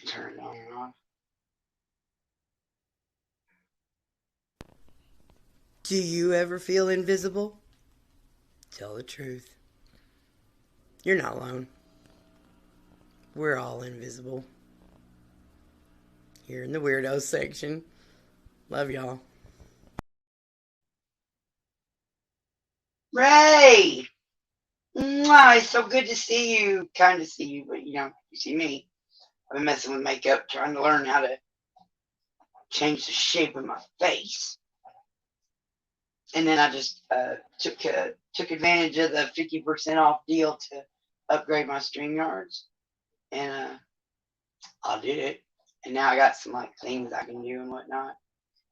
Turn it on and off. Do you ever feel invisible? Tell the truth. You're not alone. We're all invisible. Here in the weirdos section. Love y'all. Ray! Mwah, it's so good to see you. Kind of see you, but you see me. I've been messing with makeup, trying to learn how to change the shape of my face. And then I just took advantage of the 50% off deal to upgrade my StreamYards. And I did it. And now I got some like things I can do and whatnot.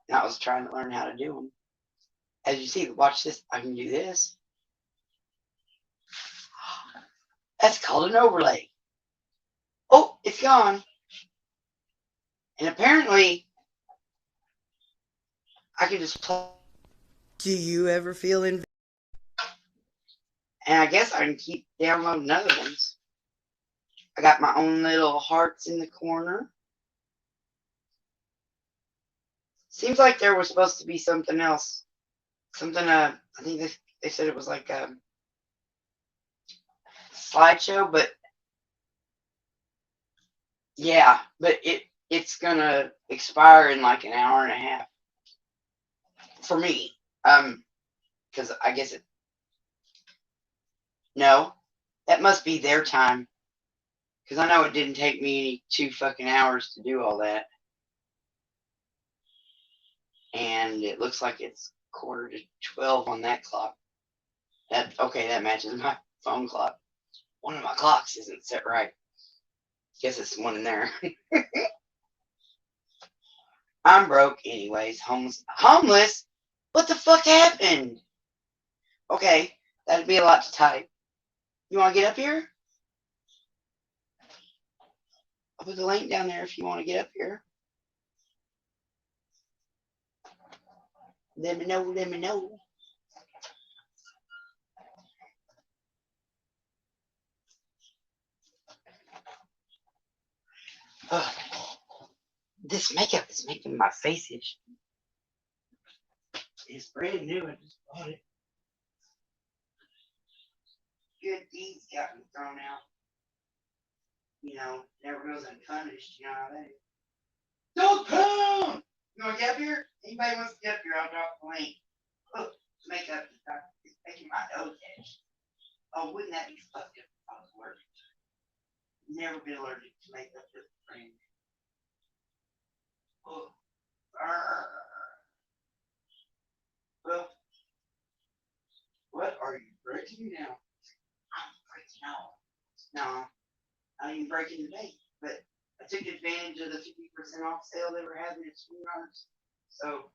And I was trying to learn how to do them. As you see, watch this. I can do this. That's called an overlay. Oh, it's gone. And apparently, I can just play. Do you ever feel invisible? And I guess I can keep downloading other ones. I got my own little hearts in the corner. Seems like there was supposed to be something else. Something, I think they said it was like a slideshow, but yeah, but it's gonna expire in like an hour and a half for me. Because I guess no, that must be their time. Because I know it didn't take me any 2 fucking hours to do all that. And it looks like it's 11:45 on that clock. That matches my phone clock. One of my clocks isn't set right. Guess it's the one in there. I'm broke anyways. Homeless? What the fuck happened? Okay, that'd be a lot to type. You want to get up here? I'll put the link down there if you want to get up here. Let me know. Let me know. Ugh. This makeup is making my face itch. It's brand new. I just bought it. Good deeds got me thrown out. Never goes unpunished. You know how that is. Don't come! You want to get up here? Anybody wants to get up here, I'll drop the link. Look, makeup is making my nose itch. Oh, wouldn't that be fucked up if I was allergic to it? Never been allergic to makeup with a friend. Oh, well, what are you breaking now? I'm breaking out. No, I ain't breaking today, but I took advantage of the 50% off sale they were having at StreamYards. So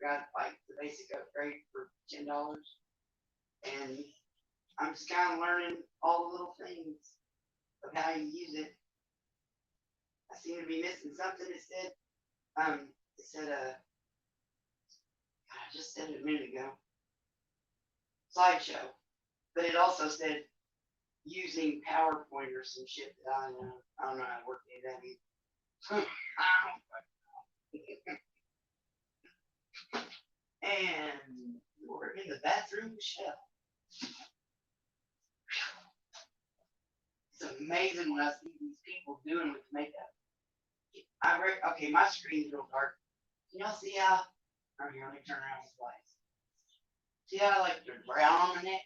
got like the basic upgrade for $10. And I'm just kind of learning all the little things of how you use it. I seem to be missing something. It said, I just said it a minute ago, slideshow. But it also said using PowerPoint or some shit that I don't know how to work any of that either. And we're in the bathroom shell. It's amazing when I see these people doing with makeup. Okay, my screen's real dark. Can y'all see how? Here, let me turn around this lights. See how like there's brown on the neck?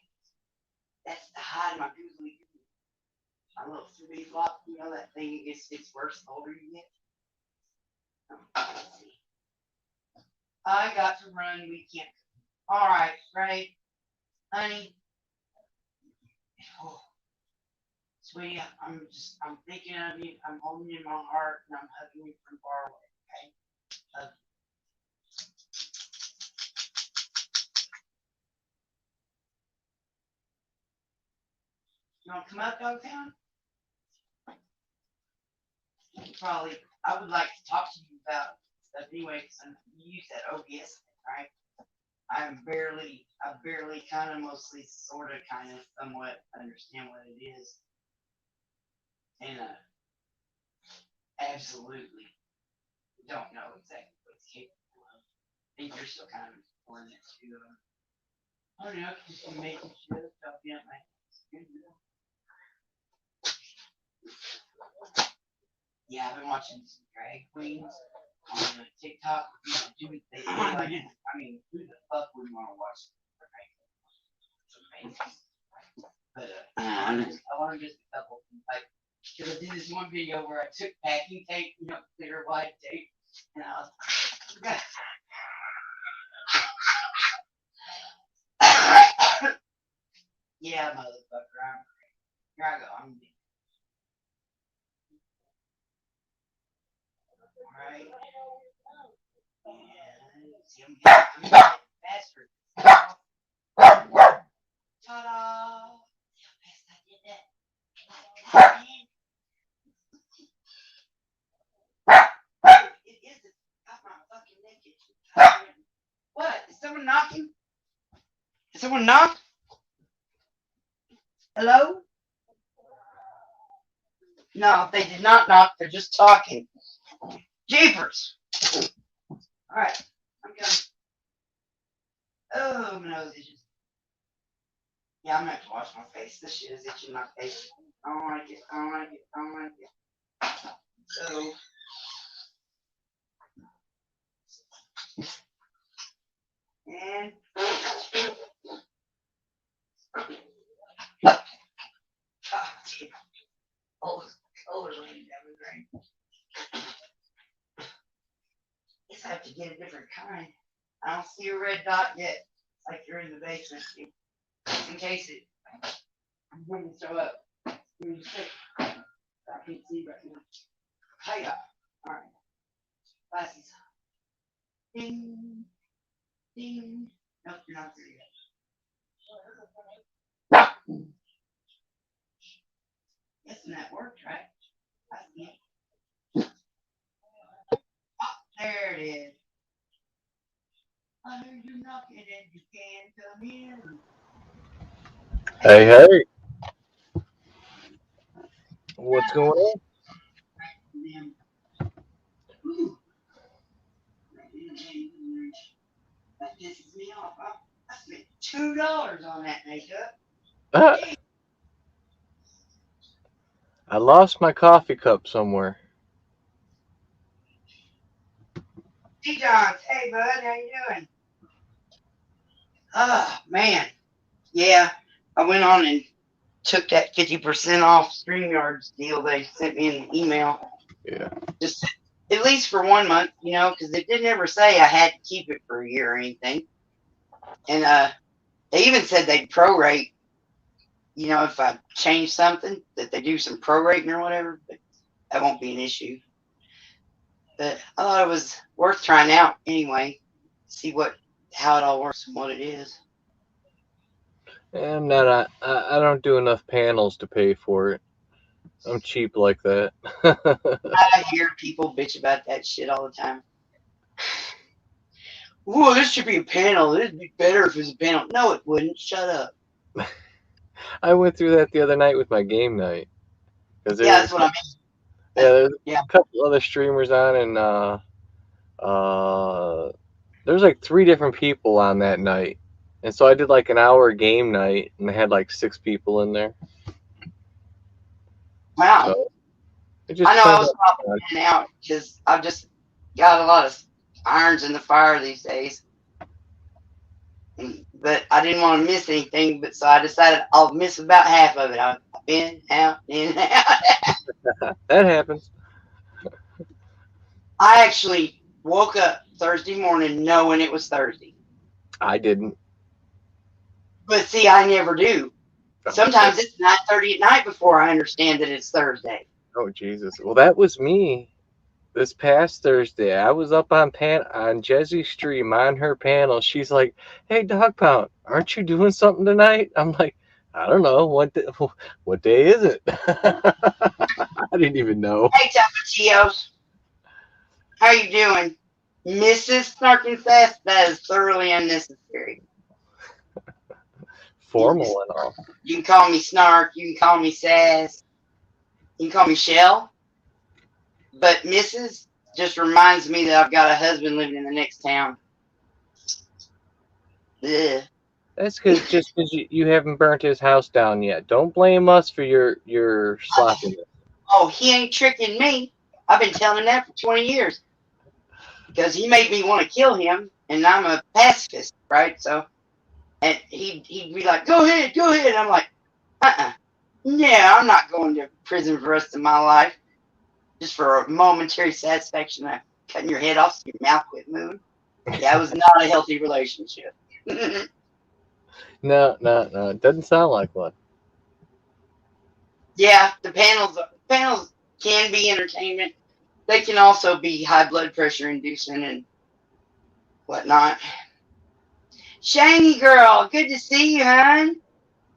That's to hide my goozly goo. My little flippy flop, that thing gets worse the older you get. Let's see. I got to run. We can't. All right, right, honey. Oh, sweetie, I'm thinking of you. I'm holding you in my heart, and I'm hugging you from far away. Okay. Love you. Want to come up, Dogtown? Probably. I would like to talk to you about stuff anyway. Because you use that OBS thing, right? I barely, kind of, mostly, sort of, kind of, somewhat understand what it is. And absolutely don't know exactly what it's capable of. I think you're still kind of exploring it too. I don't know, just making sure stuff in my yeah, I've been watching some drag queens on TikTok. You know, they like, I mean, who the fuck would want to watch drag queens? It's amazing. But I learned just a couple things. Like, because I did this one video where I took packing tape, you know, clear white tape, and I was yeah, motherfucker, here I go. Alright. And see, I'm getting faster. Ta-da! See how fast I did that? It is got my fucking naked. What? Is someone knocking? Is someone knock? Hello? No, they did not knock. They're just talking. Jeepers! Alright, I'm coming. Oh, my nose itches. Yeah, I'm gonna have to wash my face. This shit is itching my face. I don't like it. I don't like it. I don't like it. So. And. All this color raining down the drain. Guess I have to get a different kind. I don't see a red dot yet. Like you're in the basement. Just in case it. I'm going to show up. I can't see right now. Hiya. Alright. Glasses. Ding. Ding. Nope, you're not there yet. Guessing that worked, right? I see it. Oh, there it is. I heard you knocking and you can't come in. Hey, hey, what's going on? Ooh, that pisses me off. I spent $2 on that makeup. Ah, I lost my coffee cup somewhere. Hey, John. Hey, bud. How you doing? Oh, man. Yeah, I went on and took that 50% off StreamYards deal they sent me in the email. Yeah. Just at least for 1 month, you know, because it didn't ever say I had to keep it for a year or anything. And they even said they'd prorate, you know, if I change something, that they do some prorating or whatever, but that won't be an issue. But I thought it was worth trying out anyway, see how it all works and what it is. I'm not. I don't do enough panels to pay for it. I'm cheap like that. I hear people bitch about that shit all the time. Ooh, this should be a panel. It'd be better if it was a panel. No, it wouldn't. Shut up. I went through that the other night with my game night because Yeah, that's what I mean. there's Yeah. a couple other streamers on, and there's like 3 different people on that night, and so I did like an hour game night, and they had like 6 people in there. Wow. So it just I know I depends was on. probably in and out because I've just got a lot of irons in the fire these days. But I didn't want to miss anything, but so I decided I'll miss about half of it. I've in, out, in, out. That happens. I actually woke up Thursday morning knowing it was Thursday. I didn't. But see, I never do. Sometimes it's 9:30 at night before I understand that it's Thursday. Oh Jesus! Well, that was me. This past Thursday, I was up on Jessie's stream on her panel. She's like, "Hey, Dog Pound, aren't you doing something tonight?" I'm like, "I don't know. What day is it?" I didn't even know. Hey, Tapatios. How you doing? Mrs. Snarkin Sass, that is thoroughly unnecessary. Formal and all. You can call me Snark. You can call me Sass. You can call me Shell. But Mrs. just reminds me that I've got a husband living in the next town. Ugh. That's because you haven't burnt his house down yet. Don't blame us for your sloppiness. Oh, he ain't tricking me. I've been telling him that for 20 years. Because he made me want to kill him, and I'm a pacifist, right? So, and he'd be like, go ahead. And I'm like, yeah, I'm not going to prison for the rest of my life. Just for a momentary satisfaction of cutting your head off so your mouth quit moving. Yeah, it was not a healthy relationship. No, it doesn't sound like one. Yeah, the panels can be entertainment. They can also be high blood pressure inducing and whatnot. Shiny girl, good to see you, hon.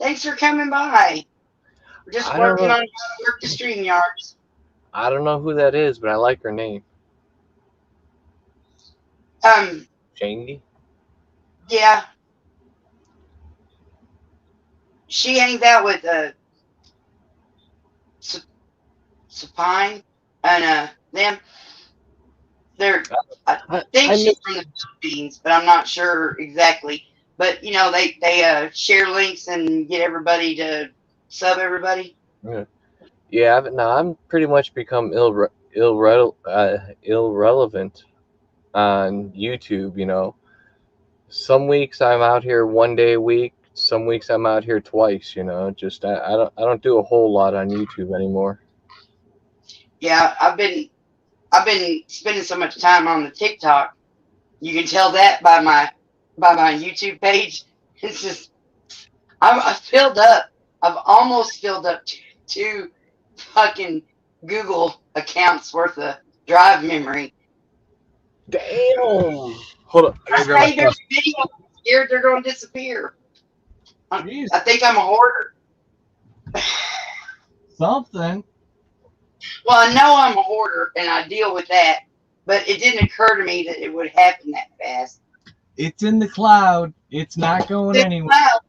Thanks for coming by. We're just I don't working know. on how to work the StreamYards. I don't know who that is, but I like her name. Shandy? Yeah. She hangs out with Supine and them. I think she's from the Philippines, but I'm not sure exactly. But you know, they share links and get everybody to sub everybody. Yeah, but now I'm pretty much become irrelevant on YouTube. You know, some weeks I'm out here one day a week. Some weeks I'm out here twice. You know, just I don't do a whole lot on YouTube anymore. Yeah, I've been spending so much time on the TikTok. You can tell that by my YouTube page. It's just I filled up. I've almost filled up two fucking Google accounts worth of drive memory. Damn! Hold up, I I gotta grab my saved every phone. video. I'm scared they're going to disappear. Jeez, I think I'm a hoarder. something. Well, I know I'm a hoarder, and I deal with that. But it didn't occur to me that it would happen that fast. It's in the cloud. It's not going anywhere. Well,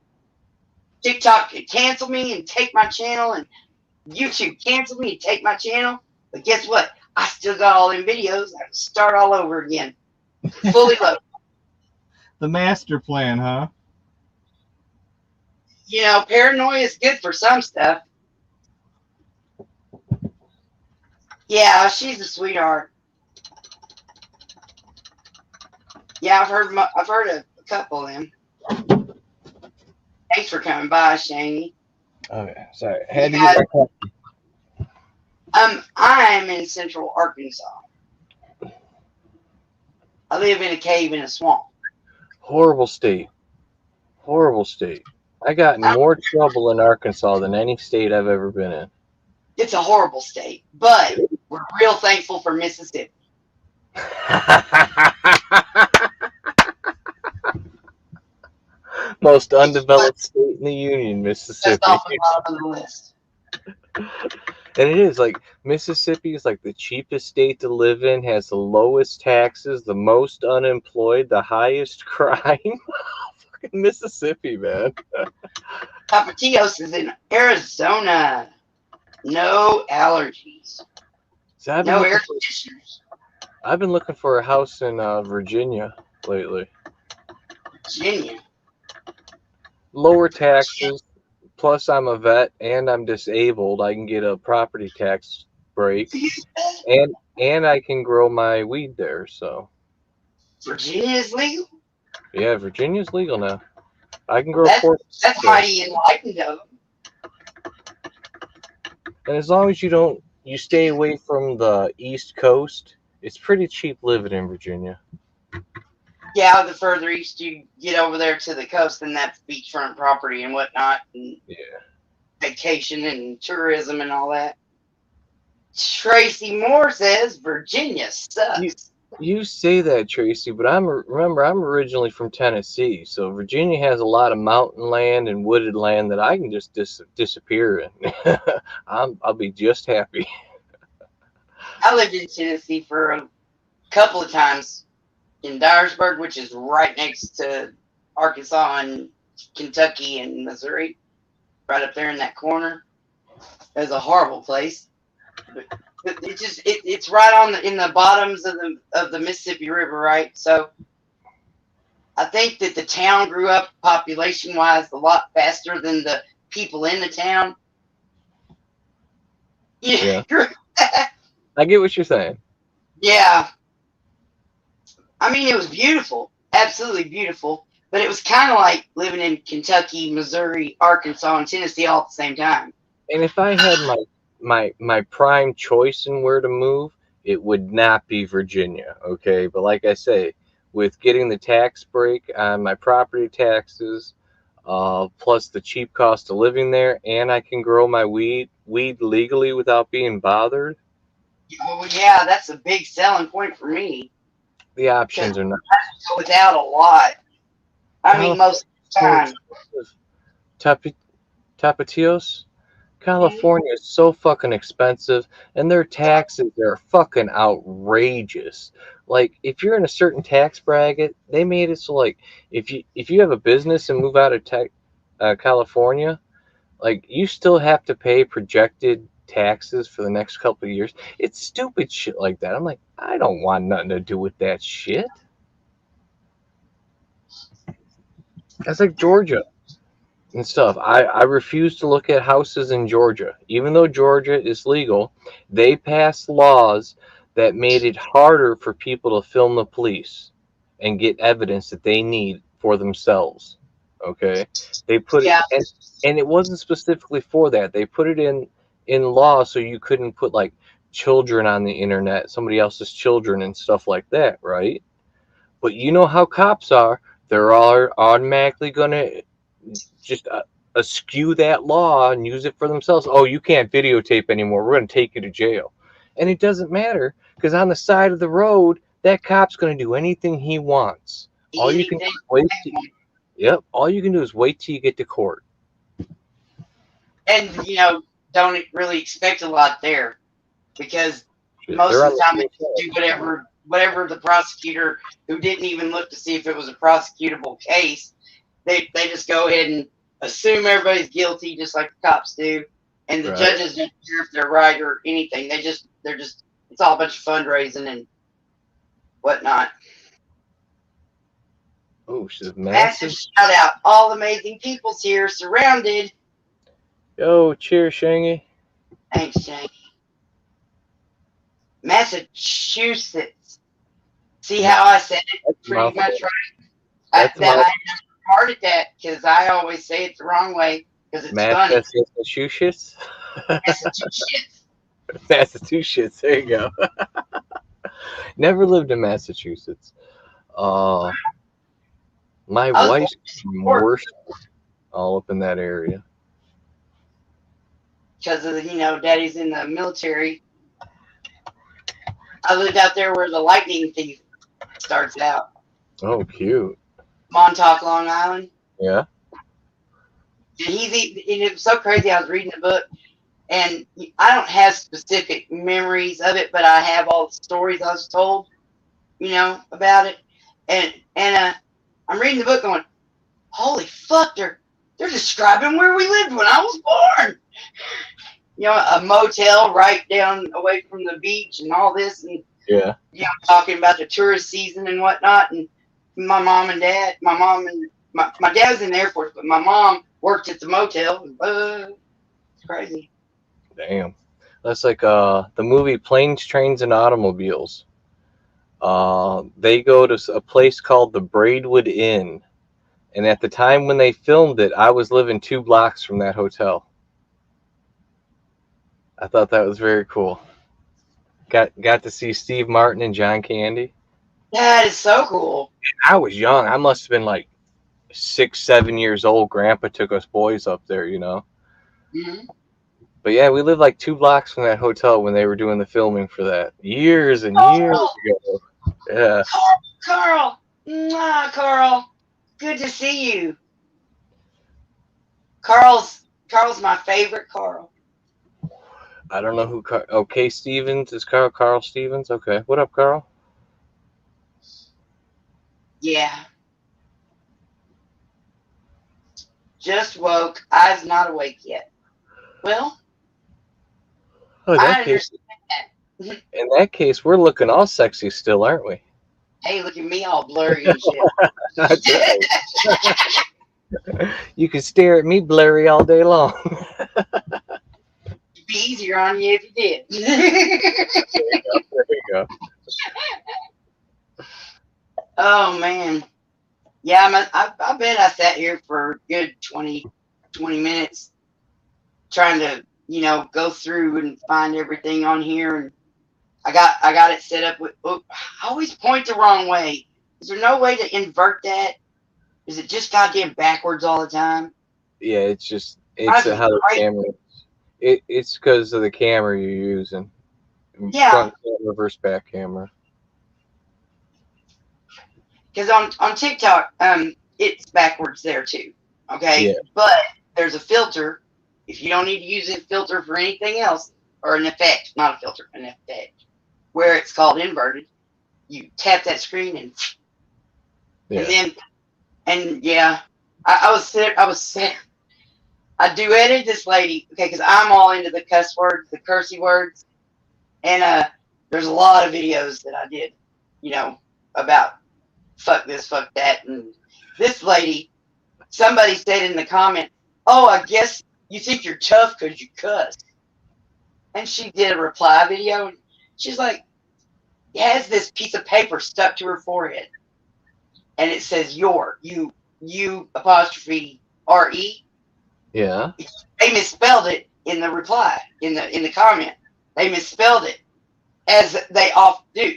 TikTok could cancel me and take my channel, and YouTube cancel me and take my channel. But guess what? I still got all them videos. I can start all over again. Fully loaded. The master plan, huh? You know, paranoia is good for some stuff. Yeah, she's a sweetheart. Yeah, I've heard a couple of them. Thanks for coming by, Shani. Okay, sorry. I had to get my phone. I'm in Central Arkansas. I live in a cave in a swamp. Horrible state. Horrible state. I got in more trouble in Arkansas than any state I've ever been in. It's a horrible state, but we're real thankful for Mississippi. Most undeveloped state in the union, Mississippi. That's off the bottom of the list. And it is like Mississippi is like the cheapest state to live in, has the lowest taxes, the most unemployed, the highest crime. Fucking Mississippi, man. Tapatios is in Arizona. No allergies. So No air conditioners. I've been looking for a house in Virginia lately. Virginia. Lower taxes, plus I'm a vet and I'm disabled. I can get a property tax break, and I can grow my weed there. So Virginia is legal? yeah, Virginia's legal now. I can grow That's mighty enlightened of them. And as long as you stay away from the East Coast, it's pretty cheap living in Virginia. Yeah, the further east you get over there to the coast, then that's beachfront property and whatnot, and vacation and tourism and all that. Tracy Moore says Virginia sucks. You say that, Tracy, but I'm originally from Tennessee, so Virginia has a lot of mountain land and wooded land that I can just disappear in. I'll be just happy. I lived in Tennessee for a couple of times in Dyersburg, which is right next to Arkansas and Kentucky and Missouri, right up there in that corner. It was a horrible place. It's right on in the bottoms of the Mississippi River, right? So I think that the town grew up population wise a lot faster than the people in the town. Yeah. Yeah. I get what you're saying. Yeah. I mean, it was beautiful, absolutely beautiful, but it was kind of like living in Kentucky, Missouri, Arkansas, and Tennessee all at the same time. And if I had my prime choice in where to move, it would not be Virginia, okay? But like I say, with getting the tax break on my property taxes, plus the cheap cost of living there, and I can grow my weed legally without being bothered, Well, yeah, that's a big selling point for me the because options are not. I go without a lot. I mean, most of the So time. expensive. Tapatios, California is so fucking expensive, and their taxes are fucking outrageous. Like, if you're in a certain tax bracket, they made it so like if you have a business and move out of California, like you still have to pay projected taxes for the next couple of years. It's stupid shit like that. I'm like, I don't want nothing to do with that shit. That's like Georgia and stuff. I refuse to look at houses in Georgia. Even though Georgia is legal, they passed laws that made it harder for people to film the police and get evidence that they need for themselves. Okay? They put it Yeah. and it wasn't specifically for that. They put it in law so you couldn't put like children on the internet, somebody else's children and stuff like that, right? But you know how cops are. They're all automatically going to just eschew that law and use it for themselves. Oh, you can't videotape anymore. We're going to take you to jail. And it doesn't matter because on the side of the road, that cop's going to do anything he wants. All you can do Anything. is wait. Yep. All you can do is wait till you get to court. And, don't really expect a lot there because Shit, most they're of on the time the they do whatever the prosecutor who didn't even look to see if it was a prosecutable case, they just go ahead and assume everybody's guilty just like the cops do, and the Right. judges don't care if they're right or anything. They're just it's all a bunch of fundraising and whatnot. Oh, she's Massive massive. shout out, all amazing people's here surrounded. Yo, cheers, Shangy. Thanks, Jane. Massachusetts. See how I said it That's pretty mouthful. much right? That's I never heard that because I always say it the wrong way because it's funny. Massachusetts. Massachusetts. Massachusetts. There you go. Never lived in Massachusetts. My I was wife's from Worcester, all up in that area. because of Daddy's in the military. I lived out there where the lightning thief starts out, Oh, cute. Montauk, Long Island. Yeah. And and it was so crazy. I was reading the book, and I don't have specific memories of it, but I have all the stories I was told, about it. And I'm reading the book going, holy fuck, they're describing where we lived when I was born. A motel right down away from the beach and all this, and Yeah. talking about the tourist season and whatnot. And my mom and my dad was in the Air Force, but my mom worked at the motel. It's crazy. Damn. That's like the movie Planes, Trains, and Automobiles. They go to a place called the Braidwood Inn. And at the time when they filmed it, I was living 2 blocks from that hotel. I thought that was very cool. Got to see Steve Martin and John Candy. That is so cool. I was young. I must have been like 6, 7 years old. Grandpa took us boys up there, Mm-hmm. But yeah, we lived like 2 blocks from that hotel when they were doing the filming for that. Years and years ago. Yeah. Carl. Carl. Good to see you. Carl's my favorite Carl. I don't know who. Okay, Stevens is Carl. Carl Stevens. Okay, what up, Carl? Yeah. Just woke. Eyes not awake yet. Well, Oh, in I that case, understand. in that case, we're looking all sexy still, aren't we? Hey, look at me all blurry and shit. That's right. You can stare at me blurry all day long. It'd be easier on you if you did. There you go. Oh man. Yeah, I bet I sat here for a good 20 minutes trying to, go through and find everything on here, and I got it set up with. Oh, I always point the wrong way. Is there no way to invert that? Is it just goddamn backwards all the time? Yeah, it's I'd be how the right. camera. It's because of the camera you're using. Yeah, Front camera versus back camera. because on TikTok, it's backwards there too. Okay, Yeah. but there's a filter. If you don't need to use a filter for anything else, or an effect, not a filter, an effect, where it's called inverted, you tap that screen Yeah. and then, and yeah, I was sick. I duetted this lady, okay, because I'm all into the cuss words, the cursey words, and there's a lot of videos that I did, about fuck this, fuck that, and this lady, somebody said in the comment, "Oh, I guess you think you're tough because you cuss," and she did a reply video, and she's like, has this piece of paper stuck to her forehead, and it says you apostrophe re. Yeah. They misspelled it in the reply, in the comment. They misspelled it, as they often do.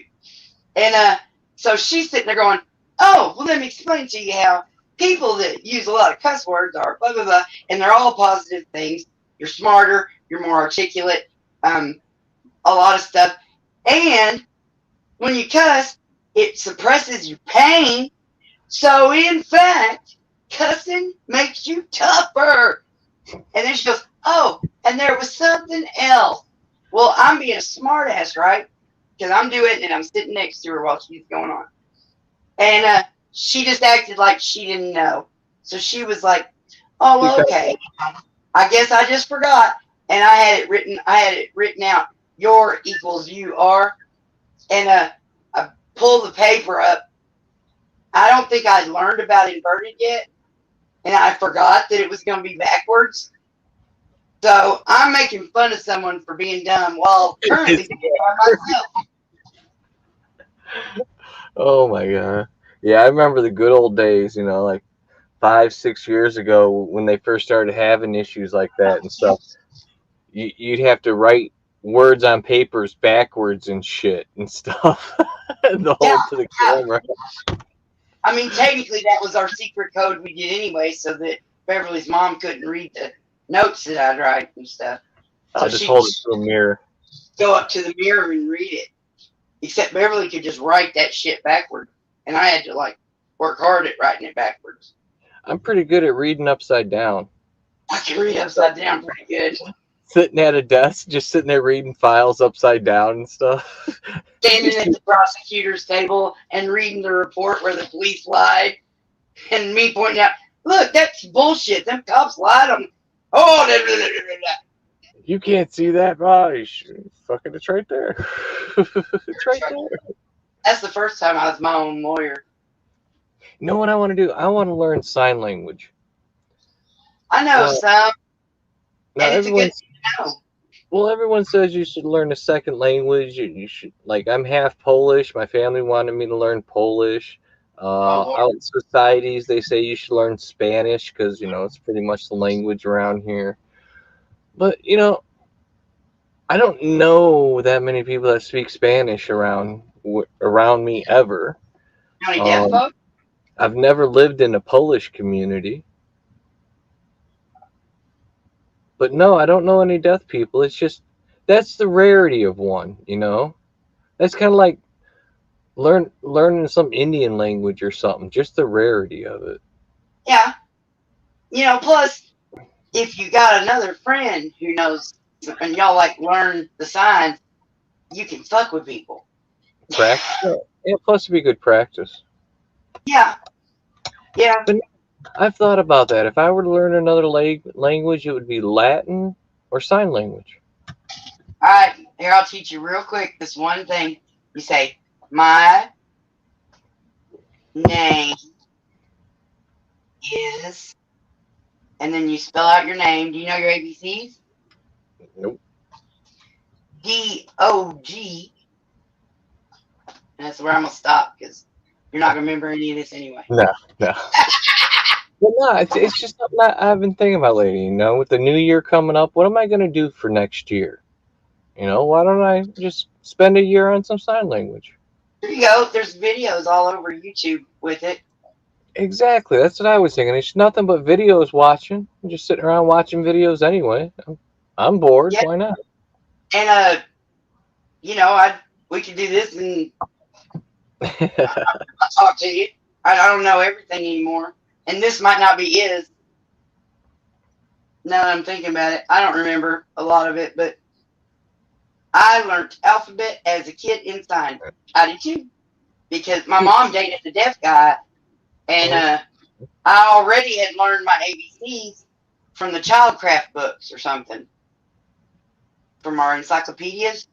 And so she's sitting there going, "Oh, well, let me explain to you how people that use a lot of cuss words are blah blah blah, and they're all positive things. You're smarter, you're more articulate, a lot of stuff. And when you cuss, it suppresses your pain. So in fact, cussing makes you tougher." And then she goes, "Oh, and there was something else." Well, I'm being a smartass, right? Because I'm doing it and I'm sitting next to her while she's going on. And she just acted like she didn't know. So she was like, "Oh, okay. I guess I just forgot." And I had it written out. Your equals you are. And I pulled the paper up. I don't think I'd learned about inverted yet. And I forgot that it was going to be backwards. So I'm making fun of someone for being dumb while currently being dumb myself. Oh my god. Yeah, I remember the good old days, like 5-6 years ago when they first started having issues like that and stuff. You'd have to write words on papers backwards and shit and stuff. The whole to the camera. I mean, technically that was our secret code we did anyway, so that Beverly's mom couldn't read the notes that I'd write and stuff. So I just hold it to a mirror. Go up to the mirror and read it. Except Beverly could just write that shit backward, and I had to work hard at writing it backwards. I'm pretty good at reading upside down. I can read upside down pretty good. Sitting at a desk, just sitting there reading files upside down and stuff. Standing at the prosecutor's table and reading the report where the police lied, and me pointing out, "Look, that's bullshit. Them cops lied on." Oh, blah, blah, blah, blah, blah. You can't see that, fucking, it's right there. It's right there. That's the first time I was my own lawyer. You know what I want to do? I want to learn sign language. I know some. Now And it's a good thing to know. Well, everyone says you should learn a second language. You should, I'm half Polish. My family wanted me to learn Polish. Out in societies, they say you should learn Spanish because, it's pretty much the language around here. But, I don't know that many people that speak Spanish around me ever. How many deaf folks? I've never lived in a Polish community. But no, I don't know any deaf people. It's just, that's the rarity of one, That's kind of like learning some Indian language or something, just the rarity of it. Yeah. Plus, if you got another friend who knows, and y'all learn the signs, you can fuck with people. Practice? Yeah, plus it'd be good practice. Yeah. Yeah. But I've thought about that. If I were to learn another language, it would be Latin or sign language. All right, here I'll teach you real quick. This one thing. You say, my name is, and then you spell out your name. Do you know your ABCs? Nope. D-O-G. And that's where I'm gonna stop because you're not gonna remember any of this anyway. No. Well, no, it's just something I've been thinking about lately. With the new year coming up, what am I going to do for next year? Why don't I just spend a year on some sign language? There you go. There's videos all over YouTube with it. Exactly. That's what I was thinking. It's nothing but videos watching. I'm just sitting around watching videos anyway. I'm bored. Yeah. Why not? And we could do this and I'll talk to you. I don't know everything anymore. And this might not be his. Now that I'm thinking about it, I don't remember a lot of it, but I learned alphabet as a kid in sign. I did too. Because my mom dated the deaf guy, and I already had learned my ABCs from the Childcraft books or something. From our encyclopedias.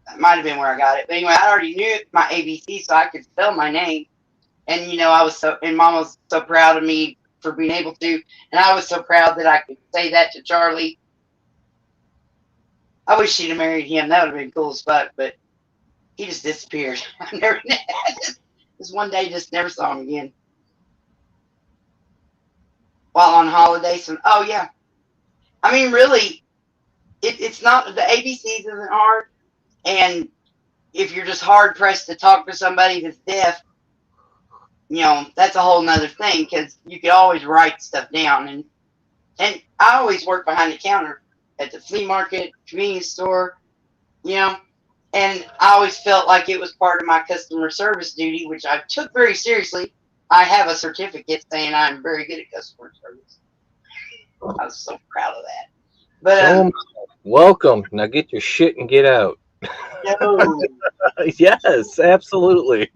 That might have been where I got it. But anyway, I already knew my ABCs, so I could spell my name. And Mom was so proud of me for being able to, and I was so proud that I could say that to Charlie. I wish she'd have married him. That would have been cool as fuck, but he just disappeared. I never, this one day just never saw him again. While on holiday, oh yeah. I mean, really, it's not, the ABCs isn't hard, and if you're just hard pressed to talk to somebody that's deaf, that's a whole nother thing, because you could always write stuff down. And I always work behind the counter at the flea market, convenience store, and I always felt like it was part of my customer service duty, which I took very seriously. I have a certificate saying I'm very good at customer service. I was so proud of that. But welcome. Now get your shit and get out. no. Yes, absolutely.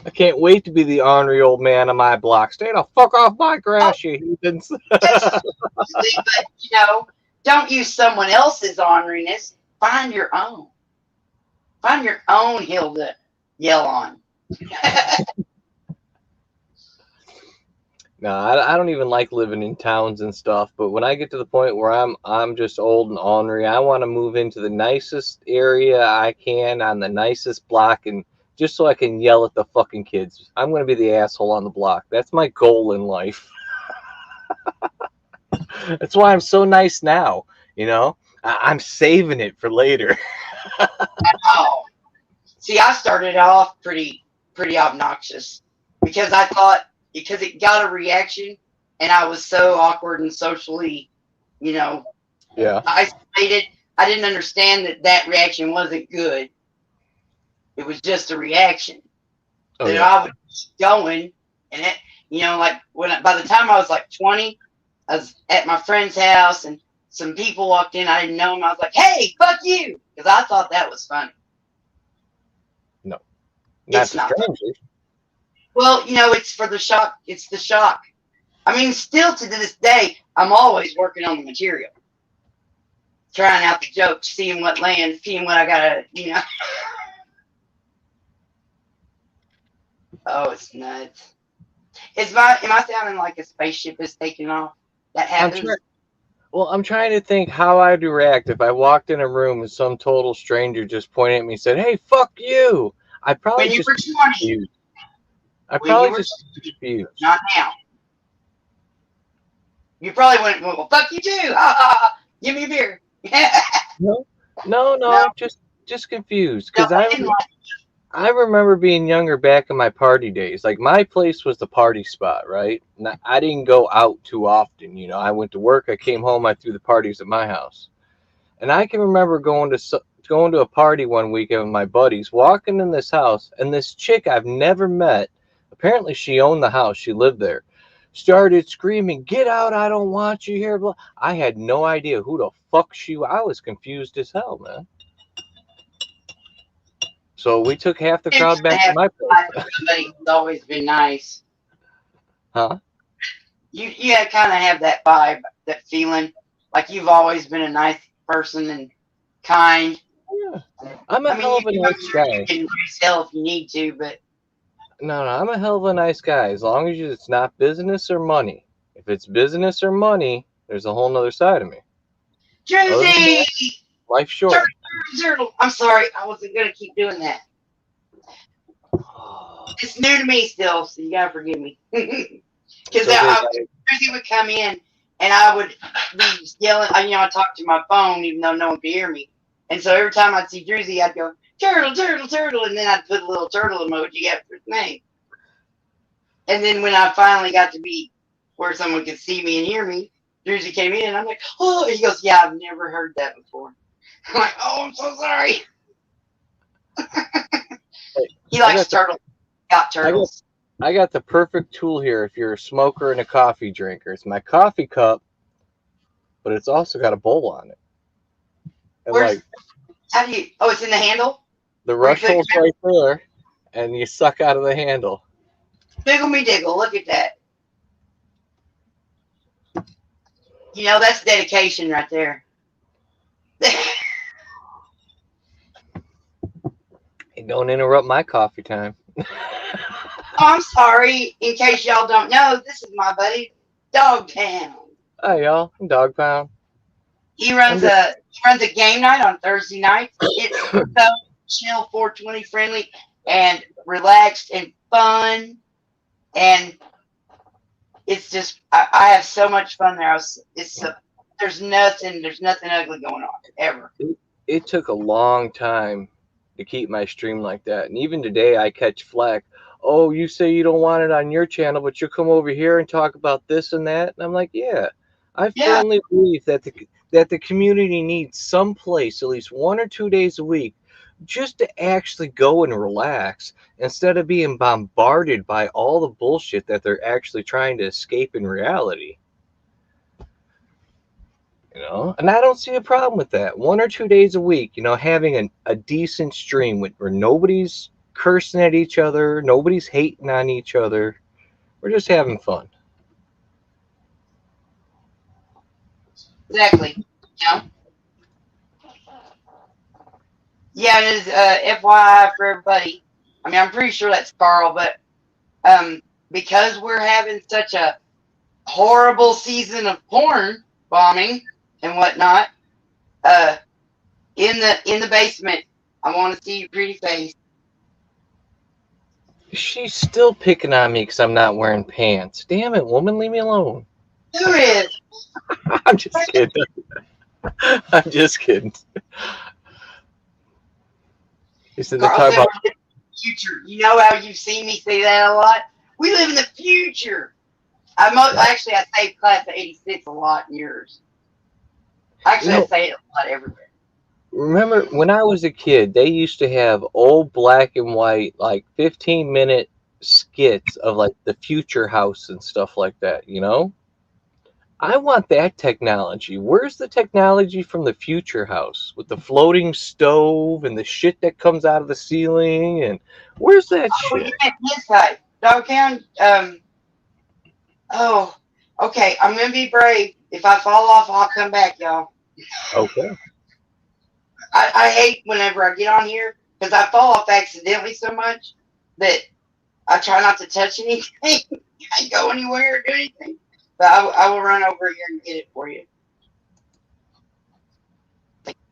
I can't wait to be the ornery old man on my block. Stay the fuck off my grass, you heathens. But, don't use someone else's orneriness. Find your own. Find your own hill to yell on. No, I don't even like living in towns and stuff. But when I get to the point where I'm just old and ornery, I want to move into the nicest area I can on the nicest block, and just so I can yell at the fucking kids. I'm going to be the asshole on the block. That's my goal in life. That's why I'm so nice now. I'm saving it for later. Oh, see, I started off pretty obnoxious because I thought, because it got a reaction, and I was so awkward and socially, Yeah. isolated. I didn't understand that reaction wasn't good. It was just a reaction. Oh, that yeah. I was going, and it, by the time I was like 20, I was at my friend's house, and some people walked in. I didn't know them. I was like, "Hey, fuck you," because I thought that was funny. No, It's not. Well, it's for the shock. It's the shock. I mean, still to this day, I'm always working on the material, trying out the jokes, seeing what lands, seeing what I gotta, Oh, it's nuts. Am I sounding like a spaceship is taking off? That happens. I'm trying to think how I'd react if I walked in a room and some total stranger just pointed at me and said, "Hey, fuck you." I'd probably When you just were be 20. confused. I'd When you probably were just be confused. Not now. You probably went, "Well, fuck you too. Ha, ha, ha. Give me a beer." No, just confused. Because I remember being younger back in my party days. Like, my place was the party spot, right? And I didn't go out too often. I went to work, I came home, I threw the parties at my house. And I can remember going to a party one weekend with my buddies, walking in this house, and this chick I've never met, apparently she owned the house, she lived there, started screaming, "Get out, I don't want you here." I had no idea who the fuck she was. I was confused as hell, man. So we took half the crowd back to my place. Somebody who's always been nice. Huh? You kind of have that vibe, that feeling, like you've always been a nice person, and kind. Yeah. I'm a hell of a nice You guy. can resell if you need to, but No, I'm a hell of a nice guy. As long as it's not business or money. If it's business or money, there's a whole nother side of me. Other than Druzy, that, life's short. turtle. I'm sorry, I wasn't gonna keep doing that. It's new to me still, so you gotta forgive me. Because So big. Druzy would come in and I would be yelling. I talk to my phone even though no one could hear me. And so every time I'd see Druzy, I'd go turtle, turtle, turtle, and then I'd put a little turtle emoji after his name. And then when I finally got to be where someone could see me and hear me, Druzy came in and I'm like, oh, he goes, yeah, I've never heard that before. I'm like, oh, I'm so sorry. He likes turtles. Got turtles. I got the perfect tool here if you're a smoker and a coffee drinker. It's my coffee cup, but it's also got a bowl on it. And Where's, how do you, oh, it's in the handle? the rush hole's right there, and you suck out of the handle. Diggle me diggle, look at that. That's dedication right there. Hey, don't interrupt my coffee time. I'm sorry. In case y'all don't know, this is my buddy Dogtown. Hi y'all, I'm Dog Pound. He runs a game night on Thursday nights. It's so chill, 420 friendly, and relaxed and fun. And it's just I have so much fun there. There's nothing ugly going on ever. It took a long time to keep my stream like that, and even today I catch flack. Oh, you say you don't want it on your channel, but you'll come over here and talk about this and that. And I'm like, yeah, I firmly believe that the community needs some place at least 1 or 2 days a week just to actually go and relax instead of being bombarded by all the bullshit that they're actually trying to escape in reality. And I don't see a problem with that. 1 or 2 days a week, having a decent stream where nobody's cursing at each other, nobody's hating on each other. We're just having fun. Exactly. Yeah, it is FYI for everybody. I'm pretty sure that's Carl, but because we're having such a horrible season of porn bombing and whatnot, in the basement, I want to see your pretty face. She's still picking on me because I'm not wearing pants. Damn it, woman, leave me alone. Who is? I'm just kidding. I'm just kidding. You said Carl talk said about we're in the future. You know how you've seen me say that a lot? We live in the future. I say class of 86 a lot in yours. Actually, I say it a lot everywhere. Remember when I was a kid, they used to have old black and white, like 15-minute skits of like the future house and stuff like that, I want that technology. Where's the technology from the future house with the floating stove and the shit that comes out of the ceiling? And where's that shit? You meant this side. Dogtown, oh, okay. I'm going to be brave. If I fall off, I'll come back, y'all. Okay. I hate whenever I get on here because I fall off accidentally so much that I try not to touch anything. I can't go anywhere or do anything. But I will run over here and get it for you.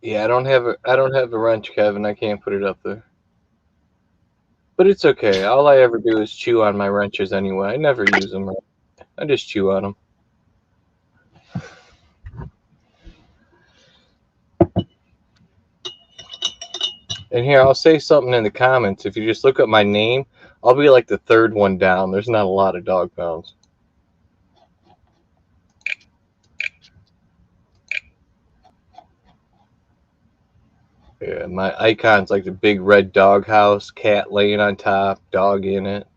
Yeah, I don't have a wrench, Kevin. I can't put it up there. But it's okay. All I ever do is chew on my wrenches anyway. I never use them. I just chew on them. And here, I'll say something in the comments. If you just look up my name, I'll be like the third one down. There's not a lot of Dog Pounds. Yeah, my icon's like the big red dog house, cat laying on top, dog in it.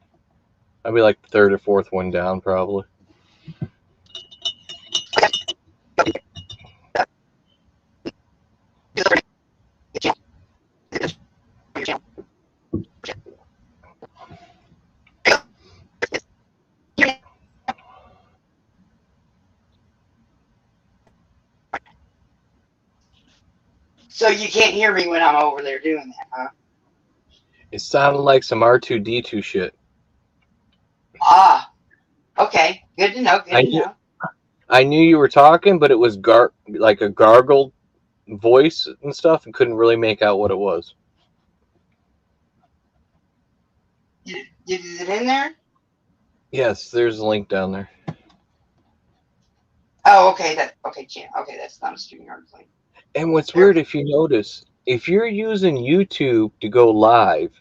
I'll be like the third or fourth one down, probably. So you can't hear me when I'm over there doing that, huh? It sounded like some R2D2 shit. Ah, okay. Good to know. Good I to knew, know. I knew you were talking, but it was like a gargled voice and stuff, and couldn't really make out what it was. Is it in there? Yes, there's a link down there. Oh, okay. Okay, that's not a StreamYard thing. And what's weird, if you notice, if you're using YouTube to go live,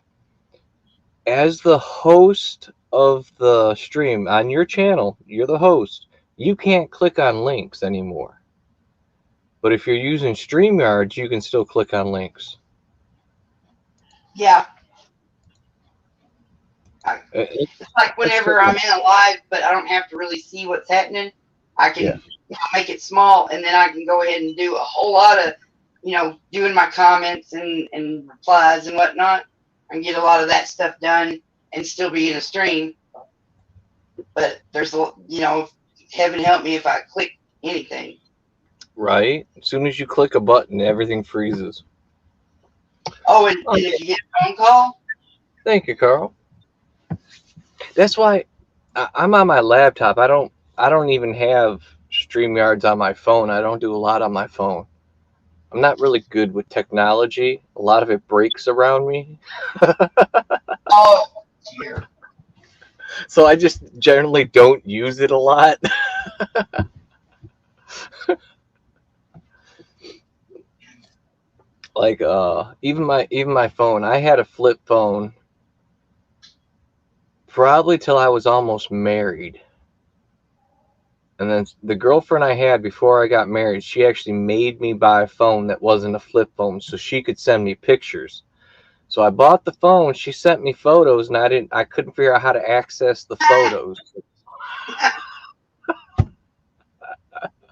as the host of the stream on your channel, you're the host, you can't click on links anymore. But if you're using StreamYard, you can still click on links. Yeah. It's It's like whenever I'm in a live, but I don't have to really see what's happening. I can make it small, and then I can go ahead and do a whole lot of, doing my comments and replies and whatnot, and get a lot of that stuff done, and still be in a stream. But there's heaven help me if I click anything. right. As soon as you click a button, everything freezes. Oh, and if you get a phone call, Thank you, Carl. That's why I'm on my laptop. I don't even have StreamYards on my phone. I don't do a lot on my phone. I'm not really good with technology. A lot of it breaks around me. oh, dear. So I just generally don't use it a lot. Like even my phone. I had a flip phone probably till I was almost married. And then the girlfriend I had before I got married, she actually made me buy a phone that wasn't a flip phone so she could send me pictures. So I bought the phone, she sent me photos, and I couldn't figure out how to access the photos.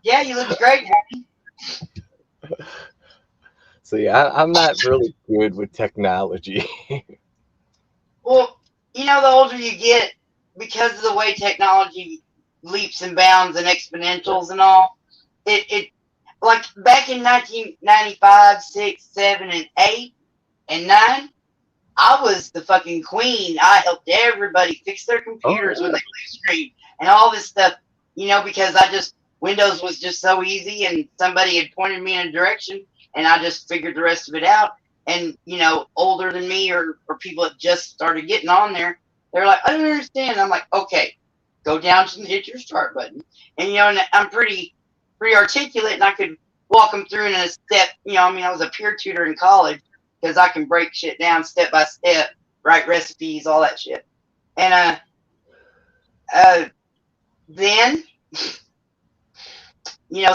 Yeah, you look great, Daddy. So yeah, I'm not really good with technology. Well, the older you get, because of the way technology leaps and bounds and exponentials and all, it like back in 1995, 6, 7, and 8, and 9, I was the fucking queen. I helped everybody fix their computers when they blue screen and all this stuff, because Windows was just so easy, and somebody had pointed me in a direction, and I just figured the rest of it out. And, older than me or people that just started getting on there, they're like, I don't understand. I'm like, okay, go down and hit your start button. And, and I'm pretty articulate, and I could walk them through in a step. I was a peer tutor in college because I can break shit down step by step, write recipes, all that shit. And then,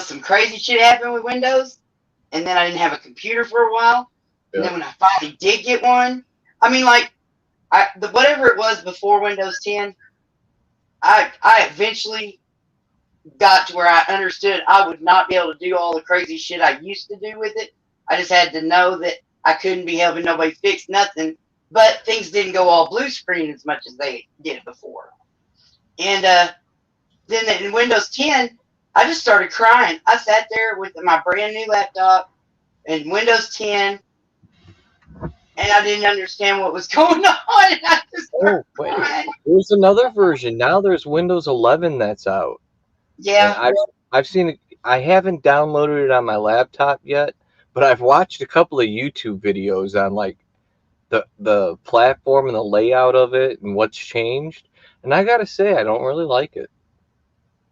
some crazy shit happened with Windows. And then I didn't have a computer for a while. Yeah. And then when I finally did get one, whatever it was before Windows 10, I eventually got to where I understood I would not be able to do all the crazy shit I used to do with it. I just had to know that I couldn't be helping nobody fix nothing, but things didn't go all blue screen as much as they did before. And then in Windows 10, I just started crying. I sat there with my brand new laptop and Windows 10, and I didn't understand what was going on. And I just started crying. There's another version now. There's Windows 11 that's out. Yeah, and I've seen it. I haven't downloaded it on my laptop yet, but I've watched a couple of YouTube videos on like the platform and the layout of it and what's changed. And I gotta say, I don't really like it.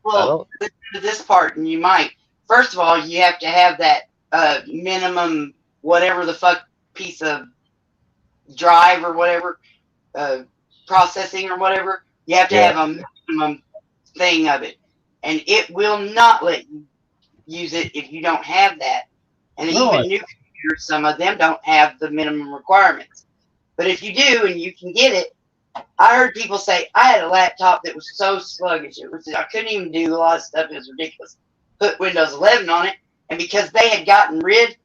well, listen to this part, and you might. First of all, you have to have that minimum whatever the fuck piece of drive or whatever processing or whatever. You have to have a minimum thing of it, and it will not let you use it if you don't have that. And even new computers, some of them don't have the minimum requirements. But if you do and you can get it, I heard people say I had a laptop that was so sluggish. I couldn't even do a lot of stuff. It was ridiculous. Put Windows 11 on it, and because they got rid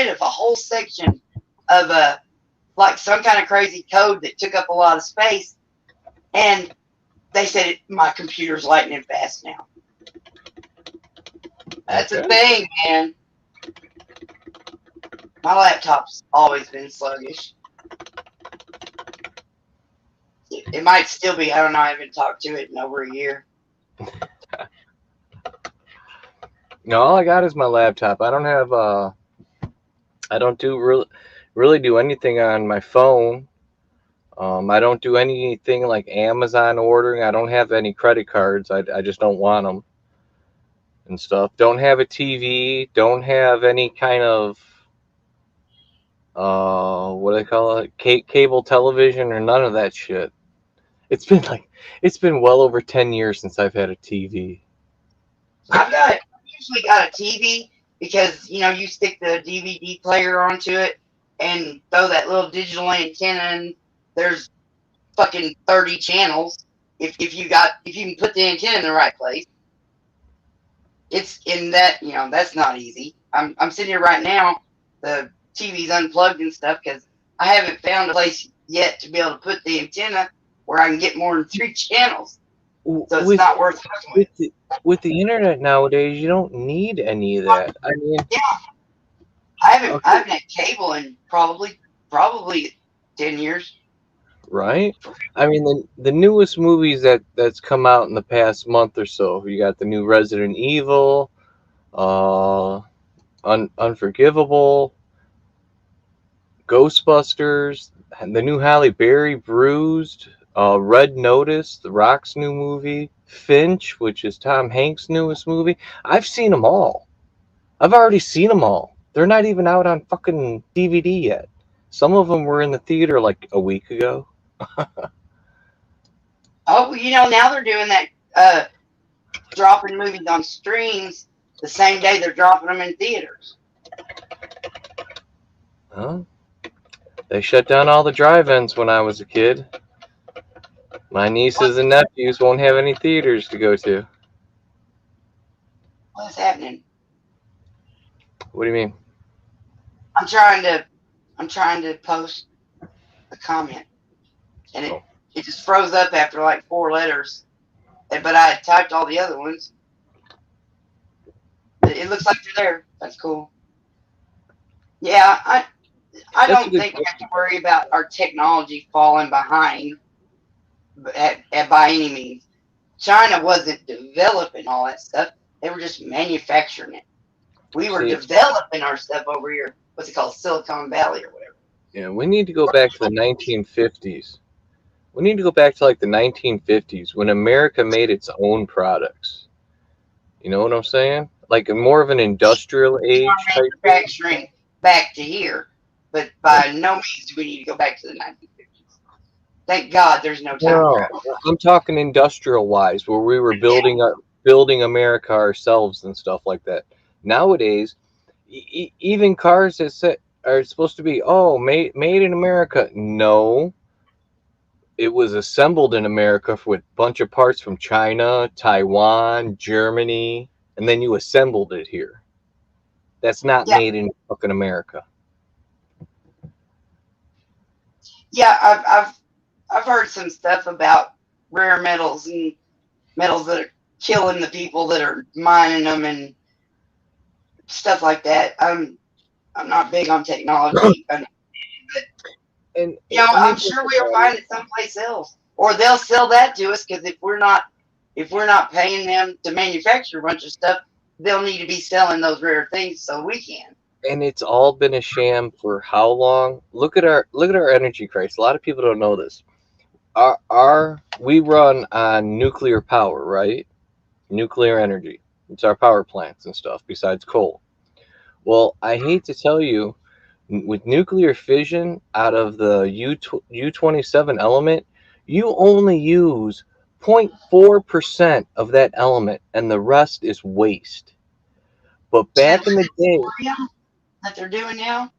of a whole section of like some kind of crazy code that took up a lot of space, and they said my computer's lightning fast now. That's a thing, man. My laptop's always been sluggish. It might still be. I don't know. I haven't talked to it in over a year. No, all I got is my laptop. I don't have I don't do really do anything on my phone. I don't do anything like Amazon ordering. I don't have any credit cards. I just don't want them and stuff. Don't have a TV. Don't have any kind of what do they call it? Cable television or none of that shit. It's been well over 10 years since I've had a TV. I've usually got a TV because you stick the DVD player onto it and throw that little digital antenna in. There's fucking 30 channels if you can put the antenna in the right place. It's in that that's not easy. I'm sitting here right now. The TV's unplugged and stuff because I haven't found a place yet to be able to put the antenna where I can get more than 3 channels. So it's not worth it. With the internet nowadays, you don't need any of that. I mean, yeah, I haven't had cable in probably 10 years. Right? I mean, the newest movies that's come out in the past month or so. You got the new Resident Evil, Unforgivable, Ghostbusters, the new Halle Berry, Bruised, Red Notice, The Rock's new movie, Finch, which is Tom Hanks' newest movie. I've seen them all. I've already seen them all. They're not even out on fucking DVD yet. Some of them were in the theater like a week ago. Oh, now they're doing that, dropping movies on streams the same day they're dropping them in theaters. Huh? They shut down all the drive-ins when I was a kid. My nieces and nephews won't have any theaters to go to. What's happening? What do you mean? I'm trying to post a comment, and it just froze up after like 4 letters. But I had typed all the other ones. It looks like they're there. That's cool. Yeah, I don't think we have to worry about our technology falling behind by any means. China wasn't developing all that stuff. They were just manufacturing it. We were developing our stuff over here. What's it called? Silicon Valley or whatever. Yeah, we need to go back to the 1950s. We need to go back to like the 1950s when America made its own products. You know what I'm saying? Like more of an industrial age type manufacturing back to here. But by no means do we need to go back to the 1950s. Thank God there's no time travel. I'm talking industrial wise, where we were building America ourselves and stuff like that. Nowadays, even cars that are supposed to be made in America. No, it was assembled in America with a bunch of parts from China, Taiwan, Germany, and then you assembled it here. That's not made in fucking America. Yeah, I've heard some stuff about rare metals and metals that are killing the people that are mining them and stuff like that. I'm not big on technology, but I'm sure we'll find it someplace else, or they'll sell that to us because if we're not paying them to manufacture a bunch of stuff, they'll need to be selling those rare things so we can. And it's all been a sham for how long? Look at our energy crisis. A lot of people don't know this. We run on nuclear power, right? Nuclear energy. It's our power plants and stuff besides coal. Well, I hate to tell you, with nuclear fission out of the U-27 element, you only use 0.4% of that element and the rest is waste. But back in the day, that they're doing now?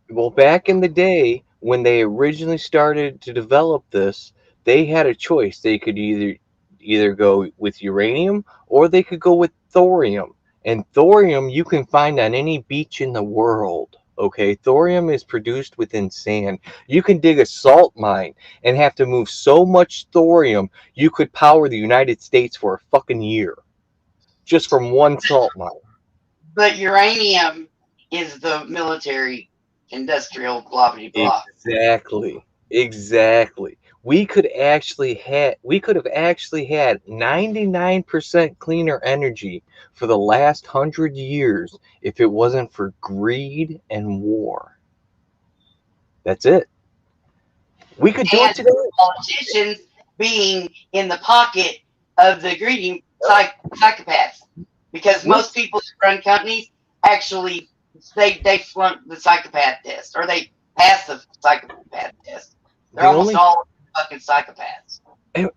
Well, back in the day when they originally started to develop this, they had a choice. They could either go with uranium or they could go with thorium. And thorium you can find on any beach in the world. Okay, thorium is produced within sand. You can dig a salt mine and have to move so much thorium you could power the United States for a fucking year just from one salt mine. But uranium is the military industrial blah blah blah. Exactly. We could have actually had 99% cleaner energy for the last 100 years if it wasn't for greed and war. That's it. We could do it And today. politicians being in the pocket of the greedy psychopaths, because most people who run companies actually they flunk the psychopath test, or they pass the psychopath test. They're The almost only all fucking psychopaths.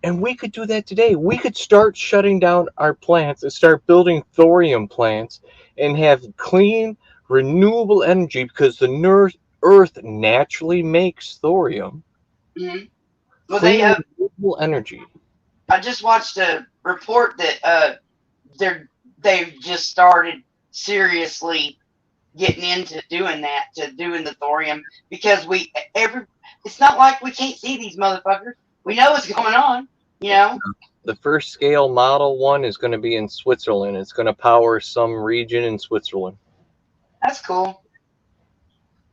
and we could do that today. We could start shutting down our plants and start building thorium plants and have clean, renewable energy because the Earth naturally makes thorium. Mm-hmm. Well, Clean, renewable energy. I just watched a report that they've just started seriously getting into doing that, to doing the thorium, because it's not like we can't see these motherfuckers. We know what's going on, you know. The first scale Model 1 is going to be in Switzerland. It's going to power some region in Switzerland. That's cool.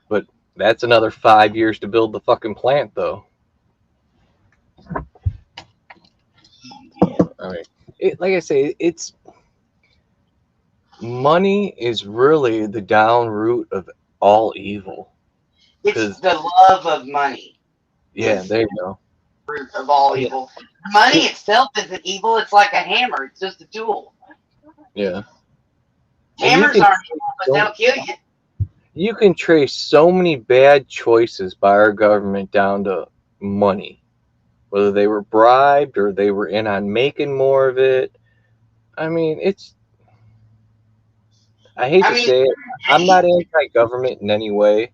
But that's another 5 years to build the fucking plant, though. I mean, like I say, it's money is really the down root of all evil. It's the love of money. Yeah, there you go. Root of all evil. Money itself isn't evil. It's like a hammer. It's just a tool. Yeah. Hammers aren't evil, but they'll kill you. You can trace so many bad choices by our government down to money. Whether they were bribed or they were in on making more of it. I mean, I hate to say it, I'm not anti-government in any way,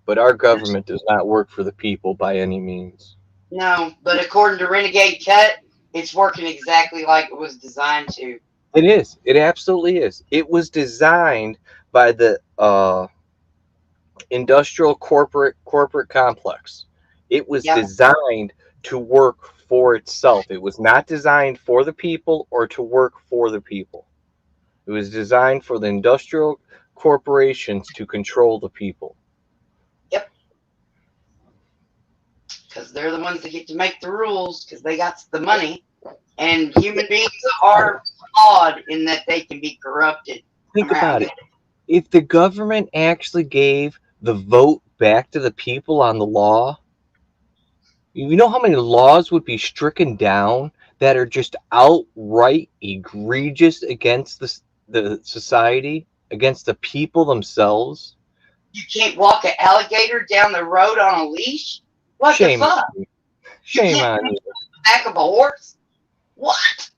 but our government does not work for the people by any means. No, but according to Renegade Cut, it's working exactly like it was designed to. It is. It absolutely is. It was designed by the industrial corporate complex. It was designed to work for itself. It was not designed for the people or to work for the people. It was designed for the industrial corporations to control the people. Yep. Because they're the ones that get to make the rules, because they got the money. And human beings are flawed in that they can be corrupted. Think about it. If the government actually gave the vote back to the people on the law, you know how many laws would be stricken down that are just outright egregious against the society, against the people themselves? You can't walk an alligator down the road on a leash? What the fuck? Shame on you. Back of a horse? What?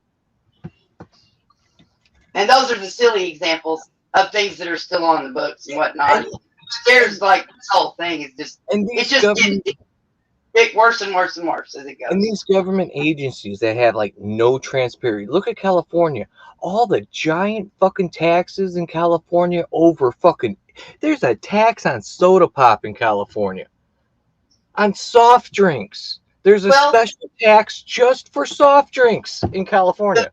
And those are the silly examples of things that are still on the books and whatnot. There's like this whole thing is just, it's just getting worse and worse and worse as it goes. And these government agencies that have like no transparency. Look at California. All the giant fucking taxes in California over fucking. There's a tax on soda pop in California. On soft drinks. There's a special tax just for soft drinks in California.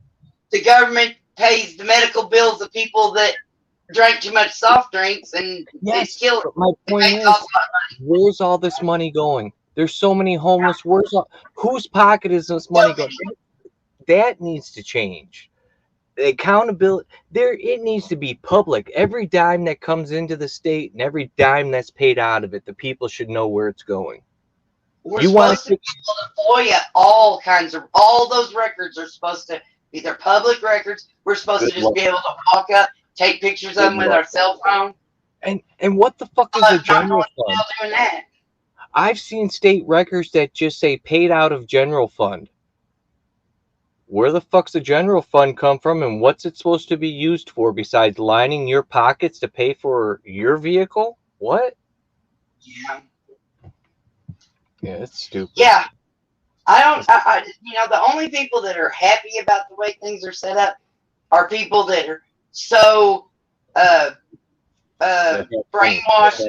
The government pays the medical bills of people that drank too much soft drinks and it's killed. My point is, where's all this money going? There's so many homeless. Whose pocket is this money going? That needs to change. The accountability it needs to be public. Every dime that comes into the state and every dime that's paid out of it, the people should know where it's going. We're supposed to be able to FOIA all those records are supposed to be their public records. We're supposed to just be able to walk up, take pictures of them with our cell phone. And what the fuck is a general fund? Doing that. I've seen state records that just say paid out of general fund. Where the fuck's the general fund come from, and what's it supposed to be used for besides lining your pockets to pay for your vehicle? What? Yeah. Yeah, it's stupid. Yeah. The only people that are happy about the way things are set up are people that are so brainwashed,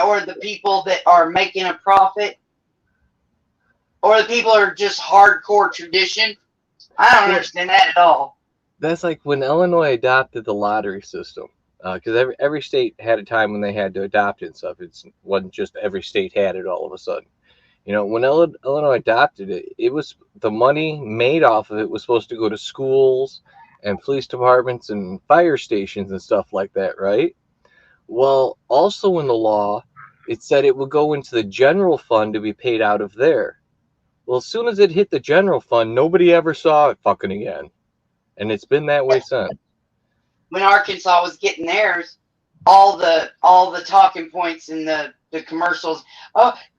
or the people that are making a profit, or the people that are just hardcore tradition. I don't understand that at all. That's like when Illinois adopted the lottery system. because every state had a time when they had to adopt it and stuff. It wasn't just every state had it all of a sudden. When Illinois adopted it, it was the money made off of it was supposed to go to schools and police departments and fire stations and stuff like that, right? Well, also in the law, it said it would go into the general fund to be paid out of there. Well, as soon as it hit the general fund, nobody ever saw it fucking again. And it's been that way since. When Arkansas was getting theirs, all the talking points in the commercials,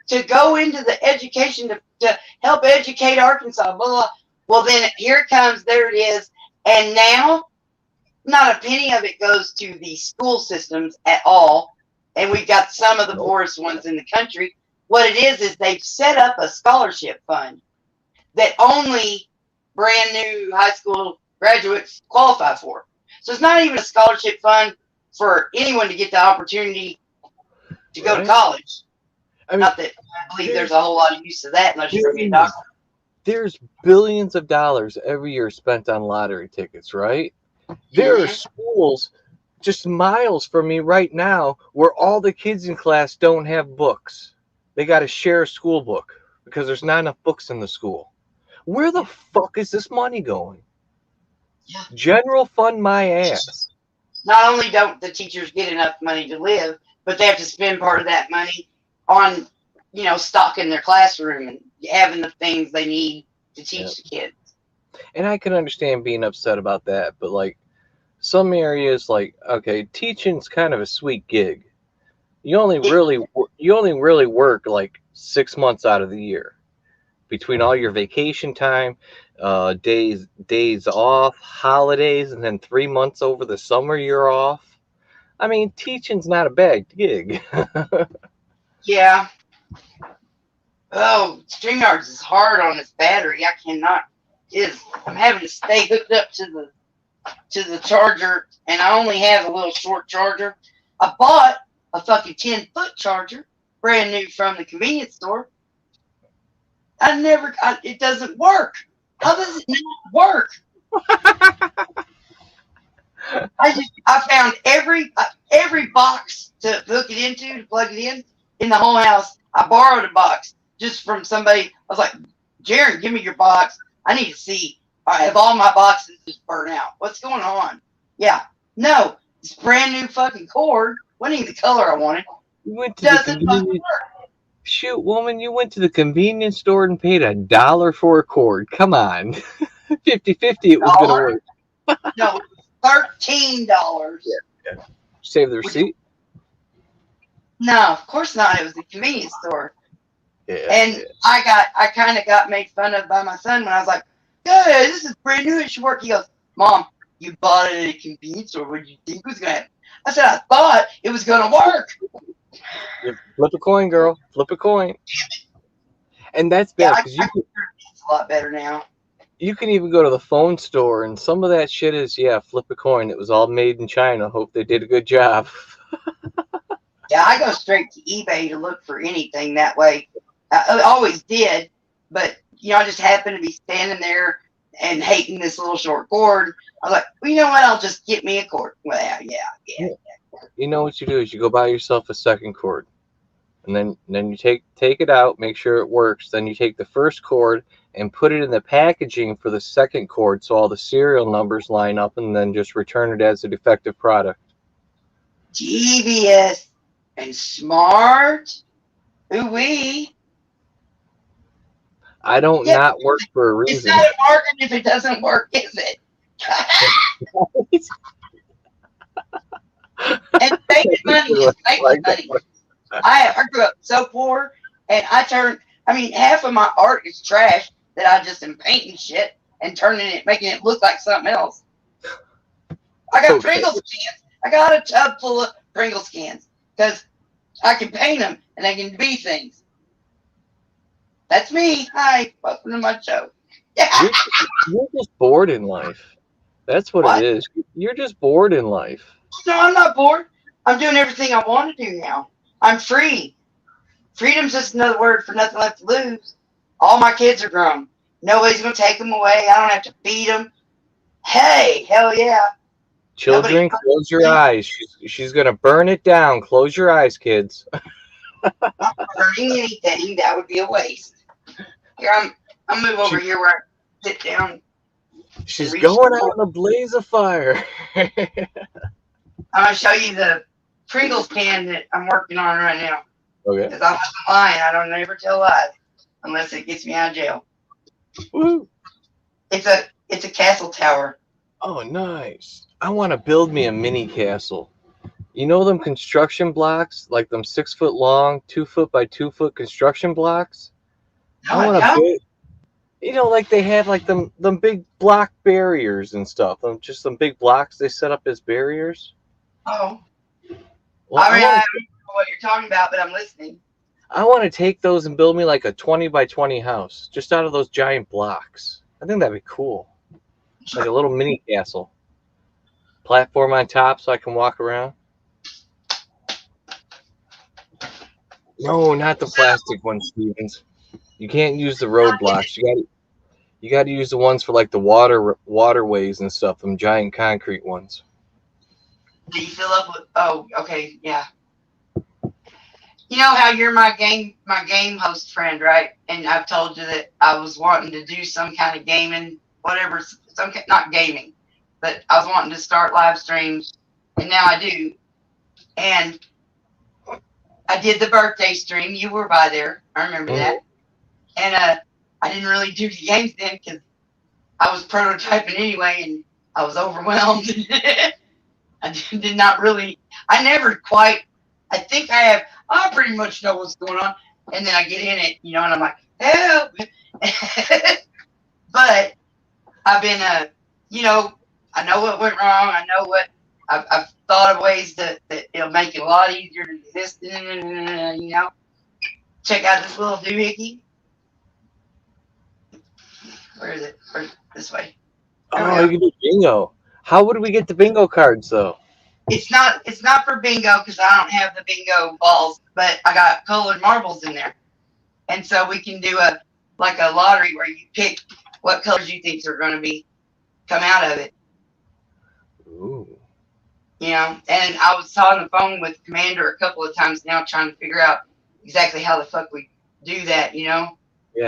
to go into the education to help educate Arkansas, blah, blah. Well, then here it comes, there it is. And now, not a penny of it goes to the school systems at all. And we've got some of the poorest ones in the country. What it is they've set up a scholarship fund that only brand new high school graduates qualify for. So it's not even a scholarship fund for anyone to get the opportunity to go to college. I mean, not that I believe there's a whole lot of use of that unless you're going to be a doctor. There's billions of dollars every year spent on lottery tickets, right? There are schools just miles from me right now where all the kids in class don't have books. They got to share a school book because there's not enough books in the school. Where the fuck is this money going? Yeah. General fund my ass. Not only don't the teachers get enough money to live, but they have to spend part of that money on, stocking their classroom and having the things they need to teach the kids. And I can understand being upset about that, but like some areas, like, okay, teaching's kind of a sweet gig. You only really work like 6 months out of the year between all your vacation time, days off, holidays, and then 3 months over the summer you're off. I mean, teaching's not a bad gig. Yeah. Oh, StreamYards is hard on its battery. I cannot. I'm having to stay hooked up to the charger, and I only have a little short charger. I bought a fucking 10-foot charger, brand new from the convenience store. It doesn't work. How does it not work? I found every box to hook it into, to plug it in the whole house. I borrowed a box just from somebody. I was like, Jared, give me your box. I need to see. I have all my boxes just burnt out. What's going on? Yeah. No, it's brand new fucking cord. Wasn't even the color I wanted. You went to the convenience. Shoot, woman, you went to the convenience store and paid $1 for a cord. Come on. 50-50 it was going to work. No, $13. Yeah. Save the receipt? No, of course not. It was the convenience store. Yeah. And I kind of got made fun of by my son when I was like, "Good, this is brand new. It should work." He goes, "Mom, you bought it at a convenience store. What did you think was going to happen?" I said, "I thought it was going to work." Flip a coin, girl. Flip a coin. And that's bad because it's a lot better now. You can even go to the phone store, and some of that shit is, flip a coin. It was all made in China. Hope they did a good job. Yeah, I go straight to eBay to look for anything that way. I always did, but I just happened to be standing there and hating this little short cord. I was like, well, you know what? I'll just get me a cord. Well, yeah. You know what you do is you go buy yourself a second cord, and then you take it out, make sure it works. Then you take the first cord and put it in the packaging for the second cord, so all the serial numbers line up, and then just return it as a defective product. Devious and smart. Ooh-wee. I don't not work for a reason. It's not a bargain if it doesn't work, is it? And saving money is saving money. I grew up so poor, and half of my art is trash that I just am painting shit and making it look like something else. I got Pringles cans. I got a tub full of Pringles cans because I can paint them and they can be things. That's me. Hi, welcome to my show. You're just bored in life. That's what it is. You're just bored in life. No, I'm not bored. I'm doing everything I want to do now. I'm free. Freedom's just another word for nothing left to lose. All my kids are grown. Nobody's going to take them away. I don't have to feed them. Hey, hell yeah. Children, close your eyes. She's gonna burn it down. Close your eyes, kids. Burning anything, that would be a waste. Here, I'll move over here where I sit down. She's going out in a blaze of fire. I'm gonna show you the Pringles can that I'm working on right now. Okay. Because I'm lying. I don't ever tell lies unless it gets me out of jail. Woo. It's a castle tower. Oh, nice. I want to build me a mini castle. You know them construction blocks, like them 6 foot long, 2 foot by 2 foot construction blocks? No, I want to don't. build. You know, like they have like them big block barriers and stuff. Just some big blocks they set up as barriers. Oh, Well, I mean, I don't know what you're talking about, but I'm listening. I want to take those and build me like a 20 by 20 house, just out of those giant blocks. I think that'd be cool. Like a little mini castle. Platform on top so I can walk around. No, not the plastic ones, Stevens. You can't use the roadblocks. You got to use the ones for like the waterways and stuff. Them giant concrete ones. Do you fill up with? Oh, okay, yeah. You know how you're my game host friend, right? And I've told you that I was wanting to do some kind of gaming, whatever, not gaming, but I was wanting to start live streams, and now I do. And I did the birthday stream. You were by there. I remember that. And I didn't really do the games then because I was prototyping anyway, and I was overwhelmed. I did not really. I never quite. I think I pretty much know what's going on, and then I get in it, and I'm like, help. But I've been, I know what went wrong. I know what I've thought of ways that it'll make it a lot easier to do this. Check out this little doohickey. Where is it? This way. Oh, you can do bingo. How would we get the bingo cards though? It's not for bingo because I don't have the bingo balls, but I got colored marbles in there, and so we can do a lottery where you pick what colors you think are going to come out of it. Ooh. And I was on the phone with Commander a couple of times now trying to figure out exactly how the fuck we do that. Yeah,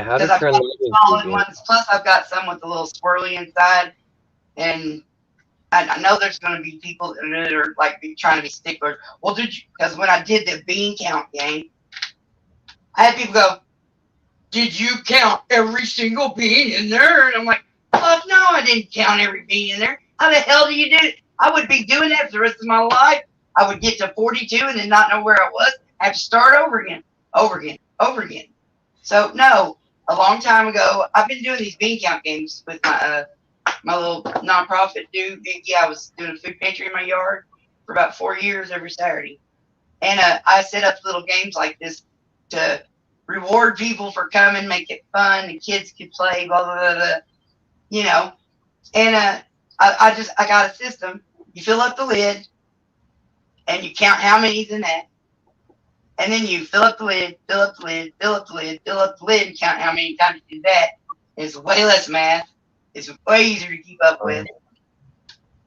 how to Because I've turn got the solid ones, plus I've got some with a little swirly inside, and I know there's going to be people that are trying to be sticklers. Well, because when I did the bean count game, I had people go, "Did you count every single bean in there?" And I'm like, "Fuck no, I didn't count every bean in there. How the hell do you do it? I would be doing that for the rest of my life. I would get to 42 and then not know where I was. I have to start over again. So no, a long time ago, I've been doing these bean count games with my little nonprofit dude. I was doing a food pantry in my yard for about 4 years every Saturday. And I set up little games like this to reward people for coming, make it fun. The kids could play, blah, blah, blah, blah, And I got a system. You fill up the lid and you count how many's in that. And then you fill up the lid, fill up the lid, fill up the lid, fill up the lid, and count how many times you do that. It's way less math. It's way easier to keep up with.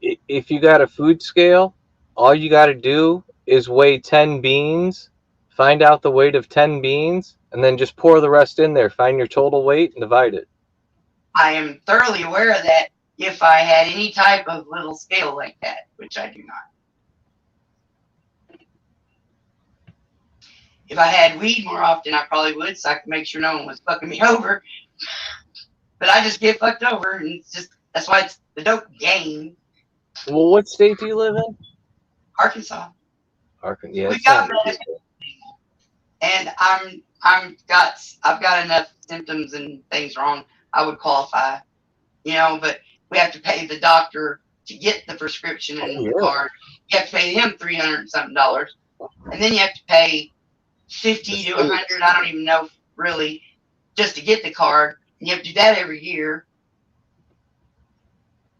If you got a food scale, all you got to do is weigh 10 beans, find out the weight of 10 beans, and then just pour the rest in there. Find your total weight and divide it. I am thoroughly aware of that if I had any type of little scale like that, which I do not. If I had weed more often, I probably would, so I could make sure no one was fucking me over. But I just get fucked over, and that's why it's the dope game. Well, what state do you live in? Arkansas. Yeah, We got that. And I've got enough symptoms and things wrong. I would qualify, but we have to pay the doctor to get the prescription and the card. You have to pay him $300 and something, and then you have to pay $50 to $100. I don't even know really, just to get the card. And you have to do that every year,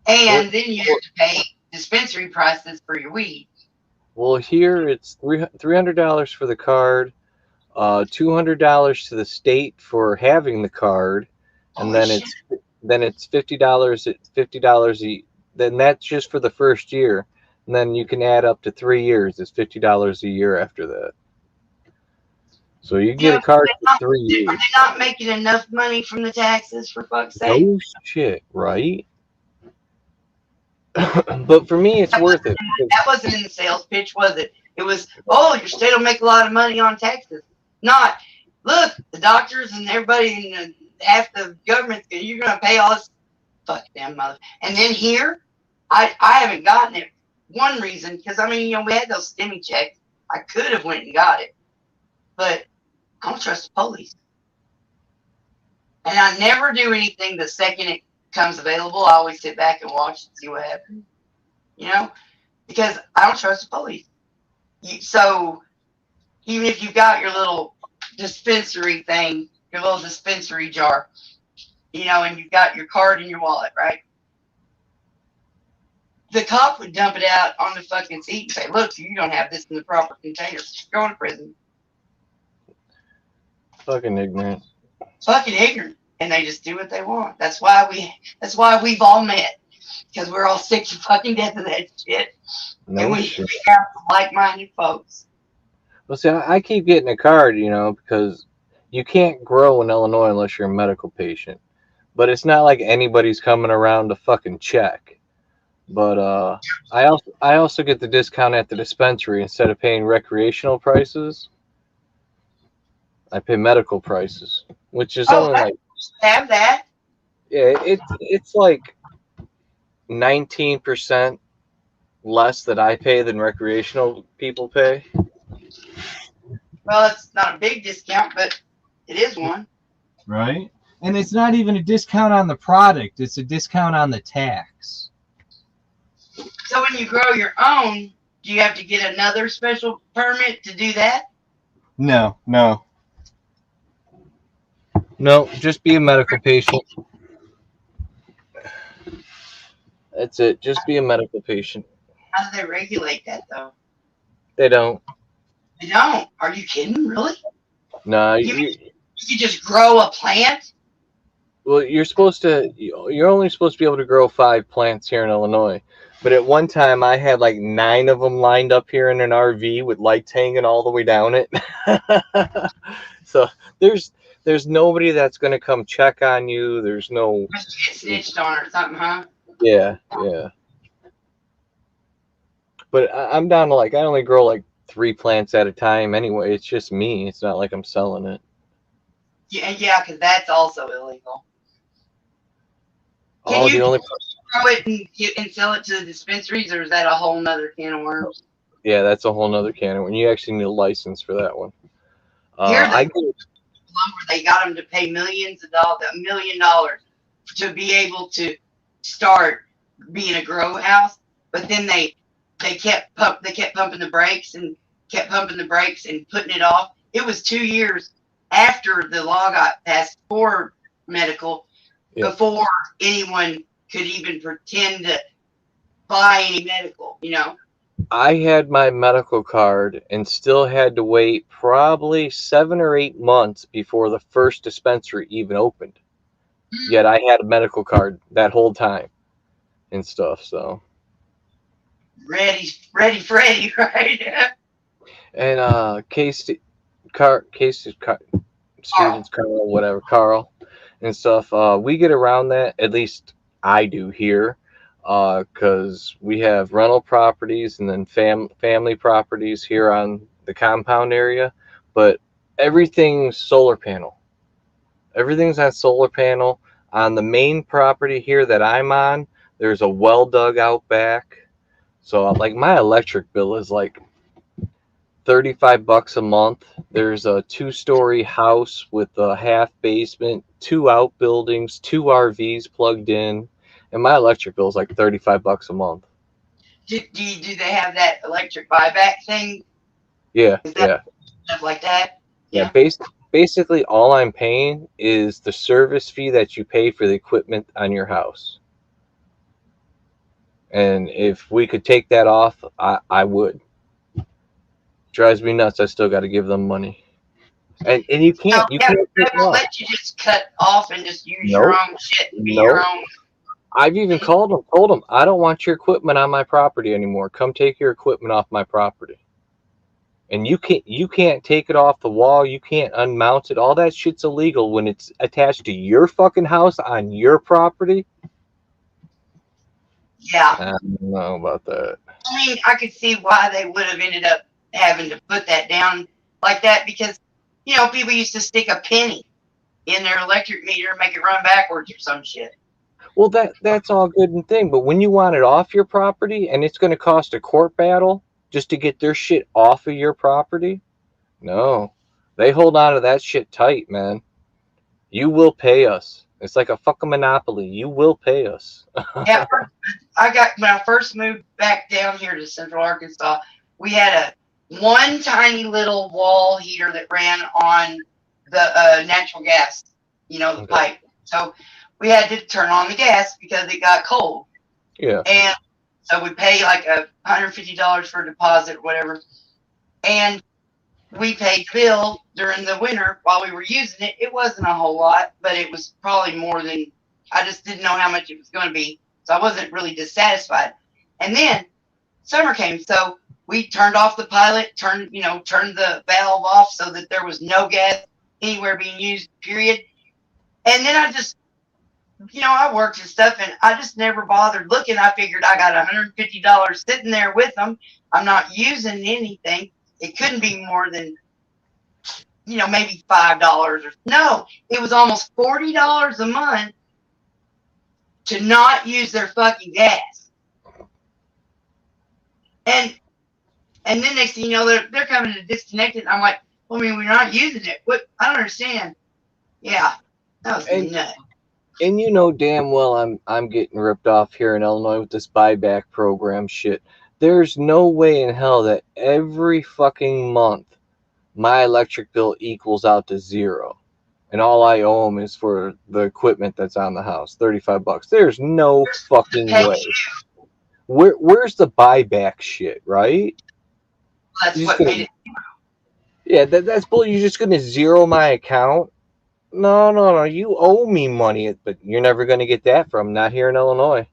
and then you have to pay dispensary prices for your weed. Well, here it's $300 for the card, $200 to the state for having the card, and then it's $50 then that's just for the first year. And then you can add up to 3 years. It's $50 a year after that. So you get a card for 3 years. Are they not making enough money from the taxes, for fuck's sake? No shit, right? But for me, it's worth it. That wasn't in the sales pitch, was it? It was, oh, your state will make a lot of money on taxes. Not, look, the doctors and everybody and half the government, you're going to pay all this. Fuck them mother. And then here, I haven't gotten it. One reason, because I mean, we had those stimmy checks. I could have went and got it, but I don't trust the police. And I never do anything the second it comes available. I always sit back and watch and see what happens. Because I don't trust the police. So even if you've got your little dispensary thing, your little dispensary jar, and you've got your card in your wallet, right? The cop would dump it out on the fucking seat and say, look, you don't have this in the proper container. You're going to prison. Fucking ignorant. Fucking ignorant. And they just do what they want. That's why we've all met. Because we're all sick to fucking death of that shit. No and we shit. have like-minded folks. Well, see, I keep getting a card, because you can't grow in Illinois unless you're a medical patient. But it's not like anybody's coming around to fucking check. But I also get the discount at the dispensary. Instead of paying recreational prices, I pay medical prices, which is only like, have that. yeah, it's like 19% less that I pay than recreational people pay. Well, it's not a big discount, but it is one. Right? And it's not even a discount on the product. It's a discount on the tax. So when you grow your own, do you have to get another special permit to do that? No. No, just be a medical patient. That's it. Just be a medical patient. How do they regulate that, though? They don't. They don't. Are you kidding? Really? No, You just grow a plant? well, you're only supposed to be able to grow 5 plants here in Illinois. But at one time, I had like 9 of them lined up here in an RV with lights hanging all the way down it. So there's nobody that's going to come check on you. There's no. Must get snitched on or something, huh? Yeah. But I'm down to I only grow like 3 plants at a time anyway. It's just me. It's not like I'm selling it. Yeah, because that's also illegal. Can Oh, you the only. grow it and sell it to the dispensaries, or is that a whole nother can of worms? Yeah, that's a whole nother can. When you actually need a license for that one. They got them to pay $1 million to be able to start being a grow house, but then they kept pumping the brakes and putting it off. It was 2 years after the law got passed for medical, before anyone could even pretend to buy any medical, I had my medical card and still had to wait probably 7 or 8 months before the first dispensary even opened. Yet I had a medical card that whole time and stuff. So ready, Freddy, right? and Carl and stuff. We get around that, at least I do here. Because we have rental properties and then family properties here on the compound area, but everything's solar panel. Everything's on solar panel. On the main property here that I'm on, there's a well dug out back. So my electric bill is like $35 a month. There's a 2-story house with a half basement, 2 outbuildings, 2 RVs plugged in. And my electric bill is like $35 a month. Do they have that electric buyback thing? Yeah. Stuff like that? Yeah. Basically, all I'm paying is the service fee that you pay for the equipment on your house. And if we could take that off, I would. Drives me nuts. I still got to give them money. And you can't. You can't they won't let you just cut off and just use your own shit and be your own. I've even called them, told them, I don't want your equipment on my property anymore. Come take your equipment off my property. And you can't take it off the wall. You can't unmount it. All that shit's illegal when it's attached to your fucking house on your property. Yeah. I don't know about that. I mean, I could see why they would have ended up having to put that down like that because, you know, people used to stick a penny in their electric meter and make it run backwards or some shit. Well, that's all good and thing, but when you want it off your property and it's going to cost a court battle just to get their shit off of your property, no. They hold on to that shit tight, man. You will pay us. It's like a fucking monopoly. You will pay us. Yeah, when I first moved back down here to Central Arkansas, we had one tiny little wall heater that ran on the natural gas, you know, the pipe. So we had to turn on the gas because it got cold. Yeah. And so we pay like $150 for a deposit or whatever. And we paid bill during the winter while we were using it. It wasn't a whole lot, but it was probably more than, I just didn't know how much it was going to be. So I wasn't really dissatisfied. And then summer came. So we turned off the pilot, turned the valve off so that there was no gas anywhere being used, period. And then I just, I worked and stuff, and I just never bothered looking. I figured I got $150 sitting there with them. I'm not using anything. It couldn't be more than, maybe $5 or no. It was almost $40 a month to not use their fucking gas. And then next thing you know, they're coming to disconnect it. And I'm like, well, I mean, we're not using it. What? I don't understand. Yeah, that was nuts. And you know damn well I'm getting ripped off here in Illinois with this buyback program shit. There's no way in hell that every fucking month my electric bill equals out to zero. And all I owe them is for the equipment that's on the house, $35. There's no fucking way. Where's the buyback shit, right? That's what made it. Yeah, that's bull. You're just gonna zero my account? No. You owe me money, but you're never gonna get that from not here in Illinois.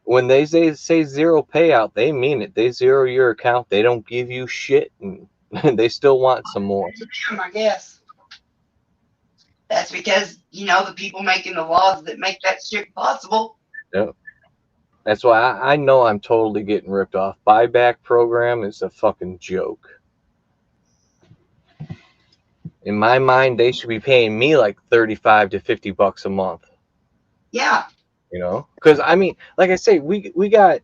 When they say zero payout, they mean it. They zero your account. They don't give you shit, and they still want some more. I guess that's because the people making the laws that make that shit possible. Yep. That's why I know I'm totally getting ripped off. Buyback program is a fucking joke. In my mind, they should be paying me like $35 to $50 a month. Yeah. Because I mean, like I say, we got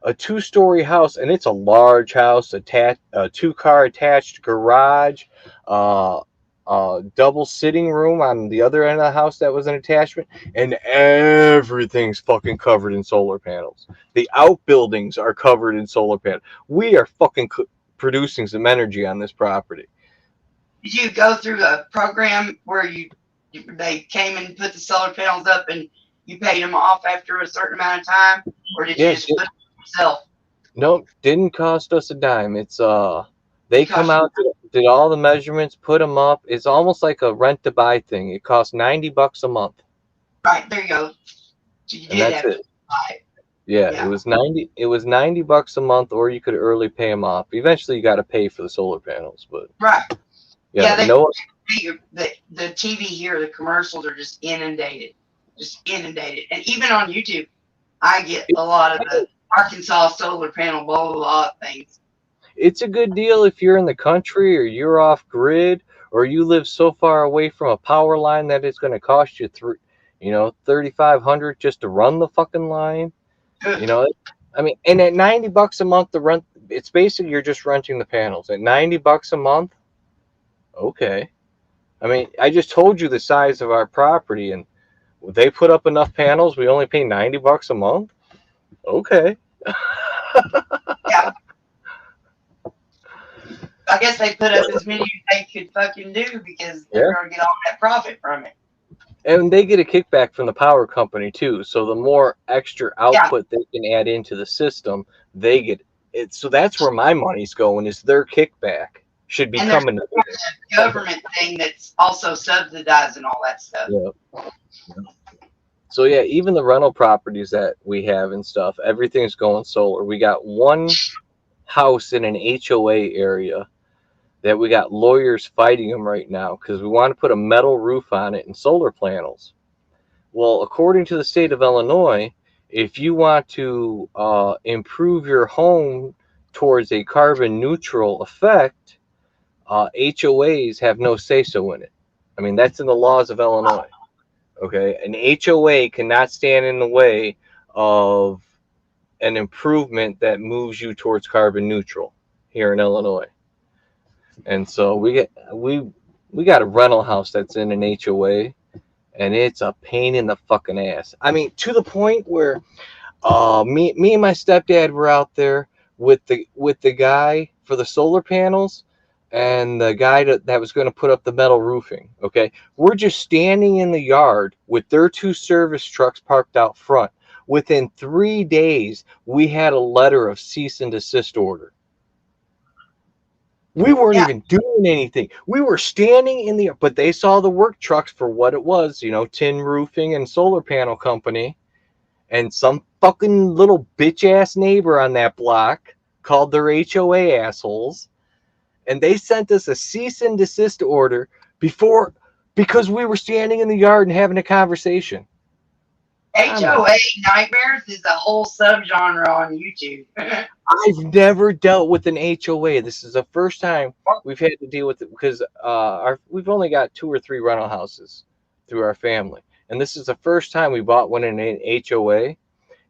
a 2-story house, and it's a large house, a 2-car attached garage, double sitting room on the other end of the house that was an attachment, and everything's fucking covered in solar panels. The outbuildings are covered in solar panels. We are fucking producing some energy on this property. Did you go through a program where they came and put the solar panels up and you paid them off after a certain amount of time, or did you just put it yourself? Nope, didn't cost us a dime. It's they come out, did all the measurements, put them up. It's almost like a rent to buy thing. It costs $90 a month. Right, there you go. So you did and that's it. Yeah, it was $90 a month, or you could early pay them off. Eventually, you got to pay for the solar panels, but right. Yeah, the TV here, the commercials are just inundated. And even on YouTube, I get a lot of the Arkansas solar panel, blah, blah, blah things. It's a good deal if you're in the country or you're off grid or you live so far away from a power line that it's going to cost you $3,500 just to run the fucking line. I mean, and at $90 a month to rent, it's basically you're just renting the panels. At $90 a month, okay. I mean, I just told you the size of our property, and they put up enough panels. We only pay $90 a month. Okay. Yeah. I guess they put up as many as they could fucking do because they're going to get all that profit from it. And they get a kickback from the power company too. So the more extra output they can add into the system, they get it. So that's where my money's going, is their kickback. should be And there's coming. a government thing that's also subsidizing all that stuff. Yeah. So yeah, even the rental properties that we have and stuff, everything's going solar. We got one house in an HOA area that we got lawyers fighting them right now because we want to put a metal roof on it and solar panels. Well, according to the state of Illinois, if you want to improve your home towards a carbon neutral effect, HOAs have no say-so in it. I mean, that's in the laws of Illinois. Okay, an HOA cannot stand in the way of an improvement that moves you towards carbon neutral here in Illinois. And so we got a rental house that's in an HOA, and it's a pain in the fucking ass. I mean, to the point where me and my stepdad were out there with the guy for the solar panels and the guy that was going to put up the metal roofing. Okay, we're just standing in the yard with their 2 service trucks parked out front. Within 3 days, we had a letter of cease and desist order. We weren't even doing anything. We were standing in the, but they saw the work trucks for what it was, you know, tin roofing and solar panel company. And some fucking little bitch ass neighbor on that block called their HOA assholes. And they sent us a cease and desist order because we were standing in the yard and having a conversation. HOA nightmares is a whole subgenre on YouTube. I've never dealt with an HOA. This is the first time we've had to deal with it because we've only got 2 or 3 rental houses through our family. And this is the first time we bought one in an HOA.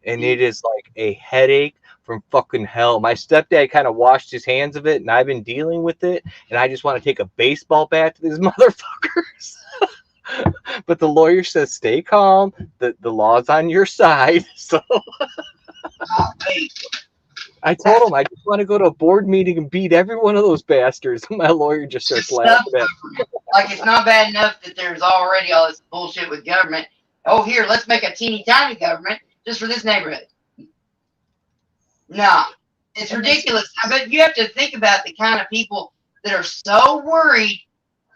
And it is like a headache from fucking hell. My stepdad kind of washed his hands of it, and I've been dealing with it. And I just want to take a baseball bat to these motherfuckers. But the lawyer says, stay calm. The law's on your side. So I told him I just want to go to a board meeting and beat every one of those bastards. My lawyer just starts laughing at me. Like, it's not bad enough that there's already all this bullshit with government. Oh, here, let's make a teeny tiny government just for this neighborhood. Nah, it's ridiculous. But you have to think about the kind of people that are so worried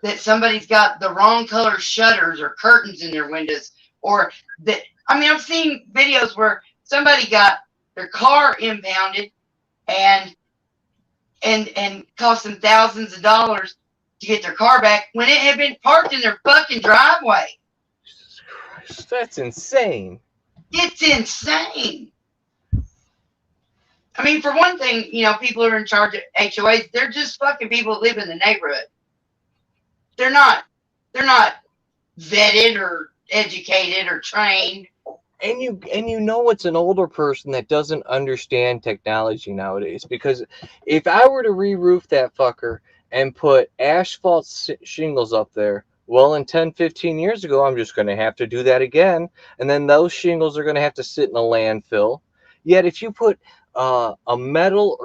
that somebody's got the wrong color shutters or curtains in their windows, or that, I mean, I've seen videos where somebody got their car impounded and cost them thousands of dollars to get their car back when it had been parked in their fucking driveway. Jesus Christ, that's insane. It's insane. I mean, for one thing, you know, people who are in charge of HOAs, they're just fucking people that live in the neighborhood. They're not vetted or educated or trained. And you know it's an older person that doesn't understand technology nowadays, because if I were to re-roof that fucker and put asphalt shingles up there, well, in 10-15 years ago, I'm just going to have to do that again, and then those shingles are going to have to sit in a landfill. Yet if you put a metal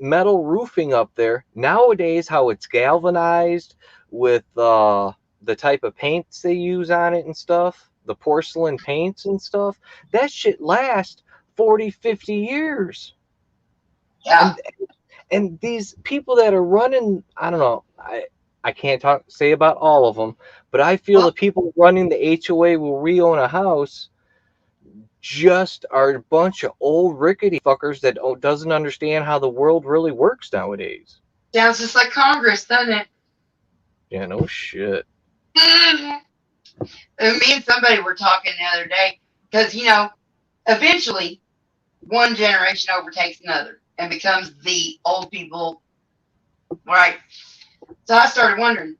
roofing up there nowadays, how it's galvanized with the type of paints they use on it and stuff, the porcelain paints and stuff, that shit lasts 40-50 years. Yeah. And these people that are running, I don't know, I can't say about all of them, but I feel the people running the HOA where we own a house just are a bunch of old rickety fuckers that doesn't understand how the world really works nowadays. Sounds just like Congress, doesn't it? Yeah, no shit. Me and somebody were talking the other day, because, you know, eventually one generation overtakes another and becomes the old people, right? So I started wondering,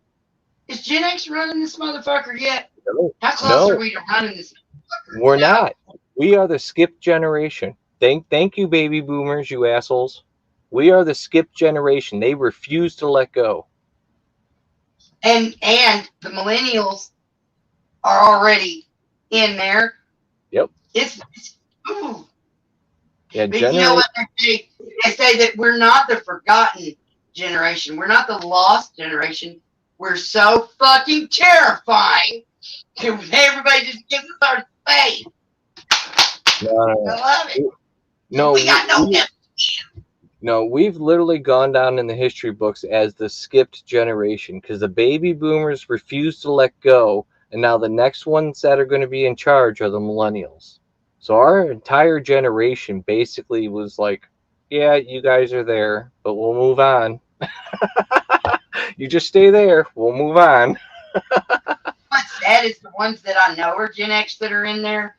is Gen X running this motherfucker yet? No. How close are we to running this motherfucker? We're not. We are the skip generation. Thank you, baby boomers, you assholes. We are the skip generation. They refuse to let go. And the millennials are already in there. Yep. It's ooh. Yeah, but you know what they say that we're not the forgotten generation. We're not the lost generation. We're so fucking terrifying. Everybody just gives us our space. No. I love it. No, we got no No, we've literally gone down in the history books as the skipped generation because the baby boomers refused to let go, and now the next ones that are going to be in charge are the millennials. So our entire generation basically was like, yeah, you guys are there, but we'll move on. You just stay there, we'll move on. What's sad is the ones that I know are Gen X that are in there.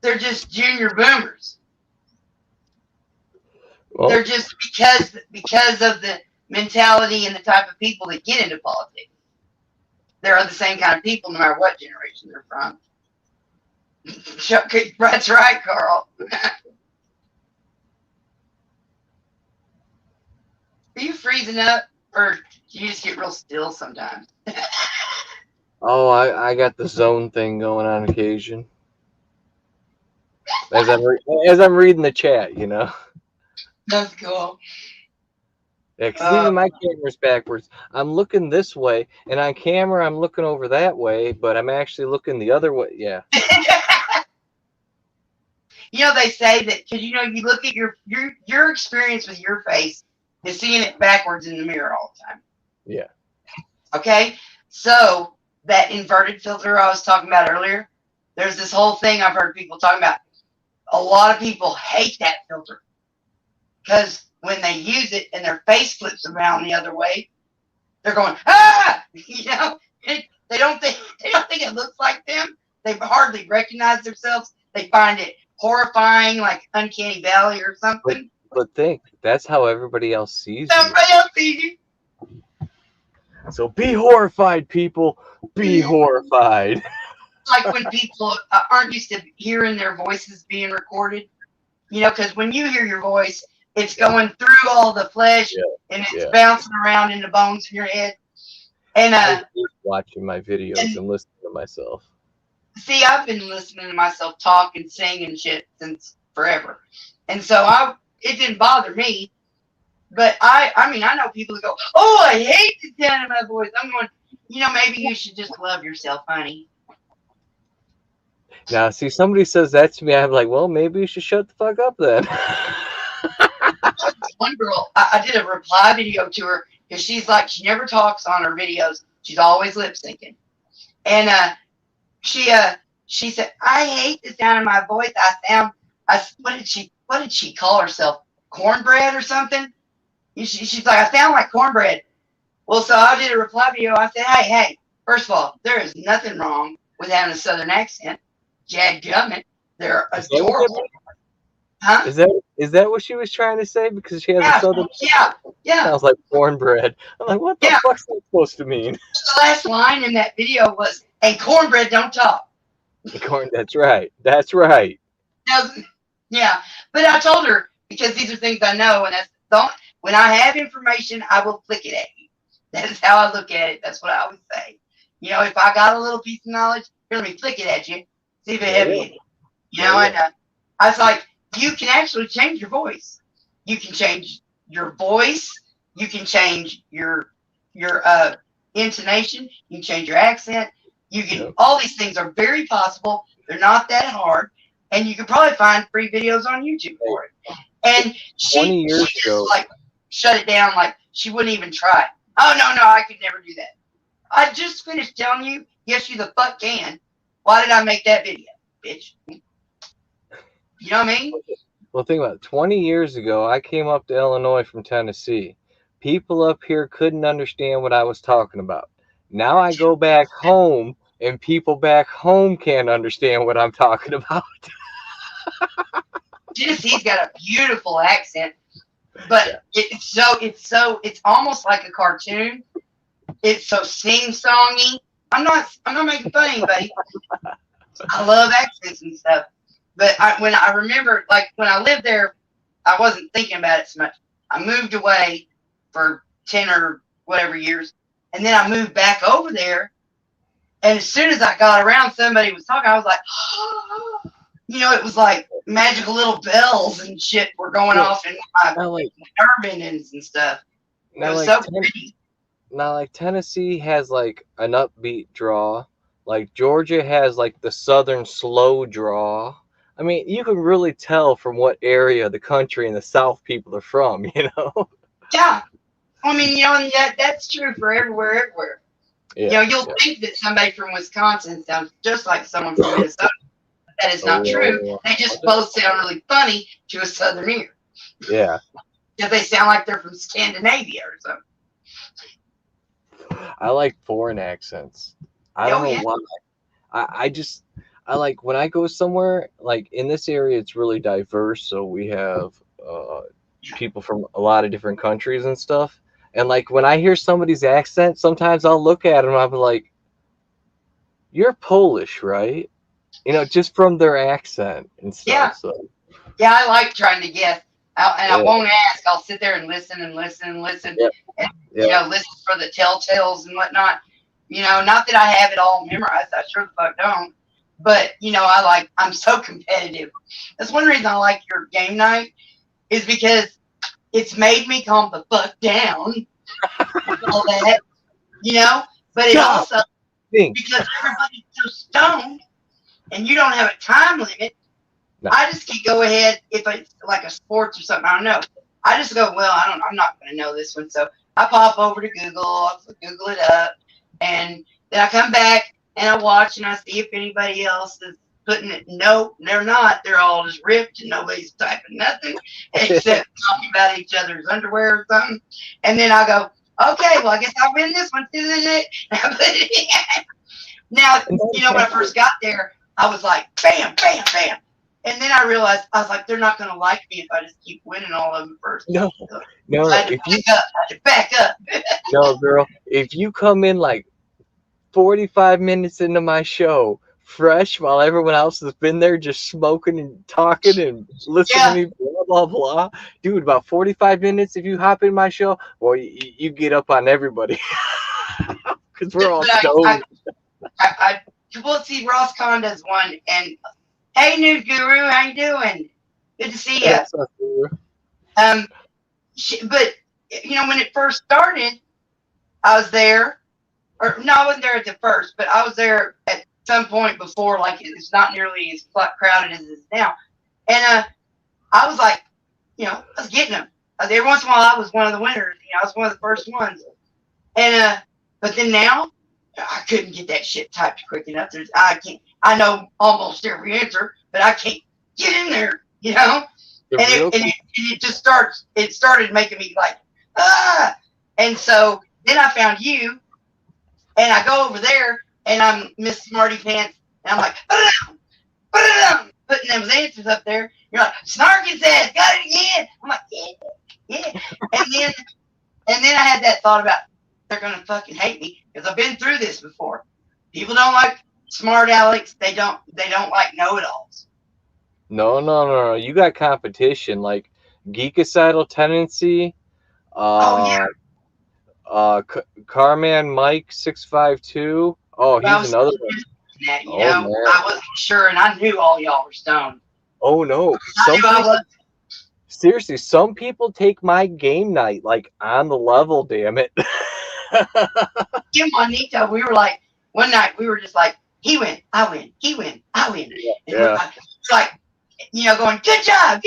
They're just junior boomers. Well, They're just because of the mentality and the type of people that get into politics. They're the same kind of people no matter what generation they're from. That's right, Carl. Are you freezing up, or do you just get real still sometimes? oh, I got the zone thing going on occasion. As I'm reading the chat, you know. That's cool. Yeah, 'cause even my camera's backwards. I'm looking this way, and on camera I'm looking over that way, but I'm actually looking the other way. Yeah. You know, they say that because you look at your experience with your face is seeing it backwards in the mirror all the time. Yeah. Okay, so that inverted filter I was talking about earlier, there's this whole thing I've heard people talking about. A lot of people hate that filter because when they use it and their face flips around the other way, they're going, ah, you know, they don't think it looks like them. They hardly recognize themselves. They find it horrifying, like Uncanny Valley or something. But think, that's how everybody else sees you. Somebody else sees you. So be horrified, people. Be horrified. Like when people aren't used to hearing their voices being recorded, you know, because when you hear your voice, it's going through all the flesh and it's bouncing around in the bones in your head. And I hate watching my videos and listening to myself. See, I've been listening to myself talk and sing and shit since forever, and so it didn't bother me. But I mean, I know people that go, "Oh, I hate the sound of my voice." I'm going, you know, maybe you should just love yourself, honey. Now, see, somebody says that to me, I'm like, well, maybe you should shut the fuck up then. One girl, I did a reply video to her because she's like, she never talks on her videos. She's always lip syncing. And she said, I hate the sound of my voice. What did she call herself? Cornbread or something? She's like, I sound like cornbread. Well, so I did a reply video. I said, hey, first of all, there is nothing wrong with having a southern accent. Dadgummit, they're adorable. Huh? Is that what she was trying to say? Because she has a southern yeah. Sounds like cornbread. I'm like, what the fuck's that supposed to mean? The last line in that video was, "Hey, cornbread don't talk." That's right. That's right. Yeah, but I told her because these are things I know, and when I have information, I will flick it at you. That is how I look at it. That's what I always say. You know, if I got a little piece of knowledge, here, let me flick it at you. See if it heavy in it. You know, and I was like, you can actually change your voice. You can change your voice. You can change your intonation. You can change your accent. You can. All these things are very possible. They're not that hard, and you can probably find free videos on YouTube for it. And she just like shut it down. Like she wouldn't even try. Oh no, I could never do that. I just finished telling you. Yes, you the fuck can. Why did I make that video, bitch? You know what I mean? Well, think about it. 20 years ago, I came up to Illinois from Tennessee. People up here couldn't understand what I was talking about. Now I go back home, and people back home can't understand what I'm talking about. Tennessee's got a beautiful accent, but it's almost like a cartoon. It's so sing-songy. I'm not making fun of anybody. I love accents and stuff. But when I remember, like when I lived there, I wasn't thinking about it so much. I moved away for 10 or whatever years, and then I moved back over there. And as soon as I got around, somebody was talking. I was like, oh. You know, it was like magical little bells and shit were going off in my turbans and stuff. It was so pretty. Now, like Tennessee has like an upbeat draw. Like Georgia has like the southern slow draw. I mean, you can really tell from what area of the country and the South people are from, you know? Yeah. I mean, and that's true for everywhere. Yeah. You'll think that somebody from Wisconsin sounds just like someone from Minnesota. That is not true. They just both sound really funny to a Southern ear. Yeah. Because they sound like they're from Scandinavia or something. I like foreign accents. I don't know why. I like when I go somewhere, like in this area, it's really diverse. So we have people from a lot of different countries and stuff. And like when I hear somebody's accent, sometimes I'll look at them and I'll be like, "You're Polish, right?" Just from their accent and stuff. Yeah. So. Yeah, I like trying to guess. I won't ask. I'll sit there and listen and listen and listen. Yep. And, Yep. Listen for the telltales and whatnot. Not that I have it all memorized. I sure the fuck don't. But, I'm so competitive. That's one reason I like your game night is because it's made me calm the fuck down. All that, but it also, because everybody's so stoned and you don't have a time limit, no. I just can go ahead if it's like a sports or something. I don't know. I just go, well, I'm not going to know this one. So I pop over to Google, I'll Google it up, and then I come back and I watch and I see if anybody else is putting it. No, they're not. They're all just ripped and nobody's typing nothing except talking about each other's underwear or something. And then I go, okay, well, I guess I'll win this one. Now, when I first got there, I was like, bam, bam, bam. And then I realized, I was like, they're not going to like me if I just keep winning all of them first. No. I had to back up. No, girl, if you come in like 45 minutes into my show, fresh, while everyone else has been there just smoking and talking and listening to me, blah, blah, blah. Dude, about 45 minutes, if you hop in my show, well, you get up on everybody. Because we're all stoned. We'll see Ross Conda's one, and hey, News Guru, how you doing? Good to see you. But when it first started, I was there, or no, I wasn't there at the first, but I was there at some point before. Like it's not nearly as crowded as it is now, and I was like, I was getting them. Every once in a while, I was one of the winners. I was one of the first ones, and but then now, I couldn't get that shit typed quick enough. I can't. I know almost every answer, but I can't get in there, And it just starts. It started making me like, ah. And so then I found you, and I go over there, and I'm Miss Smarty Pants, and I'm like, putting those answers up there. You're like, Snarky says, got it again. I'm like, yeah. And then I had that thought about they're gonna fucking hate me because I've been through this before. People don't like smart Alex. They don't like know-it-alls. No. You got competition like Geekicidal Tendency. Carman Mike 652. Oh, he's another one. That, I wasn't sure, and I knew all y'all were stoned. Oh no! Seriously, some people take my game night like on the level. Damn it! Jim Juanito, we were like one night. We were just like, he win, I win, he win, I win. Yeah. It's like, going, good job.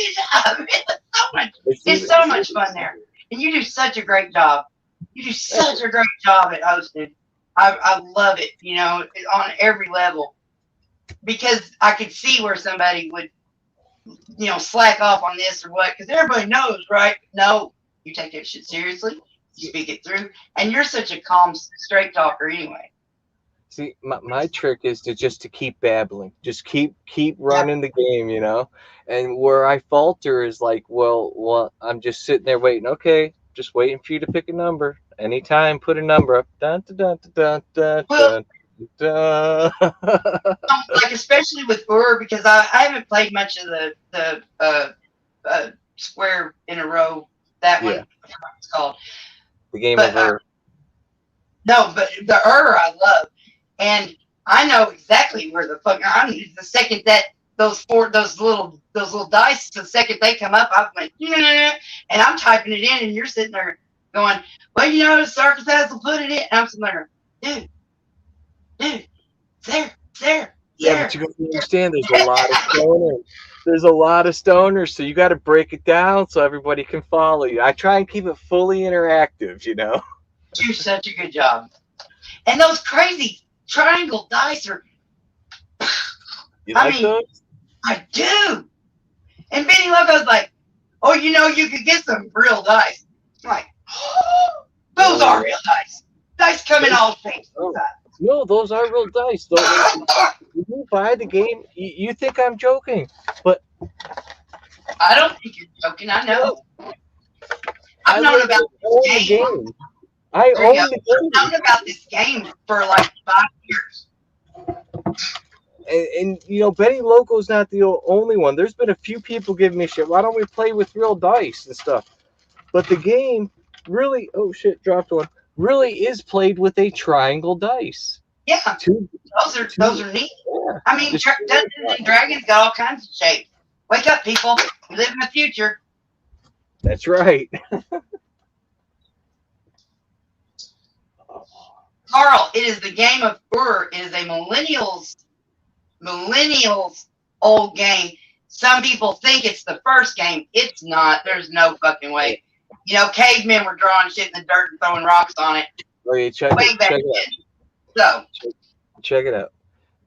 It's so much fun there, and you do such a great job. You do such a great job at hosting. I love it, on every level, because I could see where somebody would, slack off on this or what, because everybody knows, right? No, you take that shit seriously, you speak it through, and you're such a calm, straight talker anyway. See, my trick is to keep babbling, just keep running the game, and where I falter is like, well, I'm just sitting there waiting. Okay, just waiting for you to pick a number. Anytime, put a number up. Dun, dun, dun, dun, dun, dun. Like especially with Ur, because I haven't played much of the square in a row. That one, it's called the game of Ur. No, but the Ur I love, and I know exactly where the fuck I'm. The second that those little dice, the second they come up, I went and I'm typing it in, and you're sitting there going, well, Circus has to put it in. And I'm sitting there, dude, it's there. Yeah, but you got to understand there's a lot of stoners. There's a lot of stoners, so you got to break it down so everybody can follow you. I try and keep it fully interactive, you know. do such a good job. And those crazy triangle dice are, You I like mean, those? I do. And Benny Loco's like, oh, you know, you could get some real dice. I'm like, oh, those are real dice. Dice come in all shapes. Oh, no, those are real dice. Though, when you buy the game, you think I'm joking, but I don't think you're joking. I know. I I've known about own the this game. game. I There you own go. the game. I've known about this game for like 5 years. And you know, Benny Loco's not the only one. There's been a few people giving me shit. Why don't we play with real dice and stuff? But the game really, oh shit, dropped one. Really is played with a triangle dice. Yeah, Two, those are neat. yeah. I mean, Just- Dungeons and Dragons got all kinds of shapes. Wake up, people. We live in the future. That's right. Carl, it is the game of Ur. It is a millennials old game. Some people think it's the first game. It's not. There's no fucking way. You know, cavemen were drawing shit in the dirt and throwing rocks on it Okay, check way it, back check then. it out. So, Check it out.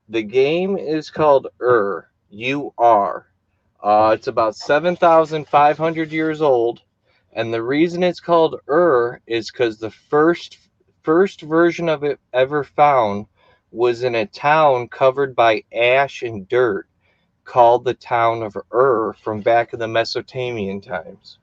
The game is called U-R. It's about 7,500 years old, and the reason it's called is because the first version of it ever found was in a town covered by ash and dirt called the town of from back in the Mesopotamian times.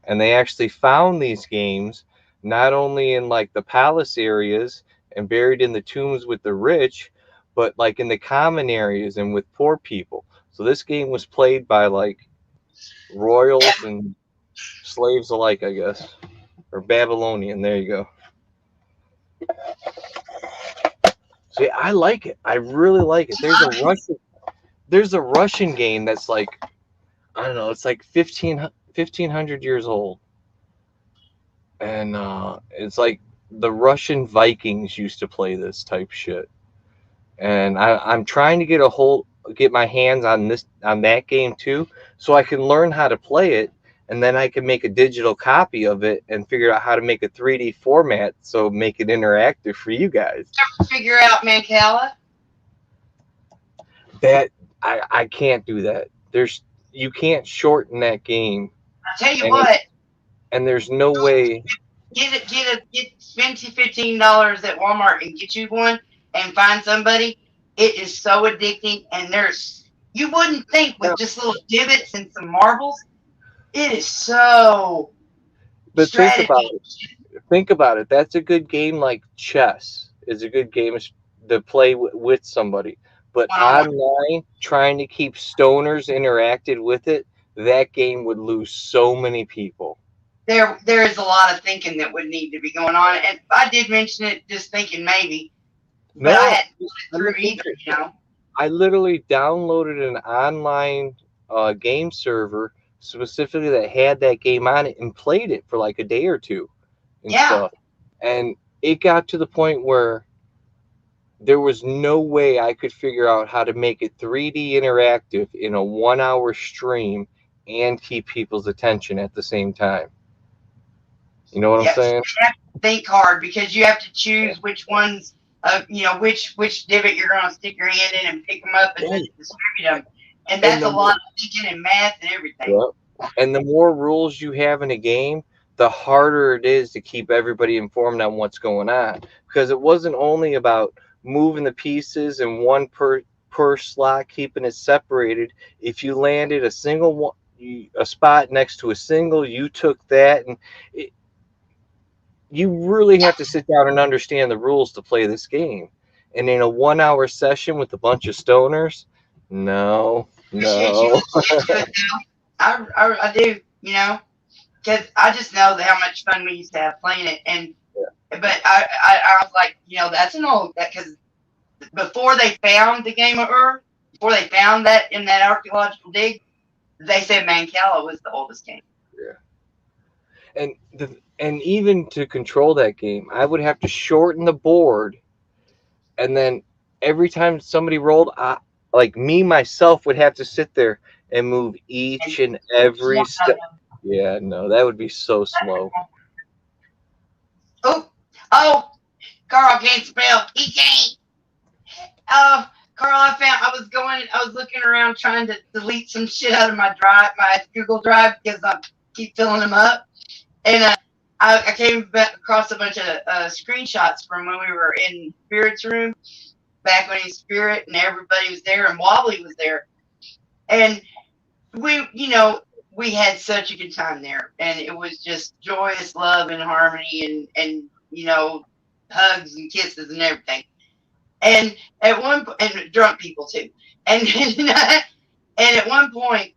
And they actually found these games not only in like the palace areas and buried in the tombs with the rich, but like in the common areas and with poor people. So this game was played by like royals and slaves alike, I guess, or Babylonian. There you go. See, I like it. I really like it. There's a Russian game that's like, I don't know, it's like 1500 years old. And it's like the Russian Vikings used to play this type shit. And I'm trying to get my hands on that game too, so I can learn how to play it, and then I can make a digital copy of it and figure out how to make a 3D format so make it interactive for you guys. figure out Mancala. That I can't do that. You can't shorten that game, I tell you And what, and there's no way. get spend $15 at Walmart and get you one and find somebody. It is so addicting, and you wouldn't think with just little divots and some marbles. It is so. But strategy. think about it. That's a good game. Like chess is a good game to play with somebody. But online, trying to keep stoners interacted with it, that game would lose so many people. There is a lot of thinking that would need to be going on, and I did mention it, just thinking maybe, but I hadn't put it through either, you know. I literally downloaded an online game server specifically that had that game on it and played it for like a day or two and stuff. And it got to the point where there was no way I could figure out how to make it 3D interactive in a 1-hour stream and keep people's attention at the same time. You know what I'm saying? You have to think hard because you have to choose which ones, which divot you're going to stick your hand in and pick them up and then distribute them. And that's a lot of thinking and math and everything. Yep. And the more rules you have in a game, the harder it is to keep everybody informed on what's going on. Because it wasn't only about moving the pieces in one per slot, keeping it separated. If you landed a spot next to a single, you took that, and you really have to sit down and understand the rules to play this game. And in a 1-hour session with a bunch of stoners, no. I do, because I just know how much fun we used to have playing it, but I was like, that's an old, because before they found the game of Ur, before they found that in that archaeological dig, they said Mancala was the oldest game. Yeah. And even to control that game, I would have to shorten the board and then every time somebody rolled, like me myself would have to sit there and move each and every step. Yeah, no, that would be so slow. Oh, Carl can't spell. He can't. Oh, Carl, I was looking around trying to delete some shit out of my Google Drive, because I keep filling them up. And I came back across a bunch of screenshots from when we were in Spirit's room, back when he's Spirit and everybody was there and Wobbly was there. And we had such a good time there, and it was just joyous love and harmony and hugs and kisses and everything. And and drunk people too. And and at one point,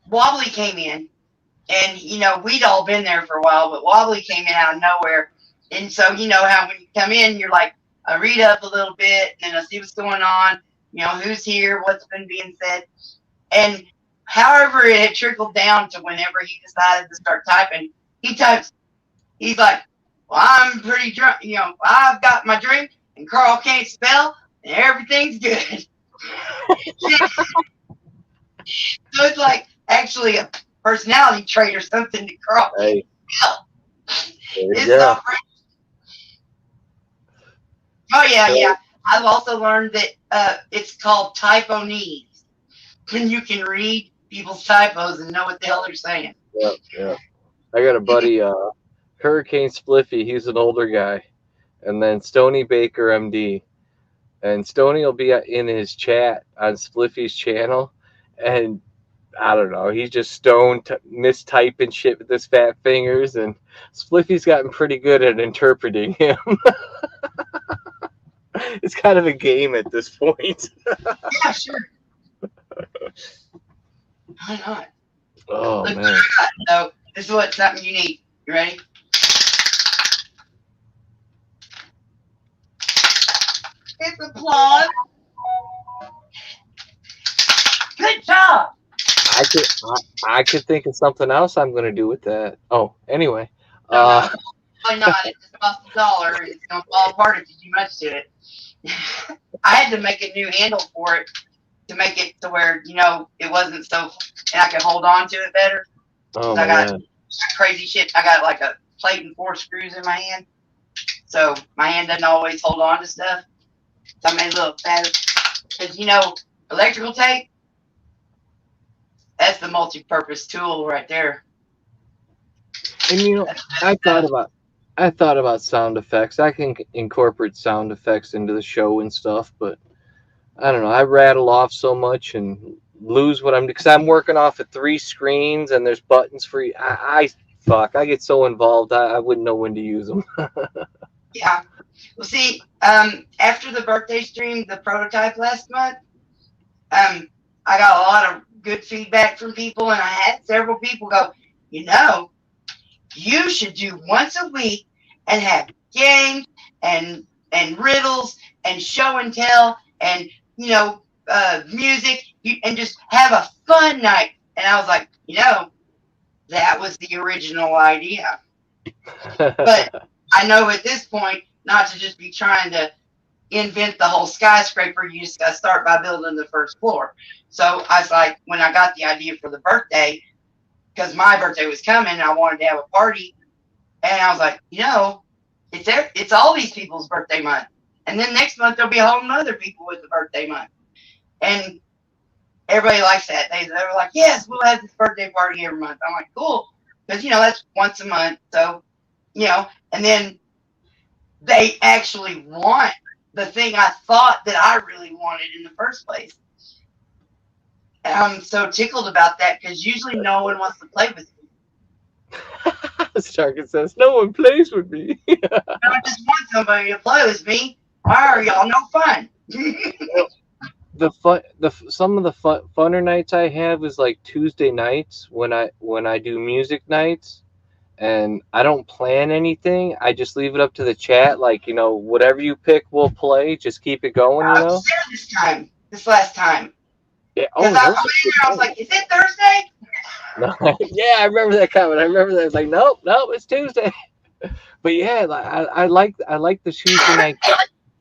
Wobbly came in, and we'd all been there for a while, but Wobbly came in out of nowhere. And so how when you come in, you're like, I read up a little bit, and then I see what's going on, who's here, what's been being said. And however it had trickled down to whenever he decided to start typing, he types, he's like, well, I'm pretty drunk, I've got my drink, and Carl can't spell, and everything's good. So it's like actually a personality trait or something to Carl. Hey. It's so great. Oh yeah. I've also learned that it's called typonese, when you can read people's typos and know what the hell they're saying. Yeah. I got a buddy, Hurricane Spliffy. He's an older guy, and then Stony Baker, MD, and Stony will be in his chat on Spliffy's channel, and I don't know, he's just stoned, mistyping shit with his fat fingers, and Spliffy's gotten pretty good at interpreting him. It's kind of a game at this point. Yeah, sure. Why not? Oh, look, man. So this is something you need. You ready? It's applause. Good job. I could think of something else I'm going to do with that. Oh, anyway. No, probably not. It just costs $1 and it's going to fall apart if you do much to it. I had to make a new handle for it to make it to where, it wasn't so, and I could hold on to it better. Oh, I got man. crazy shit. I got like a plate and 4 screws in my hand. So my hand doesn't always hold on to stuff. So I made a little better. Because, electrical tape, that's the multi-purpose tool right there. And I thought about sound effects. I can incorporate sound effects into the show and stuff, but I don't know. I rattle off so much and lose what I'm, because I'm working off of 3 screens and there's buttons for you. I get so involved. I wouldn't know when to use them. Yeah. Well, see, after the birthday stream, the prototype last month, I got a lot of good feedback from people, and I had several people go, you should do once a week and have games and riddles and show and tell and music and just have a fun night. And I was like, that was the original idea. But I know at this point not to just be trying to invent the whole skyscraper. You just got to start by building the first floor. So I was like, when I got the idea for the birthday, because my birthday was coming and I wanted to have a party, and I was like, it's all these people's birthday month. And then next month there'll be a whole nother people with the birthday month. And everybody likes that. They were like, yes, we'll have this birthday party every month. I'm like, cool. Because, that's once a month. So, and then they actually want the thing I thought that I really wanted in the first place. And I'm so tickled about that, because usually no one wants to play with me. Starkett says, no one plays with me. I just want somebody to play with me. Why are y'all no fun? Some of the funner nights I have is like Tuesday nights when I do music nights, and I don't plan anything. I just leave it up to the chat. Like, whatever you pick, we'll play. Just keep it going. This last time. Yeah. I was like, is it Thursday? No. Yeah, I remember that comment. I remember that. It's like, nope, it's Tuesday. But yeah, like, I like the Tuesday night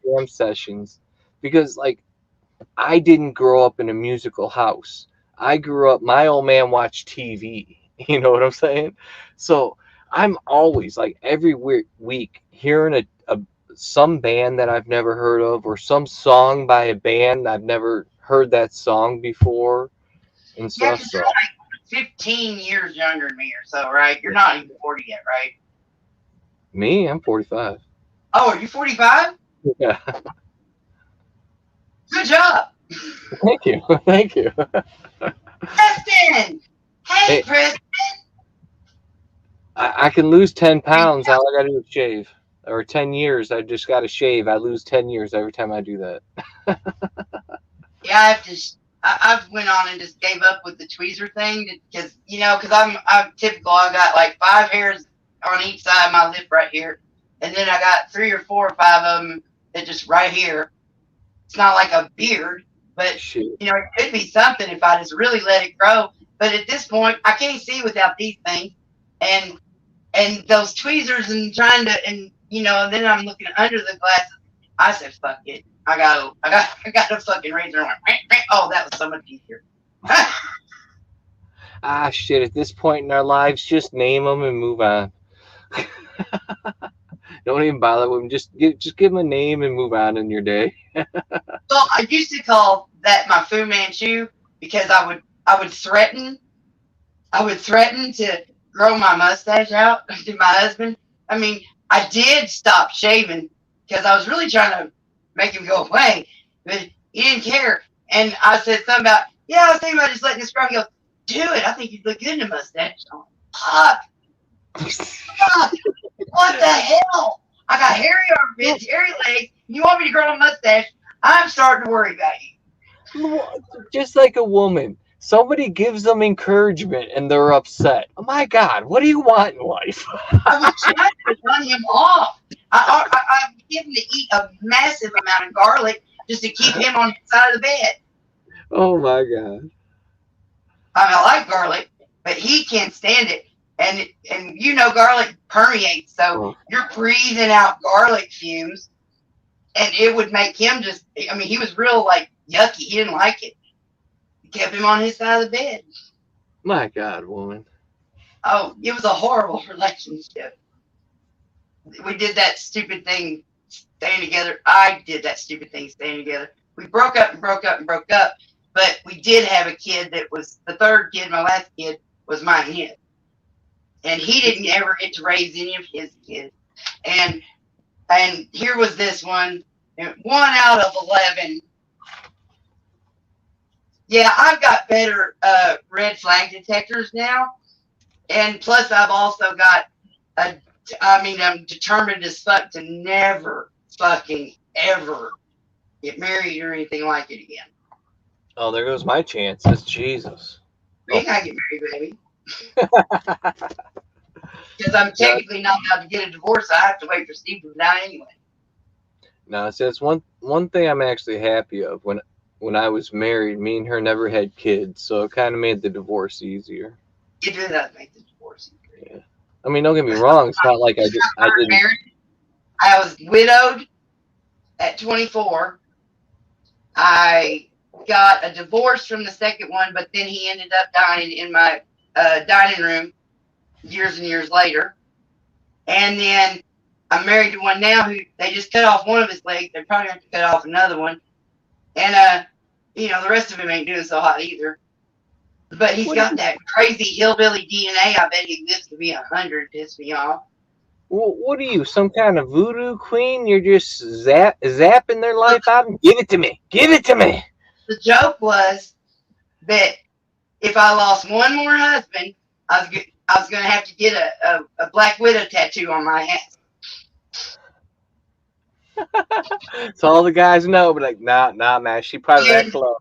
jam sessions because like I didn't grow up in a musical house. I grew up, my old man watched TV. You know what I'm saying? So I'm always like every week hearing some band that I've never heard of or some song by a band I've never heard that song before and Yeah, stuff. because So you're like 15 years younger than me or so, right? You're not even 40 yet, right? me, I'm 45. Oh, are you 45? Yeah, Good job. thank you, thank you. Preston! Hey, Hey, Preston! I can lose 10 pounds. All I gotta do is shave. Or 10 years, I just gotta shave. I lose 10 years every time I do that. Yeah, I have to. I've went on and just gave up with the tweezer thing because because I'm typical. I got like 5 hairs on each side of my lip right here, and then I got 3 or 4 or 5 of them that just right here. It's not like a beard, but Shit. it could be something if I just really let it grow. But at this point, I can't see without these things, and those tweezers and trying to and then I'm looking under the glasses. I said, "Fuck it, I got a fucking razor." Oh, that was so much easier. Ah, shit. At this point in our lives, just name them and move on. Don't even bother with them. Just give them a name and move on in your day. Well, I used to call that my Fu Manchu because I would threaten to grow my mustache out to my husband. I mean, I did stop shaving because I was really trying to make him go away, but he didn't care. And I said something about, yeah, I was thinking about just letting this grow. He goes, do it. I think you'd look good in a mustache. I'm like, fuck, what the hell? I got hairy armpits, hairy legs. You want me to grow a mustache? I'm starting to worry about you. Just like a woman. Somebody gives them encouragement and they're upset. Oh my God, what do you want in life? I was trying to run him off. I give him to eat a massive amount of garlic just to keep him on his side of the bed. Oh my God. I like garlic, but he can't stand it. And garlic permeates, so Oh, you're breathing out garlic fumes, and it would make him just. I mean, he was real like yucky. He didn't like it. Kept him on his side of the bed. my God, woman. Oh, it was a horrible relationship. We did that stupid thing staying together. I did that stupid thing staying together. We broke up and broke up and broke up, but we did have a kid that was the third kid. My last kid was mine and his. And he didn't ever get to raise any of his kids. And here was this one, 1 out of 11. Yeah, I've got better red flag detectors now, and plus I've also got I'm determined as fuck to never fucking ever get married or anything like it again. Oh, there goes my chances. Jesus. You ain't gotta get married, baby. Because I'm technically not allowed to get a divorce. I have to wait for Steve to die anyway. No, see, that's one thing I'm actually happy of. When I was married, me and her never had kids, so it kind of made the divorce easier. It does make the divorce easier. Yeah. I mean, don't get me wrong. It's not like I didn't. Married. I was widowed at 24. I got a divorce from the second one, but then he ended up dying in my dining room years and years later. And then I'm married to one now who they just cut off one of his legs. They're probably going to cut off another one. And, the rest of him ain't doing so hot either. But he's got that crazy hillbilly DNA. I bet he lives to be 100. Piss me off. What are you, some kind of voodoo queen? You're just zapping their life out? Give it to me. Give it to me. The joke was that if I lost one more husband, I was going to have to get a Black Widow tattoo on my ass. So all the guys know, but like, nah, man, she probably that close.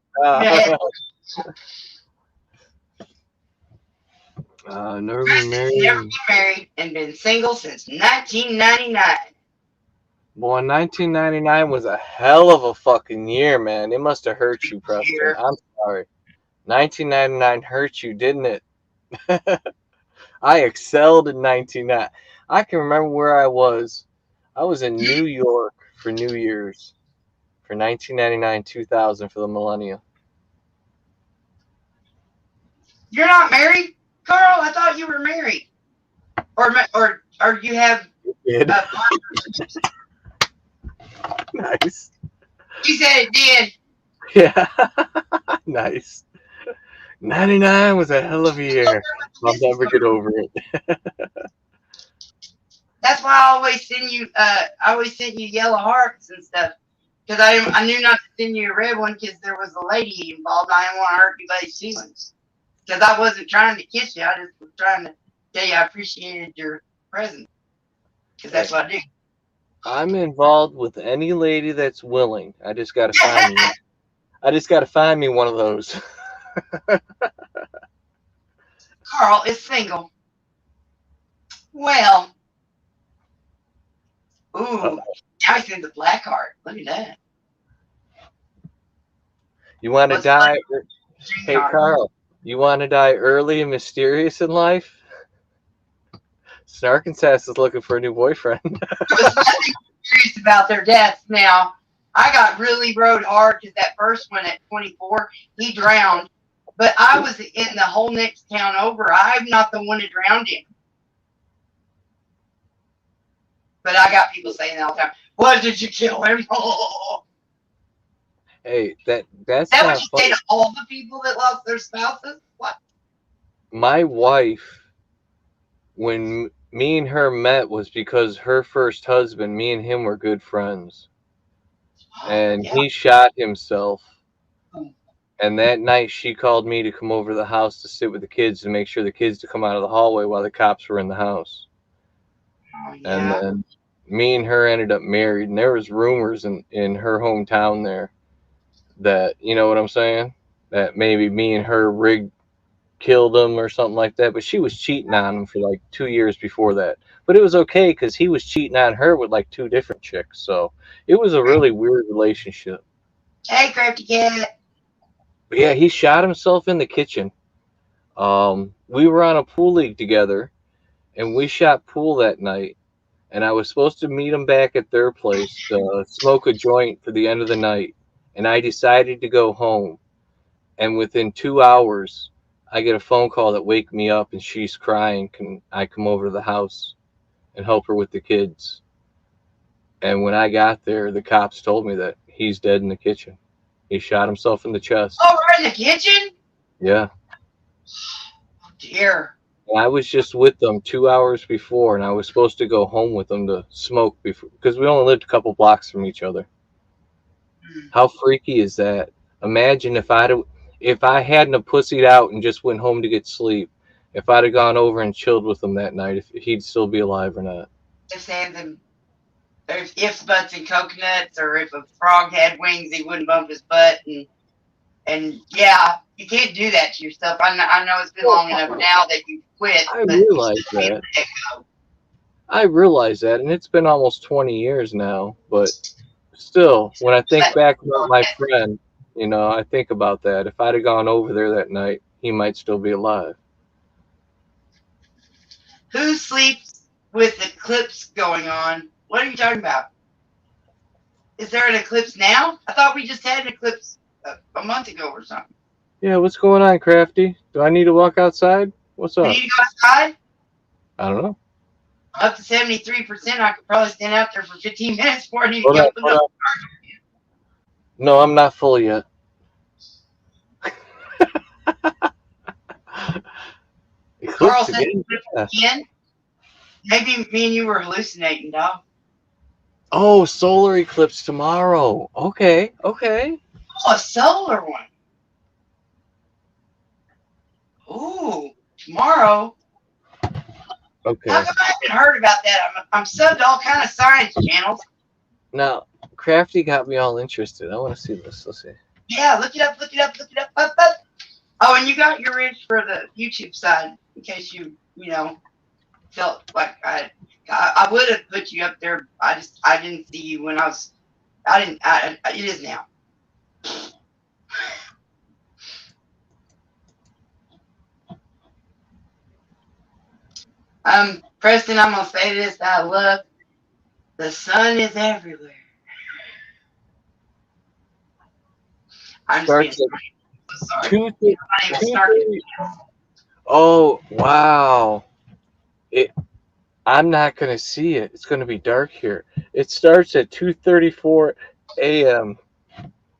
Never been married. Never been married and been single since 1999. Boy, 1999 was a hell of a fucking year, man. It must have hurt you, Preston. I'm sorry. 1999 hurt you, didn't it? I excelled in 1999. I can remember where I was. I was in New York for New Year's for 1999, 2000 for the millennium. You're not married, Carl? I thought you were married. Or you have Did a nice. You said it did. Yeah, nice. 99 was a hell of a year. I'll never get over it. That's why I always send you yellow hearts and stuff. Because I knew not to send you a red one because there was a lady involved. I didn't want to hurt anybody's feelings. Because I wasn't trying to kiss you. I just was trying to tell you I appreciated your presence. Because that's what I do. I'm involved with any lady that's willing. I just gotta find me. I just gotta find me one of those. Carl is single. Well, ooh, now he's in the black heart. Look at that. You want to What's die? Hey, heart? Carl, you want to die early and mysterious in life? Snarkincast is looking for a new boyfriend. There was nothing serious about their deaths. Now, I got really rode hard because that first one at 24, he drowned. But I was in the whole next town over. I'm not the one who drowned him. But I got people saying that all the time. Why did you kill him? Hey, that's That not what you funny. say to all the people that lost their spouses? What? My wife, when me and her met, was because her first husband, me and him were good friends. And Yeah. he shot himself. And that night she called me to come over to the house to sit with the kids to make sure the kids to come out of the hallway while the cops were in the house. Oh, And yeah. then me and her ended up married, and there was rumors in her hometown there that, you know what I'm saying, that maybe me and her killed him or something like that. But she was cheating on him for like 2 years before that. But it was okay because he was cheating on her with like 2 different chicks. So it was a really weird relationship. Hey, Crafty Cat. But yeah, he shot himself in the kitchen. We were on a pool league together, and we shot pool that night. And I was supposed to meet him back at their place to smoke a joint for the end of the night. And I decided to go home. And within 2 hours, I get a phone call that wake me up, and she's crying. Can I come over to the house and help her with the kids? And when I got there, the cops told me that he's dead in the kitchen. He shot himself in the chest. Oh, we're in the kitchen? Yeah. Oh, dear. I was just with them 2 hours before, and I was supposed to go home with them to smoke before, because we only lived a couple blocks from each other. How freaky is that? Imagine if I hadn't have pussied out and just went home to get sleep, if I'd have gone over and chilled with him that night, if he'd still be alive or not. If and ifs, buts, and coconuts, or if a frog had wings, he wouldn't bump his butt. And yeah, you can't do that to yourself. I know it's been long enough now that you quit. I But realize that. I realize that, and it's been almost 20 years now, but still, when I think back about my friend, I think about that. If I'd have gone over there that night, he might still be alive. Who sleeps with eclipse going on? What are you talking about? Is there an eclipse now? I thought we just had an eclipse a month ago or something. Yeah, what's going on, Crafty? Do I need to walk outside? What's We up? need to go outside? I don't know. Up to 73%. I could probably stand out there for 15 minutes before I need to Hold get on, up. hold on. No, I'm not full yet. Carl Eclipse said again? Yeah. again? Maybe me and you were hallucinating, dog. Oh, solar eclipse tomorrow. Okay. Oh, a solar one. Ooh, tomorrow. Okay. How come I haven't heard about that? I'm subbed to all kind of science channels. Now, Crafty got me all interested. I want to see this. Let's see. Yeah, look it up. Up. Oh, and you got your itch for the YouTube side in case you felt like I would have put you up there. I didn't see you when it is now. Preston, I'm gonna say this. I love the sun is everywhere. I'm just being Starts so sorry. at two. I'm not even starting. Oh wow! I'm not gonna see it. It's gonna be dark here. It starts at 2:34 a.m.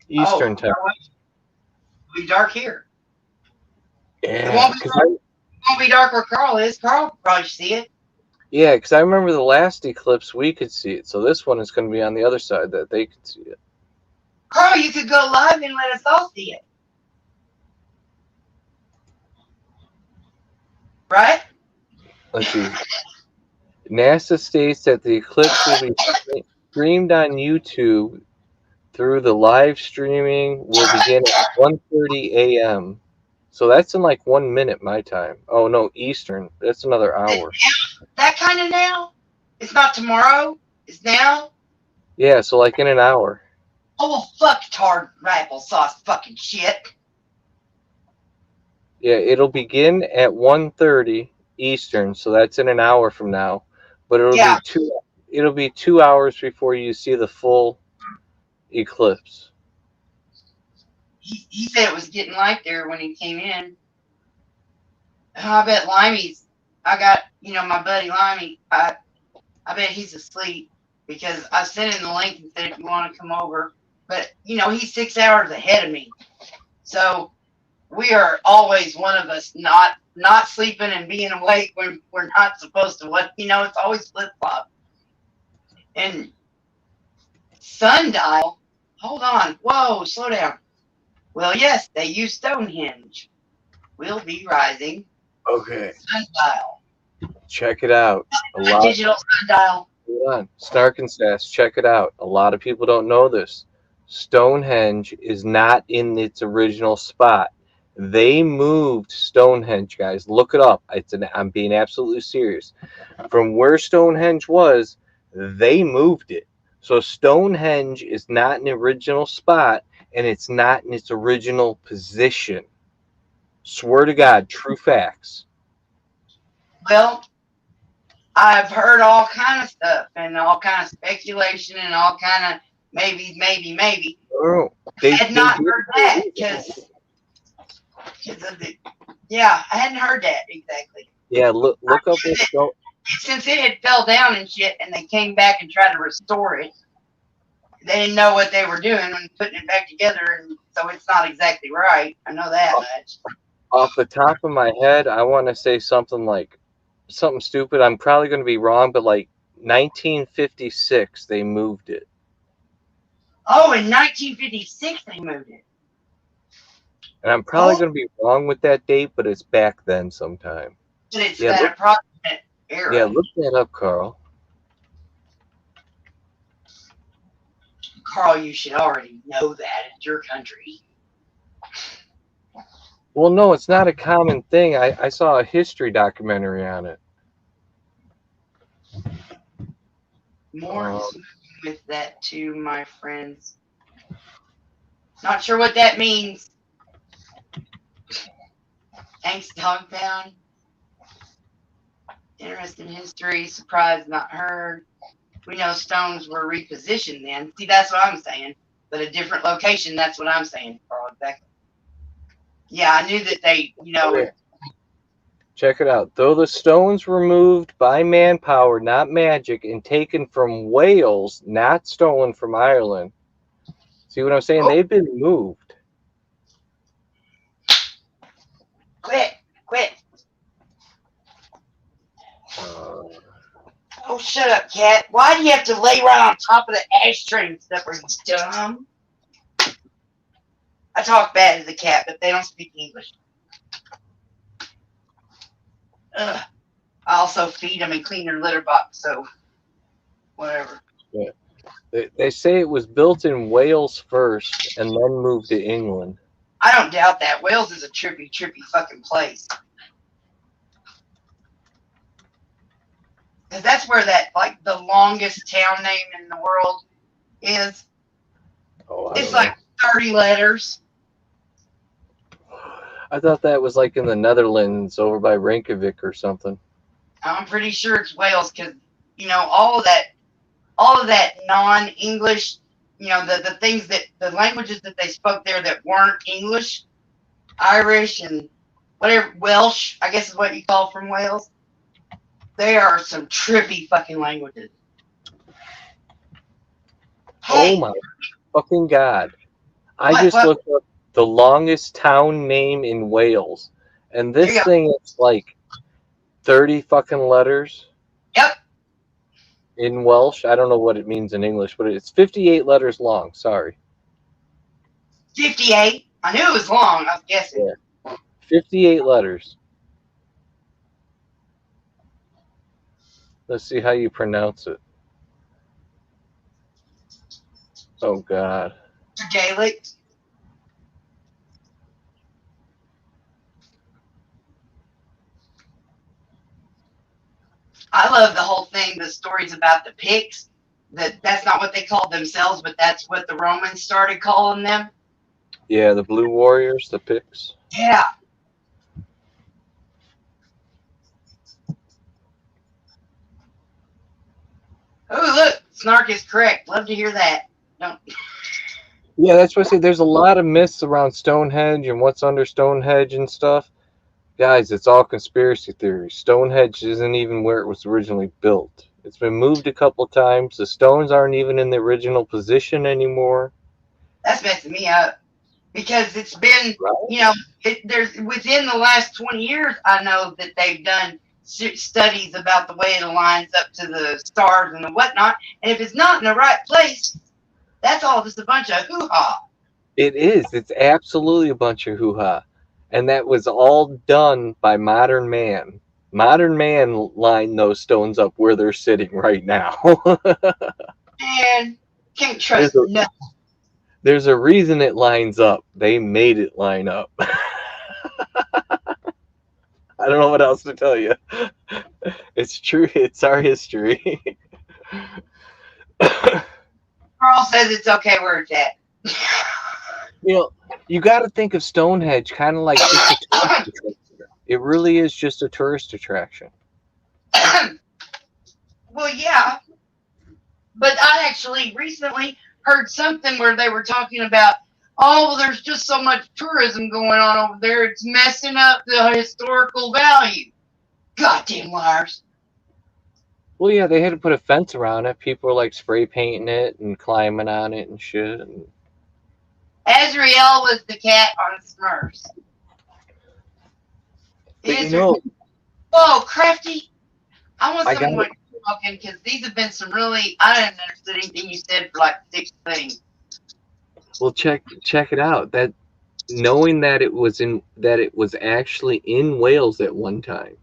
Eastern time. It'll be dark here. It Yeah, won't be dark where Carl is. Carl will probably see it. because I remember the last eclipse we could see it. So this one is going to be on the other side that they could see it. Carl, you could go live and let us all see it. Right? Let's see. NASA states that the eclipse will be streamed on YouTube through the live streaming will begin at 1:30 a.m. So that's in like 1 minute my time. Oh no, Eastern. That's another hour. That kind of now? It's not tomorrow. It's now? Yeah, so like in an hour. Oh, well, fuck tart applesauce fucking shit. Yeah, it'll begin at 1:30 Eastern, so that's in an hour from now. But it'll be 2 hours before you see the full eclipse. He said it was getting light there when he came in. I bet I got, my buddy Limey, I bet he's asleep because I sent him the link and said if you want to come over. But, he's 6 hours ahead of me. So we are always one of us not sleeping and being awake when we're not supposed to. It's always flip-flop. And sundial, hold on. Whoa, slow down. Well, yes, they use Stonehenge. We'll be rising. Okay. Sundial. Check it out. Digital sundial. Hold on. Snark and Sass, check it out. A lot of people don't know this. Stonehenge is not in its original spot. They moved Stonehenge, guys. Look it up. I'm being absolutely serious. From where Stonehenge was, they moved it. So Stonehenge is not in the original spot, and it's not in its original position. Swear to God, true facts. Well, I've heard all kind of stuff and all kind of speculation and all kind of maybe. Oh, I had not heard that because I hadn't heard that exactly. Yeah, look up what Stone. Since it had fell down and shit, and they came back and tried to restore it, they didn't know what they were doing when putting it back together, and so it's not exactly right. I know that much. Off the top of my head, I want to say something stupid. I'm probably going to be wrong, but like 1956, they moved it. Oh, in 1956 they moved it. And I'm probably going to be wrong with that date, but it's back then sometime. But it's that approximate era. Yeah, look that up, Carl. Carl, you should already know that. It's your country. Well, no, it's not a common thing. I saw a history documentary on it. More with that too, my friends. Not sure what that means. Thanks, Dog Pound. Interesting history. Surprise not heard. We know stones were repositioned then. See, that's what I'm saying. But a different location, that's what I'm saying, Carl. Exactly. Yeah, I knew that they, Check it out. Though the stones were moved by manpower, not magic, and taken from Wales, not stolen from Ireland. See what I'm saying? Oh. They've been moved. Quit. Oh, shut up, cat. Why do you have to lay right on top of the ashtray and stuff? Are you dumb? I talk bad to the cat, but they don't speak English. Ugh. I also feed them and clean their litter box, so whatever. Yeah. They say it was built in Wales first and then moved to England. I don't doubt that. Wales is a trippy fucking place. Because that's where the longest town name in the world is. Oh, it's like 30 letters. I thought that was like in the Netherlands over by Reykjavik or something. I'm pretty sure it's Wales because, all of that non-English, the things that, the languages that they spoke there that weren't English, Irish and whatever, Welsh, I guess is what you call from Wales. They are some trippy fucking languages. Oh Hey, my fucking God. I what, just what? looked up the longest town name in Wales, and There you this go. thing is like 30 fucking letters Yep, in Welsh. I don't know what it means in English, but it's 58 letters long. Sorry. 58. I knew it was long. I was guessing. Yeah. 58 letters. Let's see how you pronounce it. Oh, God. Gaelic. I love the whole thing. The stories about the Picts. That's not what they called themselves, but that's what the Romans started calling them. Yeah, the Blue Warriors, the Picts. Yeah. Oh, look, Snark is correct. Love to hear that. Don't. Yeah, that's what I say. There's a lot of myths around Stonehenge and what's under Stonehenge and stuff. Guys, it's all conspiracy theories. Stonehenge isn't even where it was originally built. It's been moved a couple times. The stones aren't even in the original position anymore. That's messing me up because it's been, Right? there's within the last 20 years. I know that they've done studies about the way it aligns up to the stars and the whatnot. And if it's not in the right place, that's all just a bunch of hoo-ha. It is. It's absolutely a bunch of hoo-ha. And that was all done by modern man. Modern man lined those stones up where they're sitting right now. Man, can't there's, trust a, nothing. there's a reason it lines up. They made it line up. I don't know what else to tell you. It's true. It's our history. Carl says it's okay where it's at. You got to think of Stonehenge kind of like just a tourist attraction. It really is just a tourist attraction. Well, yeah, but I actually recently heard something where they were talking about, oh, well, there's just so much tourism going on over there, it's messing up the historical value. Goddamn liars. Well, yeah, they had to put a fence around it. People were like spray painting it and climbing on it and shit. Azrael was the cat on Smurfs. But Whoa, Crafty. I want I got someone talking because these have been some really. I didn't understand anything you said for like 6 things. well, check it out. That knowing that it was actually in Wales at one time,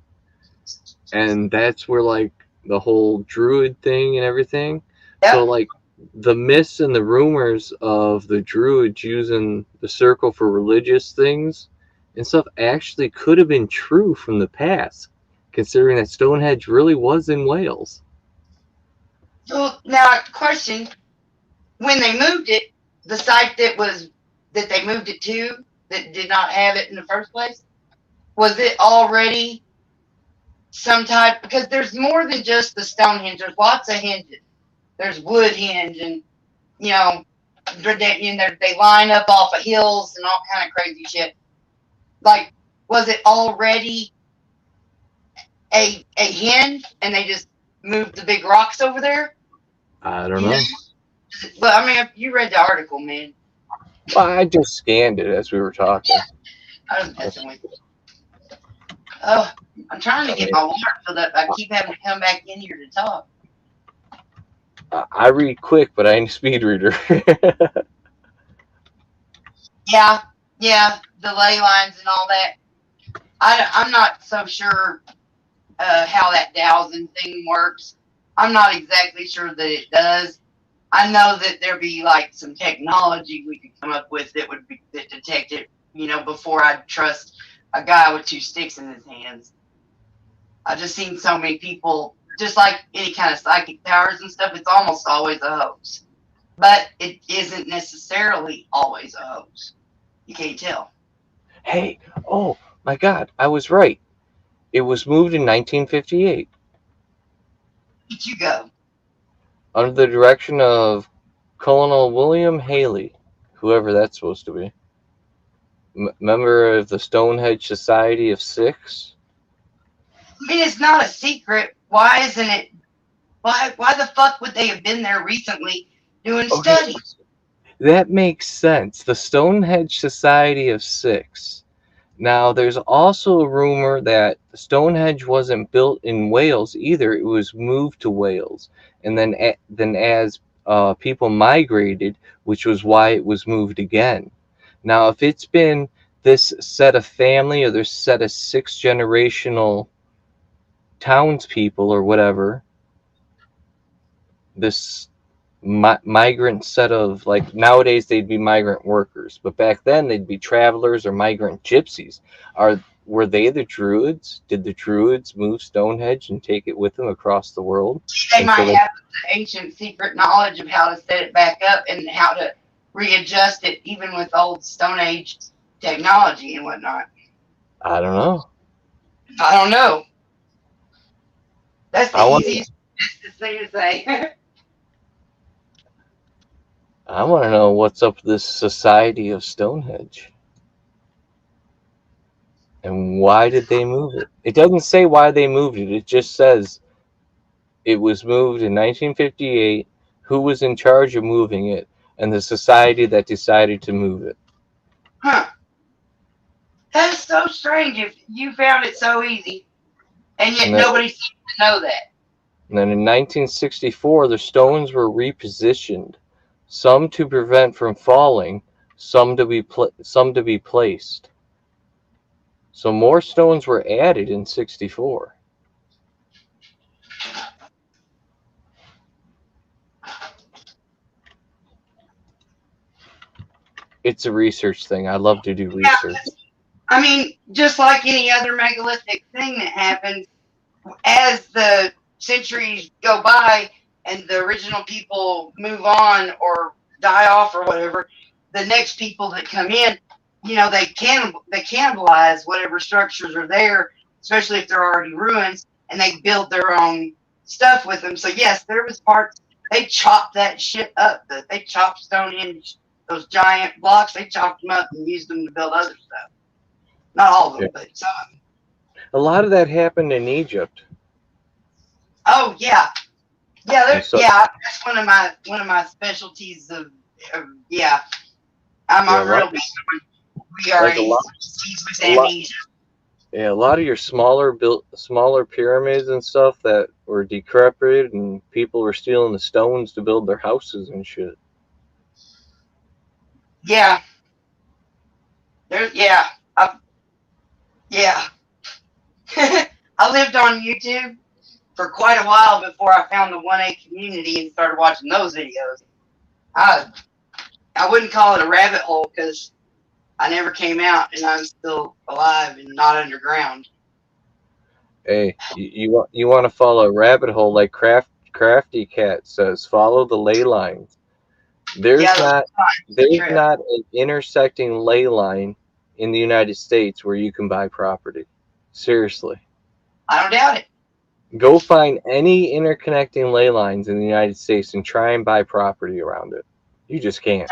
and that's where like the whole druid thing and everything. Yep. So like the myths and the rumors of the druids using the circle for religious things and stuff actually could have been true from the past, considering that Stonehenge really was in Wales. So now, question: when they moved it, the site that they moved it to, that did not have it in the first place, was it already some type? Because there's more than just the Stonehenge. There's lots of hinges. There's Woodhenge, and they line up off of hills and all kind of crazy shit. Like, was it already a hinge, and they just moved the big rocks over there? I don't know. But I mean, you read the article, man. Well, I just scanned it as we were talking. I was messing with you. Oh, I'm trying to get my water filled up. I keep having to come back in here to talk. I read quick, but I ain't a speed reader. Yeah, the ley lines and all that. I'm not so sure how that dowsing thing works. I'm not exactly sure that it does. I know that there'd be like some technology we could come up with that detect it, before I'd trust a guy with 2 sticks in his hands. I've just seen so many people, just like any kind of psychic powers and stuff, it's almost always a hoax. But it isn't necessarily always a hoax. You can't tell. Hey, oh my God, I was right. It was moved in 1958 Where'd you go? under the direction of Colonel William Haley, whoever that's supposed to be. Member of the Stonehenge Society of Six. I mean, it's not a secret. Why isn't it? Why the fuck would they have been there recently doing Okay. studies? That makes sense. The Stonehenge Society of Six. Now, there's also a rumor that Stonehenge wasn't built in Wales either. It was moved to Wales, and then as people migrated, which was why it was moved again. Now, if it's been this set of family or this set of 6 generational townspeople or whatever, this migrant set of, like, nowadays they'd be migrant workers, but back then they'd be travelers or migrant gypsies. Were they the Druids? Did the Druids move Stonehenge and take it with them across the world? They And might so have the ancient secret knowledge of how to set it back up and how to readjust it, even with old Stone Age technology and whatnot. I don't know. I don't know. That's I the want easiest thing to say. I want to know what's up with this Society of Stonehenge. And why did they move it? It doesn't say why they moved it. It just says it was moved in 1958, who was in charge of moving it, and the society that decided to move it. Huh. That is so strange if you found it so easy, and yet And then- nobody seems to know that. And then in 1964, the stones were repositioned, some to prevent from falling, some to be placed. So more stones were added in 64. It's a research thing. I love to do research. I mean, just like any other megalithic thing that happens, as the centuries go by and the original people move on or die off or whatever, the next people that come in, you know, they cannibalize whatever structures are there, especially if they're already ruins, and they build their own stuff with them. So yes, there was parts they chopped that shit up. They chopped Stonehenge, those giant blocks. They chopped them up and used them to build other stuff. Not all of them, but some of them. A lot of that happened in Egypt. Oh yeah, yeah, So- yeah. That's one of my specialties of yeah. I'm Yeah, a real big one. We are like a lot- with a lot- amnesia. Yeah, a lot of your smaller pyramids and stuff that were decrepit, and people were stealing the stones to build their houses and shit. Yeah. There's yeah. Yeah. I lived on YouTube for quite a while before I found the 1A community and started watching those videos. I wouldn't call it a rabbit hole because I never came out and I'm still alive and not underground. Hey, you want to follow a rabbit hole like Crafty Cat says? Follow the ley lines. There's Yeah, true. not an intersecting ley line in the United States where you can buy property. Seriously. I don't doubt it. Go find any interconnecting ley lines in the United States and try and buy property around it. You just can't.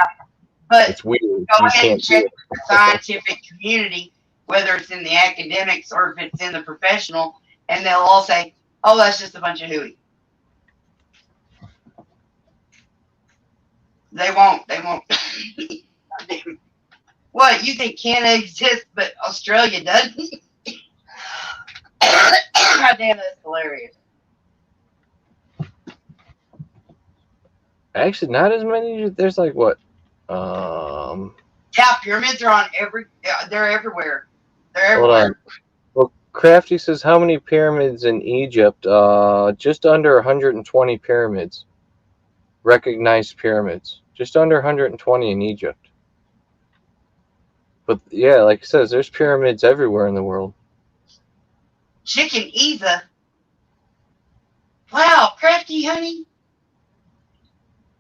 But It's weird. go You ahead and can't do check it. the scientific community, whether it's in the academics or if it's in the professional, and they'll all say, "Oh, that's just a bunch of hooey." They won't. They won't. What, you think Canada exists, but Australia doesn't? God damn, that's hilarious. Actually, not as many. There's like what? Yeah, pyramids are on they're everywhere. They're Hold on. everywhere. Well, Crafty says how many pyramids in Egypt? Just under 120 pyramids. Recognized pyramids. Just under 120 in Egypt. But yeah, like it says, there's pyramids everywhere in the world. Chicken Eva. Wow, Crafty honey.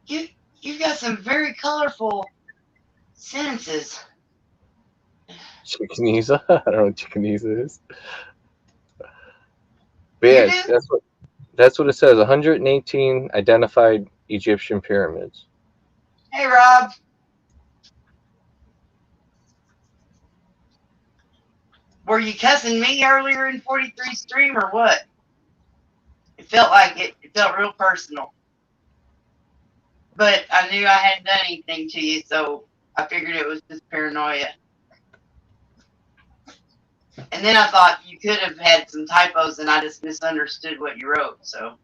You got some very colorful sentences. Chicken Giza? I don't know what Chicken Giza is. But You yeah, do? that's what it says. 118 identified Egyptian pyramids. Hey, Rob. Were you cussing me earlier in 43 stream or what? It felt like it. It felt real personal. But I knew I hadn't done anything to you, so I figured it was just paranoia. And then I thought you could have had some typos and I just misunderstood what you wrote, so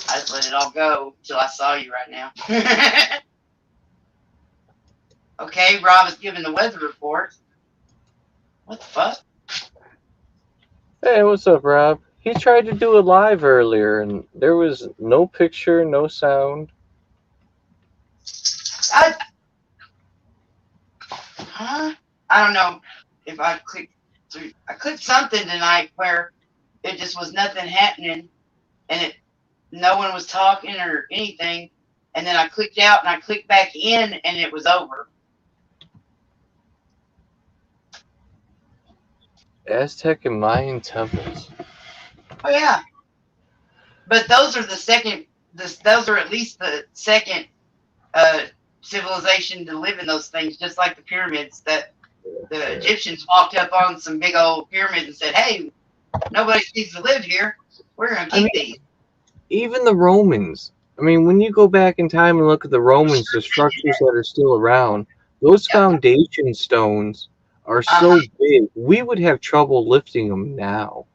I just let it all go till I saw you right now. Okay, Rob is giving the weather report. What the fuck? Hey, what's up, Rob? He tried to do it live earlier, and there was no picture, no sound. Huh? I don't know if I clicked through. I clicked something tonight where it just was nothing happening and no one was talking or anything. And then I clicked out and I clicked back in and it was over. Aztec and Mayan temples. Oh yeah. But those are the second. Those are at least the second civilization to live in those things, just like the pyramids. That the Egyptians walked up on some big old pyramids and said, "Hey, nobody needs to live here. We're gonna keep these." Even the Romans. I mean, when you go back in time and look at the Romans, the structures that are still around, those foundation stones are so big, we would have trouble lifting them now.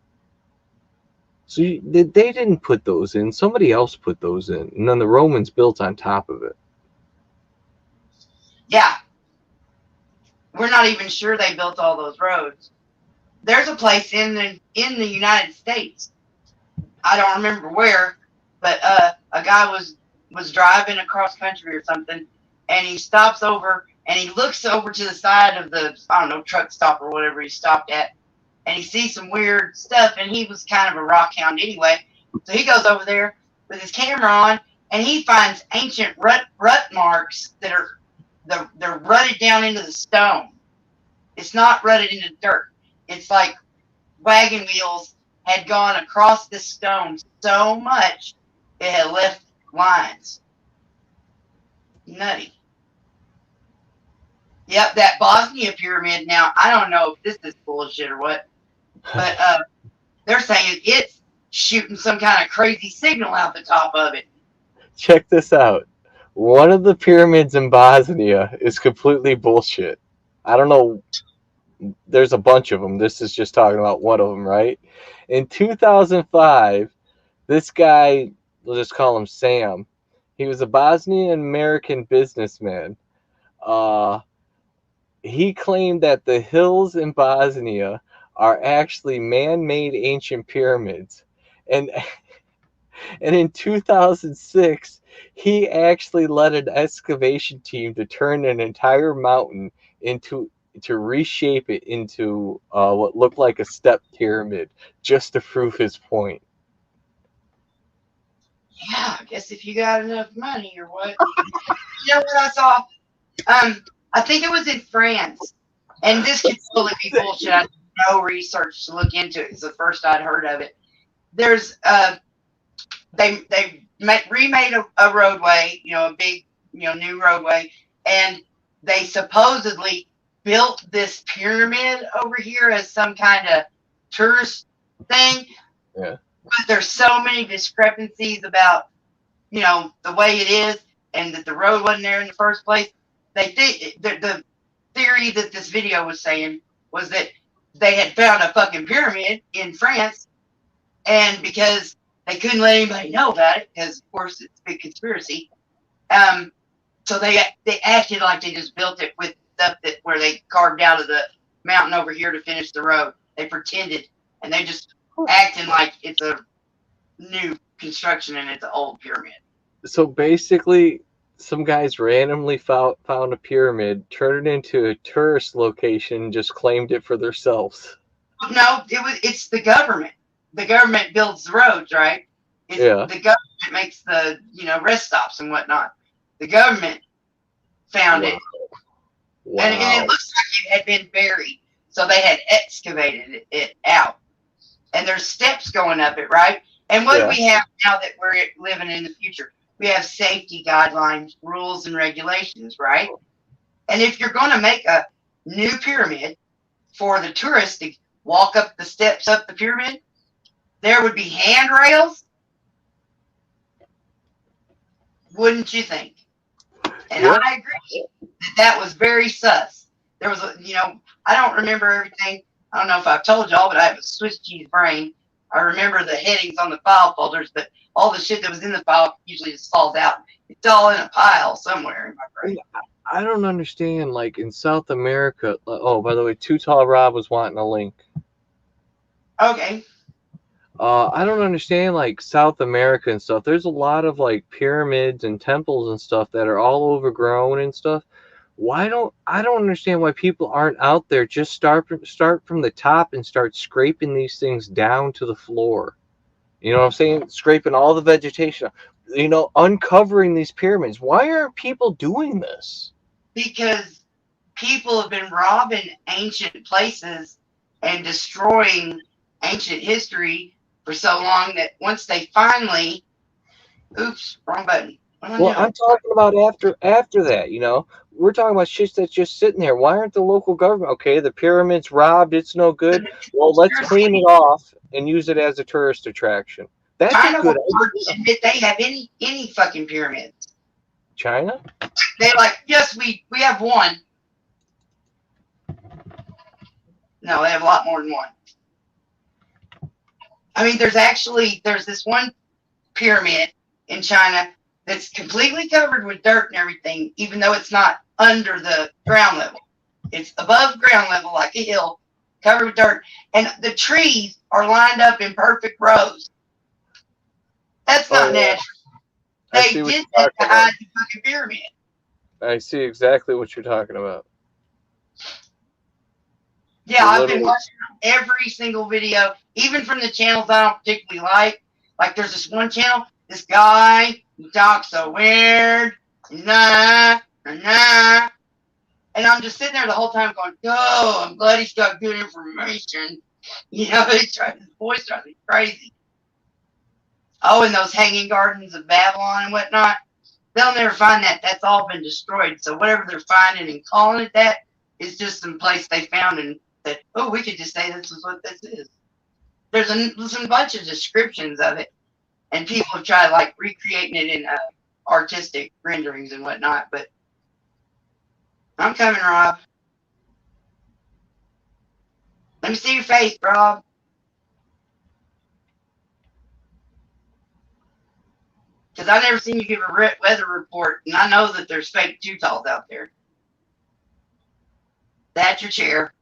So they didn't put those in. Somebody else put those in. And then the Romans built on top of it. Yeah. We're not even sure they built all those roads. There's a place in the United States. I don't remember where, but a guy was driving across country or something, and he stops over and he looks over to the side of the, I don't know, truck stop or whatever he stopped at, and he sees some weird stuff, and he was kind of a rock hound anyway, so he goes over there with his camera on, and he finds ancient rut marks that are they're rutted down into the stone. It's not rutted into dirt. It's like wagon wheels had gone across the stone so much it had left lines. Nutty. Yep, that Bosnia pyramid. Now, I don't know if this is bullshit or what, but they're saying it's shooting some kind of crazy signal out the top of it. Check this out. One of the pyramids in Bosnia is completely bullshit. I don't know. There's a bunch of them. This is just talking about one of them, right? In 2005, this guy, we'll just call him Sam. He was a Bosnian American businessman. He claimed that the hills in Bosnia are actually man-made ancient pyramids. And in 2006, he actually led an excavation team to turn an entire mountain to reshape it into what looked like a step pyramid, just to prove his point. Yeah, I guess if you got enough money or what. You know what I saw? I think it was in France, and this could totally be bullshit. I did no research to look into it. It's the first I'd heard of it. There's they remade a roadway, a big, new roadway, and they supposedly built this pyramid over here as some kind of tourist thing. Yeah. But there's so many discrepancies about, the way it is, and that the road wasn't there in the first place. They think the theory that this video was saying was that they had found a fucking pyramid in France, and because they couldn't let anybody know about it, because of course it's a big conspiracy. So they acted like they just built it with stuff where they carved out of the mountain over here to finish the road. They pretended, and they just acting like it's a new construction and it's an old pyramid. So basically, some guys randomly found a pyramid, turned it into a tourist location, just claimed it for themselves. No, it's the government. The government builds the roads, right? Yeah. The government makes the rest stops and whatnot. The government found it. Wow. And it looks like it had been buried. So they had excavated it out. and there's steps going up it, right? And what Yeah. do we have now that we're living in the future? We have safety guidelines, rules, and regulations, right? And if you're going to make a new pyramid for the tourists to walk up the steps up the pyramid, there would be handrails. Wouldn't you think? And Yeah. I agree that was very sus. There was I don't remember everything. I don't know if I've told y'all, but I have a Swiss cheese brain. I remember the headings on the file folders, but all the shit that was in the file usually just falls out. It's all in a pile somewhere in my brain. I don't understand, like in South America. Oh, by the way, Too Tall Rob was wanting a link. Okay. I don't understand, like South America and stuff. There's a lot of like pyramids and temples and stuff that are all overgrown and stuff. I don't understand why people aren't out there. Just start from the top and start scraping these things down to the floor. You know what I'm saying? Scraping all the vegetation. Uncovering these pyramids. Why aren't people doing this? Because people have been robbing ancient places and destroying ancient history for so long that once they finally, oops, wrong button. Well, I'm talking about after that, we're talking about shit that's just sitting there. Why aren't the local government, okay, the pyramid's robbed, it's no good. Well, let's clean it off and use it as a tourist attraction. That's China a good will idea. admit they have any fucking pyramids. China? They're like, yes, we have one. No, they have a lot more than one. I mean, there's this one pyramid in China that's completely covered with dirt and everything, even though it's not under the ground level. It's above ground level, like a hill, covered with dirt. And the trees are lined up in perfect rows. That's not natural. They did that to hide the fucking pyramid. I see exactly what you're talking about. Yeah, I've been watching every single video, even from the channels I don't particularly like. Like there's this one channel, this guy, he talks so weird, nah. And I'm just sitting there the whole time going, oh, I'm glad he's got good information. His voice drives me crazy. Oh, and those hanging gardens of Babylon and whatnot, they'll never find that. That's all been destroyed. So whatever they're finding and calling it that is just some place they found and that, oh, we could just say this is what this is. There's a bunch of descriptions of it, and people have tried like recreating it in artistic renderings and whatnot, but I'm coming, Rob. Let me see your face, Rob. Because I've never seen you give a weather report, and I know that there's fake Too Talls out there. That's your chair.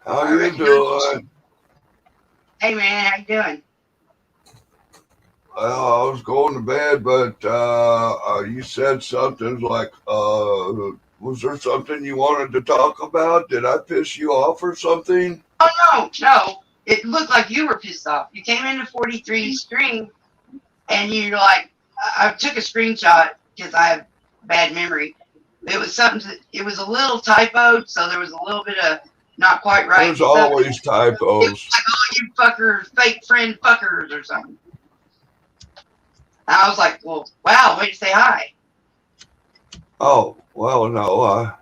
How you doing? Hey man, how you doing? Well, I was going to bed, but you said something like, was there something you wanted to talk about? Did I piss you off or something? Oh, no. It looked like you were pissed off. You came into 43 stream, and you're like, I took a screenshot because I have bad memory. It was it was a little typoed, so there was a little bit of not quite right. There's always typos. It was like, oh, you fuckers, fake friend fuckers or something. And I was like, well, wow, way to say hi. Oh, well, no,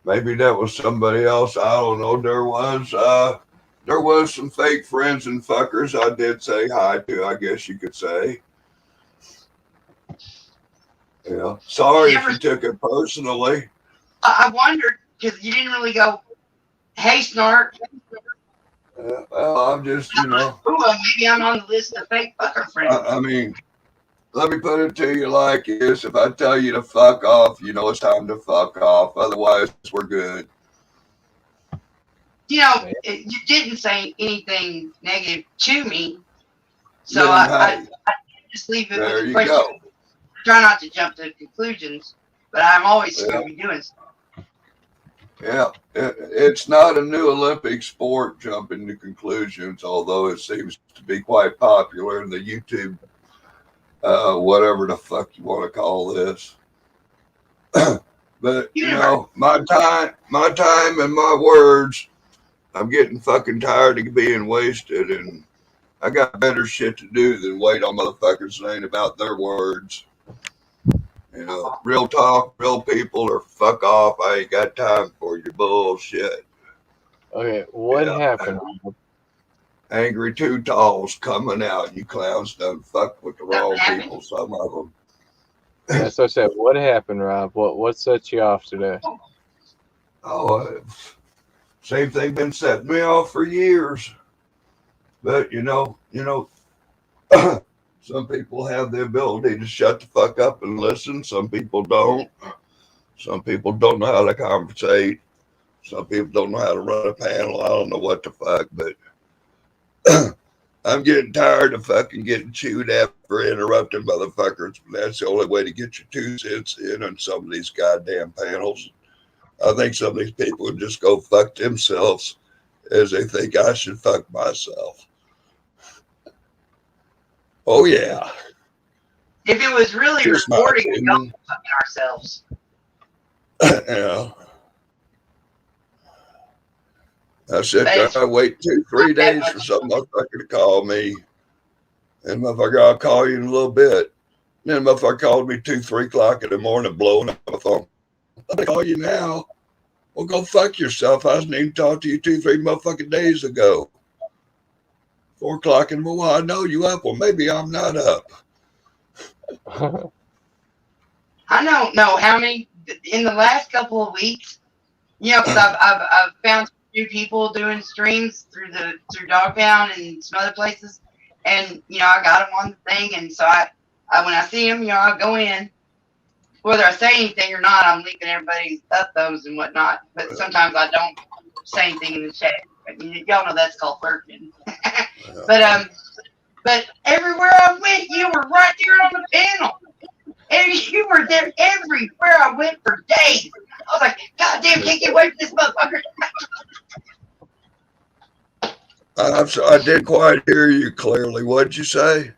maybe that was somebody else. I don't know. There was some fake friends and fuckers I did say hi to, I guess you could say. Yeah. Sorry if you took it personally. I wondered, because you didn't really go, hey, Snark. Well, I'm just, Ooh, maybe I'm on the list of fake fucker friends. I mean, let me put it to you like this. If I tell you to fuck off, it's time to fuck off. Otherwise, we're good. You didn't say anything negative to me. So I just leave it with a question. Go. Try not to jump to conclusions, but I'm always going to be doing stuff. Yeah, it's not a new Olympic sport, jumping to conclusions, although it seems to be quite popular in the YouTube, whatever the fuck you want to call this. But you Universe. know, my time and my words, I'm getting fucking tired of being wasted, and I got better shit to do than wait on motherfuckers saying about their words. You know, real talk, real people, or fuck off. I ain't got time for your bullshit. Okay, what Yeah. happened? Angry Two Talls coming out. You clowns done fuck with the wrong people, some of them. That's what I said. What happened, Rob? What set you off today? Oh, same thing been setting me off for years. But some people have the ability to shut the fuck up and listen. Some people don't. Some people don't know how to conversate. Some people don't know how to run a panel. I don't know what the fuck, but I'm getting tired of fucking getting chewed at for interrupting motherfuckers. That's the only way to get your 2 cents in on some of these goddamn panels. I think some of these people would just go fuck themselves as they think I should fuck myself. Oh yeah. If it was really Just my recording, we'd all opinion. be fucking ourselves. Yeah. I sit there, I wait 2-3 days for some motherfucker to call me. And motherfucker, I'll call you in a little bit. And then motherfucker called me 2-3 o'clock in the morning, blowing up my phone. I'll call you now. Well, go fuck yourself. I didn't even talk to you 2-3 motherfucking days ago. 4 o'clock in the morning. Well, I know you up. Well, maybe I'm not up. I don't know how many in the last couple of weeks. You know, because I've found new people doing streams through Dog Pound and some other places, and you know I got them on the thing, and so I when I see them, you know, I go in. Whether I say anything or not, I'm leaving everybody's up thumbs and whatnot. But sometimes I don't say anything in the chat. I mean, y'all know that's called lurking. But everywhere I went, you were right there on the panel. And you were there everywhere I went for days. I was like, God damn, can't get away from this motherfucker. I didn't quite hear you clearly. What'd you say?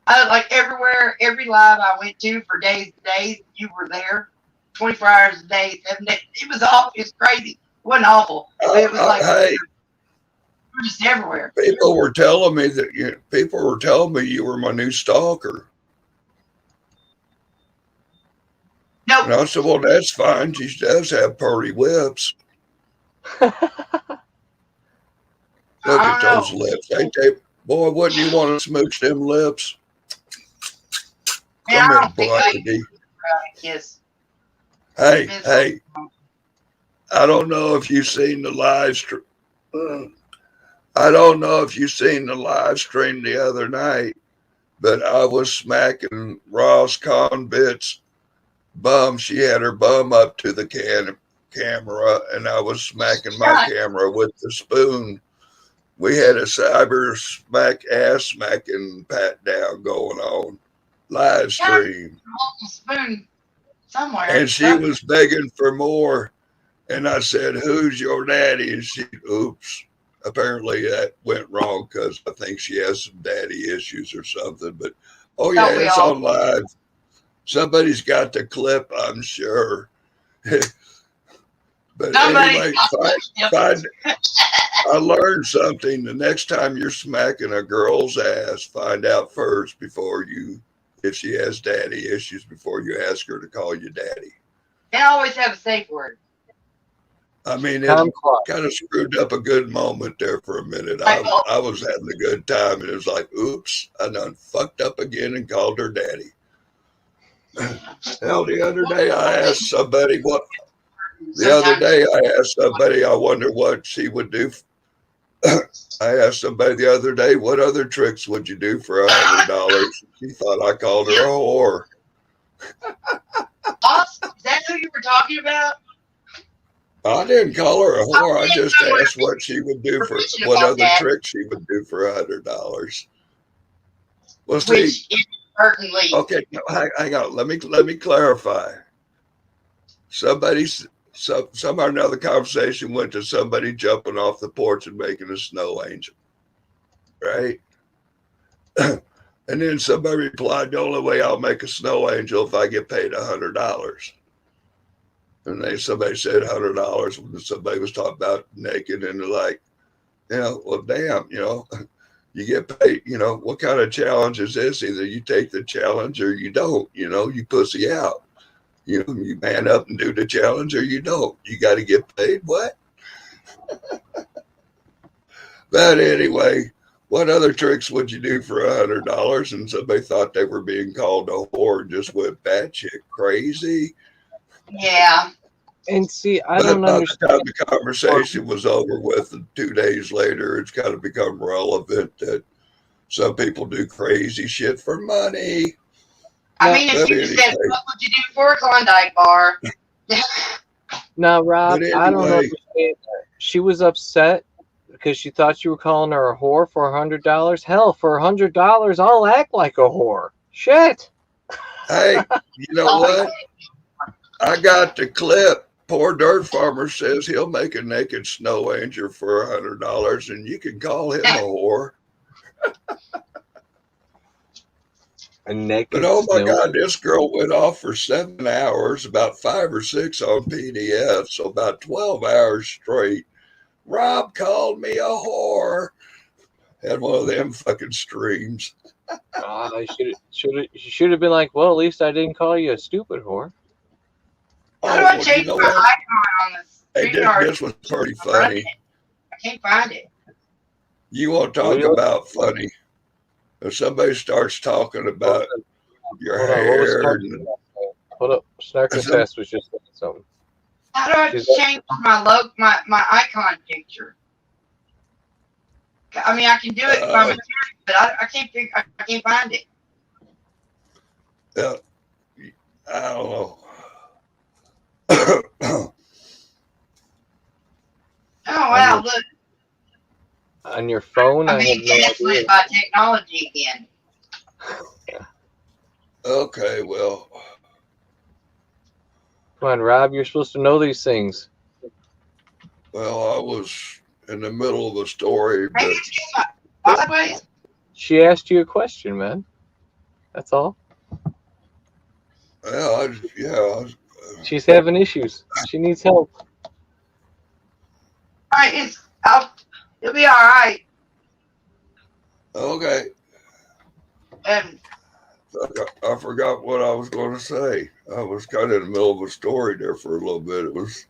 Like everywhere, every live I went to for days and days, you were there. 24 hours a day, 7 days. It was awful. It was crazy. It wasn't awful. But it was like, Hey, you were just everywhere. people were telling me you were my new stalker. No. And I said, well, that's fine. She does have pretty lips. Look at those lips. Ain't they? Boy, wouldn't you want to smooch them lips? Man, Come here, Blackity. Yes. Hey. I don't know if you've seen the live stream. I don't know if you've seen the live stream the other night, but I was smacking Ross Conbit's bum. She had her bum up to the camera, and I was smacking my camera with the spoon. We had a cyber ass smacking pat down going on live stream. Spoon somewhere. And she was begging for more. And I said, who's your daddy? And she, oops. Apparently that went wrong because I think she has some daddy issues or something. But, oh, yeah, it's on live. Somebody's got the clip, I'm sure. But anyway, I learned something. The next time you're smacking a girl's ass, find out first if she has daddy issues before you ask her to call you daddy. And always have a safe word. I mean, it kind of screwed up a good moment there for a minute. I was having a good time, and it was like, oops, I done fucked up again and called her daddy. Hell, the other day I asked somebody I wonder what she would do. I asked somebody the other day, what other tricks would you do for $100? She thought I called her a whore. Boss, is that who you were talking about? I didn't call her a whore. I just asked what she would do what other tricks she would do for $100. Well, see, okay, hang on. Let me clarify. Somehow or another conversation went to somebody jumping off the porch and making a snow angel, right? And then somebody replied, the only way I'll make a snow angel if I get paid $100. And somebody said $100 when somebody was talking about naked, and they're like, well, damn, you get paid. What kind of challenge is this? Either you take the challenge or you don't. You pussy out. You man up and do the challenge, or you don't. You got to get paid. What? But anyway, what other tricks would you do for $100? And somebody thought they were being called a whore and just went batshit crazy. Yeah. And see, I But don't by understand. the time the conversation was over with, and 2 days later, it's kind of become relevant that some people do crazy shit for money. I mean, if you said, what would you do for a Klondike bar? Now, Rob, But I don't anyway. understand that. She was upset because she thought you were calling her a whore for $100. Hell, for $100, I'll act like a whore. Shit. Hey, you know what? I got the clip. Poor Dirt Farmer says he'll make a naked snow angel for $100, and you can call him a whore. A naked But oh my snow. God, this girl went off for 7 hours, about 5 or 6 on PDF, so about 12 hours straight. Rob called me a whore. Had one of them fucking streams. You should have been like, well, at least I didn't call you a stupid whore. How do I change my icon on this? Hey, this was pretty funny. I can't find it. You want to talk about funny? If somebody starts talking about your hair, Hold up, Snarkness was just saying something. How do I change my icon picture? I mean, I can do it by material, but I can't find it. Yeah, I don't know. Oh wow! Look, on your phone, I'm being gaslit by technology again. Okay, well. Come on, Rob, you're supposed to know these things. Well, I was in the middle of a story, but she asked you a question, man. That's all. Yeah, she's having issues. She needs help. All right, it'll be all right. Okay. And I forgot what I was going to say. I was kind of in the middle of a story there for a little bit. It was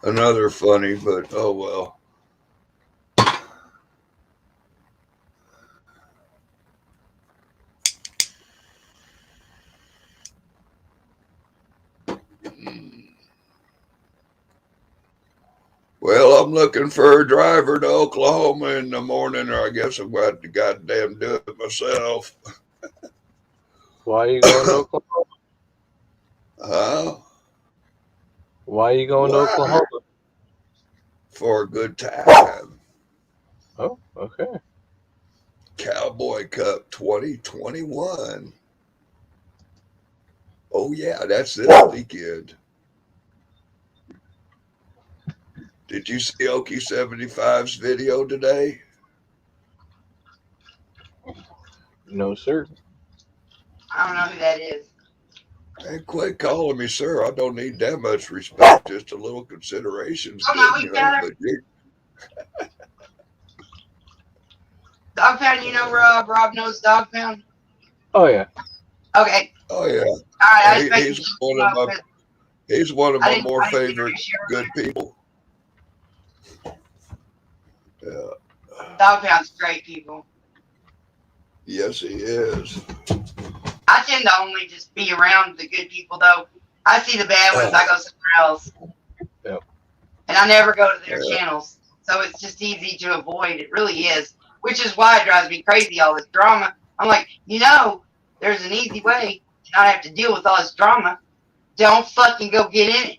another funny, but oh well. Well, I'm looking for a driver to Oklahoma in the morning, or I guess I'm going to goddamn do it myself. Why are you going to Oklahoma? Huh? Why are you going to Oklahoma? For a good time. Oh, okay. Cowboy Cup 2021. Oh, yeah, that's this weekend. Did you see Okie 75's video today? No, sir. I don't know who that is. Hey, quit calling me sir. I don't need that much respect. Just a little consideration. Dog Pound, you know Rob knows Dog Pound? Oh, yeah. Okay. Oh, yeah. All right, he's one of my more favorite good people. Yeah. Dog Pound's great people. Yes, he is. I tend to only just be around the good people, though. I see the bad ones, I go somewhere else. Yep. And I never go to their channels. So it's just easy to avoid. It really is. Which is why it drives me crazy, all this drama. I'm like, there's an easy way to not have to deal with all this drama. Don't fucking go get in it.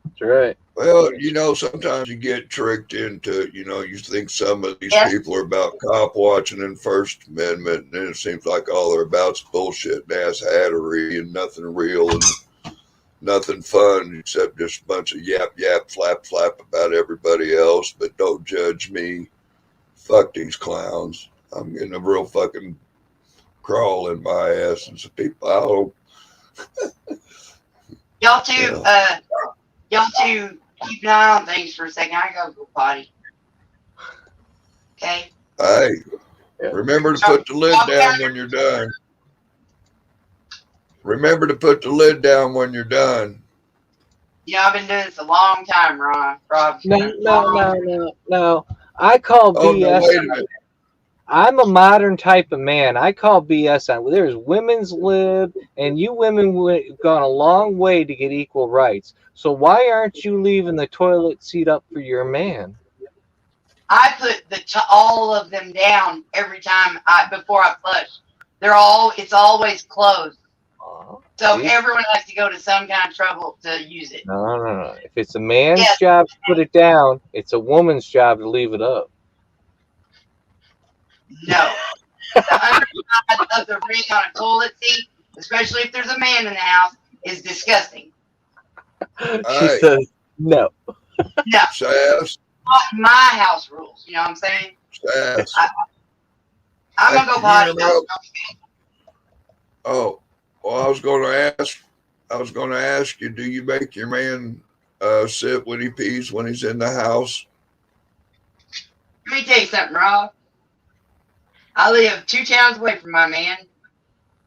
That's right. Well, sometimes you get tricked into, you think some of these people are about cop watching and First Amendment, and then it seems like all they're about is bullshit and ass hattery and nothing real and nothing fun except just a bunch of yap, flap about everybody else, but don't judge me. Fuck these clowns. I'm getting a real fucking crawl in my ass, and some people, Y'all two, Yeah. y'all two keep an eye on things for a second. I gotta go potty. Okay? Hey, Yeah. remember to put the lid down when you're done. Remember to put the lid down when you're done. You know, I've been doing this a long time, Rob. No. I call Oh no, BS. wait a minute. I'm a modern type of man. I call BS on. There's women's lib, and you women gone a long way to get equal rights. So why aren't you leaving the toilet seat up for your man? I put all of them down every time before I flush. It's always closed. Oh, So see? everyone has to go to some kind of trouble to use it. No. If it's a man's Yes. job to put it down, it's a woman's job to leave it up. No. The underside of the ring on a toilet seat, especially if there's a man in the house, is disgusting. She Hey. says no. No, Sass, not my house rules. You know what I'm saying? Sass. I'm gonna go potty. Oh, well, I was going to ask you, do you make your man sit when he pees when he's in the house? Let me tell you something, Rob. I live 2 towns away from my man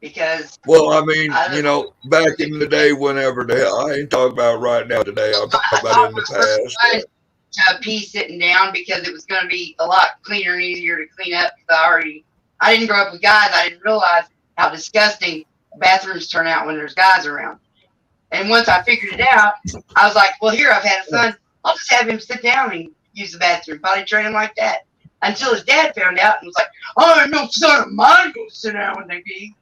because Well, I mean, you know, back in the day, whenever the hell, I ain't talking about right now today. I'm talking about in the past. To pee sitting down because it was going to be a lot cleaner and easier to clean up. I didn't grow up with guys. I didn't realize how disgusting bathrooms turn out when there's guys around. And once I figured it out, I was like, well, here, I've had a son. I'll just have him sit down and use the bathroom, potty train him like that. Until his dad found out and was like, oh, no son of mine go sit down when they pee.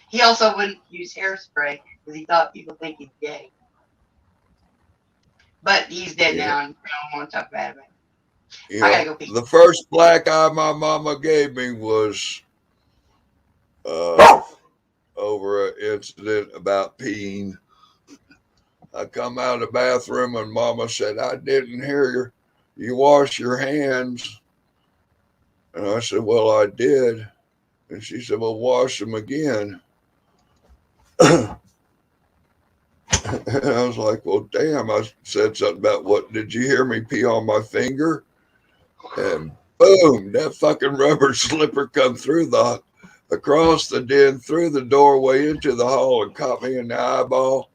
He also wouldn't use hairspray because he thought people think he's gay. But he's dead now, and I don't want to talk bad about him. I gotta go pee. The first black eye my mama gave me was over an incident about peeing. I come out of the bathroom and mama said, I didn't hear you wash your hands. And I said, well, I did. And she said, well, wash them again. And I was like, well, damn. I said something about, what, did you hear me pee on my finger? And boom, that fucking rubber slipper come across the den, through the doorway into the hall and caught me in the eyeball.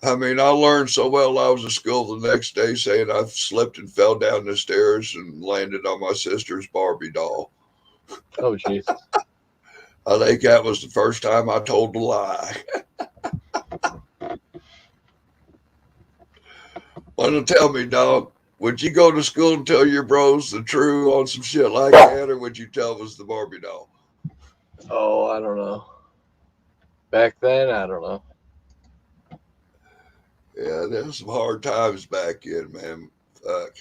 I mean, I learned so well I was at school the next day saying I slipped and fell down the stairs and landed on my sister's Barbie doll. Oh, jeez. I think that was the first time I told a lie. Well, tell me, dog, would you go to school and tell your bros the truth on some shit like that, or would you tell us the Barbie doll? Oh, I don't know. Back then, I don't know. Yeah, there was some hard times back in, man. Fuck.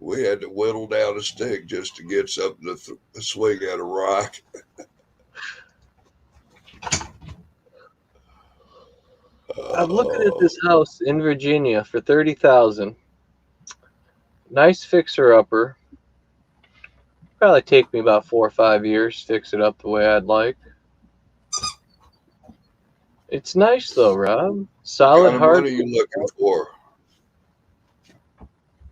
We had to whittle down a stick just to get something to swing at a rock. I'm looking at this house in Virginia for $30,000. Nice fixer-upper. Probably take me about 4 or 5 years to fix it up the way I'd like. It's nice though, Rob. Solid hard. What are you looking for?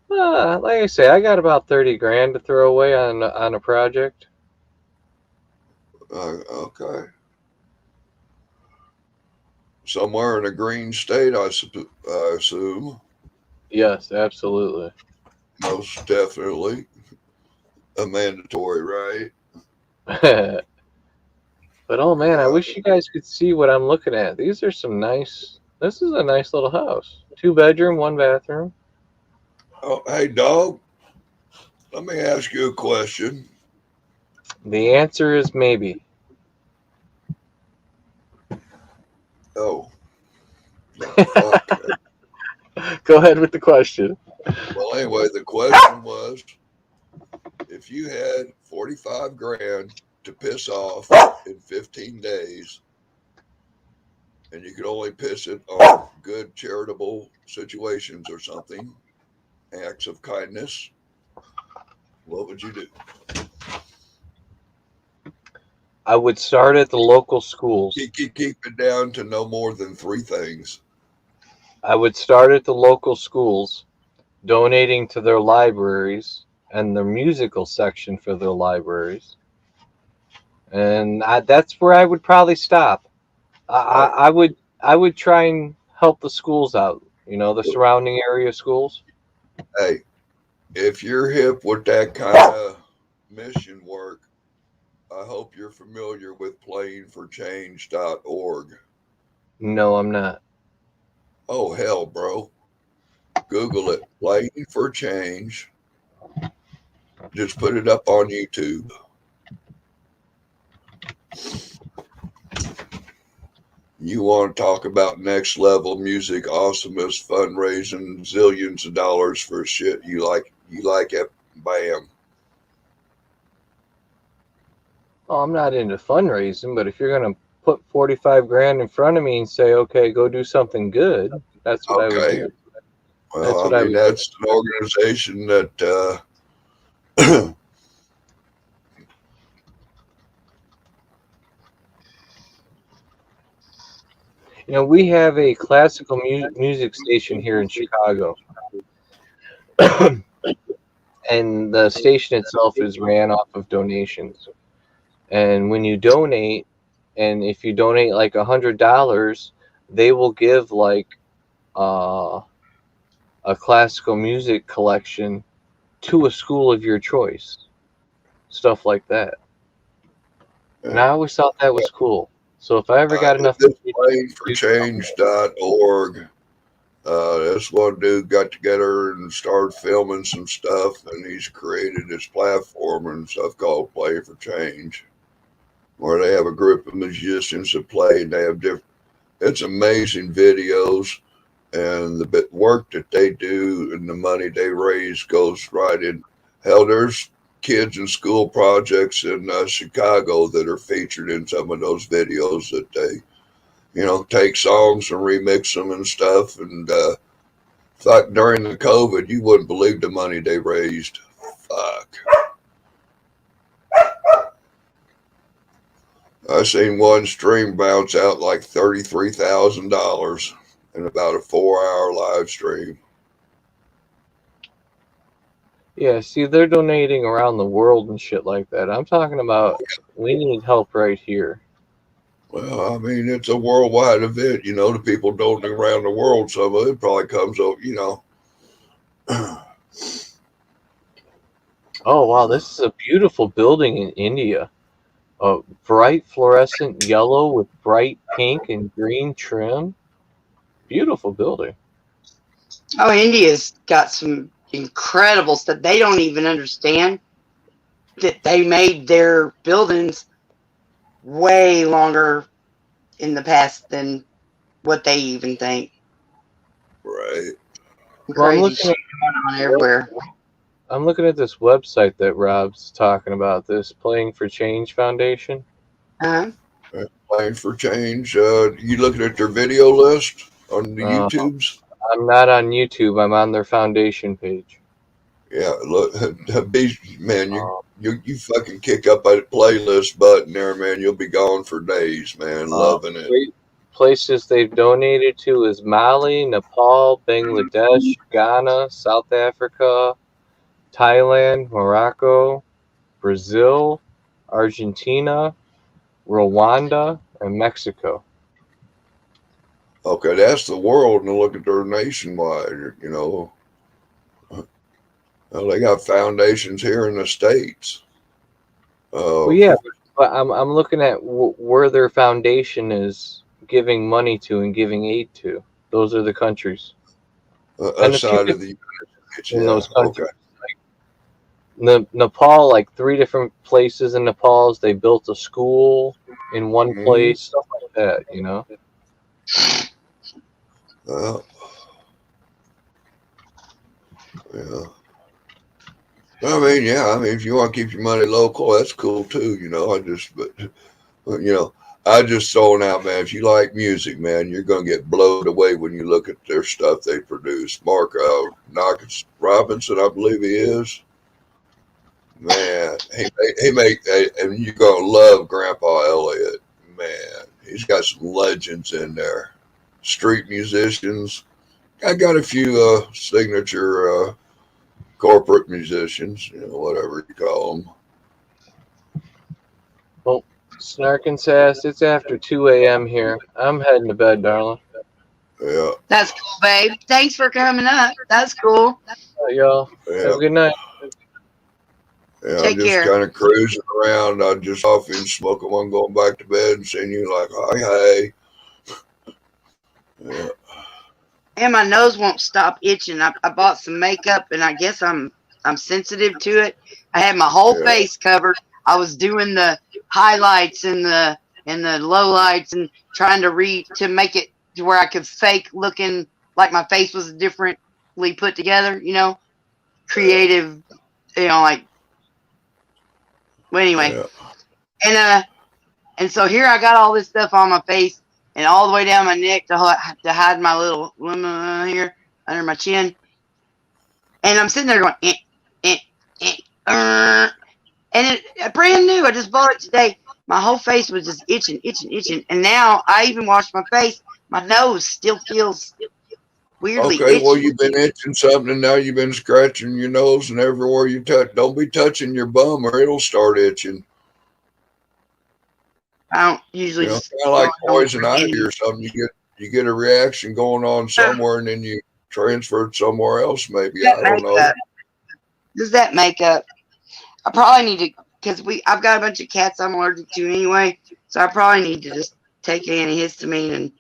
Like I say, I got about 30 grand to throw away on a project. Okay. Somewhere in a green state, I assume. Yes, absolutely. Most definitely. A mandatory, right? But oh man, I wish you guys could see what I'm looking at. These are some nice. This is a nice little house. 2-bedroom, 1 bathroom. Oh, hey, dog. Let me ask you a question. The answer is maybe. Oh. Fuck. Go ahead with the question. Well, anyway, the question was, if you had 45 grand to piss off in 15 days, and you could only piss it on good charitable situations or something, acts of kindness, what would you do? I would start at the local schools. Keep it down to no more than 3 things. I would start at the local schools, donating to their libraries and their musical section for their libraries. And that's where I would probably stop. I would try and help the schools out, the surrounding area schools. Hey, if you're hip with that kind of mission work, I hope you're familiar with playingforchange.org. No, I'm not. Oh, hell, bro. Google it. Playing for Change. Just put it up on YouTube. You want to talk about next level music, awesomest fundraising, zillions of dollars for shit you like it, bam. Oh, I'm not into fundraising, but if you're gonna put 45 grand in front of me and say, okay, go do something good, that's what I would do. Well, that's an organization that we have a classical music station here in Chicago. And the station itself is ran off of donations. And when you donate, and if you donate like $100, they will give like a classical music collection to a school of your choice. Stuff like that. And I always thought that was cool. So if I ever got enough... playingforchange.org. This one dude got together and started filming some stuff, and he's created this platform and stuff called Play for Change, where they have a group of musicians that play, and they have different. It's amazing videos, and the work that they do and the money they raise goes right in. Hell, there's kids in school projects in Chicago that are featured in some of those videos that they, take songs and remix them and stuff. And like during the COVID, you wouldn't believe the money they raised. Fuck. I seen one stream bounce out like $33,000 in about a 4-hour live stream. Yeah, see, they're donating around the world and shit like that. I'm talking about we need help right here. Well, I mean, it's a worldwide event, the people donating around the world. Some of it probably comes over, Oh, wow, this is a beautiful building in India. A bright fluorescent yellow with bright pink and green trim. Beautiful building. Oh, India's got some incredible stuff. They don't even understand that they made their buildings way longer in the past than what they even think. Right. Well, Crazy shit going on everywhere. I'm looking at this website that Rob's talking about, this Playing for Change Foundation. Uh-huh. Playing for Change. You looking at their video list on the YouTubes? I'm not on YouTube. I'm on their foundation page. Yeah, look, man, you fucking kick up a playlist button there, man. You'll be gone for days, man. Loving it. Places they've donated to is Mali, Nepal, Bangladesh, Ghana, South Africa, Thailand, Morocco, Brazil, Argentina, Rwanda, and Mexico. Okay, that's the world, and look at their nationwide, Well, they got foundations here in the States. Well, yeah, but I'm looking at where their foundation is giving money to and giving aid to. Those are the countries. Outside of the United States, in those countries. Okay. Nepal, like 3 different places in Nepal, they built a school in one place, stuff like that, Yeah. I mean, if you want to keep your money local, that's cool too. I just throwing out, man. If you like music, man, you're gonna get blown away when you look at their stuff they produce. Mark Knockins Robinson, I believe he is. Man, and you're gonna love Grandpa Elliott. Man, he's got some legends in there. Street musicians. I got a few signature corporate musicians, whatever you call them. Well, Snark and Sass, it's after 2 a.m. here. I'm heading to bed, darling. Yeah, That's cool, babe. Thanks for coming up. That's cool. All right, y'all. Have yeah, a good night. yeah. Take I'm just care. kind of cruising around. I just off and smoking one, going back to bed, and seeing you like, hi, hey. Yeah. And my nose won't stop itching. I bought some makeup, and I guess I'm sensitive to it. I had my whole Yeah. face covered. I was doing the highlights and the low lights and trying to make it to where I could fake looking like my face was differently put together. Creative. Like. Well, anyway, Yeah. and so here I got all this stuff on my face and all the way down my neck to hide my little here under my chin. And I'm sitting there going, and it brand new. I just bought it today. My whole face was just itching. And now I even washed my face. My nose still feels weirdly Okay, well, itchy. you've been itching something, and now you've been scratching your nose and everywhere you touch. Don't be touching your bum, or it'll start itching. I don't usually. Kind of like poison ivy or something. You get a reaction going on somewhere, and then you transfer it somewhere else. Maybe I don't know. Does that makeup? I probably need to, because I've got a bunch of cats I'm allergic to anyway, so I probably need to just take antihistamine and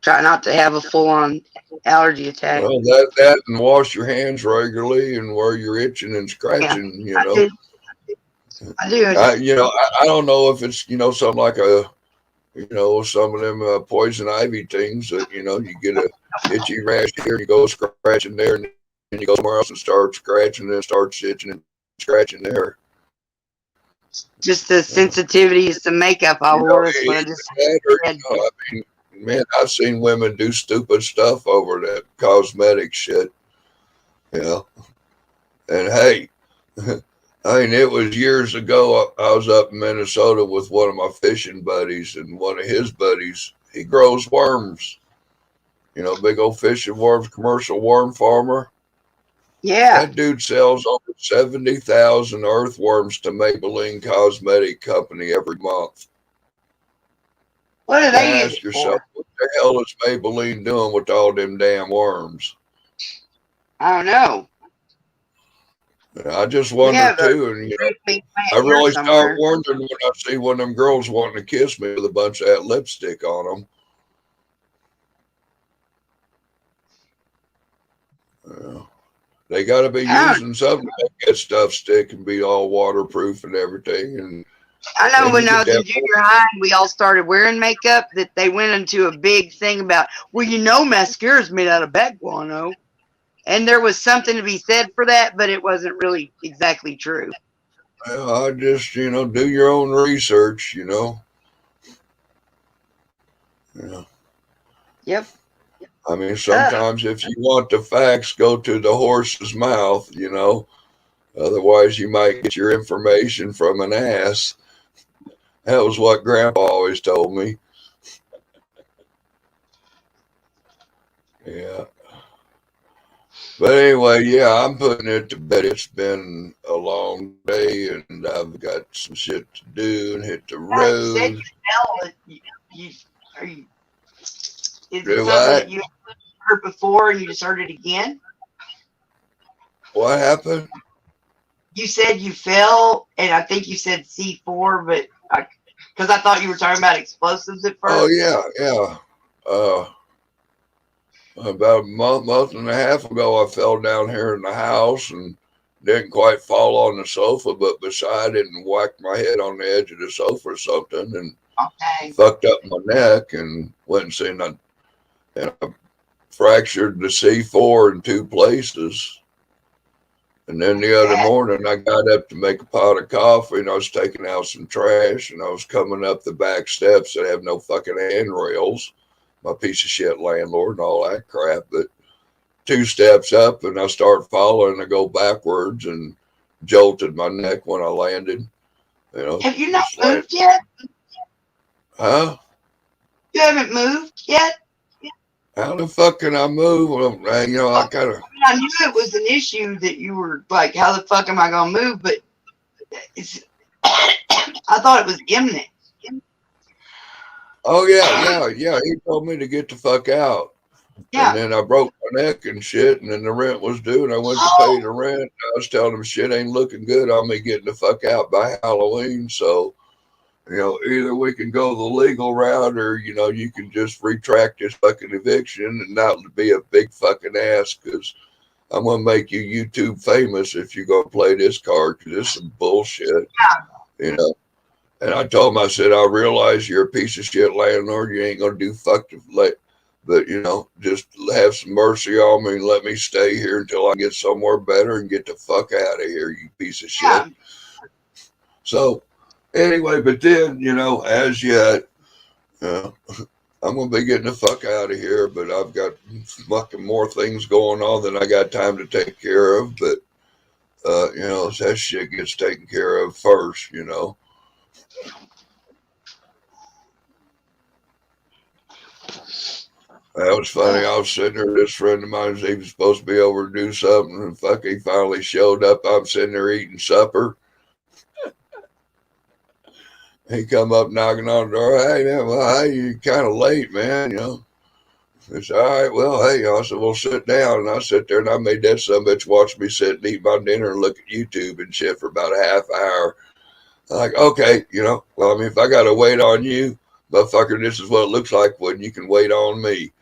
try not to have a full-on allergy attack. Well, that and wash your hands regularly, and where you're itching and scratching. I do. I don't know if it's something like some of them poison ivy things that you get a itchy rash here, and you go scratching there, and then you go somewhere else and start scratching, and then starts itching and scratching there. Just the sensitivity is to makeup. I wore it, but I just man, I've seen women do stupid stuff over that cosmetic shit. And hey, it was years ago. I was up in Minnesota with one of my fishing buddies, and one of his buddies, he grows worms. Big old fishing worms, commercial worm farmer. Yeah. That dude sells over 70,000 earthworms to Maybelline Cosmetic Company every month. What are they ask yourself, what the hell is Maybelline doing with all them damn worms? I don't know. I just wonder too, and I really start wondering when I see one of them girls wanting to kiss me with a bunch of that lipstick on them. They got to be using something to make that stuff stick and be all waterproof and everything. And I know when I was in junior high, we all started wearing makeup, that they went into a big thing about, mascara is made out of bat guano. And there was something to be said for that, but it wasn't really exactly true. Well, I just, do your own research, Yep. I mean, sometimes if you want the facts, go to the horse's mouth, Otherwise, you might get your information from an ass. That was what Grandpa always told me. Yeah. But anyway, I'm putting it to bed. It's been a long day, and I've got some shit to do and hit the road. Is it something that you heard before and you just heard it again? What happened? You said you fell, and I think you said C4, but because I thought you were talking about explosives at first. Oh, yeah. About a month and a half ago, I fell down here in the house and didn't quite fall on the sofa, but beside it and whacked my head on the edge of the sofa or something, and fucked up my neck and went and seen and I fractured the C4 in 2 places. And then the other morning, I got up to make a pot of coffee, and I was taking out some trash, and I was coming up the back steps that have no fucking handrails. My piece of shit landlord and all that crap. But 2 steps up, and I start falling, and I go backwards, and jolted my neck when I landed. You know, Have you not just like, moved yet? huh? You haven't moved yet? How the fuck can I move? Well, you know, I kind of. I knew it was an issue that you were like, how the fuck am I gonna move? But it's I thought it was imminent. Oh yeah. He told me to get the fuck out. Yeah. And then I broke my neck and shit, and then the rent was due, and I went to pay the rent. I was telling him shit ain't looking good on me getting the fuck out by Halloween. So, you know, either we can go the legal route, or you know, you can just retract this fucking eviction and not be a big fucking ass. Because I'm gonna make you YouTube famous if you're gonna play this card. Because this is some bullshit, you know. And I told him, I said, I realize you're a piece of shit landlord. You ain't gonna do fuck to let. But, you know, just have some mercy on me and let me stay here until I get somewhere better and get the fuck out of here, you piece of shit. Yeah. So, anyway, but then, you know, as yet, I'm going to be getting the fuck out of here, but I've got fucking more things going on than I got time to take care of. But, you know, that shit gets taken care of first, you know. That was funny. I was sitting there, this friend of mine, he was supposed to be over to do something, and fuck, he finally showed up. I'm sitting there eating supper. He come up knocking on the door. Hey, man, well, hey, you kind of late, man, you know. It's all right. Well, hey, I said, well, sit down. And I sit there, and I made that son of a bitch watch me sit and eat my dinner and look at YouTube and shit for about a half hour. I'm like, okay, you know, well, I mean, if I got to wait on you, motherfucker, this is what it looks like when you can wait on me.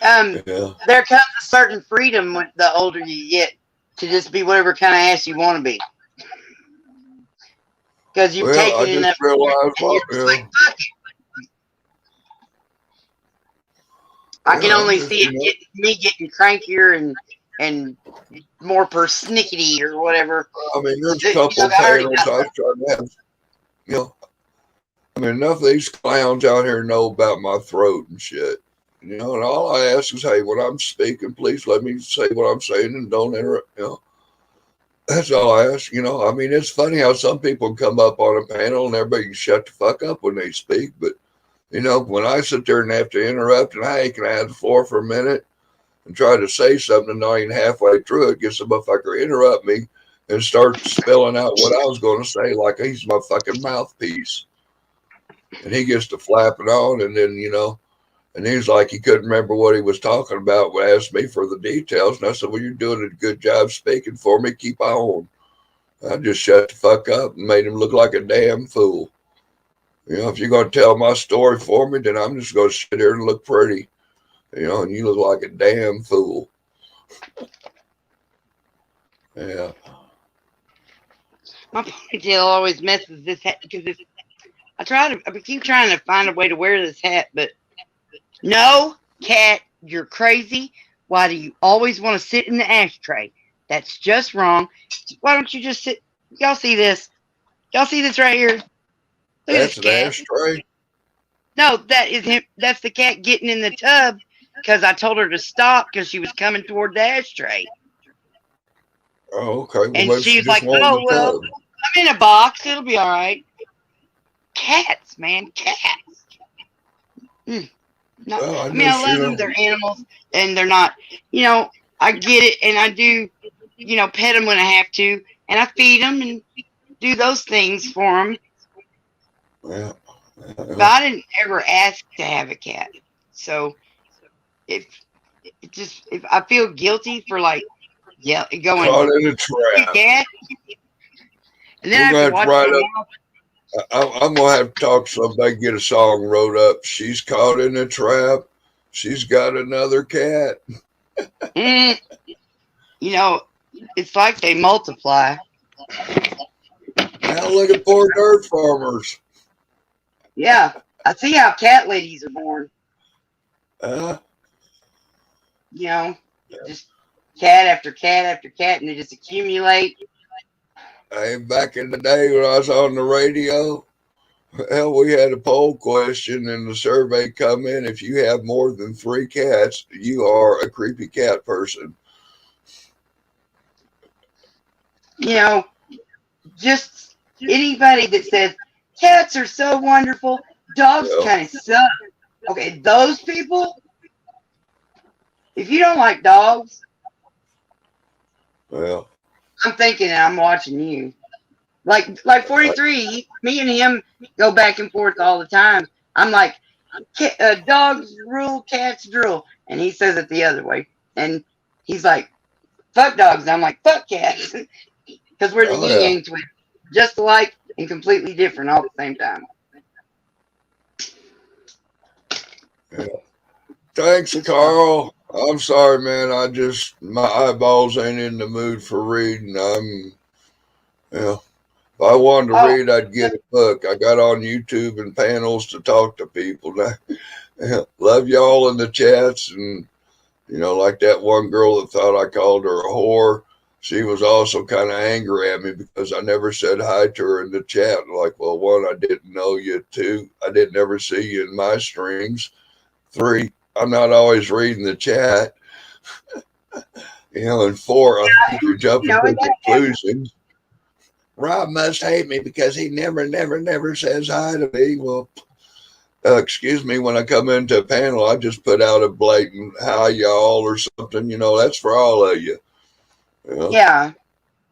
Yeah. There comes a certain freedom with the older you get to just be whatever kind of ass you want to be. Because you've taken enough. Realized what, like, fuck it. I can only see it me getting crankier and more persnickety or whatever. I mean, there's a couple of panels I was trying to have, you know. I mean, enough of these clowns out here know about my throat and shit. You know, and all I ask is, hey, when I'm speaking, please let me say what I'm saying and don't interrupt, you know. That's all I ask, you know. I mean, it's funny how some people come up on a panel and everybody can shut the fuck up when they speak. But, you know, when I sit there and have to interrupt and, hey, can I have the floor for a minute and try to say something and not even halfway through it, get some motherfucker interrupt me and start spelling out what I was going to say like he's my fucking mouthpiece. And he gets to flapping on, and then, you know, and he's like, he couldn't remember what he was talking about. Well, asked me for the details. And I said, well, you're doing a good job speaking for me. Keep on. I just shut the fuck up and made him look like a damn fool. You know, if you're going to tell my story for me, then I'm just going to sit here and look pretty. You know, and you look like a damn fool. Yeah. My ponytail always messes this hat because I keep trying to find a way to wear this hat, but no, Cat, you're crazy. Why do you always want to sit in the ashtray? That's just wrong. Why don't you just sit? Y'all see this? Y'all see this right here? Look That's an ashtray? No, that is him. That's the cat getting in the tub because I told her to stop because she was coming toward the ashtray. Oh, okay. Well, and she was like, oh, well, I'm in a box. It'll be all right. Cats, man. Cats. No, well, I love them. They're animals, and they're not, you know, I get it, and I do, you know, pet them when I have to, and I feed them and do those things for them. Yeah. But I didn't ever ask to have a cat. So if I feel guilty for like going caught in a trap. Cat, and then I have to watch my mouth. I'm gonna have to talk to somebody, get a song wrote up. She's caught in a trap. She's got another cat. You know, it's like they multiply. Now look at poor dirt farmers. Yeah, I see how cat ladies are born. You know, just cat after cat after cat, and they just accumulate. Hey, back in the day when I was on the radio, Well, we had a poll question and the survey come in. If you have more than 3 cats, you are a creepy cat person. You know, just anybody that says cats are so wonderful, dogs Well, kind of suck. Okay, those people, if you don't like dogs, well, I'm thinking I'm watching you. Like 43, me and him go back and forth all the time. I'm like, dogs rule, cats drool. And he says it the other way. And he's like, fuck dogs. I'm like, fuck cats. Because we're the oh yin yang twins. Just alike and completely different all at the same time. yeah. Thanks, Carl. I'm sorry, man. My eyeballs ain't in the mood for reading. If I wanted to Oh, read, I'd get a book. I got on YouTube and panels to talk to people. Love y'all in the chats. And, like that one girl that thought I called her a whore. She was also kind of angry at me because I never said hi to her in the chat. Like, well, 1, I didn't know you. 2, I didn't ever see you in my streams. 3, I'm not always reading the chat. And 4, I think you're jumping to conclusions. Rob must hate me because he never says hi to me. Well, excuse me, when I come into a panel, I just put out a blatant hi y'all or something. That's for all of you. Yeah.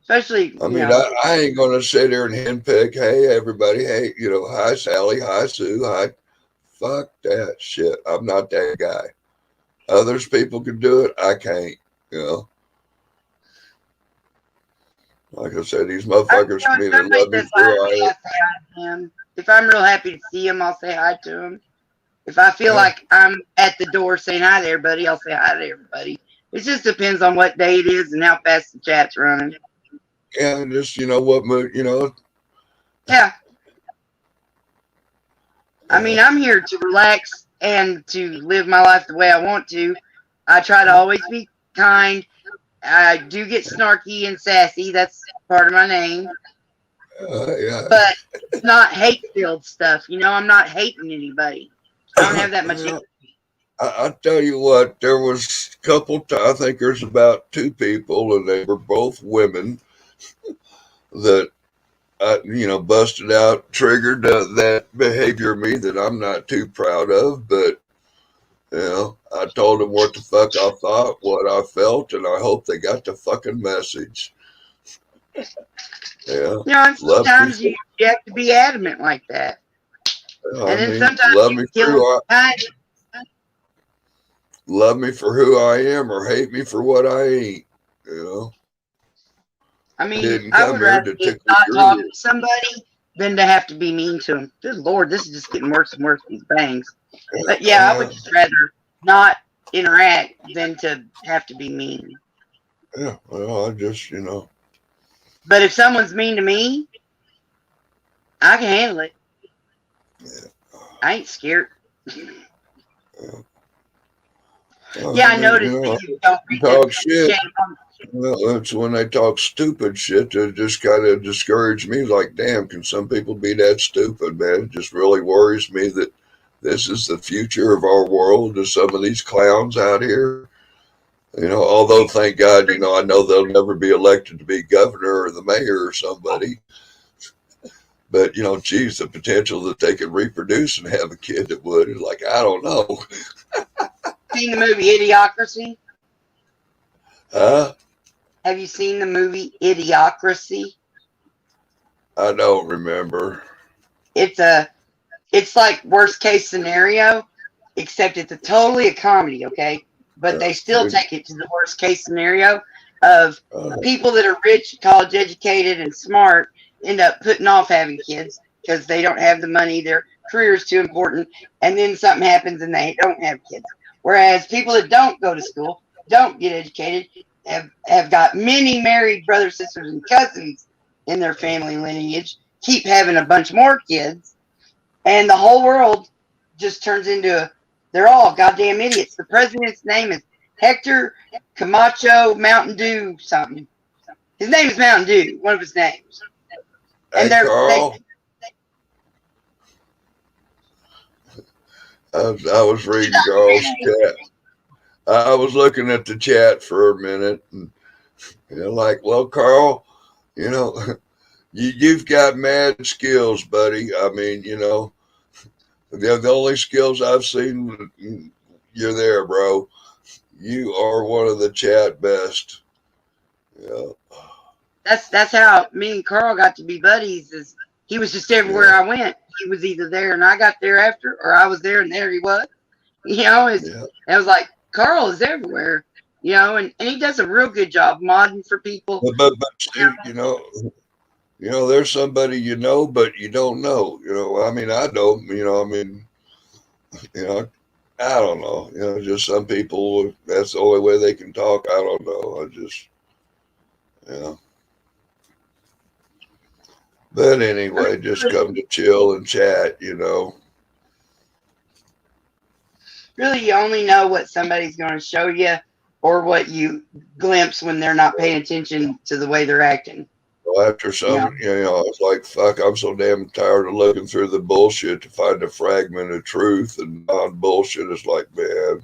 Especially, I mean, I ain't going to sit here and henpick, hey, everybody, hey, hi, Sally, hi, Sue, hi. Fuck that shit. I'm not that guy. Others people can do it. I can't, Like I said, these motherfuckers to me, they love me for who I am. If I'm real happy to see him, I'll say hi to him. If I feel like I'm at the door saying hi to everybody, I'll say hi to everybody. It just depends on what day it is and how fast the chat's running. Yeah, and just, what mood, Yeah. I mean, I'm here to relax and to live my life the way I want to. I try to always be kind. I do get snarky and sassy. That's part of my name. Yeah. But it's not hate-filled stuff. I'm not hating anybody. I don't have that much hate. I tell you what, there was a couple, I think there's about 2 people, and they were both women that, busted out, triggered that behavior of me that I'm not too proud of. But, I told them what the fuck I thought, what I felt, and I hope they got the fucking message. Yeah. Sometimes you have to be adamant like that. And then sometimes love you me kill love me for who I am or hate me for what I ain't. I mean, I would rather not talk to somebody than to have to be mean to them. Good Lord, this is just getting worse and worse, these bangs. But yeah, I would just rather not interact than to have to be mean. Yeah, well, I just, But if someone's mean to me, I can handle it. Yeah. I ain't scared. I noticed that you don't read talk shit. Well, it's when they talk stupid shit that just kind of discourage me. Like, damn, can some people be that stupid, man? It just really worries me that this is the future of our world. There's some of these clowns out here. Although, thank God, I know they'll never be elected to be governor or the mayor or somebody. But, geez, the potential that they could reproduce and have a kid that would, like, I don't know. Seen the movie Idiocracy? Huh? Have you seen the movie Idiocracy? I don't remember. It's like worst case scenario, except it's totally a comedy, okay? But they still take it to the worst case scenario of people that are rich, college educated, and smart end up putting off having kids because they don't have the money, their career is too important, and then something happens and they don't have kids. Whereas people that don't go to school, don't get educated, have got many married brothers, sisters, and cousins in their family lineage, keep having a bunch more kids, and the whole world just turns into they're all goddamn idiots. The president's name is Hector Camacho Mountain Dew something. His name is Mountain Dew, one of his names. And Carl, I was reading Carl's chat. I was looking at the chat for a minute, and like, well, Carl, you know, you've got mad skills, buddy. I mean, the only skills I've seen, you're there, bro. You are one of the chat best. Yeah. That's how me and Carl got to be buddies. Is he was just everywhere I went. He was either there and I got there after, or I was there and there he was. I was like, Carl is everywhere. And he does a real good job modding for people. But Steve, there's somebody but you don't know. I mean, I don't. I don't know. Just some people. That's the only way they can talk. I don't know. But anyway, just come to chill and chat. Really, you only know what somebody's going to show you, or what you glimpse when they're not paying attention to the way they're acting. Well, after some, it's like, fuck, I'm so damn tired of looking through the bullshit to find a fragment of truth and non-bullshit. It's like, man,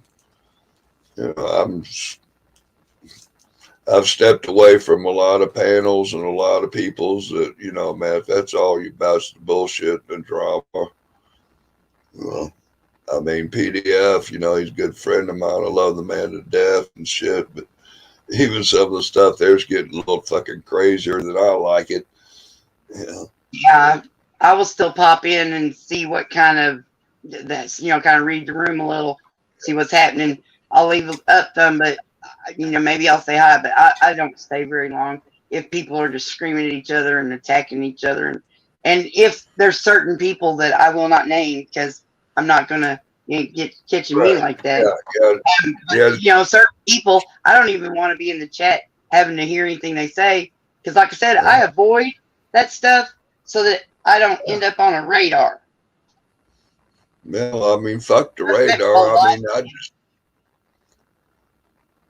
I've stepped away from a lot of panels and a lot of people's that, man, if that's all you about the bullshit and drama. I mean, PDF, he's a good friend of mine. I love the man to death and shit, but even some of the stuff there's getting a little fucking crazier than I like it. Yeah, I will still pop in and see what kind of that's, kind of read the room a little, see what's happening. I'll leave up them, but maybe I'll say hi, but I don't stay very long if people are just screaming at each other and attacking each other. And if there's certain people that I will not name because I'm not going to get catching me like that. Certain people, I don't even want to be in the chat having to hear anything they say. Because like I said, I avoid that stuff so that I don't end up on a radar. Well, I mean, fuck the radar. I mean,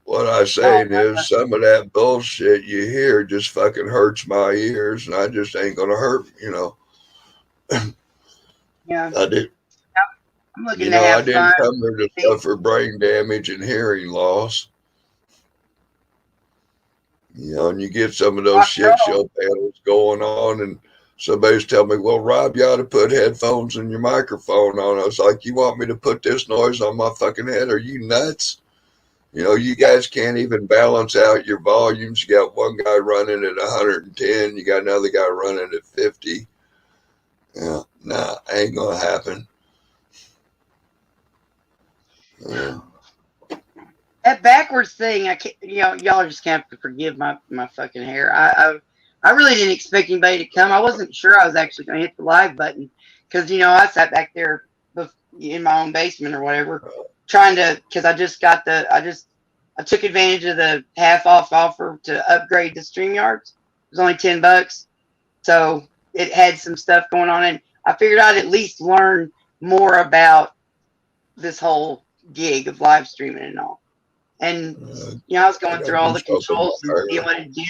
what I'm saying is some of that bullshit you hear just fucking hurts my ears, and I just ain't going to hurt, Yeah. I did. I'm looking to have I didn't come here to suffer brain damage and hearing loss. And you get some of those shit show panels going on, and somebody's telling me, well, Rob, you ought to put headphones in your microphone on. I was like, you want me to put this noise on my fucking head? Are you nuts? You guys can't even balance out your volumes. You got one guy running at 110. You got another guy running at 50. Yeah, nah, ain't going to happen. That backwards thing, I can't, y'all just have to forgive my fucking hair. I really didn't expect anybody to come. I wasn't sure I was actually going to hit the live button because, I sat back there in my own basement or whatever trying to, because I took advantage of the half off offer to upgrade the StreamYards. It was only $10. So it had some stuff going on, and I figured I'd at least learn more about this whole gig of live streaming and all. And I was going through all the controls and seeing what it do.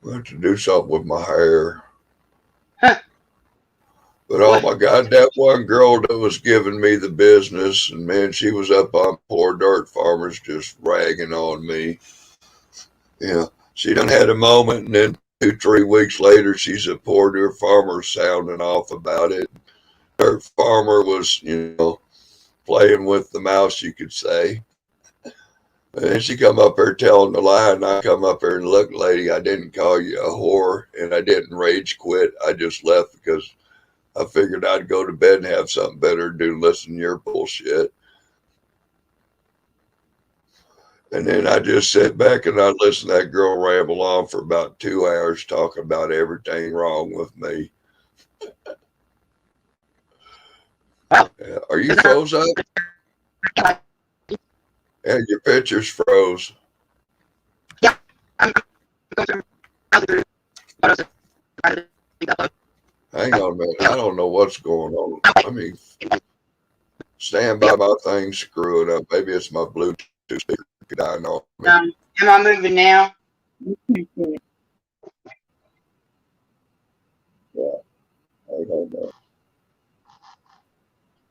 I have to do something with my hair. But oh my God, that one girl that was giving me the business, and man, she was up on poor dirt farmers just ragging on me. She done had a moment, and then 2-3 weeks later, she's a poor dirt farmer sounding off about it. Dirt farmer was, playing with the mouse, you could say. And then she come up here telling the lie, and I come up here and look, lady, I didn't call you a whore, and I didn't rage quit. I just left because I figured I'd go to bed and have something better to do than listen to your bullshit. And then I just sit back and I listen to that girl ramble on for about 2 hours talking about everything wrong with me. Are you froze up? Yeah, your picture's froze. Yeah, I'm going through. Hang on a minute. I don't know what's going on. Let me stand by my thing screwing up. Maybe it's my Bluetooth speaker dying off me. Am I moving now? Yeah. I don't know.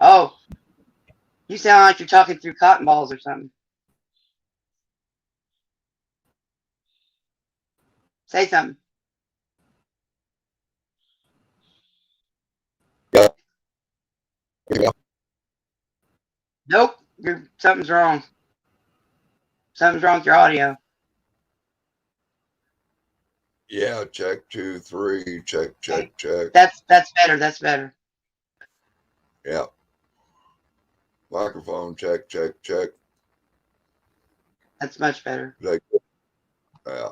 Oh, you sound like you're talking through cotton balls or something. Say something. Yeah. Yeah. Nope, something's wrong. Something's wrong with your audio. Yeah, check 2, 3, check, check, check. That's better. That's better. Yeah. Microphone check, check, check. That's much better. Like, yeah.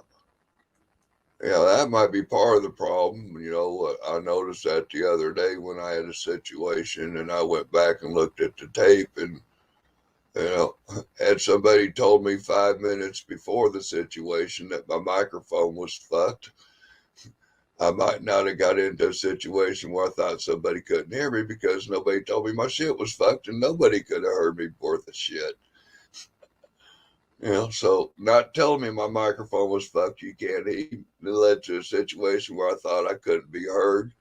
Yeah, that might be part of the problem. You know, I noticed that the other day when I had a situation and I went back and looked at the tape and, you know, had somebody told me 5 minutes before the situation that my microphone was fucked, I might not have got into a situation where I thought somebody couldn't hear me because nobody told me my shit was fucked and nobody could have heard me worth of shit. You know, so not telling me my microphone was fucked, you can't hear, it led to a situation where I thought I couldn't be heard.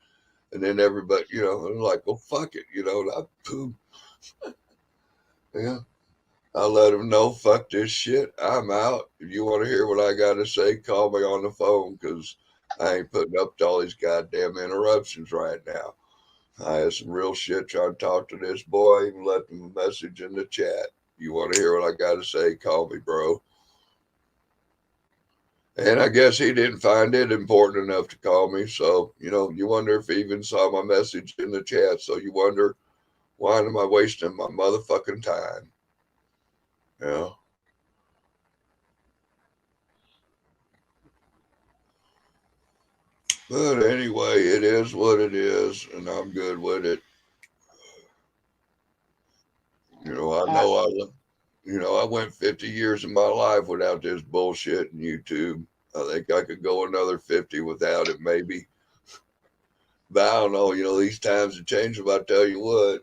And then everybody, you know, was like, well, fuck it, you know, and I, boom. Yeah. I let them know, fuck this shit. I'm out. If you want to hear what I got to say, call me on the phone because I ain't putting up to all these goddamn interruptions right now. I had some real shit trying to talk to this boy, even left him a message in the chat. You want to hear what I got to say, call me, bro. And I guess he didn't find it important enough to call me. So, you know, you wonder if he even saw my message in the chat. So you wonder, why am I wasting my motherfucking time? You know? But anyway, it is what it is, and I'm good with it. You know, I went 50 years of my life without this bullshit and YouTube. I think I could go another 50 without it, maybe. But I don't know, you know, these times have changed. If I tell you what,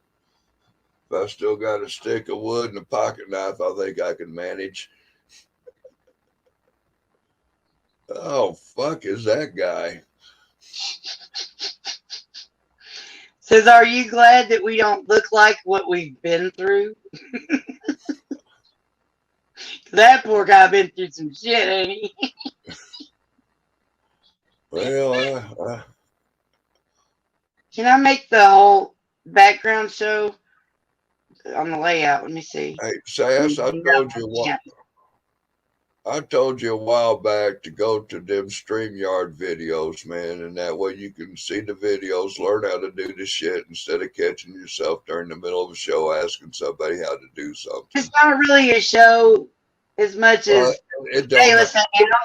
if I still got a stick of wood and a pocket knife, I think I can manage. Oh, fuck is that guy? Says, are you glad that we don't look like what we've been through? That poor guy been through some shit, ain't he? Well, Can I make the whole background show on the layout? Let me see. hey, Sass, No, I told you a while back to go to them StreamYard videos, man, and that way you can see the videos, learn how to do the shit instead of catching yourself during the middle of a show asking somebody how to do something. it's not really a show as much as, It hey, don't let's hang out.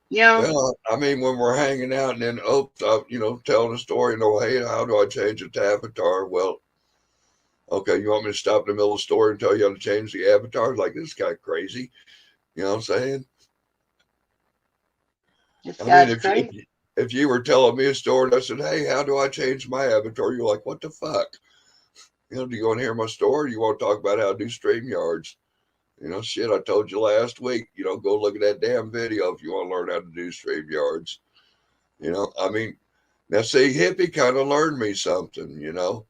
You know? Well, I mean, when we're hanging out and then, you know, telling a story, you know, hey, how do I change a avatar? Well, okay, you want me to stop in the middle of the story and tell you how to change the avatar? Like, this guy crazy. You know what I'm saying? This I guy's mean, crazy. if you were telling me a story and I said, hey, how do I change my avatar? You're like, what the fuck? You know, do you want to hear my story? Or do you want to talk about how to do StreamYards? You know, shit, I told you last week, you know, go look at that damn video if you want to learn how to do StreamYards. You know, I mean, now see, Hippie kind of learned me something, you know.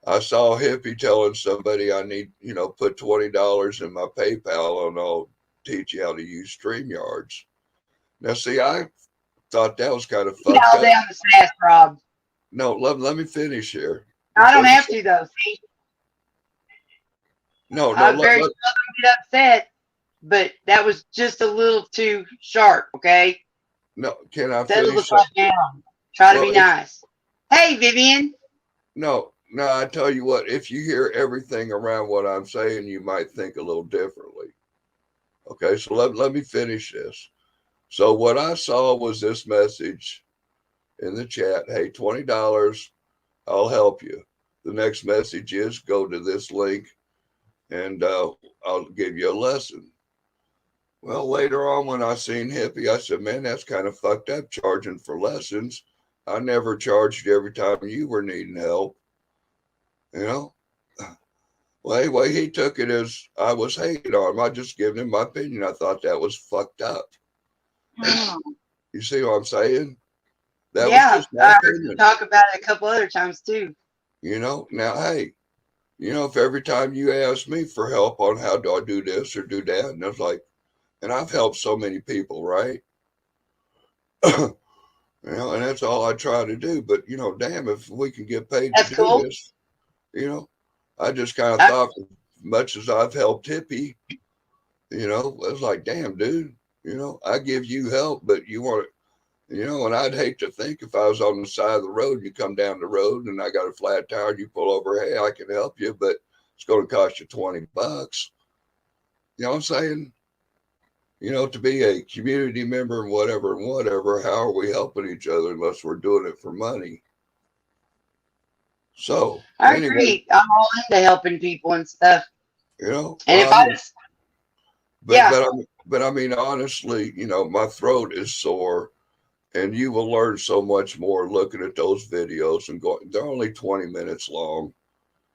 I saw Hippie telling somebody I need, you know, put $20 in my PayPal and I'll teach you how to use StreamYards. Now, see, I thought that was kind of fucked All up. down the sass, Rob. No, let me finish here. I don't have to, though. See? No, I'm very seldom get upset, but that was just a little too sharp, okay? no, can I Settle the finish? fuck down. Try to Well, be nice. Hey, Vivian. No, I tell you what, if you hear everything around what I'm saying, you might think a little differently. Okay, so let me finish this. So what I saw was this message in the chat, hey, $20, I'll help you. The next message is go to this link and I'll give you a lesson. Well, later on when I seen Hippie, I said, man, that's kind of fucked up charging for lessons. I never charged you every time you were needing help. You know? Well, anyway, he took it as I was hating on him. I just giving him my opinion. I thought that was fucked up. You see what I'm saying? That was just my I heard opinion. you talk about it a couple other times too. You know, now, hey, You know, if every time you ask me for help on how do I do this or do that, and I was like, and I've helped so many people, right? You know, and that's all I try to do. But, you know, damn, if we can get paid to That's do cool. this, you know, I just kind of I, thought, as much as I've helped Hippie, you know, it was like, damn, dude, you know, I give you help, but you want to, you know, and I'd hate to think if I was on the side of the road, you come down the road and I got a flat tire, and you pull over, hey, I can help you, but it's going to cost you $20. You know what I'm saying? You know, to be a community member and whatever, how are we helping each other unless we're doing it for money? So I anyway, agree. I'm all into helping people and stuff. you know, And well, if I I mean, just, yeah, but I mean, honestly, you know, my throat is sore, and you will learn so much more looking at those videos and going. They're only 20 minutes long,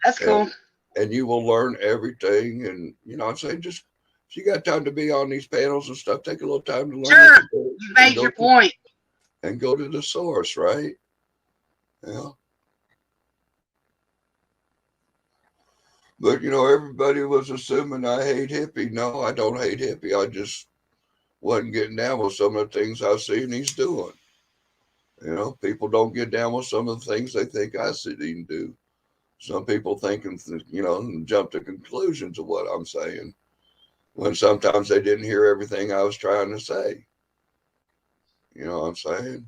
that's and cool. you will learn everything. And you know, I'm saying, just if you got time to be on these panels and stuff, take a little time to learn what Sure, you do you and made your point. go to the source, right? Yeah. But you know, everybody was assuming I hate Hippie. No, I don't hate Hippie. I just wasn't getting down with some of the things I seen he's doing. You know, people don't get down with some of the things they think I should even do. Some people think and you know, and jump to conclusions of what I'm saying when sometimes they didn't hear everything I was trying to say. You know what I'm saying?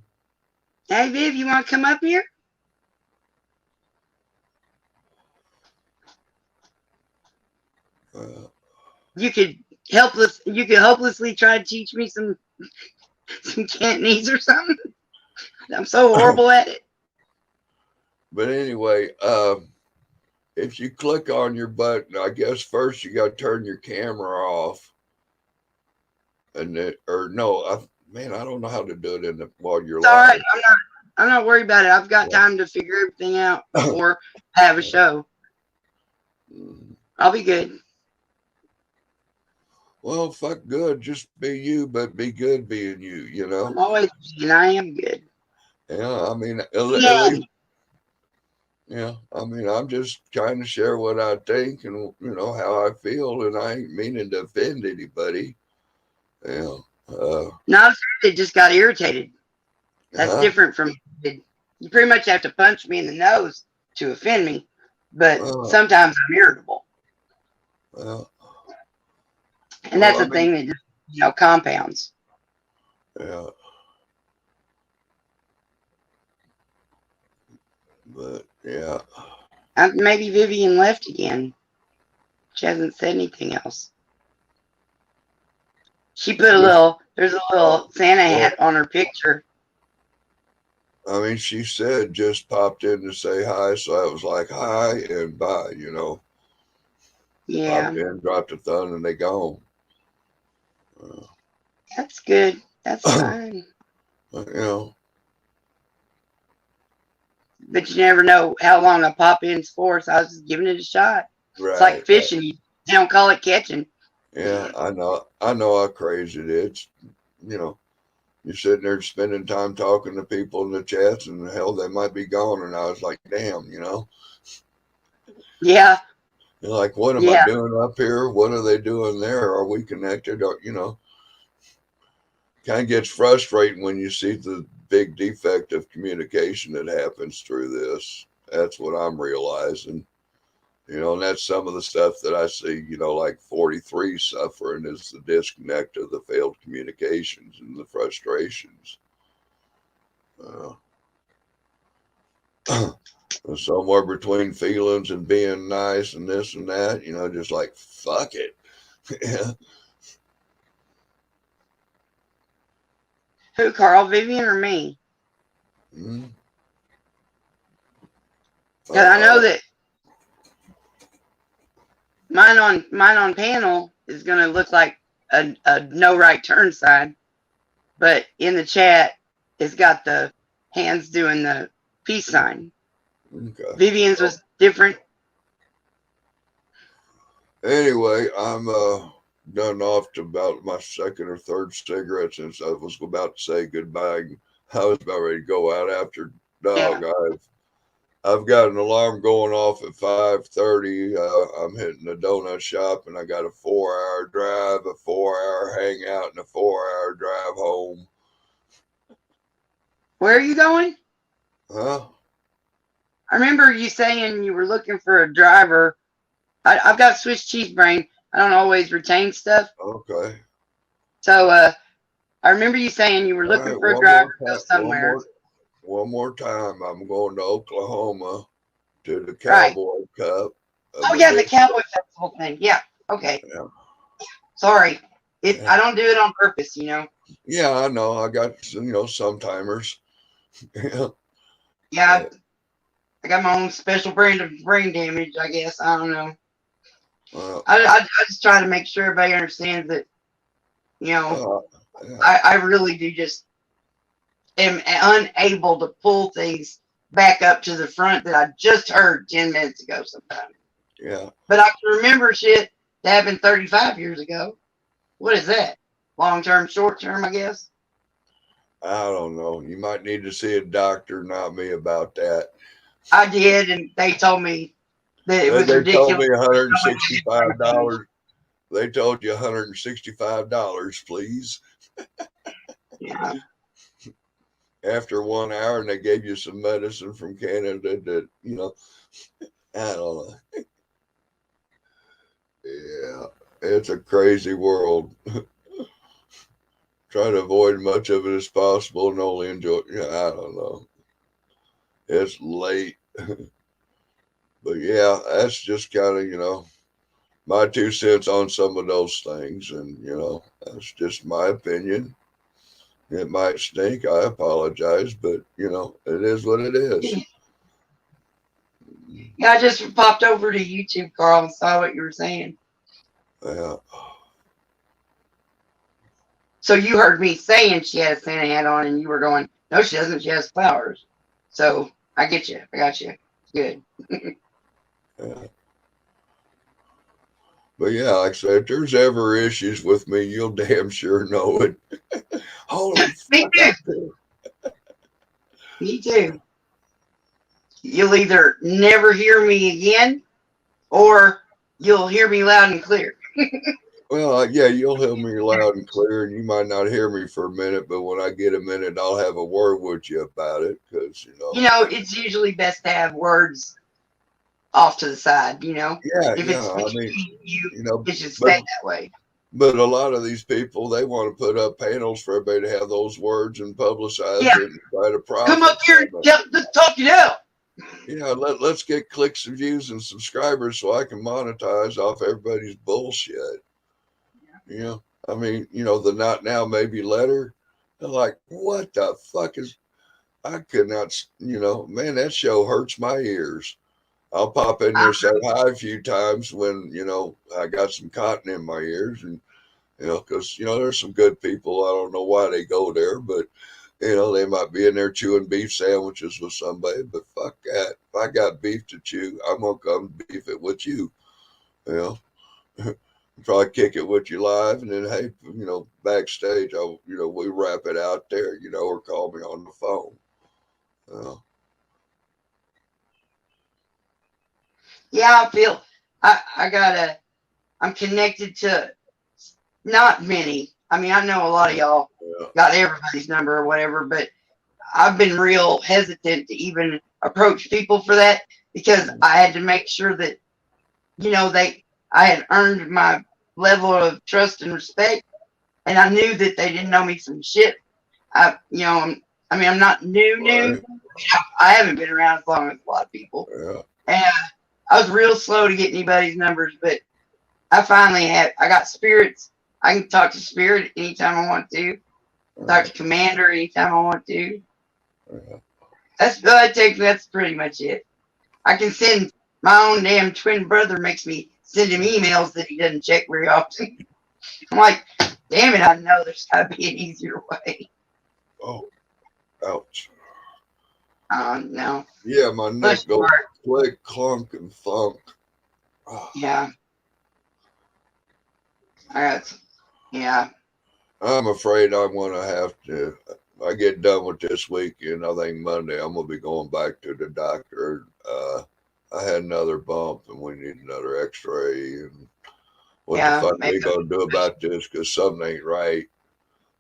Hey, Viv, you want to come up here? Uh, You could hopelessly try to teach me some Cantonese or something. I'm so horrible at it. but anyway, if you click on your button, I guess first you got to turn your camera off, and then, or no, man, I don't know how to do it while you're It's all live. right. I'm not worried about it. I've got time to figure everything out before I have a show. I'll be good. Well, fuck good. Just be you, but be good being you, you know? I'm always and I am good. Yeah, I mean, at Yeah. least, yeah, I mean, I'm just trying to share what I think and, you know, how I feel, and I ain't meaning to offend anybody. Yeah. Not offended, just got irritated. That's Huh? different from you pretty much have to punch me in the nose to offend me, but sometimes I'm irritable. Well, And that's I the mean, thing that just, compounds. yeah. But, yeah. Maybe Vivian left again. She hasn't said anything else. She put there's a little Santa hat on her picture. I mean, she said just popped in to say hi, so I was like, hi and bye, you know. Yeah. Popped in, dropped a thumb, and they gone. That's good. That's fine. You know. But you never know how long a pop in's for, so I was just giving it a shot. Right. It's like fishing. You don't call it catching. Yeah, I know how crazy it is. You know, you're sitting there spending time talking to people in the chats, and hell, they might be gone. And I was like, damn, you know. Yeah. You're like, what am I doing up here? What are they doing there? Are we connected? Or, you know, kind of gets frustrating when you see the big defect of communication that happens through this. That's what I'm realizing. You know, and that's some of the stuff that I see, you know, like 43 suffering is the disconnect of the failed communications and the frustrations. Somewhere between feelings and being nice and this and that, you know, just like, fuck it. Yeah. Who, Carl, Vivian, or me? Mm-hmm. Because I know that mine on panel is going to look like a no right turn sign, but in the chat it's got the hands doing the peace sign. Okay. Vivian's was different. Anyway, I'm done off to about my second or third cigarette since I was about to say goodbye. I was about ready to go out after dog. Yeah. I've got an alarm going off at 5:30. I'm hitting the donut shop, and I got a 4-hour drive, a 4-hour hangout, and a 4-hour drive home. Where are you going? Huh? I remember you saying you were looking for a driver. I've got Swiss cheese brain. I don't always retain stuff. Okay. So I remember you saying you were All looking right. for a One driver more to go time. somewhere. One more time. I'm going to Oklahoma to the Right. Cowboy Cup. Oh yeah, the Cowboy Festival thing. Yeah. Okay. Yeah. Sorry. Yeah. I don't do it on purpose, you know. Yeah, I know. I got some timers. Yeah. Yeah, I got my own special brand of brain damage, I guess. I don't know. I just try to make sure everybody understands that, Yeah. I really do just am unable to pull things back up to the front that I just heard 10 minutes ago sometimes. Yeah. But I can remember shit that happened 35 years ago. What is that? Long term, short term, I guess? I don't know. You might need to see a doctor, not me, about that. I did, and they told me that it was They ridiculous. told me $165. They told you $165, please. Yeah. After 1 hour, and they gave you some medicine from Canada that, I don't know. Yeah, it's a crazy world. Try to avoid much of it as possible and only enjoy. I don't know. It's late. But yeah, that's just kind of, my 2 cents on some of those things. And, that's just my opinion. It might stink. I apologize, but, it is what it is. Yeah, I just popped over to YouTube, Carl, and saw what you were saying. Yeah. So you heard me saying she had a Santa hat on, and you were going, no, she doesn't. She has flowers. So I get you. I got you. Good. Yeah. But yeah, like I said, if there's ever issues with me, you'll damn sure know it. Holy Me too. Me too. You'll either never hear me again, or you'll hear me loud and clear. Well, yeah, you'll hear me loud and clear, and you might not hear me for a minute, but when I get a minute, I'll have a word with you about it, because it's usually best to have words off to the side. Yeah, if yeah. it's I mean, it should stay that way. But a lot of these people, they want to put up panels for everybody to have those words and publicize it and try to profit. Come up here and let's talk it out. Let's get clicks and views and subscribers so I can monetize off everybody's bullshit. I mean, the not now, maybe later. They're like, what the fuck I could not, man, that show hurts my ears. I'll pop in there, say hi a few times when, I got some cotton in my ears, and, because, there's some good people. I don't know why they go there, but, they might be in there chewing beef sandwiches with somebody, but fuck that. If I got beef to chew, I'm going to come beef it with you, Probably kick it with you live, and then, hey, backstage, we wrap it out there, or call me on the phone. Yeah, I feel I'm connected to not many. I mean, I know a lot of y'all got everybody's number or whatever, but I've been real hesitant to even approach people for that, because I had to make sure that, I had earned my level of trust and respect, and I knew that they didn't know me from shit. I'm not new. Right. I haven't been around as long as a lot of people. Yeah. And I was real slow to get anybody's numbers, but I finally I got spirits. I can talk to Spirit anytime I want to. Talk to Commander anytime I want to. That's pretty much it. I can send my own damn twin brother, makes me send him emails that he doesn't check very often. I'm like, damn it, I know there's got to be an easier way. Oh, ouch. No. Yeah, my neck goes click, clunk, and thunk. Oh. Yeah. Yeah. I'm afraid I'm going to have to I get done with this weekend, I think Monday I'm gonna be going back to the doctor. I had another bump, and we need another X-ray. And what the Yeah, fuck maybe. we gonna do about this? Because something ain't right.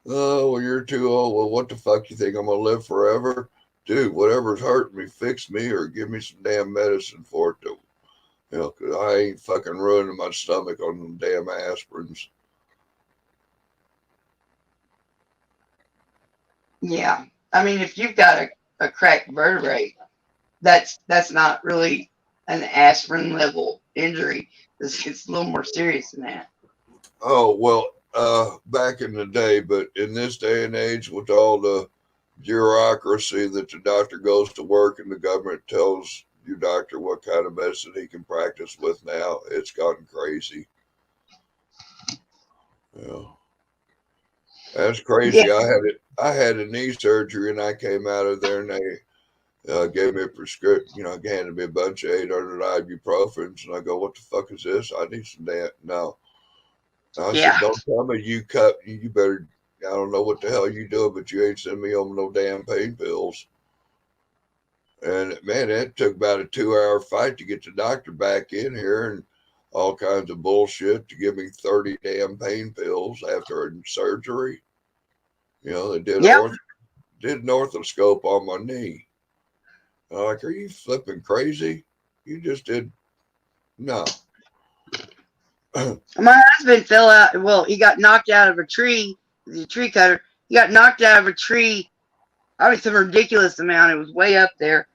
Oh, well, you're too old. Well, what the fuck you think I'm gonna live forever? Dude, whatever's hurting me, fix me or give me some damn medicine for it. To, you know, 'cause I ain't fucking ruining my stomach on them damn aspirins. Yeah. I mean, if you've got a cracked vertebrae, that's not really an aspirin level injury. It's a little more serious than that. Oh, well, back in the day, but in this day and age, with all the bureaucracy that the doctor goes to work and the government tells your doctor what kind of medicine he can practice with now, it's gotten crazy. Yeah. That's crazy. Yeah. I had a knee surgery and I came out of there and they gave me a prescription. You know, handed me a bunch of 800 ibuprofens and I go, "What the fuck is this? I need some damn no." I said, Yeah. "Don't tell me you cut. You better. I don't know what the hell you doing, but you ain't sending me on no damn pain pills." And man, it took about a 2-hour fight to get the doctor back in here and all kinds of bullshit to give me 30 damn pain pills after a surgery. You know, they did Yeah. did an orthoscope on my knee. I'm like, are you flipping crazy? You just did no. My husband fell out. Well, he got knocked out of a tree. The tree cutter. He got knocked out of a tree. I mean, some ridiculous amount. It was way up there,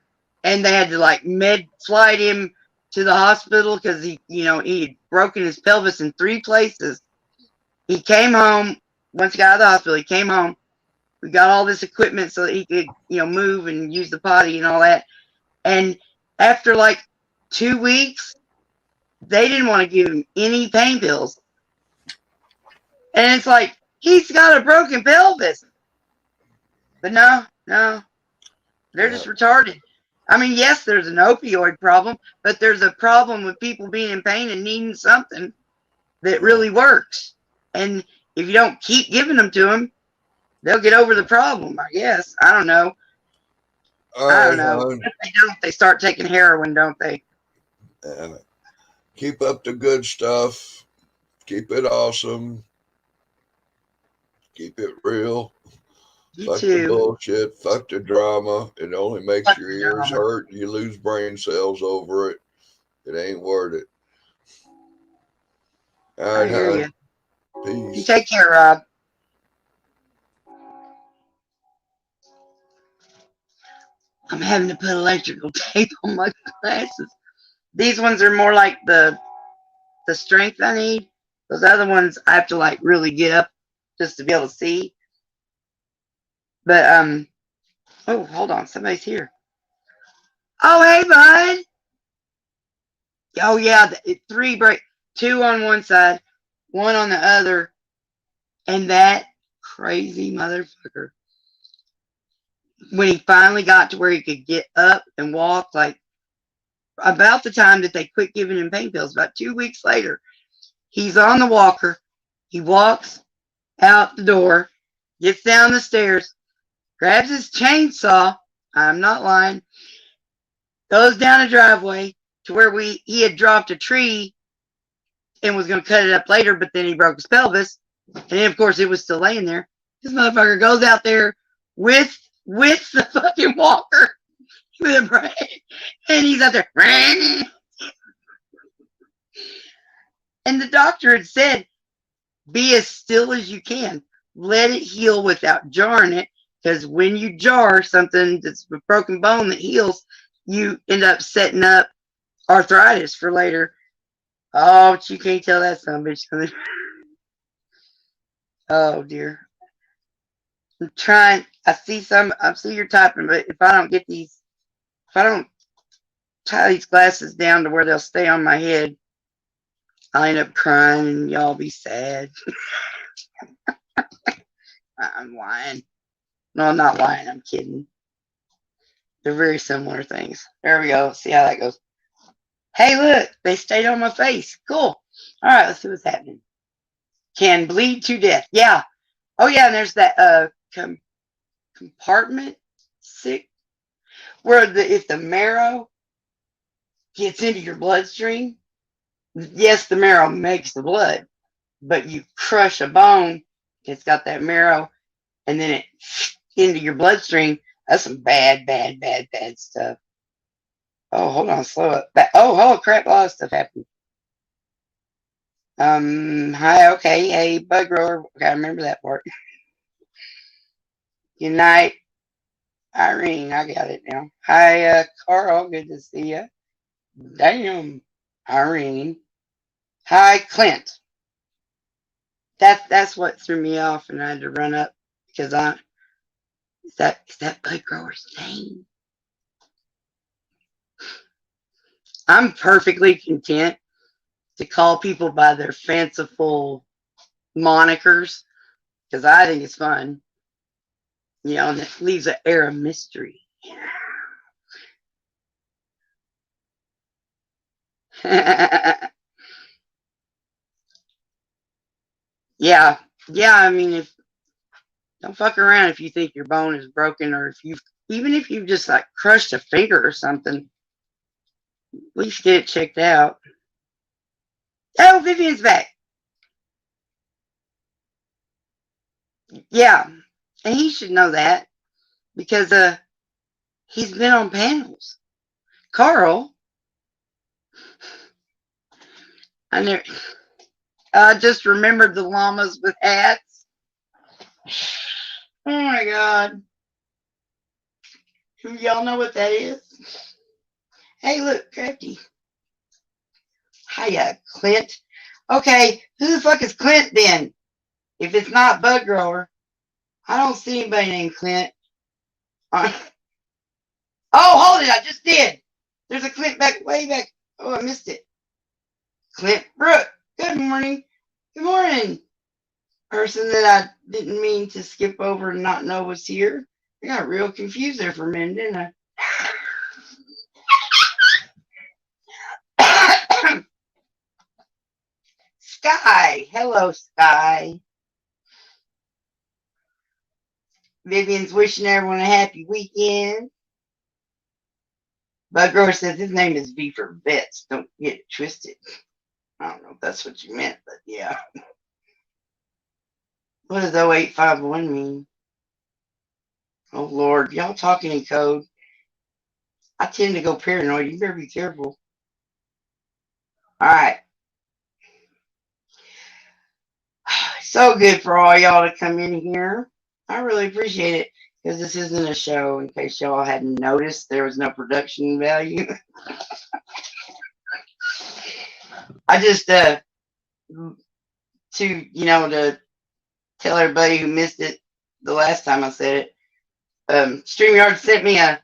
and they had to like med flight him to the hospital because he had broken his pelvis in 3 places. He came home once he got out of the hospital. He came home. We got all this equipment so that he could move and use the potty and all that. And after like 2 weeks, they didn't want to give him any pain pills. And it's like, he's got a broken pelvis. But no, they're just retarded. I mean, yes, there's an opioid problem, but there's a problem with people being in pain and needing something that really works. And if you don't keep giving them to them, they'll get over the problem, I guess. I don't know. I don't know. If they don't, they start taking heroin, don't they? Keep up the good stuff. Keep it awesome. Keep it real. Fuck the bullshit. Fuck the drama. It only makes your ears hurt and you lose brain cells over it. It ain't worth it. All right, hon. Peace. You take care, Rob. I'm having to put electrical tape on my glasses. These ones are more like the strength I need. Those other ones I have to like really get up just to be able to see. But oh, hold on, somebody's here. Oh, hey, bud. Oh yeah, 3 break, 2 on one side, 1 on the other, and that crazy motherfucker. When he finally got to where he could get up and walk, like about the time that they quit giving him pain pills, about 2 weeks later, he's on the walker. He walks out the door, gets down the stairs, grabs his chainsaw. I'm not lying. Goes down a driveway to where he had dropped a tree and was going to cut it up later, but then he broke his pelvis. And then, of course, it was still laying there. This motherfucker goes out there with the fucking walker with a brake, and he's out there. And the doctor had said, be as still as you can. Let it heal without jarring it, because when you jar something that's a broken bone that heals, you end up setting up arthritis for later. Oh, but you can't tell that son of a bitch. Oh dear. I'm trying. I see you're typing, but if I don't tie these glasses down to where they'll stay on my head, I'll end up crying and y'all be sad. I'm lying. No, I'm not lying. I'm kidding. They're very similar things. There we go. See how that goes. Hey, look. They stayed on my face. Cool. All right. Let's see what's happening. Can bleed to death. Yeah. Oh, yeah. And there's that compartment sick, where if the marrow gets into your bloodstream, yes, the marrow makes the blood, but you crush a bone, it's got that marrow, and then it into your bloodstream. That's some bad stuff. Oh, hold on, slow up. Oh, crap, a lot of stuff happened. Hi, okay, hey, bug grower, gotta remember that part. Good night, Irene, I got it now. Hi, Carl, good to see you. Damn, Irene. Hi, Clint. That's what threw me off, and I had to run up because is that bug grower's name? I'm perfectly content to call people by their fanciful monikers because I think it's fun. You know, and it leaves an air of mystery. Yeah, I mean, if don't fuck around if you think your bone is broken, or even if you've just like crushed a finger or something, at least get it checked out. Oh, Vivian's back. Yeah, and he should know that because he's been on panels. Carl, I just remembered the llamas with hats. Oh my God. Y'all know what that is? Hey, look, Crafty. Hiya, Clint. Okay, who the fuck is Clint then? If it's not Bug Grower, I don't see anybody named Clint. Oh, hold it, I just did. There's a Clint way back. Oh, I missed it. Clint Brooke. Good morning. Good morning. Person that I didn't mean to skip over and not know was here. I got real confused there for a minute, didn't I? Sky. Hello, Sky. Vivian's wishing everyone a happy weekend. Bug Grower says his name is V for Vets. Don't get it twisted. I don't know if that's what you meant, but yeah. What does 0851 mean? Oh, Lord. Y'all talking in code. I tend to go paranoid. You better be careful. All right. So good for all y'all to come in here. I really appreciate it because this isn't a show. In case y'all hadn't noticed, there was no production value. I just to tell everybody who missed it the last time I said it. StreamYard sent me a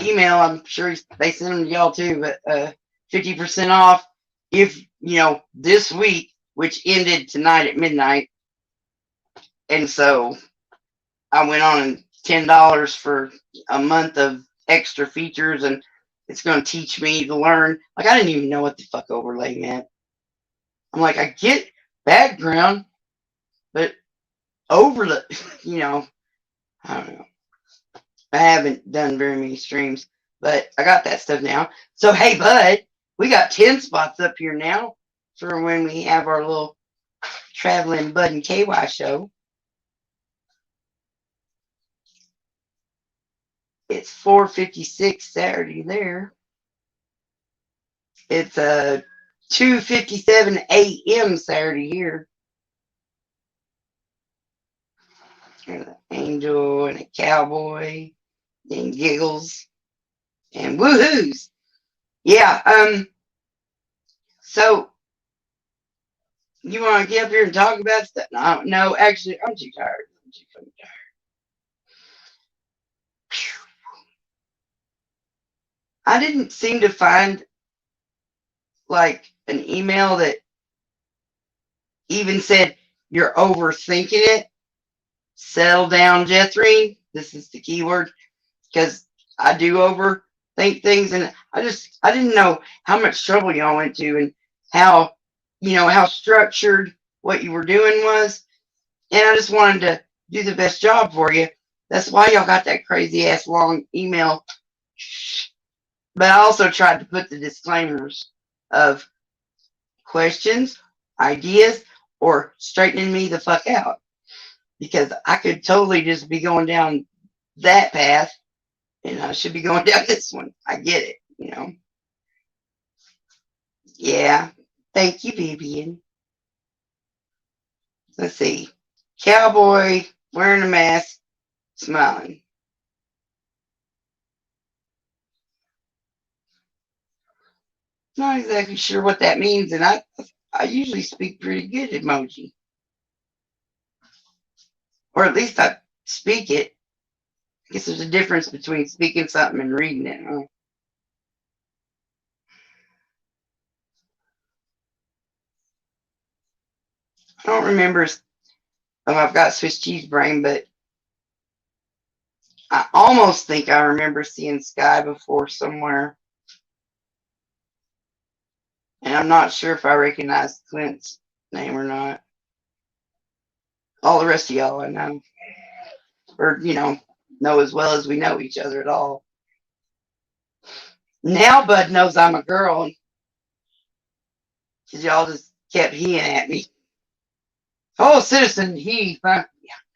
email. I'm sure they sent them to y'all too, but 50% off if this week, which ended tonight at midnight. And so I went on and $10 for a month of extra features, and it's going to teach me to learn. Like, I didn't even know what the fuck overlay meant. I'm like, I get background, but overlay, I don't know. I haven't done very many streams, but I got that stuff now. So, hey, bud, we got 10 spots up here now for when we have our little traveling Bud and KY show. It's 4:56 Saturday there. It's 2:57 a.m. Saturday here. There's an angel and a cowboy and giggles and woohoos. Yeah. So you want to get up here and talk about stuff? No, actually, I'm too tired. I'm too fucking tired. I didn't seem to find like an email that even said you're overthinking it. Settle down, Jethreen. This is the key word, because I do overthink things, and I didn't know how much trouble y'all went to and how structured what you were doing was, and I just wanted to do the best job for you. That's why y'all got that crazy ass long email. But I also tried to put the disclaimers of questions, ideas, or straightening me the fuck out. Because I could totally just be going down that path and I should be going down this one. I get it, you know. Yeah. Thank you, Vivian. Let's see. Cowboy wearing a mask, smiling. Not exactly sure what that means, and I usually speak pretty good emoji. Or at least I speak it. I guess there's a difference between speaking something and reading it, huh? I don't remember. Oh, I've got Swiss cheese brain, but I almost think I remember seeing Sky before somewhere. And I'm not sure if I recognize Clint's name or not. All the rest of y'all I know. Or, know as well as we know each other at all. Now Bud knows I'm a girl. Because y'all just kept heeing at me. Oh, citizen, yeah,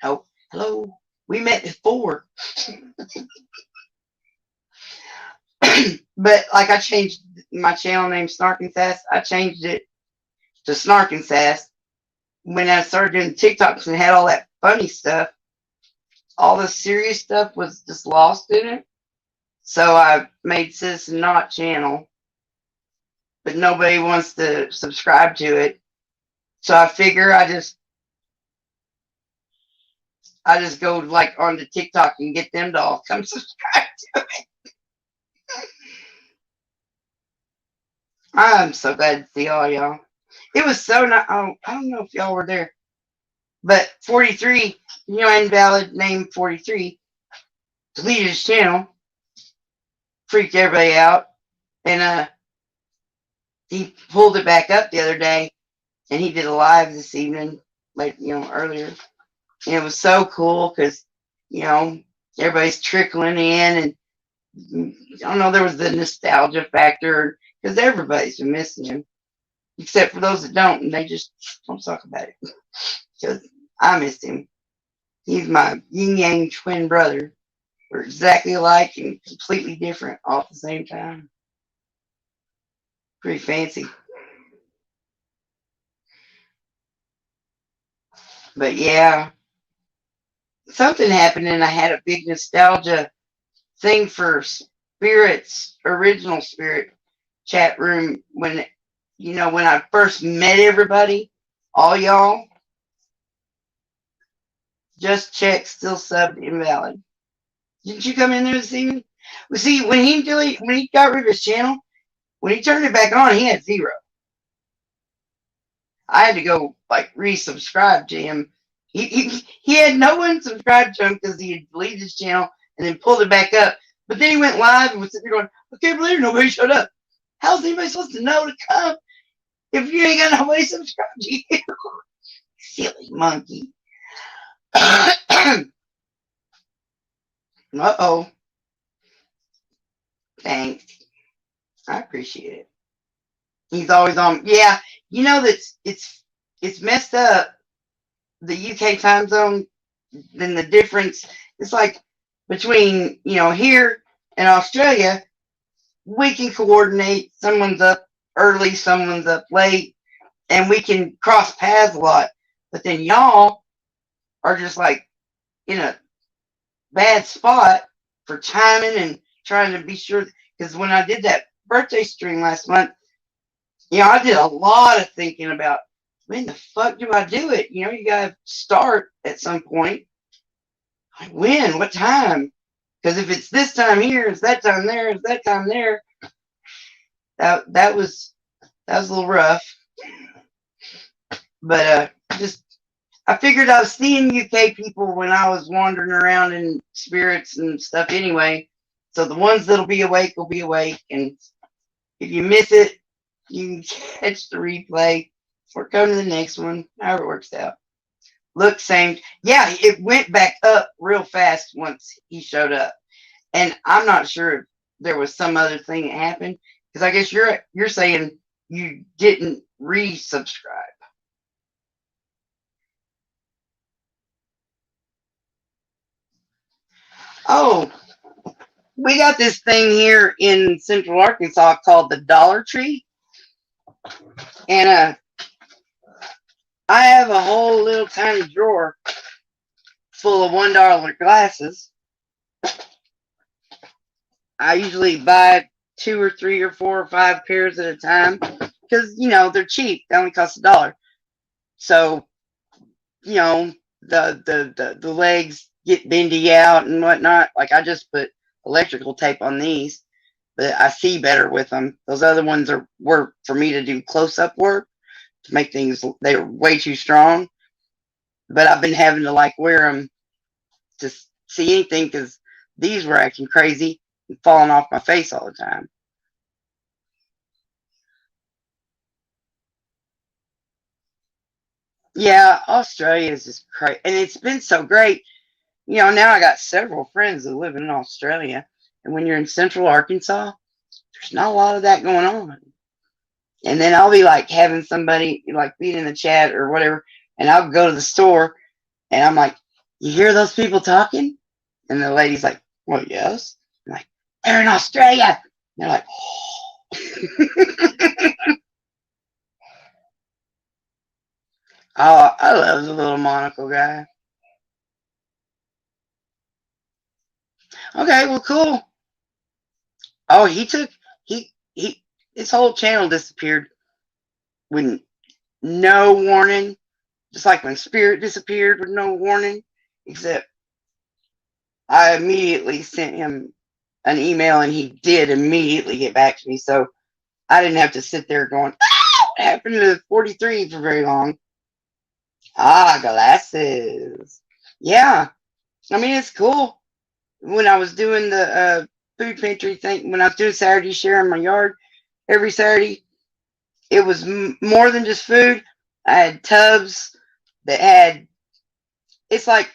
no, hello. We met before. But like I changed my channel name Snarkin' Sass. I changed it to Snarkin' Sass when I started doing TikToks and had all that funny stuff. All the serious stuff was just lost in it. So I made Citizen Not channel. But nobody wants to subscribe to it. So I figure I just go like onto TikTok and get them to all come subscribe to it. I'm so glad to see all y'all. It was so not. Oh, I don't know if y'all were there, but 43, invalid name 43, deleted his channel, freaked everybody out, and he pulled it back up the other day, and he did a live this evening, like earlier, and it was so cool because everybody's trickling in, and I don't know, there was the nostalgia factor because everybody's been missing him. Except for those that don't, and they just don't talk about it. Because I miss him. He's my yin yang twin brother. We're exactly alike and completely different all at the same time. Pretty fancy. But yeah, something happened and I had a big nostalgia thing for Spirit's original Spirit chat room when I first met everybody, all y'all. Just check, still subbed, invalid. Didn't you come in there this evening? Well, see, when he got rid of his channel, when he turned it back on, he had 0. I had to go like resubscribe to him. He had no one subscribed to him because he had deleted his channel and then pulled it back up. But then he went live and was sitting there going, I can't believe nobody showed up. How's anybody supposed to know to come if you ain't got nobody subscribed to you? Silly monkey. Uh-oh. Thanks. I appreciate it. He's always on. Yeah, that it's messed up. The UK time zone, then the difference. It's like between here and Australia, we can coordinate. Someone's up early, someone's up late, and we can cross paths a lot. But then y'all are just like in a bad spot for timing and trying to be sure. Because when I did that birthday stream last month, I did a lot of thinking about when the fuck do I do it? You gotta start at some point. Like when? What time? Because if it's this time here, it's that time there, it's that time there. That was a little rough. But I figured I was seeing UK people when I was wandering around in spirits and stuff anyway. So the ones that'll be awake will be awake. And if you miss it, you can catch the replay or come to the next one, however it works out. looked same. Yeah, it went back up real fast once he showed up. And I'm not sure if there was some other thing that happened. Because I guess you're saying you didn't resubscribe. Oh, we got this thing here in Central Arkansas called the Dollar Tree. And I have a whole little tiny drawer full of $1 glasses. I usually buy 2 or 3 or 4 or 5 pairs at a time because they're cheap. They only cost $1. So the legs get bendy out and whatnot. Like I just put electrical tape on these, but I see better with them. Those other ones were for me to do close up work to make things. They're way too strong. But I've been having to like wear them to see anything because these were acting crazy and falling off my face all the time. Yeah, Australia is just crazy, and it's been so great. Now I got several friends that live in Australia, and when you're in Central Arkansas, there's not a lot of that going on. And then I'll be like having somebody like being in the chat or whatever, and I'll go to the store, and I'm like, "You hear those people talking?" And the lady's like, "Well, yes." I'm like, "They're in Australia." And they're like, "Oh." Oh, I love the little monocle guy. Okay, well, cool. Oh, he his whole channel disappeared when no warning, just like when Spirit disappeared with no warning. Except I immediately sent him an email and he did immediately get back to me, so I didn't have to sit there going, "Oh, it happened to 43" for very long. Ah, glasses. Yeah, I mean it's cool. When I was doing the food pantry thing, when I was doing Saturday share in my yard every Saturday, it was more than just food. I had tubs that had. It's like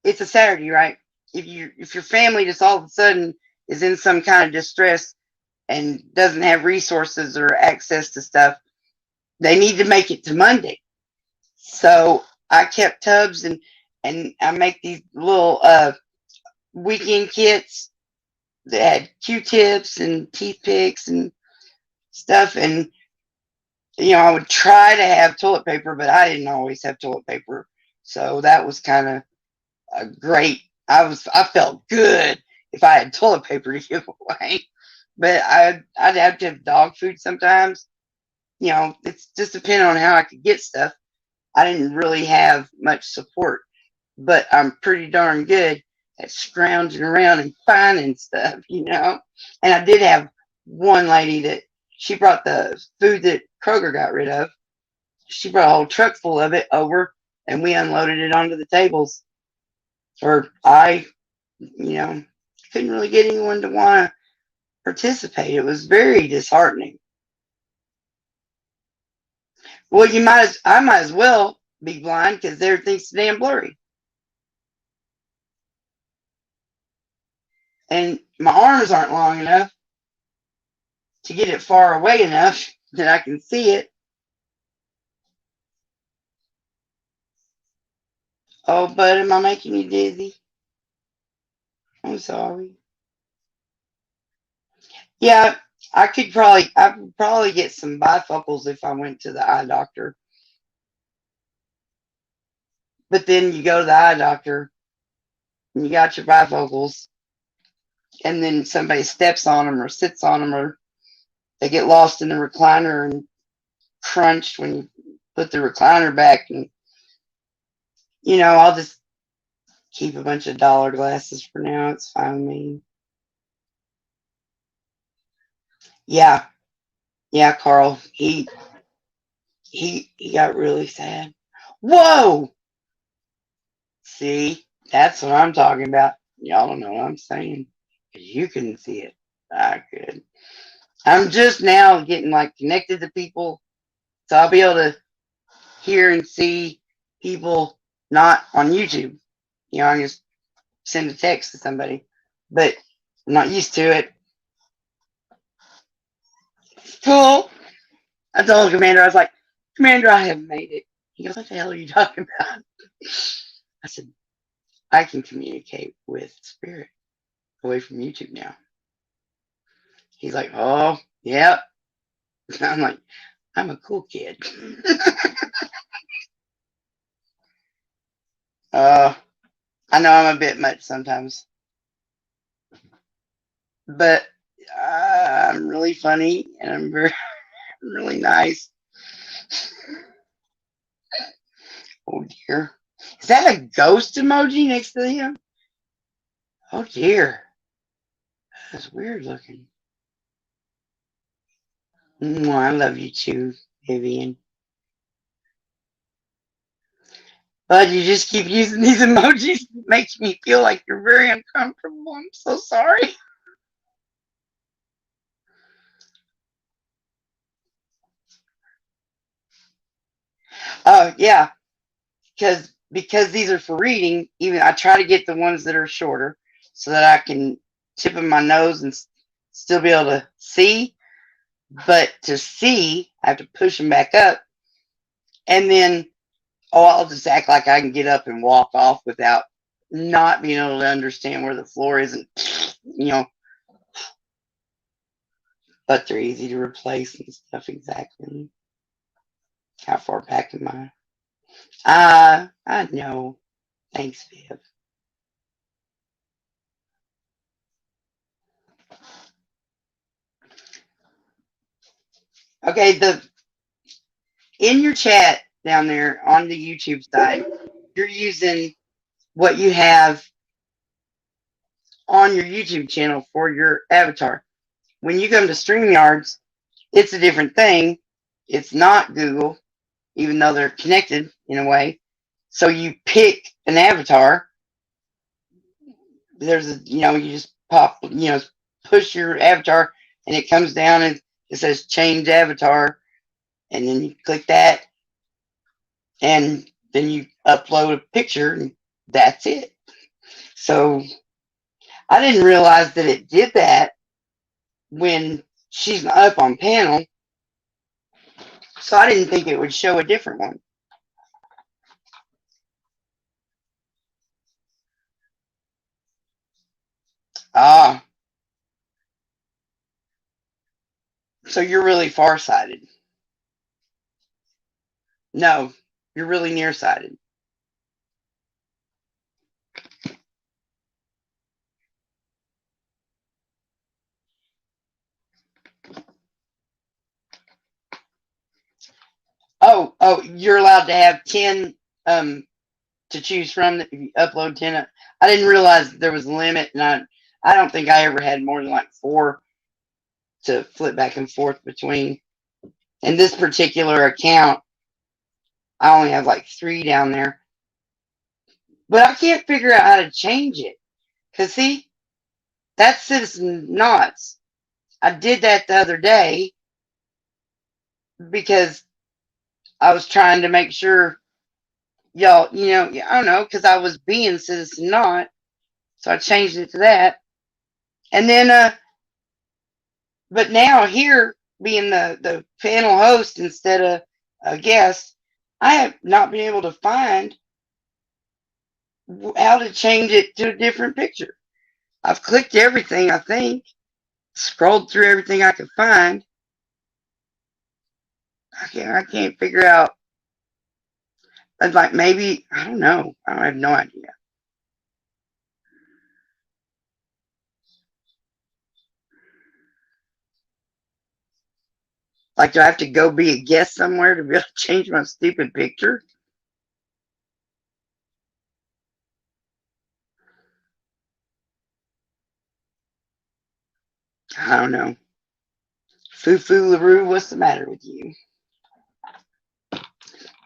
it's a Saturday, right? If your family just all of a sudden is in some kind of distress and doesn't have resources or access to stuff, they need to make it to Monday. So I kept tubs and I make these little weekend kits that had Q-tips and toothpicks and stuff. And I would try to have toilet paper, but I didn't always have toilet paper. So that was kind of a great. I felt good if I had toilet paper to give away. But I'd have to have dog food sometimes. It's just depending on how I could get stuff. I didn't really have much support, but I'm pretty darn good at scrounging around and finding stuff. And I did have one lady that she brought the food that Kroger got rid of. She brought a whole truck full of it over, and we unloaded it onto the tables. Or I, couldn't really get anyone to want to participate. It was very disheartening. Well, I might as well be blind because everything's damn blurry. And my arms aren't long enough to get it far away enough that I can see it. Oh, bud, am I making you dizzy? I'm sorry. Yeah, I could probably get some bifocals if I went to the eye doctor. But then you go to the eye doctor and you got your bifocals, and then somebody steps on them or sits on them, or they get lost in the recliner and crunched when you put the recliner back. And I'll just keep a bunch of dollar glasses for now. It's fine with me. Yeah, Carl. He got really sad. Whoa! See, that's what I'm talking about. Y'all don't know what I'm saying. You couldn't see it. I could. I'm just now getting like connected to people, so I'll be able to hear and see people not on YouTube. You know, I just send a text to somebody, but I'm not used to it. Cool. I told Commander, I was like, Commander, I have made it. He goes, what the hell are you talking about? I said, I can communicate with spirit away from YouTube now. He's like, oh, yep. I'm like, I'm a cool kid. I know I'm a bit much sometimes, but I'm really funny and I'm very really nice. Oh dear. Is that a ghost emoji next to him? Oh dear. That's weird looking. I love you too, Vivian. But you just keep using these emojis. It makes me feel like you're very uncomfortable. I'm so sorry. Oh yeah, because these are for reading. Even I try to get the ones that are shorter so that I can tip in my nose and still be able to see. But to see, I have to push them back up, and then I'll just act like I can get up and walk off without not being able to understand where the floor is, and but they're easy to replace and stuff. Exactly. How far back am I? I know. Thanks, Viv. Okay, in your chat down there on the YouTube side, you're using what you have on your YouTube channel for your avatar. When you come to StreamYards, it's a different thing. It's not Google, even though they're connected in a way. So you pick an avatar. There's you just push your avatar and it comes down and it says change avatar. And then you click that and then you upload a picture and that's it. So I didn't realize that it did that when she's up on panel. So I didn't think it would show a different one. Ah, so you're really farsighted. No, you're really nearsighted. Oh, you're allowed to have 10 to choose from if you upload 10. I didn't realize there was a limit, and I don't think I ever had more than like 4 to flip back and forth between. In this particular account, I only have like 3 down there. But I can't figure out how to change it. Because, see, that's Citizen Knots. I did that the other day because I was trying to make sure y'all, I don't know, because I was being Citizen Knot. So I changed it to that. And then, but now here, being the panel host instead of a guest, I have not been able to find how to change it to a different picture. I've clicked everything, I think, scrolled through everything I could find. I can't figure out. Like maybe, I don't know. I have no idea. Like, do I have to go be a guest somewhere to be able to change my stupid picture? I don't know. Foo LaRue, what's the matter with you?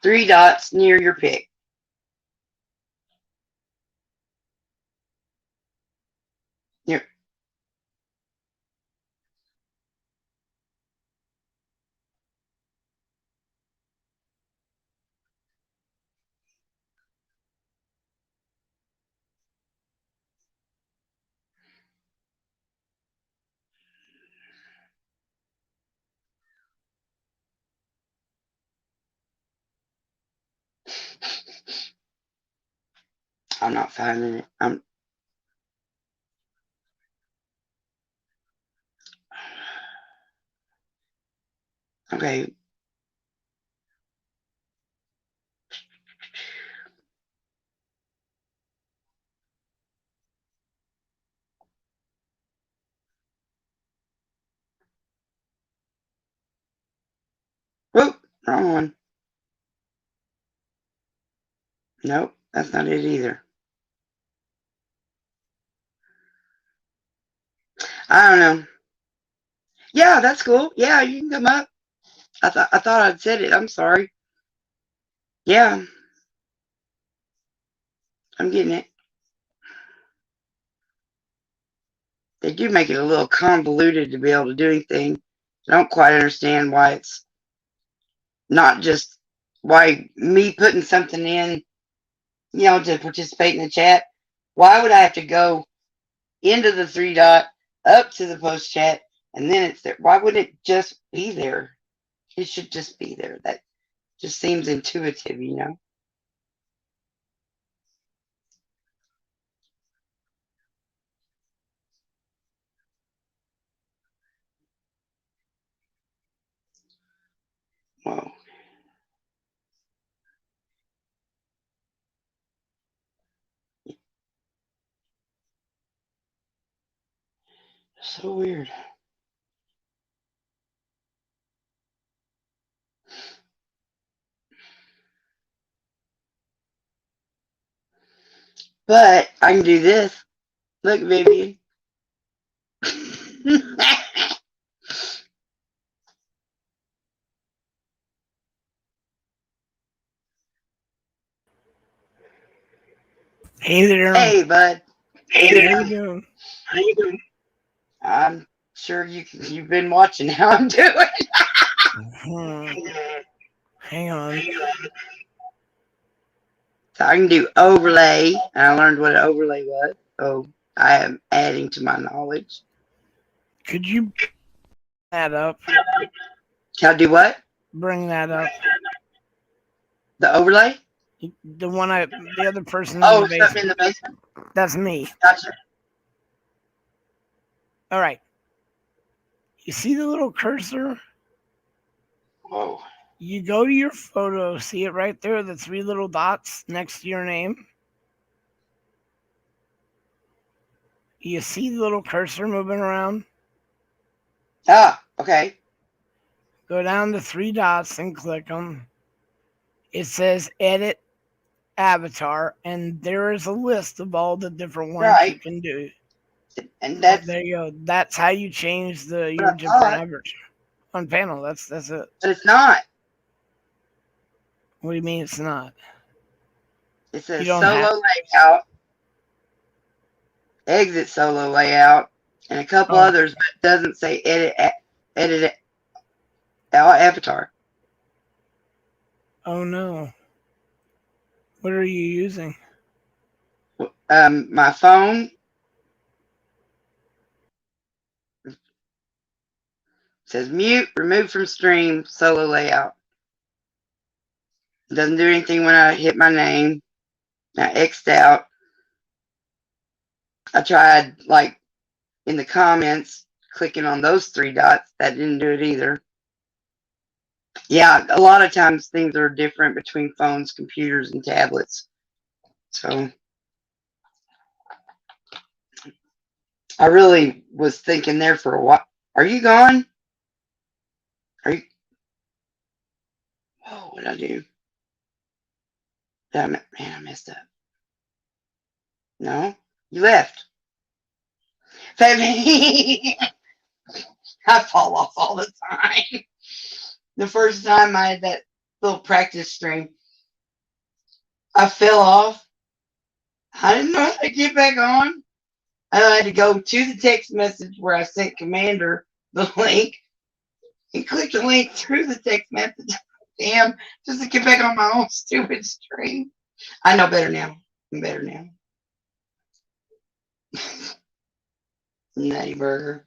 3 dots near your pic. Near, I'm not finding it. Okay. Whoop, wrong one. Nope, that's not it either. I don't know. Yeah, that's cool. Yeah, you can come up. I thought I'd said it. I'm sorry. Yeah, I'm getting it. They do make it a little convoluted to be able to do anything. I don't quite understand why it's not just why me putting something in, to participate in the chat. Why would I have to go into the three dot, up to the post chat, and then it's there? Why wouldn't it just be there? It should just be there. That just seems intuitive. Whoa. So weird. But I can do this. Look, Vivian. Hey there. Hey, bud. How you doing? I'm sure you've been watching how I'm doing. Hmm. Hang on. So I can do overlay. And I learned what an overlay was. So I am adding to my knowledge. Could you bring that up? Can I do what? Bring that up. The overlay? The other person in Oh, the something in basement. the basement? That's me. Gotcha. All right. You see the little cursor? Whoa. You go to your photo. See it right there? The three little dots next to your name. You see the little cursor moving around? Ah, okay. Go down the three dots and click them. It says edit avatar, and there is a list of all the different ones you Right. can do. And that's There you go. That's how you change your what I different thought. avatar on panel. That's it. But it's not. What do you mean it's not? It says You don't solo have. layout, exit solo layout, and a couple Oh, others, but it doesn't say edit avatar. oh no. What are you using? My phone says mute, remove from stream, solo layout. Doesn't do anything when I hit my name. I X'd out. I tried, like, in the comments, clicking on those three dots. That didn't do it either. Yeah, a lot of times things are different between phones, computers, and tablets. So I really was thinking there for a while. Are you gone? Are you? Oh, what did I do? Damn it, man, I messed up. No, you left. Baby, I fall off all the time. The first time I had that little practice stream, I fell off. I didn't know how to get back on. I had to go to the text message where I sent Commander the link and click the link through the text message. Damn, just to get back on my own stupid stream. I know better now. I'm better now. Nutty burger.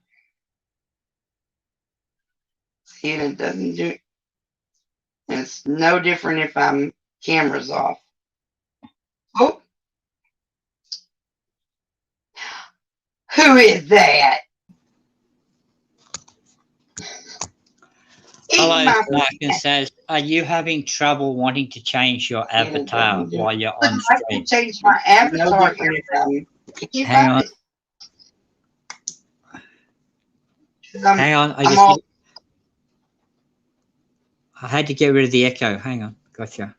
See, and it doesn't do. And it's no different if I'm cameras off. Who is that? Eat Hello, my Darkness says, are you having trouble wanting to change your avatar while you're on I can stream? change my avatar here. Keep Hang on. up. 'Cause I'm, Hang on, I'm all, I had to get rid of the echo. Hang on, gotcha.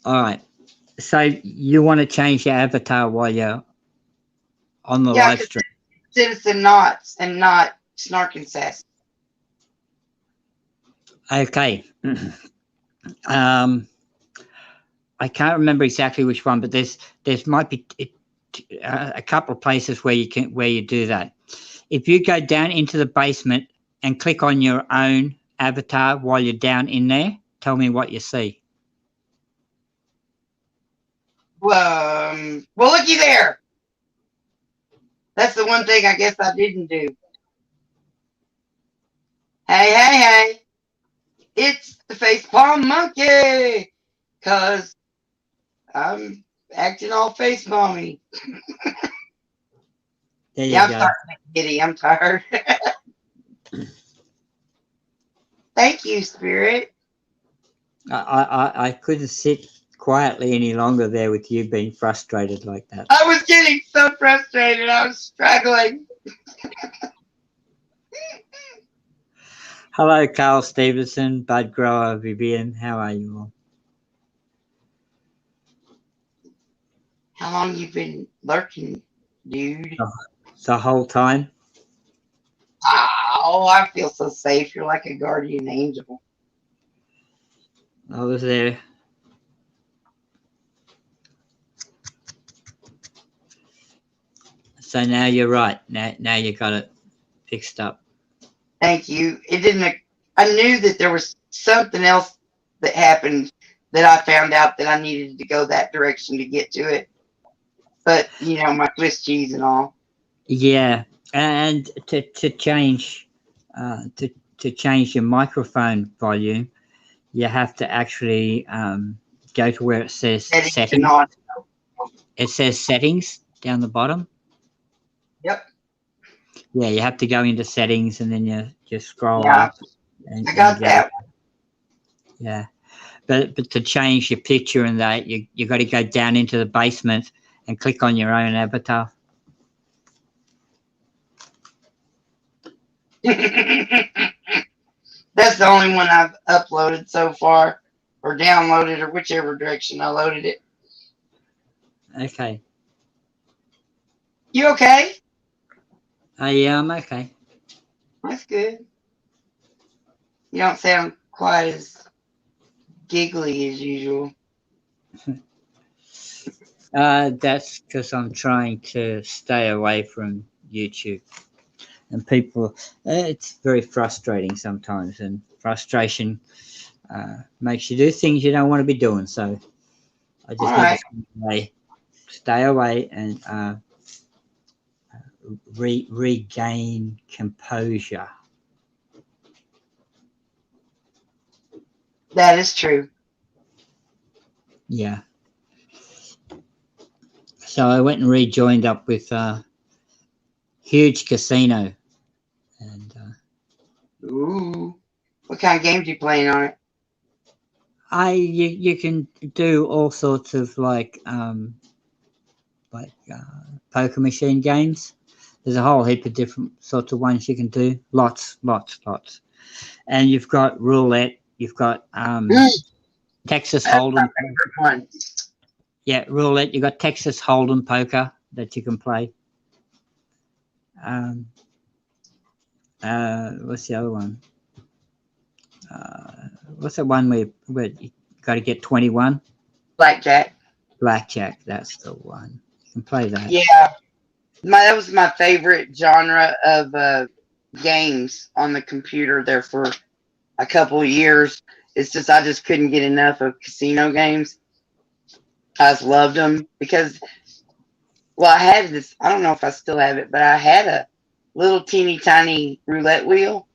All right. So you want to change your avatar while you're on the Yeah, live 'cause stream? Citizen Knots and not Snarkin' Sass. Okay. I can't remember exactly which one, but there's might be a couple of places where you do that. If you go down into the basement and click on your own avatar while you're down in there, tell me what you see. Well, looky there. That's the one thing I guess I didn't do. Hey. It's the facepalm monkey. 'Cause I'm acting all facepalmy. There you Yeah, I'm go. starting to get giddy. I'm tired. Thank you, Spirit. I couldn't sit quietly any longer there with you being frustrated like that. I was getting so frustrated. I was struggling. Hello, Carl Stevenson, Bud Grower, Vivian. How are you all? How long you been lurking, dude? The whole time? Oh, I feel so safe. You're like a guardian angel. I was there. So now you're right. Now you got it fixed up. Thank you. It didn't. I knew that there was something else that happened that I found out that I needed to go that direction to get to it. But you know, my Swiss cheese and all. Yeah, and to change to change your microphone volume, you have to actually go to where it says settings. It says settings down the bottom. Yep. Yeah, you have to go into settings and then you just scroll Yeah, up. And, I got that. Yeah, but to change your picture and that, you got to go down into the basement and click on your own avatar. That's the only one I've uploaded so far, or downloaded, or whichever direction I loaded it. Okay. You okay? Yeah, I'm okay. That's good. You don't sound quite as giggly as usual. That's because I'm trying to stay away from YouTube. And people, it's very frustrating sometimes, and frustration makes you do things you don't want to be doing. So I just need to stay away and regain composure. That is true. Yeah. So I went and rejoined up with Huge Casino. And Ooh. What kind of games you playing on it? you can do all sorts of poker machine games. There's a whole heap of different sorts of ones you can do. Lots. And you've got roulette. You've got Texas Hold'em. That's my favorite one. Yeah, roulette. You've got Texas Hold'em poker that you can play. What's the other one? What's the one where you got to get 21? Blackjack. Blackjack. That's the one. You can play that. Yeah. That was my favorite genre of games on the computer there for a couple of years. It's just I just couldn't get enough of casino games. I just loved them because, well, I had this, I don't know if I still have it, but I had a little teeny tiny roulette wheel,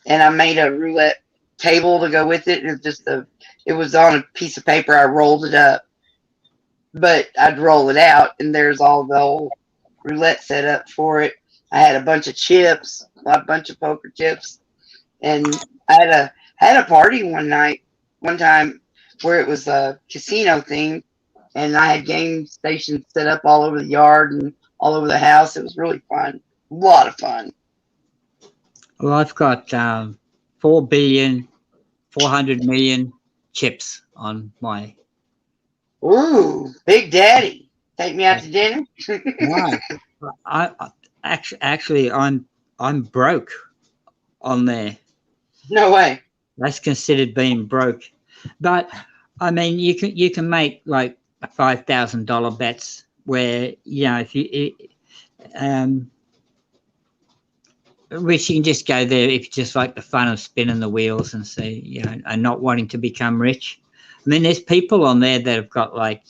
and I made a roulette table to go with it. It was just it was on a piece of paper. I rolled it up, but I'd roll it out, and there's all the old roulette set up for it. I had a bunch of chips, a bunch of poker chips, and I had a party one time where it was a casino theme, and I had game stations set up all over the yard and all over the house. It was really fun, a lot of fun. Well, I've got 4,400,000,000 chips on my. Ooh, Big Daddy, take me out to dinner. Right. Actually, I'm broke on there. No way. That's considered being broke. But I mean, you can make like $5,000 bets where if you which you can just go there if you just like the fun of spinning the wheels and see and not wanting to become rich. I mean, there's people on there that have got like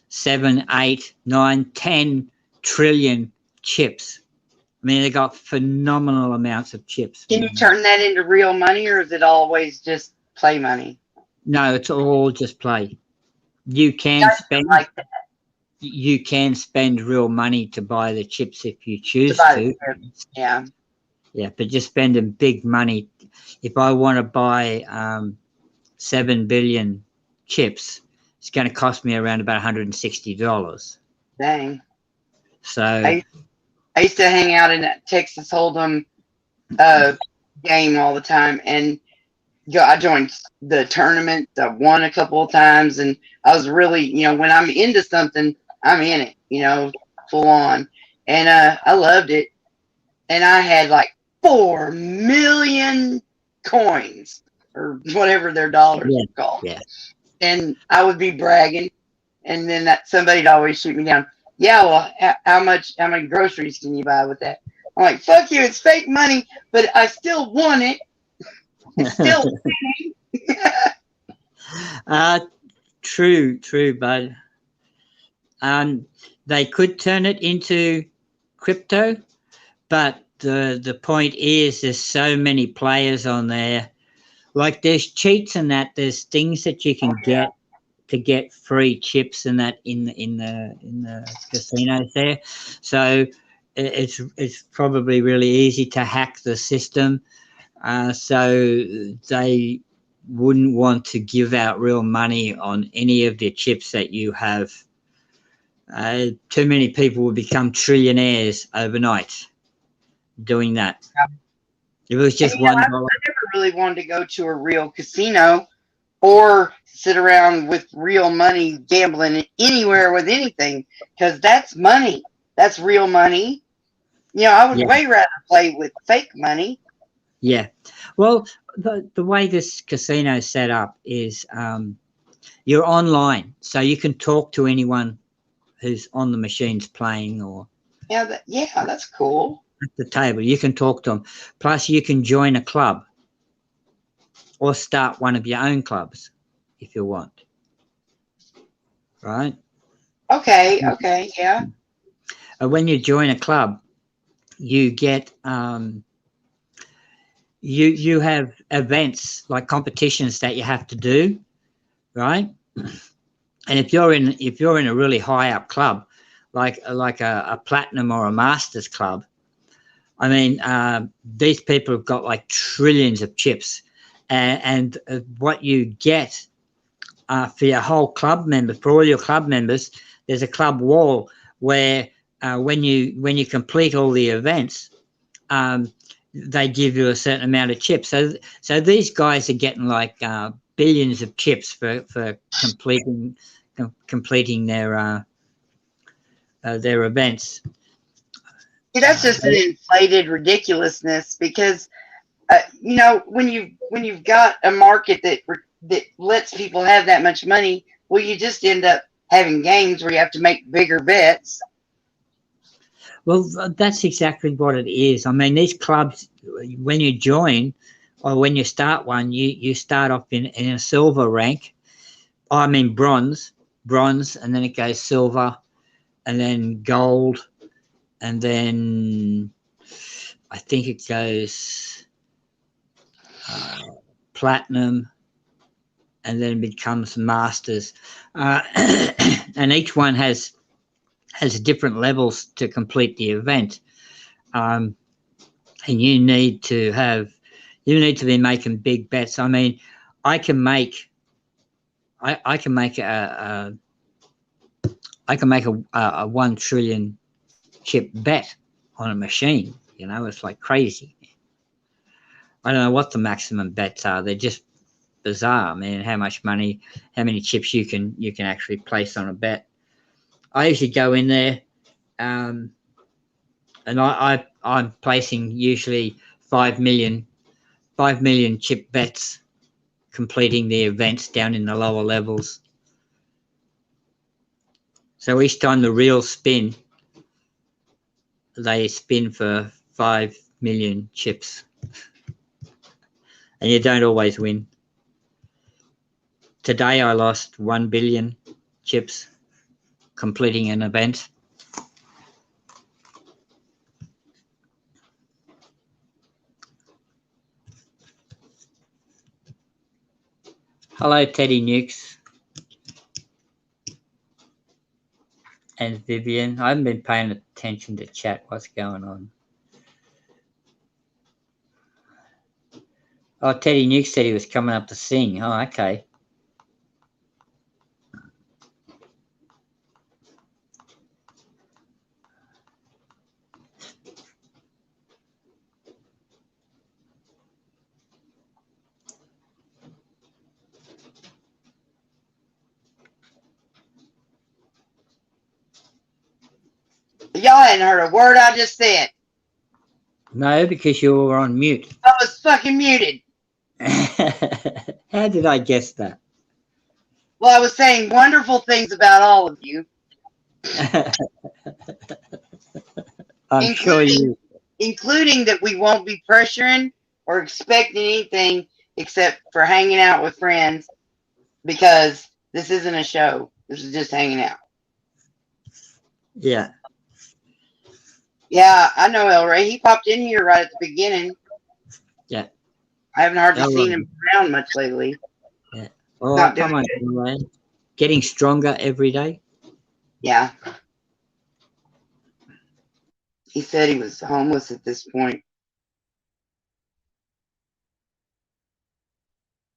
7, 8, 9, 10 trillion chips. I mean, they got phenomenal amounts of chips. Can you turn that into real money, or is it always just play money? No, it's all just play. You can spend Like that, you can spend real money to buy the chips if you choose buy to. the chips. Yeah. Yeah, but just spending big money. If I want to buy 7 billion chips, it's going to cost me around about $160. Dang. So I used to hang out in that Texas Hold'em game all the time, and I joined the tournament. I won a couple of times, and I was really, when I'm into something, I'm in it, full on. And I loved it. And I had like 4 million coins, or whatever their dollars are called. yeah. And I would be bragging, and then somebody'd always shoot me down. Yeah, well, how many groceries can you buy with that? I'm like, fuck you, it's fake money, but I still won it. It's still winning. True, bud. They could turn it into crypto, but the point is there's so many players on there. Like there's cheats and that. There's things that you can get to get free chips and that in the casinos there. So it's probably really easy to hack the system. So they wouldn't want to give out real money on any of the chips that you have. Too many people would become trillionaires overnight doing that. If it was just $1. I never really wanted to go to a real casino or sit around with real money gambling anywhere with anything, because that's money. That's real money. I would way rather play with fake money. Yeah. Well, the way this casino is set up is you're online, so you can talk to anyone who's on the machines playing or that's cool. at the table. You can talk to them. Plus, you can join a club or start one of your own clubs if you want. Right? Okay, yeah. When you join a club, you get you have events like competitions that you have to do, right? And if you're in a really high up club, like a platinum or a masters club, I mean, these people have got like trillions of chips, and what you get for your whole club members, for all your club members, there's a club wall where when you complete all the events, they give you a certain amount of chips. So these guys are getting like billions of chips for completing their events. See, that's just an inflated ridiculousness, because when you've got a market that lets people have that much money, well, you just end up having games where you have to make bigger bets. Well, that's exactly what it is. I mean, these clubs, when you join or when you start one, you start off in a silver rank. I mean bronze, and then it goes silver, and then gold, and then I think it goes platinum, and then becomes masters. And each one has different levels to complete the event. And you need to be making big bets. I mean, I can make a 1 trillion chip bet on a machine. You know, it's like crazy. I don't know what the maximum bets are. They're just bizarre. I mean, how much money, how many chips you can actually place on a bet. I usually go in there, and I'm placing usually 5 million chip bets, completing the events down in the lower levels. So each time the reels spin, they spin for 5 million chips. And you don't always win. Today I lost 1 billion chips completing an event. Hello, Teddy Nukes and Vivian. I haven't been paying attention to chat. What's going on? Oh, Teddy Nukes said he was coming up to sing. Oh, okay. Y'all hadn't heard a word I just said. No, because you were on mute. I was fucking muted. How did I guess that? Well, I was saying wonderful things about all of you, I'm sure you. including that we won't be pressuring or expecting anything except for hanging out with friends, because this isn't a show. This is just hanging out. Yeah. Yeah, I know El Ray. He popped in here right at the beginning. Yeah. I haven't hardly El Ray. seen him around much lately. Yeah. Well, Not come on, Ray. Getting stronger every day. Yeah. He said he was homeless at this point.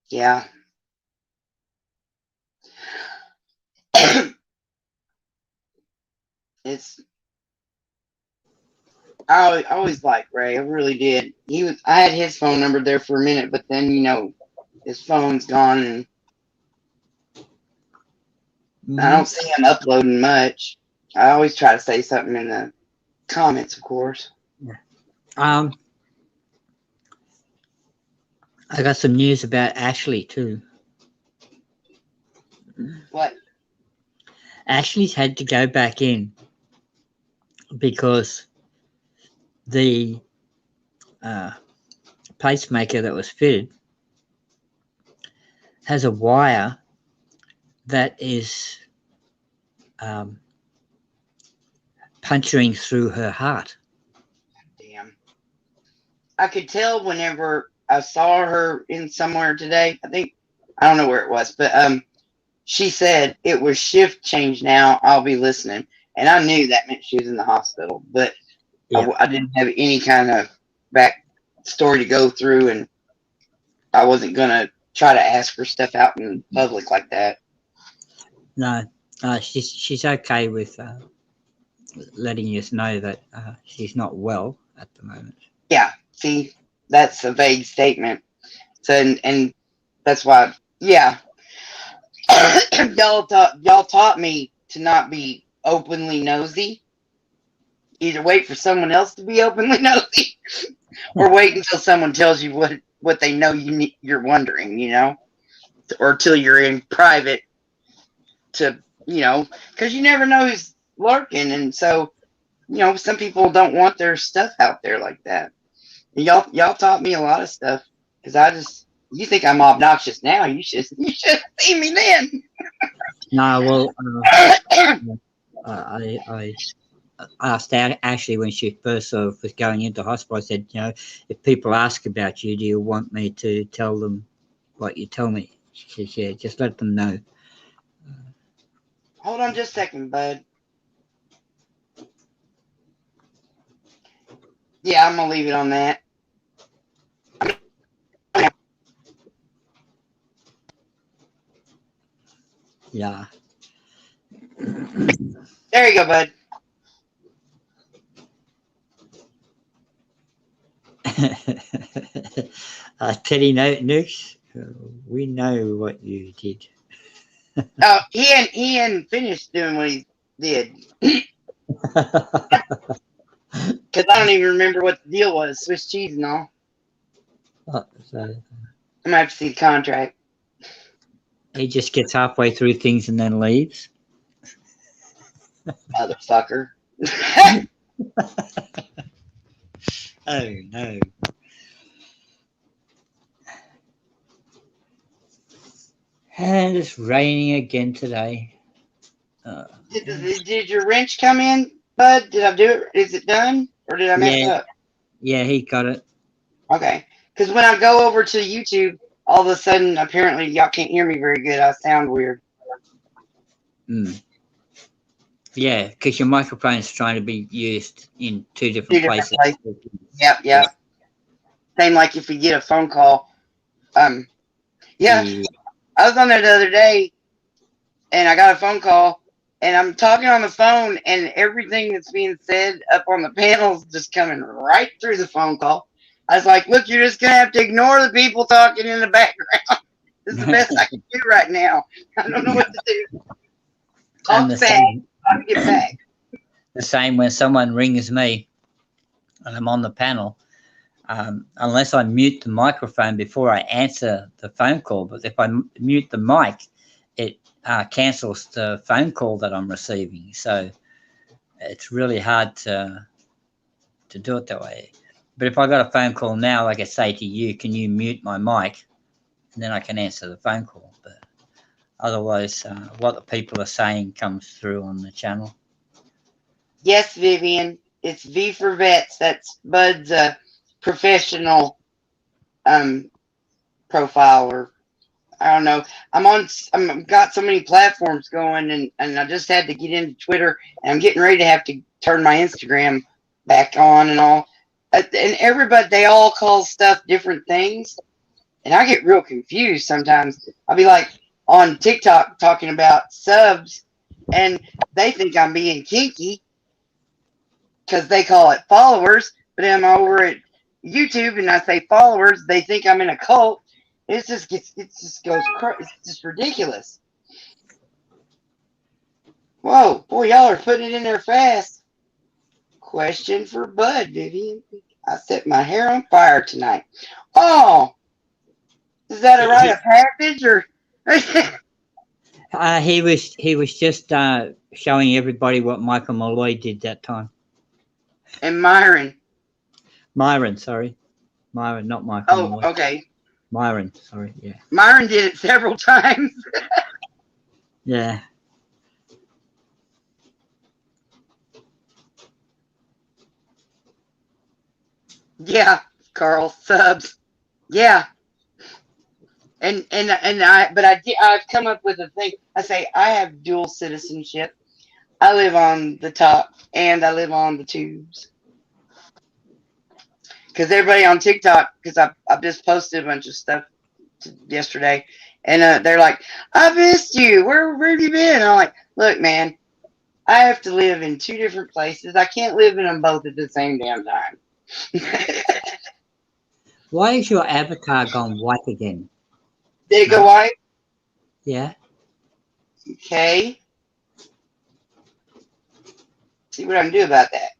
Yeah. I always liked Ray. I really did. I had his phone number there for a minute, but then, his phone's gone, and I don't see him uploading much. I always try to say something in the comments, of course. I got some news about Ashley too. What? Ashley's had to go back in because the pacemaker that was fitted has a wire that is puncturing through her heart. Damn. I could tell whenever I saw her in somewhere today. I don't know where it was, but she said it was shift change now. I'll be listening. And I knew that meant she was in the hospital, but Yeah. I didn't have any kind of back story to go through, and I wasn't going to try to ask her stuff out in public like that. No, she's okay with letting us know that she's not well at the moment. Yeah, see, that's a vague statement. So, and that's why, yeah. y'all taught me to not be openly nosy. Either wait for someone else to be openly nosy, or wait until someone tells you what they know you're wondering, or till you're in private to, because you never know who's lurking, and so, some people don't want their stuff out there like that. And y'all taught me a lot of stuff, because you think I'm obnoxious now. You should see me then. No, well, I asked Ashley when she first sort of was going into hospital. I said, if people ask about you, do you want me to tell them what you tell me? Yeah, just let them know. Hold on just a second, bud. Yeah, I'm gonna leave it on that. Yeah. There you go, bud. Teddy Nukes, we know what you did. Oh, he hadn't finished doing what he did. Because I don't even remember what the deal was. Swiss cheese and all. So I'm gonna have to see the contract. he just gets halfway through things and then leaves. Motherfucker. Oh no. And it's raining again today. Did your wrench come in, bud? Did I do it? Is it done? Or did I mess Yeah, up? yeah, he got it. Okay. Because when I go over to YouTube, all of a sudden, apparently, y'all can't hear me very good. I sound weird. Mm. Yeah, because your microphone is trying to be used in two Two different different places. places. Yep. Same like if we get a phone call. Yeah, Yeah. I was on there the other day, and I got a phone call, and I'm talking on the phone, and everything that's being said up on the panel's just coming right through the phone call. I was like, look, you're just going to have to ignore the people talking in the background. This is the best I can do right now. I don't know what to do. And Talk the fast. same, I'll get back. the same when someone rings me and I'm on the panel, unless I mute the microphone before I answer the phone call. But if I mute the mic, it cancels the phone call that I'm receiving. So it's really hard to do it that way. But if I got a phone call now, like I say to you, can you mute my mic? And then I can answer the phone call. But otherwise, what the people are saying comes through on the channel. Yes, Vivian. It's V for Vets. That's Bud's professional profile, or I don't know. I'm got so many platforms going, and I just had to get into Twitter, and I'm getting ready to have to turn my Instagram back on and all. And everybody, they all call stuff different things, and I get real confused sometimes. I'll be like on TikTok talking about subs, and they think I'm being kinky because they call it followers, but I'm over at YouTube and I say followers, they think I'm in a cult. It just goes it's just ridiculous. Whoa, boy, y'all are putting it in there fast. Question for Bud, Vivian. I set my hair on fire tonight. Oh, is that a rite of passage or? He was just showing everybody what Michael Malloy did that time. And Myron. Myron, sorry. Myron, not Michael Oh, Malloy. okay. Myron, sorry, yeah. Myron did it several times. Yeah. Yeah, Carl, subs. Yeah. And I've come up with a thing. I say I have dual citizenship. I live on the top and I live on the tubes. Because everybody on TikTok, because I just posted a bunch of stuff yesterday, and they're like, "I missed you. Where have you been?" And I'm like, "Look, man, I have to live in two different places. I can't live in them both at the same damn time." Why is your avatar gone white again? Did it go white? Yeah. Okay. See what I can do about that.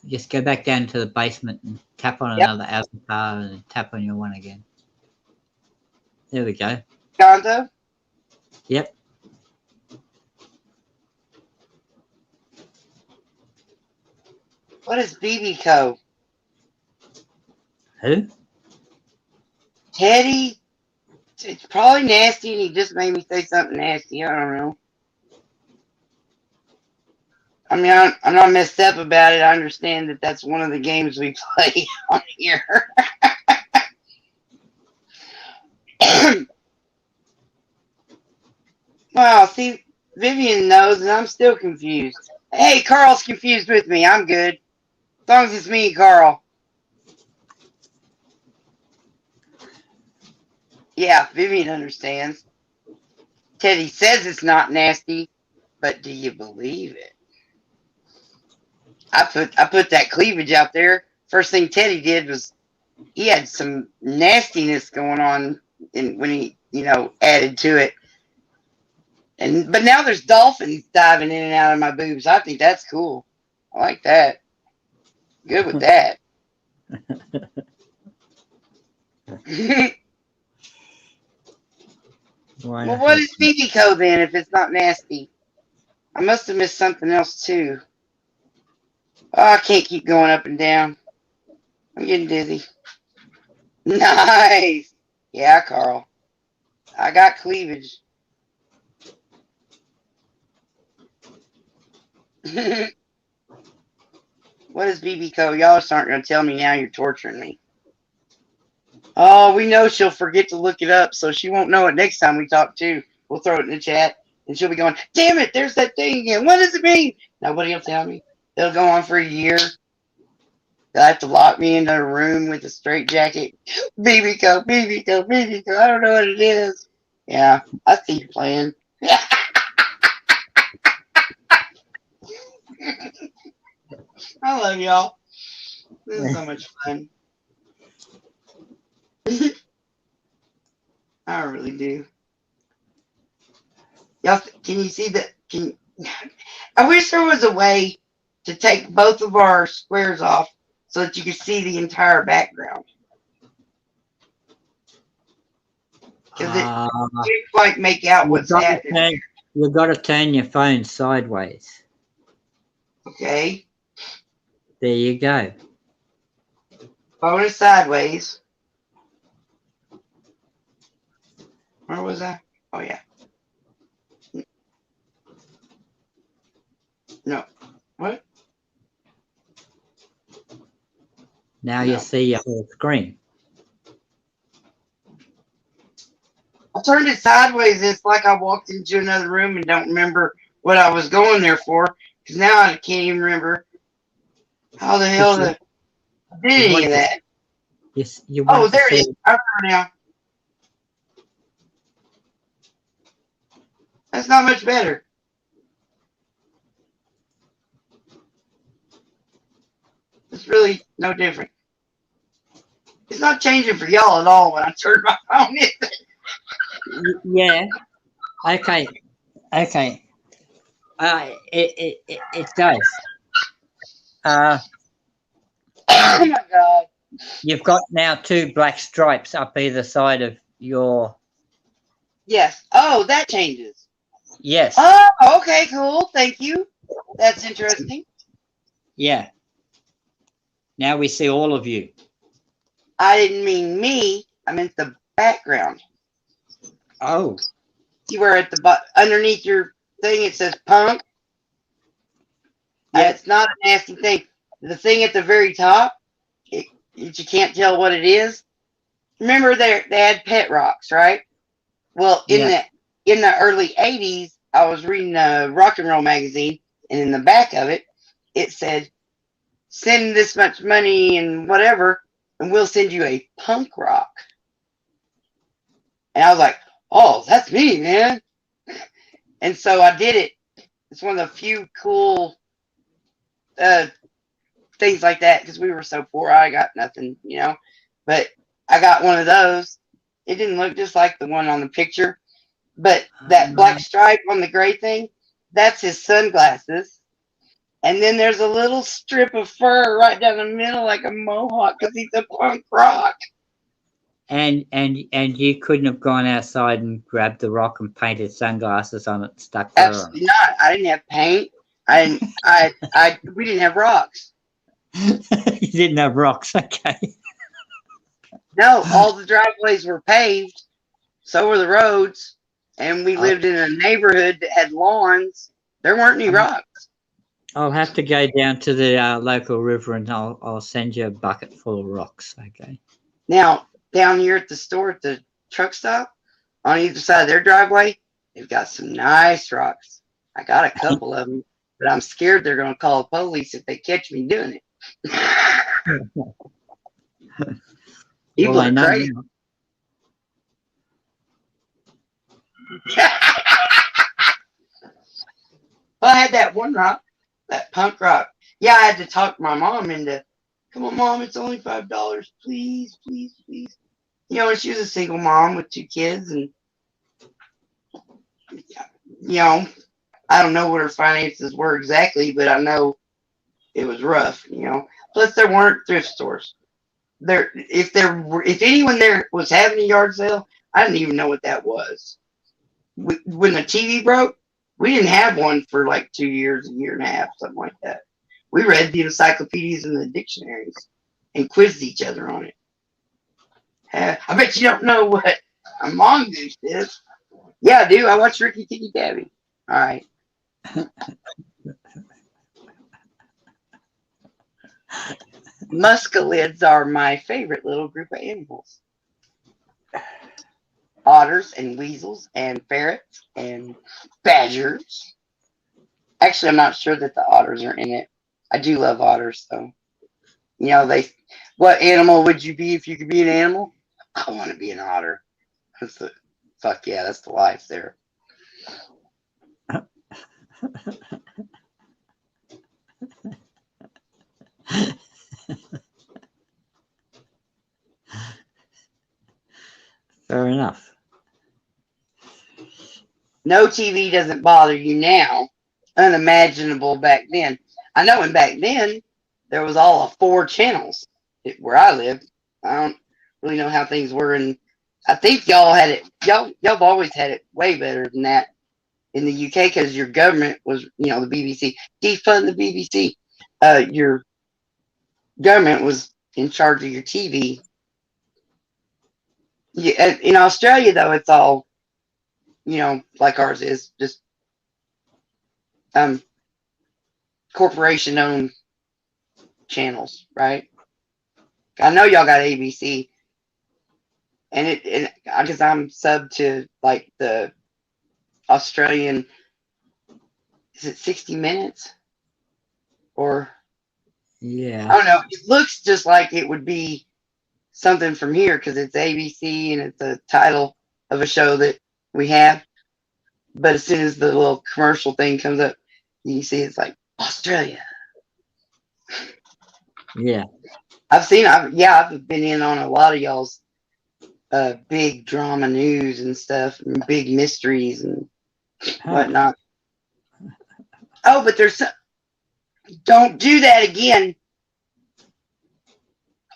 Just go back down to the basement and tap on Yep. another avatar and tap on your one again. There we go. Gonzo? Yep. What is BB Co? Who? Teddy? It's probably nasty, and he just made me say something nasty. I don't know. I mean, I'm not messed up about it. I understand that that's one of the games we play on here. Wow, see, Vivian knows and I'm still confused. Hey, Carl's confused with me. I'm good. As long as it's me and Carl. Yeah, Vivian understands. Teddy says it's not nasty, but do you believe it? I put that cleavage out there. First thing Teddy did was he had some nastiness going on when he, added to it. But now there's dolphins diving in and out of my boobs. I think that's cool. I like that. Good with that. Well, what is BBCO then if it's not nasty? I must have missed something else too. Oh, I can't keep going up and down. I'm getting dizzy. Nice. Yeah, Carl. I got cleavage. What is BBCO? Y'all aren't going to tell me now. You're torturing me. Oh, we know she'll forget to look it up, so she won't know it next time we talk too. We'll throw it in the chat, and she'll be going, damn it, there's that thing again. What does it mean? Nobody will tell me. It'll go on for a year. They'll have to lock me into a room with a straitjacket. BBCO, BBCO, BBCO. I don't know what it is. Yeah, I see you playing. I love y'all. This is so much fun. I really do. Y'all, can you see that? I wish there was a way to take both of our squares off so that you could see the entire background. Because you quite make out what's happening. You've got to turn your phone sideways. Okay. There you go. Phone is sideways. Where was I? Oh, yeah. No. What? Now you see your whole screen. I turned it sideways. It's like I walked into another room and don't remember what I was going there for. Because now I can't even remember how the hell I did any of that. Yes, you Oh, there it is. I remember now. That's not much better. It's really no different. It's not changing for y'all at all when I turn my phone in. Yeah. Okay. Okay. It does. Oh my God. You've got now 2 black stripes up either side of your. Yes. Oh, that changes. Yes. Oh, okay, cool. Thank you. That's interesting. Yeah. Now we see all of you. I didn't mean me. I meant the background. Oh. You were at the underneath your thing. It says punk. Yeah. It's not a nasty thing. The thing at the very top, you can't tell what it is. Remember, they had pet rocks, right? Well, in the early '80s, I was reading a rock and roll magazine, and in the back of it, it said, "Send this much money and whatever, and we'll send you a punk rock." And I was like, "Oh, that's me, man!" And so I did it. It's one of the few cool things like that because we were so poor. I got nothing, but I got one of those. It didn't look just like the one on the picture, but that black stripe on the gray thing, that's his sunglasses. And then there's a little strip of fur right down the middle like a mohawk because he's a punk rock. And you couldn't have gone outside and grabbed the rock and painted sunglasses on it and stuck fur on. Absolutely not. I didn't have paint. We didn't have rocks. You didn't have rocks, okay. No, all the driveways were paved. So were the roads. And we lived in a neighborhood that had lawns. There weren't any rocks. I'll have to go down to the local river and I'll send you a bucket full of rocks, okay. Now, down here at the store at the truck stop, on either side of their driveway, They've got some nice rocks. I got a couple of them, but I'm scared they're going to call the police if they catch me doing it. People Well, I are know crazy. now. Well, I had that one rock, that punk rock. Yeah, I had to talk my mom into, come on, Mom, it's only $5. Please, please, please. You know, and she was a single mom with 2 kids, and, you know, I don't know what her finances were exactly, but I know it was rough, you know. Plus, there weren't thrift stores. If anyone there was having a yard sale, I didn't even know what that was. When the TV broke, we didn't have one for like 2 years, a year and a half, something like that. We read the encyclopedias and the dictionaries and quizzed each other on it. I bet you don't know what a mongoose is. Yeah, I do. I watch Ricky Tikki Tavi. All right. Muscelids are my favorite little group of animals. Otters and weasels and ferrets and badgers. Actually, I'm not sure that the otters are in it. I do love otters, though. You know, what animal would you be if you could be an animal? I want to be an otter. Fuck yeah, that's the life there. Fair enough. No TV doesn't bother you now. Unimaginable back then. I know when back then there was all of 4 channels where I lived. I don't really know how things were, and I think y'all had it. Y'all have always had it way better than that in the UK because your government was, you know, the BBC. Defund the BBC. Your government was in charge of your TV. Yeah, in Australia though, it's all, you know, like ours is, just corporation owned channels, right? I know y'all got ABC, and I guess I'm sub to like the Australian. Is it 60 Minutes? Or Yeah. I don't know. It looks just like it would be something from here because it's ABC and it's a title of a show that we have. But as soon as the little commercial thing comes up, you see it's like Australia. Yeah. I've been in on a lot of y'all's big drama news and stuff, and big mysteries and whatnot. Oh, but don't do that again.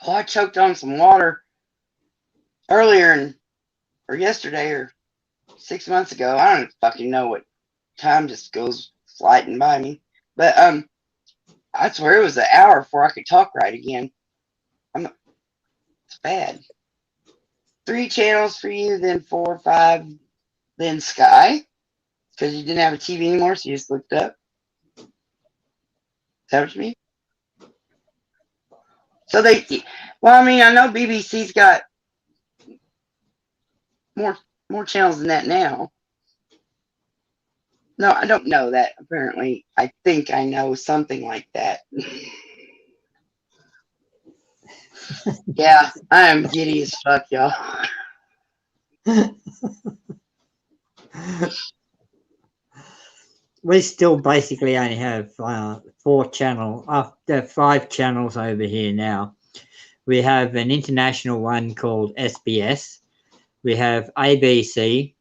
Oh, I choked on some water earlier or yesterday or 6 months ago. I don't fucking know what time just goes flying by me. But I swear it was an hour before I could talk right again. It's bad. 3 channels for you, then 4 or 5, then Sky. Because you didn't have a TV anymore, so you just looked up. Is that what you mean? So I mean, I know BBC's got more channels than that now. No, I don't know that. Apparently, I think I know something like that. Yeah, I am giddy as fuck, y'all. We still basically only have 5 channels over here now. We have an international one called SBS. We have ABC.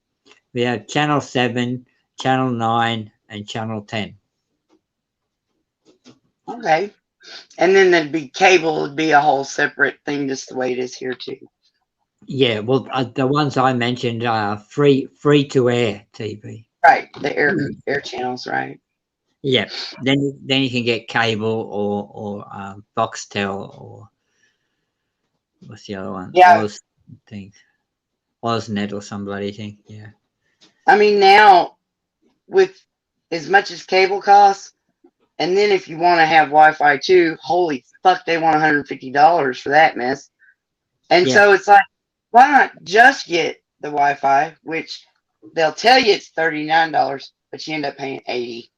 We have Channel 7, Channel 9, and Channel 10. Okay. And then there'd be cable, would be a whole separate thing, just the way it is here too. Yeah, well, the ones I mentioned are free to air TV. Right, the air channels, right? Yeah, then you can get cable or Foxtel or what's the other one? Yeah. Oznet or somebody thing. Yeah. I mean, now with as much as cable costs, and then if you want to have Wi-Fi too, holy fuck, they want $150 for that mess. And so it's like, why not just get the Wi-Fi, which they'll tell you it's $39, but you end up paying $80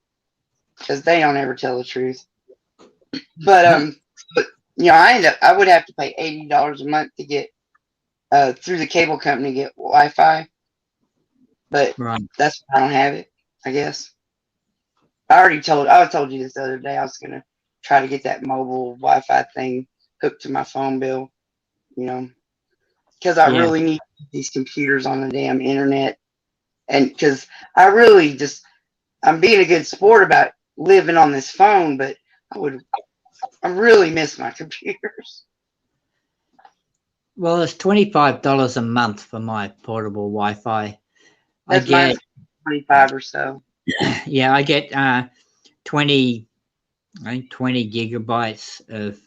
because they don't ever tell the truth. But I would have to pay $80 a month to get through the cable company to get Wi-Fi, but Right. that's why I don't have it. I guess I told you this the other day. I was gonna try to get that mobile Wi-Fi thing hooked to my phone bill, because I Yeah. really need these computers on the damn internet, and because I'm being a good sport about living on this phone, but I really miss my computers. Well, it's $25 a month for my portable Wi-Fi. I That's get mine's 25 or so. yeah, I get 20 gigabytes of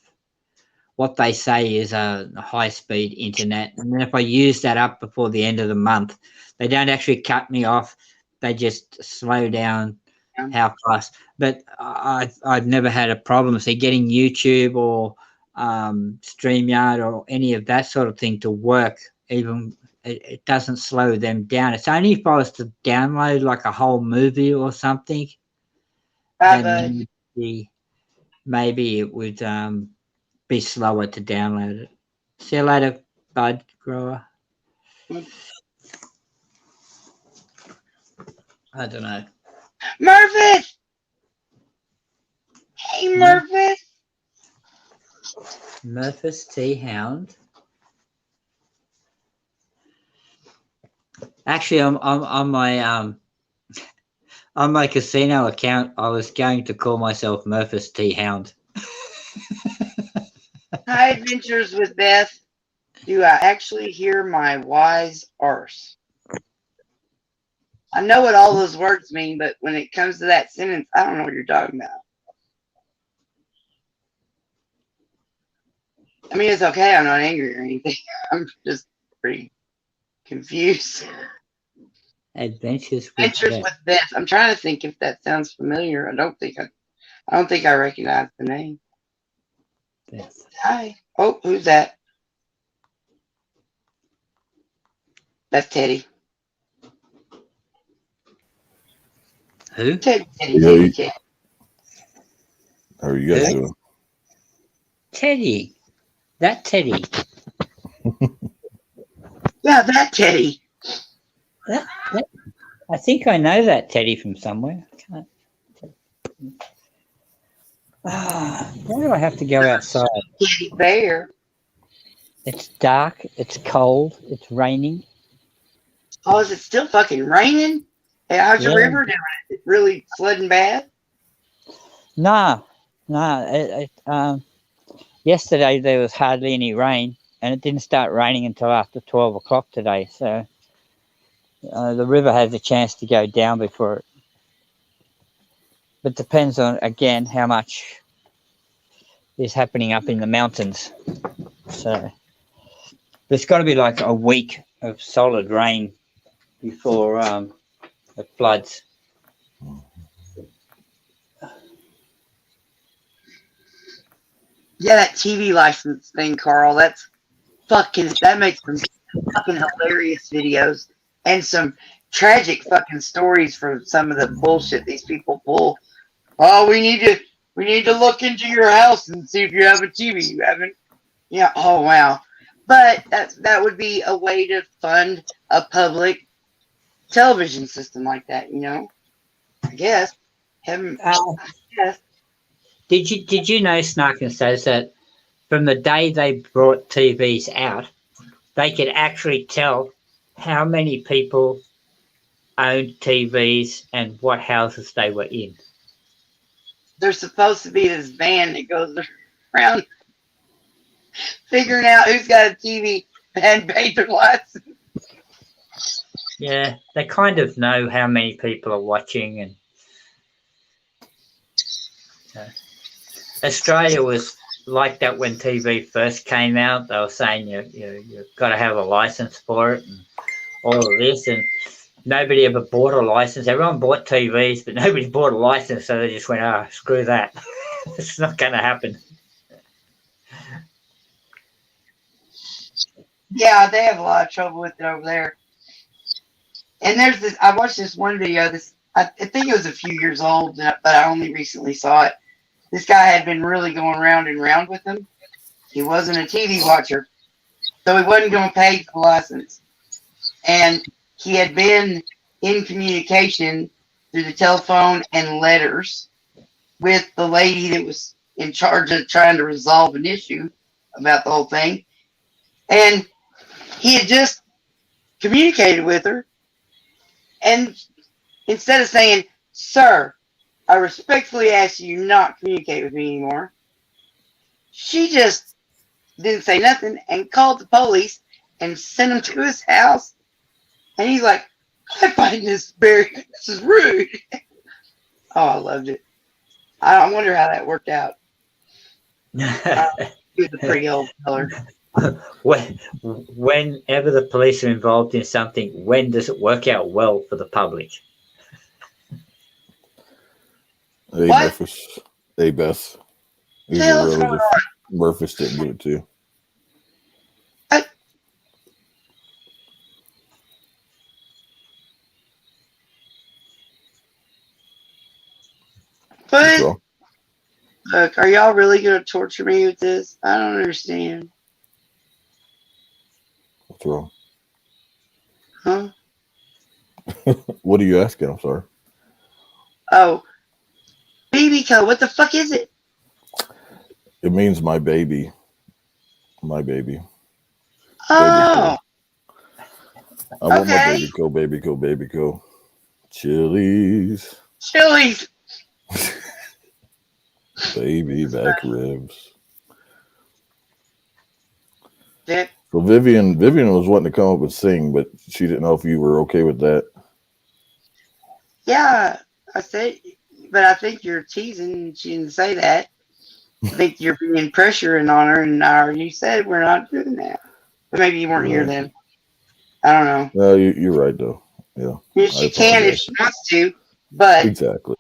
what they say is a high-speed internet, and then if I use that up before the end of the month, they don't actually cut me off. They just slow down Yeah. how fast. But I've never had a problem. So getting YouTube or StreamYard or any of that sort of thing to work, even it doesn't slow them down. It's only if I was to download like a whole movie or something, Bye, then bud. maybe it would be slower to download it. See you later, bud grower. I don't know. Murphys! Hey, Murphys! Murphys T Hound. Actually, on my casino account, I was going to call myself Murphys T Hound. Hi, Adventures with Beth. Do I actually hear my wise arse? I know what all those words mean, but when it comes to that sentence, I don't know what you're talking about. I mean, it's okay. I'm not angry or anything. I'm just pretty confused. Adventures with Adventures Beth. with Beth. I'm trying to think if that sounds familiar. I don't think I recognize the name. Beth. Hi. Oh, who's that? That's Teddy. Who? Teddy. How are you guys doing? Teddy. That Teddy. Yeah, that Teddy. That, I think I know that Teddy from somewhere. Why do I have to go outside? Teddy Bear. It's dark. It's cold. It's raining. Oh, is it still fucking raining? Hey, how's your Yeah. river doing? Is it really flooding bad? Nah. Yesterday there was hardly any rain, and it didn't start raining until after 12 o'clock today. So the river has a chance to go down before it. But depends on, again, how much is happening up in the mountains. So there's got to be like a week of solid rain before it floods. Yeah, that TV license thing, Carl. That makes some fucking hilarious videos and some tragic fucking stories for some of the bullshit these people pull. Oh, we need to look into your house and see if you have a TV. You haven't? Yeah. Oh, wow. But that would be a way to fund a public television system like that, I guess. Yes. Did you know, Snarkin says that from the day they brought TVs out, they could actually tell how many people owned TVs and what houses they were in. There's supposed to be this van that goes around figuring out who's got a TV and paid their license. Yeah, they kind of know how many people are watching, and Australia was like that when TV first came out. They were saying you've got to have a license for it and all of this, and nobody ever bought a license. Everyone bought TVs, but nobody bought a license, so they just went, screw that. It's not going to happen. Yeah, they have a lot of trouble with it over there. And there's this. I watched this one video. I think it was a few years old, but I only recently saw it. This guy had been really going round and round with them. He wasn't a TV watcher, so he wasn't going to pay for the license. And he had been in communication through the telephone and letters with the lady that was in charge of trying to resolve an issue about the whole thing. And he had just communicated with her. And instead of saying, "Sir, I respectfully ask you not communicate with me anymore," she just didn't say nothing and called the police and sent him to his house. And he's like, "I find this this is rude." Oh, I loved it. I wonder how that worked out. He was a pretty old feller. Whenever the police are involved in something, when does it work out well for the public? Hey, What? Memphis. Hey, Beth. Here's Hell, a what's rose going if Memphis didn't give it to you. What's But wrong? look, are y'all really gonna torture me with this? I don't understand. What's wrong? Huh? What are you asking? I'm sorry. Oh, BB-Co, what the fuck is it? It means my baby. My baby. Oh, I want my okay. baby co, baby co, baby co. Chili's. Chili's. Baby back ribs. Vic, So Vivian was wanting to come up and sing, but she didn't know if you were okay with that. yeah, I said, but I think you're teasing. She didn't say that. I think you're being pressuring on her, and I already said we're not doing that. But maybe you weren't here Right. then. I don't know. No, you're right though. Yeah, If she can if apologize. she wants to, but Exactly.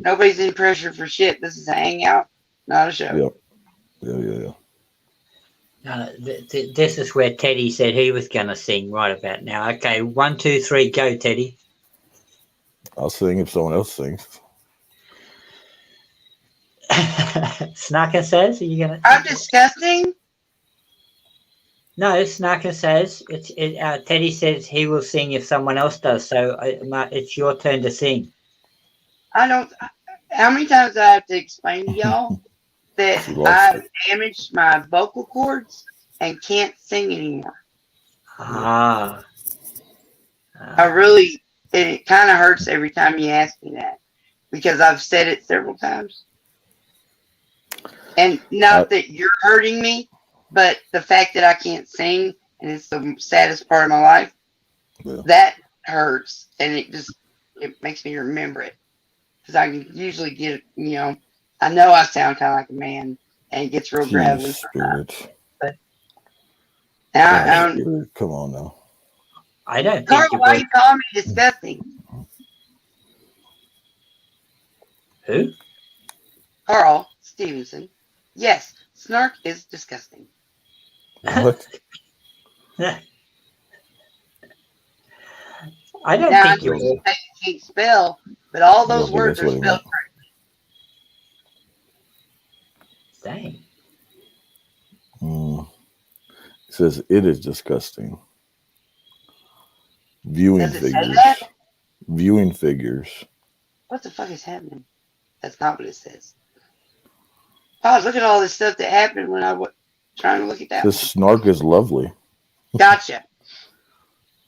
nobody's in pressure for shit. This is a hangout, not a show. Yep. Yeah. This is where Teddy said he was going to sing right about now. Okay, 1, 2, 3, go, Teddy. I'll sing if someone else sings. Snarker says, are you going to? I'm disgusting. No, Snarker says, Teddy says he will sing if someone else does. So it's your turn to sing. I don't. How many times do I have to explain to y'all that She lost I it. damaged my vocal cords and can't sing anymore? Ah. I really, it kind of hurts every time you ask me that because I've said it several times. And not that you're hurting me, but the fact that I can't sing and it's the saddest part of my life, that hurts. And it makes me remember it. Because I can usually get, I know I sound kind of like a man and it gets real gravelly. Spirit. But I don't. Spirit. Come on now. I don't think Carl, you why would. you calling me disgusting? Who? Carl Stevenson. Yes, snark is disgusting. What? I don't Now, think I you know would. you can't spell, but all I don't those think words that's are what he spelled meant. correctly. Dang. It says it is disgusting. Viewing Does it say figures. that? Viewing figures. What the fuck is happening? That's not what it says. Pause, look at all this stuff that happened when I was trying to look at that This snark is lovely. Gotcha.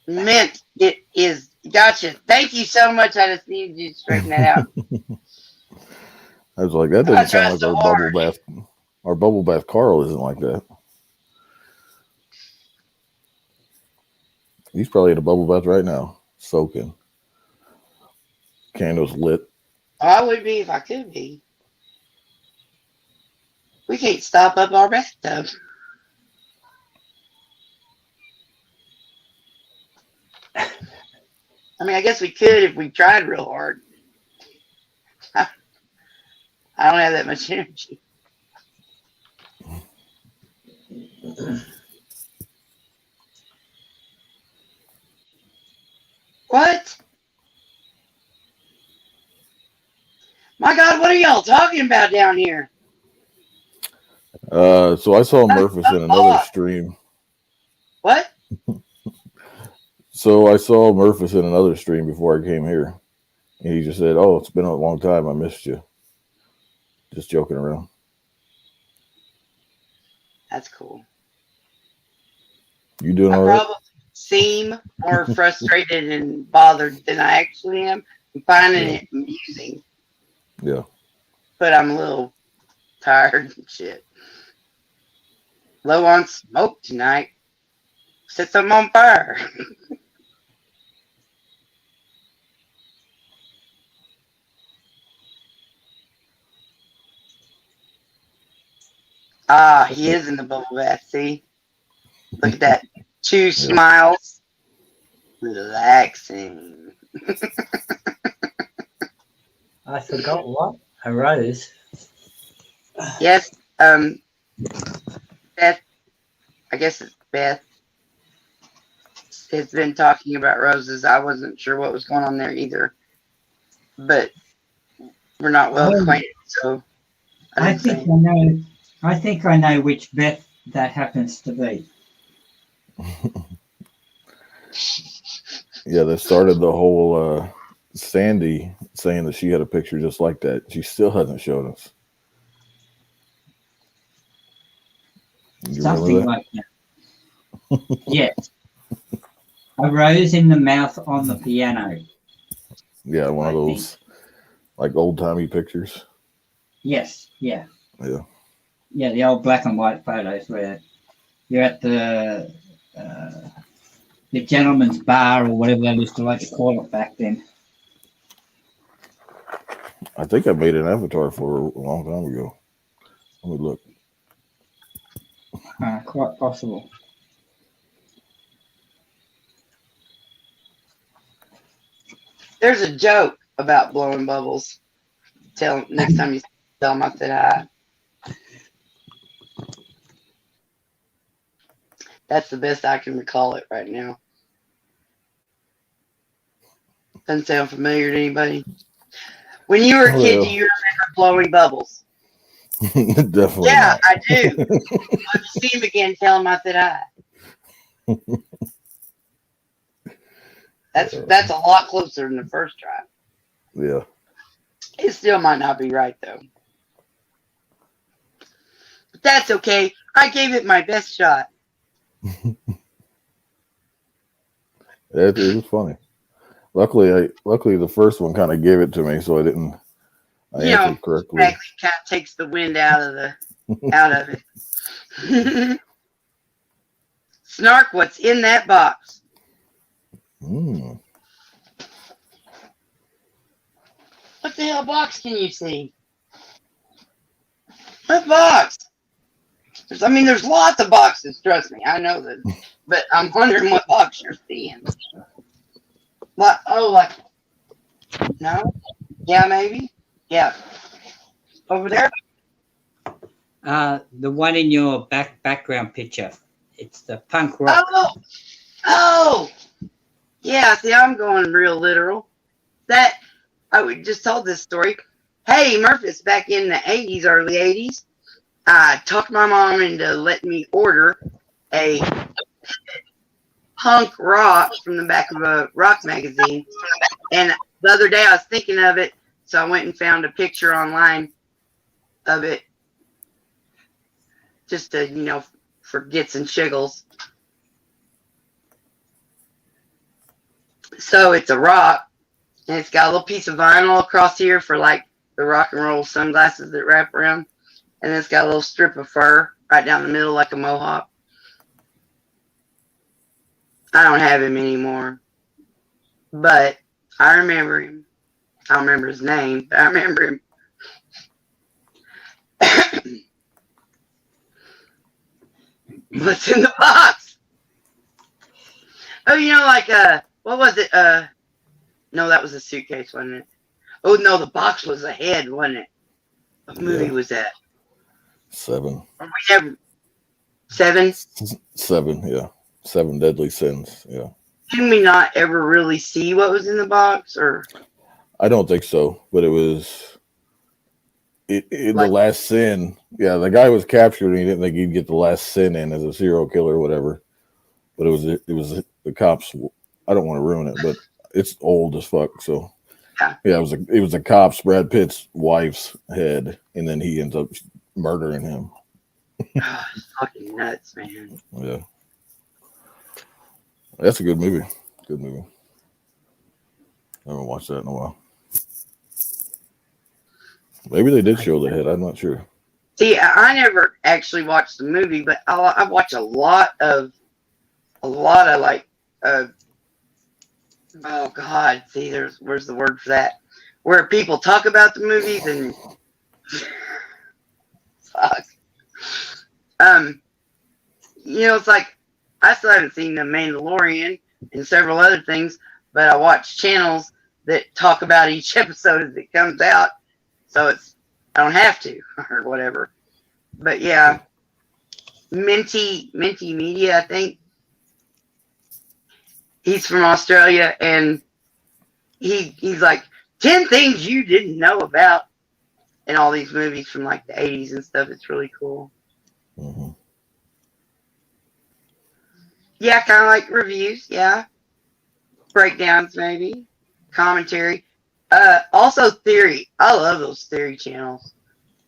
Meant it is. Gotcha. Thank you so much. I just needed you to straighten that out. I was like, that I doesn't tried sound like so our hard. bubble bath. Our bubble bath Carl isn't like that. He's probably in a bubble bath right now, soaking. Candles lit. Oh, I would be if I could be. We can't stop up our bathtub. I mean, I guess we could if we tried real hard. I don't have that much energy. What? My God, what are y'all talking about down here? So I saw Murphys in another stream. What? So I saw Murphys in another stream before I came here. And he just said, "Oh, it's been a long time. I missed you." Just joking around. That's cool. You doing I all right? probably seem more frustrated and bothered than I actually am. I'm finding Yeah. it amusing, Yeah. but I'm a little tired and shit. Low on smoke tonight. Set something on fire. Ah, he is in the bubble bath. See? Look at that. Two smiles. Relaxing. I forgot what? A rose. Yes, Beth, I guess it's Beth, has been talking about roses. I wasn't sure what was going on there either, but we're not well acquainted, so I didn't say. I think I know which Beth that happens to be. Yeah, that started the whole Sandy saying that she had a picture just like that. She still hasn't shown us. You Something remember like that. Yes. A rose in the mouth on the piano. that? Yeah, one of those like old timey pictures. Yes. Yeah. Yeah. Yeah, the old black and white photos where you're at the gentleman's bar or whatever they used to like to call it back then. I think I made an avatar for her a long time ago. Let me look. Quite possible. There's a joke about blowing bubbles. Next time you tell them I said hi. That's the best I can recall it right now. Doesn't sound familiar to anybody. When you were a kid, do you remember blowing bubbles? Definitely. Yeah, not. I do. When you see him again, tell him I said hi. That's a lot closer than the first try. Yeah. It still might not be right though. But that's okay. I gave it my best shot. It was funny. Luckily the first one kind of gave it to me, so I answered correctly. Exactly, kind of takes the wind out of it. Snark, what's in that box? Mm. What the hell box can you see? What box? There's lots of boxes, trust me. I know that. But I'm wondering what box you're seeing. What? Oh, like, no? Yeah, maybe? Yeah. Over there? The one in your background picture. It's the punk rock. Oh! Yeah, see, I'm going real literal. Just told this story. Hey, Murphys, back in the 80s, early 80s, I talked my mom into letting me order a punk rock from the back of a rock magazine. And the other day I was thinking of it, so I went and found a picture online of it just to, for gits and shiggles. So it's a rock, and it's got a little piece of vinyl across here for like the rock and roll sunglasses that wrap around. And it's got a little strip of fur right down the middle like a mohawk. I don't have him anymore, but I remember him. I don't remember his name, but I remember him. What's in the box? Oh, what was it? No, that was a suitcase, wasn't it? Oh, no, the box was a head, wasn't it? What movie was that? 7. We have 7? 7, yeah. 7 Deadly Sins, yeah. Did we not ever really see what was in the box, or I don't think so, but it was the Like- last sin. Yeah, the guy was captured and he didn't think he'd get the last sin in as a serial killer or whatever. But it was the cops. I don't want to ruin it, but it's old as fuck. So Yeah. it was the cops, Brad Pitt's wife's head, and then he ends up murdering him. oh, it's fucking nuts, man? Yeah, that's a good movie. Good movie. I haven't watched that in a while. Maybe they did show the head. I'm not sure. See, I never actually watched the movie, but I watch a lot of like, oh God, see, where's the word for that? Where people talk about the movies and fuck. It's like I still haven't seen The Mandalorian and several other things, but I watch channels that talk about each episode as it comes out, so I don't have to or whatever. But yeah, Minty Media, I think. He's from Australia, and he's like 10 things you didn't know about in all these movies from like the 80s and stuff. It's really cool. Mm-hmm. Yeah, kind of like reviews. Yeah, breakdowns maybe, commentary. Also theory. I love those theory channels.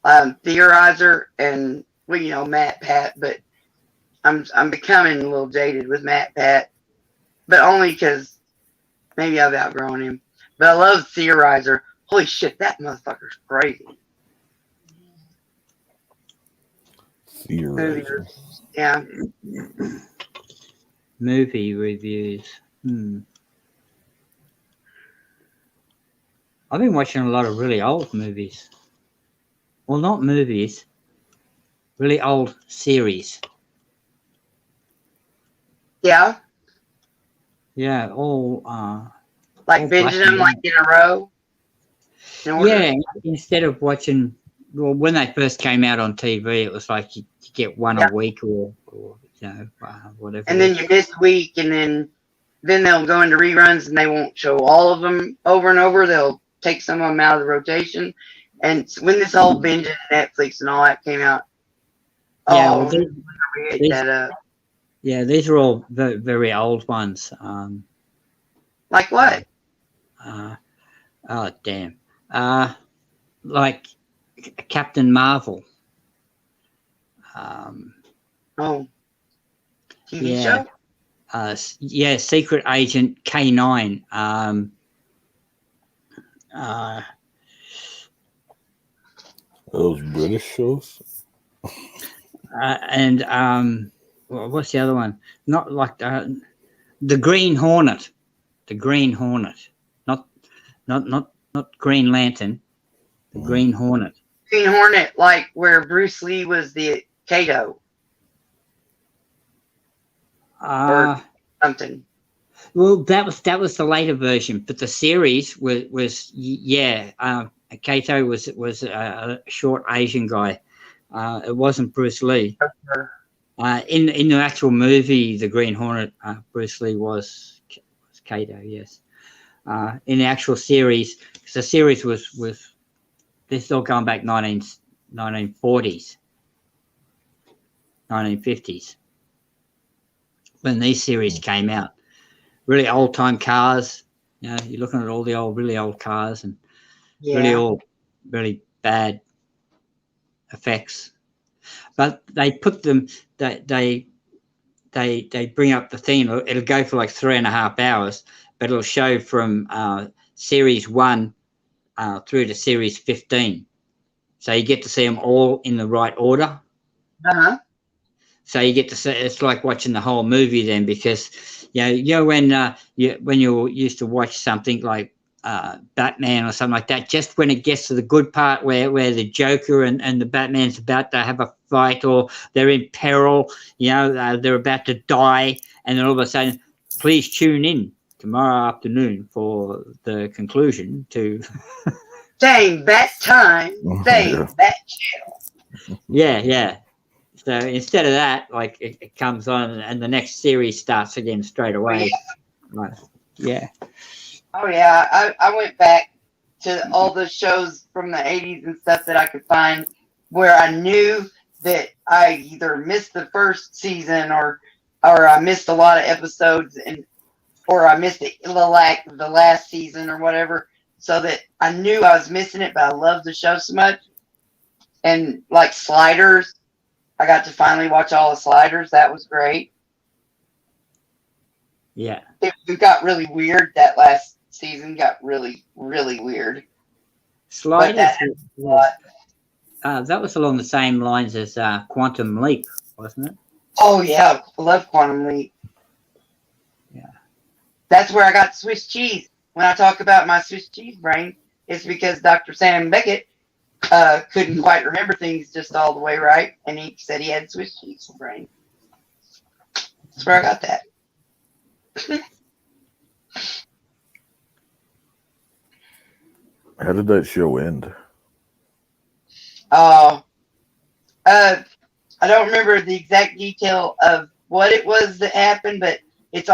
Theorizer and Matt Pat, but I'm becoming a little jaded with Matt Pat. But only because maybe I've outgrown him. But I love Theorizer. Holy shit, that motherfucker's crazy. Theorizer. Yeah. Movie reviews. I've been watching a lot of really old movies. Well, not movies. Really old series. Yeah. Yeah, all Like Oh, binging black them and like in a row. In order? yeah. Instead of watching, well, when they first came out on TV, it was like you get one Yeah. a week or whatever. And then you miss a week, and then they'll go into reruns, and they won't show all of them over and over. They'll take some of them out of the rotation. And when this whole binging Netflix and all that came out, Yeah, well, we ate that up. yeah, these are all very, very old ones. Like what? Oh damn. Like Captain Marvel. Oh, TV Yeah. show? Yeah, Secret Agent K9. Those British shows. And what's the other one? Not like the Green Hornet. The Green Hornet. Not Green Lantern. The Green Hornet. Green Hornet, like where Bruce Lee was the Kato something. Well, that was the later version, but the series was Kato was a short Asian guy. It wasn't Bruce Lee. In the actual movie, The Green Hornet, Bruce Lee was Kato. Yes. In the actual series, because the series was they're still going back 1940s, 1950s when these series came out. Really old time cars. You're looking at all the really old cars and really bad effects. But they put them. They bring up the theme. It'll go for like 3.5 hours, but it'll show from series 1 through to series 15. So you get to see them all in the right order. So you get to see, it's like watching the whole movie then, because when you used to watch something like Batman or something like that, just when it gets to the good part where the Joker and the Batman's about to have a fight, or they're in peril, they're about to die, and then all of a sudden, please tune in tomorrow afternoon for the conclusion to Same bat time, same bat channel. yeah. So instead of that, like it comes on and the next series starts again straight away. Like, yeah. Oh yeah, I went back to all the shows from the 80s and stuff that I could find where I knew that I either missed the first season or I missed a lot of episodes or I missed the last season or whatever, so that I knew I was missing it, but I loved the show so much. And like Sliders, I got to finally watch all the Sliders. That was great. Yeah. It got really weird. That last season got really, really weird. Sliders that- that was along the same lines as Quantum Leap, wasn't it? Oh yeah, I love Quantum Leap. Yeah. That's where I got Swiss cheese. When I talk about my Swiss cheese brain, it's because Dr. Sam Beckett couldn't quite remember things just all the way right, and he said he had Swiss cheese brain. That's where I got that. How did that show end? I don't remember the exact detail of what it was that happened, but it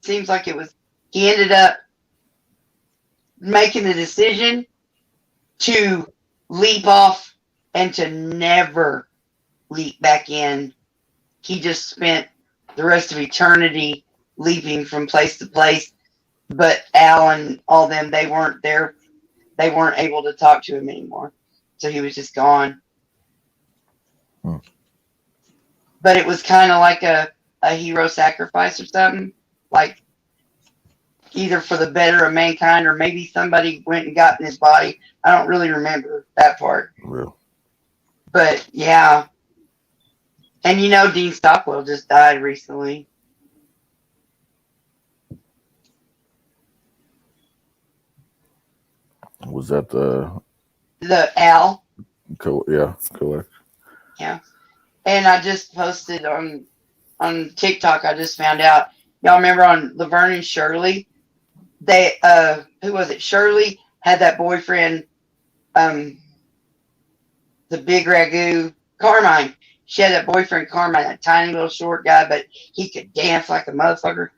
seems like it was, he ended up making the decision to leap off and to never leap back in. He just spent the rest of eternity leaping from place to place, but Al and all them, they weren't there. They weren't able to talk to him anymore. So he was just gone. But it was kind of like a hero sacrifice or something. Like either for the better of mankind or maybe somebody went and got in his body. I don't really remember that part. Real. But yeah. And you know, Dean Stockwell just died recently. Was that the Al. correct. Yeah. And I just posted on TikTok, I just found out. Y'all remember on Laverne and Shirley? They who was it? Shirley had that boyfriend, the big ragu, Carmine. She had that boyfriend Carmine, that tiny little short guy, but he could dance like a motherfucker.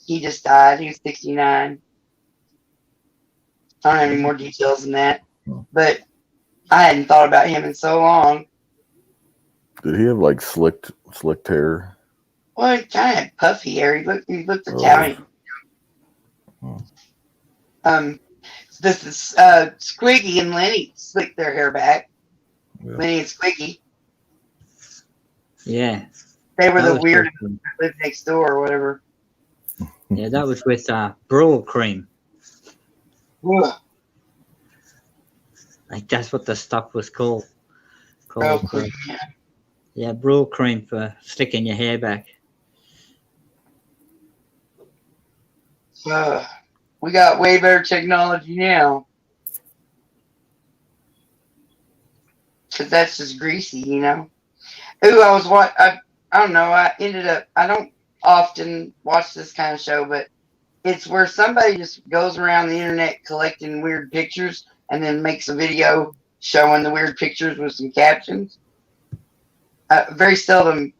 He just died. He was 69. I don't have any more details than that. But I hadn't thought about him in so long. Did he have like slicked hair? Well, he kind of had puffy hair. He looked Italian. This is Squiggy and Lenny slicked their hair back. Yeah. Lenny and Squiggy. Yeah. They were That the was weird good. that lived next door or whatever. Yeah, that was with Brawl Cream. Ugh. Like that's what the stuff was called. Oh, Called, yeah, Brawl Cream for sticking your hair back. We got way better technology now. Cause that's just greasy, you know. Ooh, I don't know. I don't often watch this kind of show, but it's where somebody just goes around the internet collecting weird pictures and then makes a video showing the weird pictures with some captions. Very seldom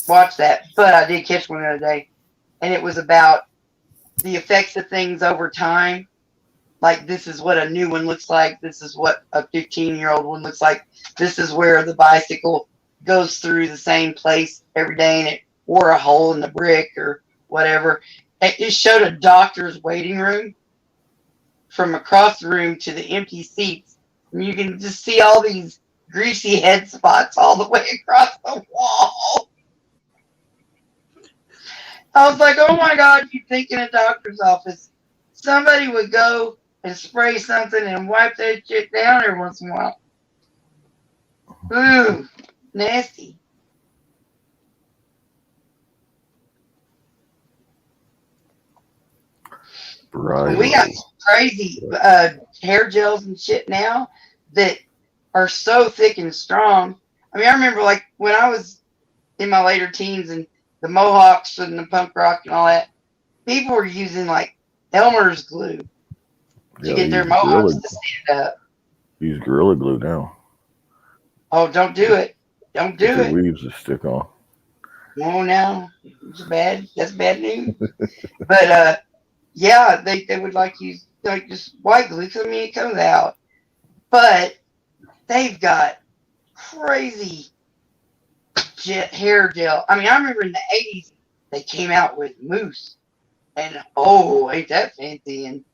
watch that, but I did catch one the other day, and it was about the effects of things over time. Like, this is what a new one looks like. This is what a 15-year-old one looks like. This is where the bicycle goes through the same place every day and it wore a hole in the brick or whatever. It showed a doctor's waiting room from across the room to the empty seats. And you can just see all these greasy head spots all the way across the wall. I was like, oh my God, you'd think in a doctor's office, somebody would go and spray something and wipe that shit down every once in a while. Ooh, nasty. Right. We got crazy hair gels and shit now that are so thick and strong. I mean, I remember like when I was in my later teens and the Mohawks and the punk rock and all that, people were using like Elmer's glue to get their Mohawks to stand up. Use Gorilla Glue now. Oh, don't do it. Don't do The it. weaves to stick on. Oh, now that's bad news. But yeah, they would like use like just white glue. 'Cause, I mean, it comes out, but they've got crazy hair gel. I mean, I remember in the '80s they came out with mousse, and oh, ain't that fancy? And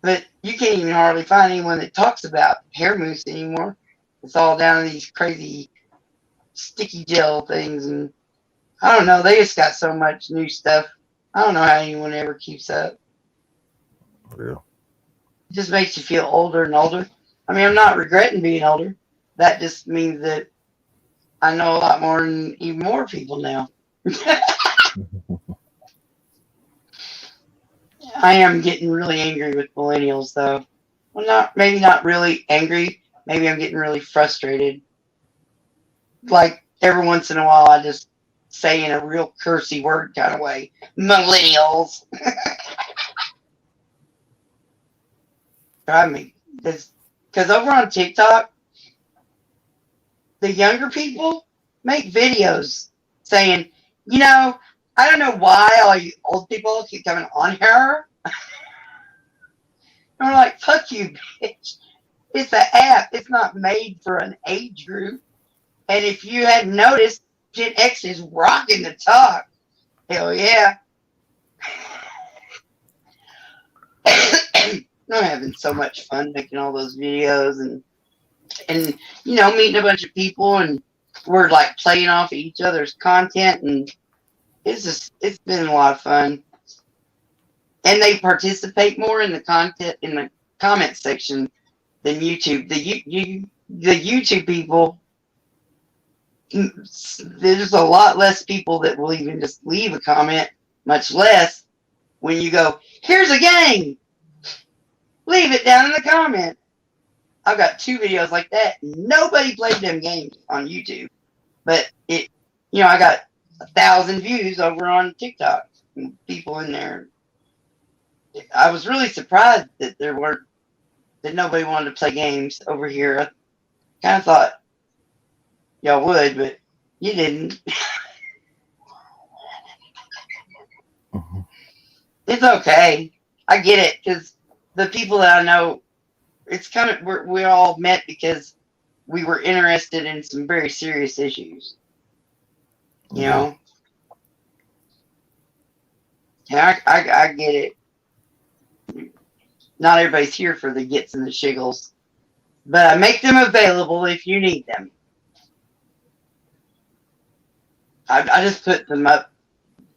but you can't even hardly find anyone that talks about hair mousse anymore. It's all down to these crazy sticky gel things, and I don't know. They just got so much new stuff. I don't know how anyone ever keeps up. Yeah. It just makes you feel older and older. I mean, I'm not regretting being older. That just means that I know a lot more than even more people now. I am getting really angry with millennials, though. Well, maybe not really angry. Maybe I'm getting really frustrated. Like every once in a while, I just say in a real cursy word kind of way, millennials. Drive me, because over on TikTok, the younger people make videos saying, you know, I don't know why all you old people keep coming on here. And we're like, fuck you, bitch. It's an app. It's not made for an age group. And if you hadn't noticed, Gen X is rocking the talk. Hell yeah. I'm having so much fun making all those videos and you know, meeting a bunch of people, and we're like playing off each other's content, and it's been a lot of fun. And they participate more in the content in the comment section than YouTube. The YouTube people, there's a lot less people that will even just leave a comment, much less when you go, here's a game, leave it down in the comment. I've got 2 videos like that. Nobody played them games on YouTube, but I got 1,000 views over on TikTok and people in there. I was really surprised that that nobody wanted to play games over here. I kind of thought y'all would, but you didn't. It's okay. I get it, because the people that I know, it's kind of, we all met because we were interested in some very serious issues. You know? Yeah, I get it. Not everybody's here for the gets and the shiggles, but I make them available if you need them. I just put them up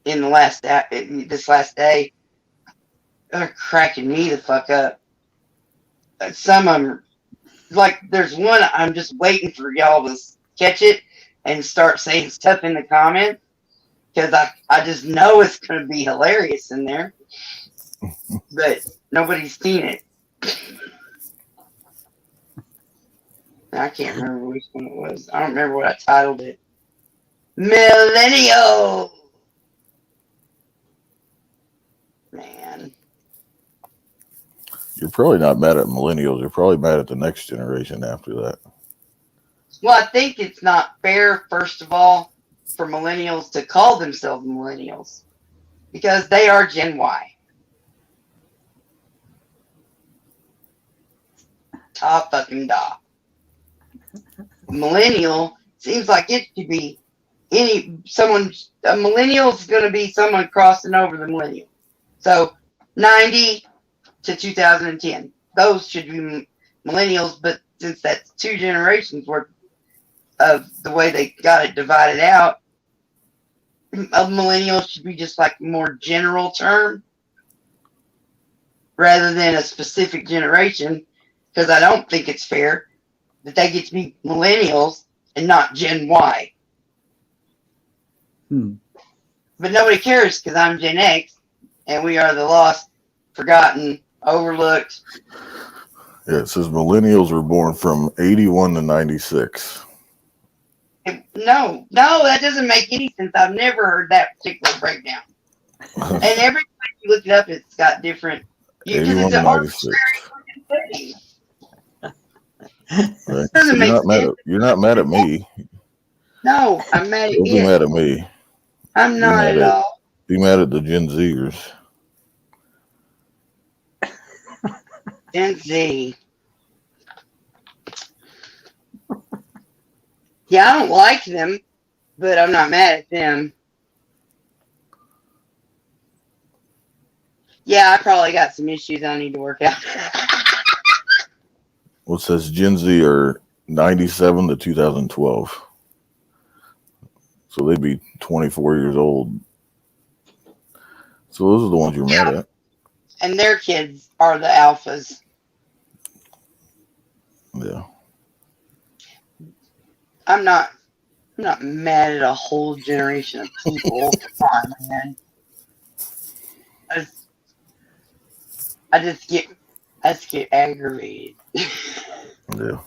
in this last day. They're cracking me the fuck up. Some of them, like there's one, I'm just waiting for y'all to catch it and start saying stuff in the comments, because I just know it's going to be hilarious in there. But nobody's seen it. I can't remember which one it was. I don't remember what I titled it. Millennial. Man. You're probably not mad at millennials. You're probably mad at the next generation after that. Well, I think it's not fair, first of all, for millennials to call themselves millennials, because they are Gen Y. Top fucking dog. Millennial seems like it could be a millennial is going to be someone crossing over the millennial. So 90 to 2010, those should be millennials, but since that's 2 generations worth of the way they got it divided out, a millennial should be just like a more general term rather than a specific generation, because I don't think it's fair that they get to be millennials and not Gen Y. But nobody cares, because I'm Gen X, and we are the lost, forgotten, overlooked. Yeah, it says millennials were born from 81 to 96. No, that doesn't make any sense. I've never heard that particular breakdown. And every time you look it up, it's got different. 81 to 96. Right. So you're not mad at me. No, I'm mad at Don't be it. mad at me. I'm Be not mad at at- all. Be mad at the Gen Zers. Gen Z. Yeah, I don't like them, but I'm not mad at them. Yeah, I probably got some issues I need to work out. What says Gen Z are 97 to 2012. So they'd be 24 years old. So those are the ones you're mad at. And their kids are the alphas. Yeah. I'm not mad at a whole generation of people. Come on, man. I just get aggravated. Yeah.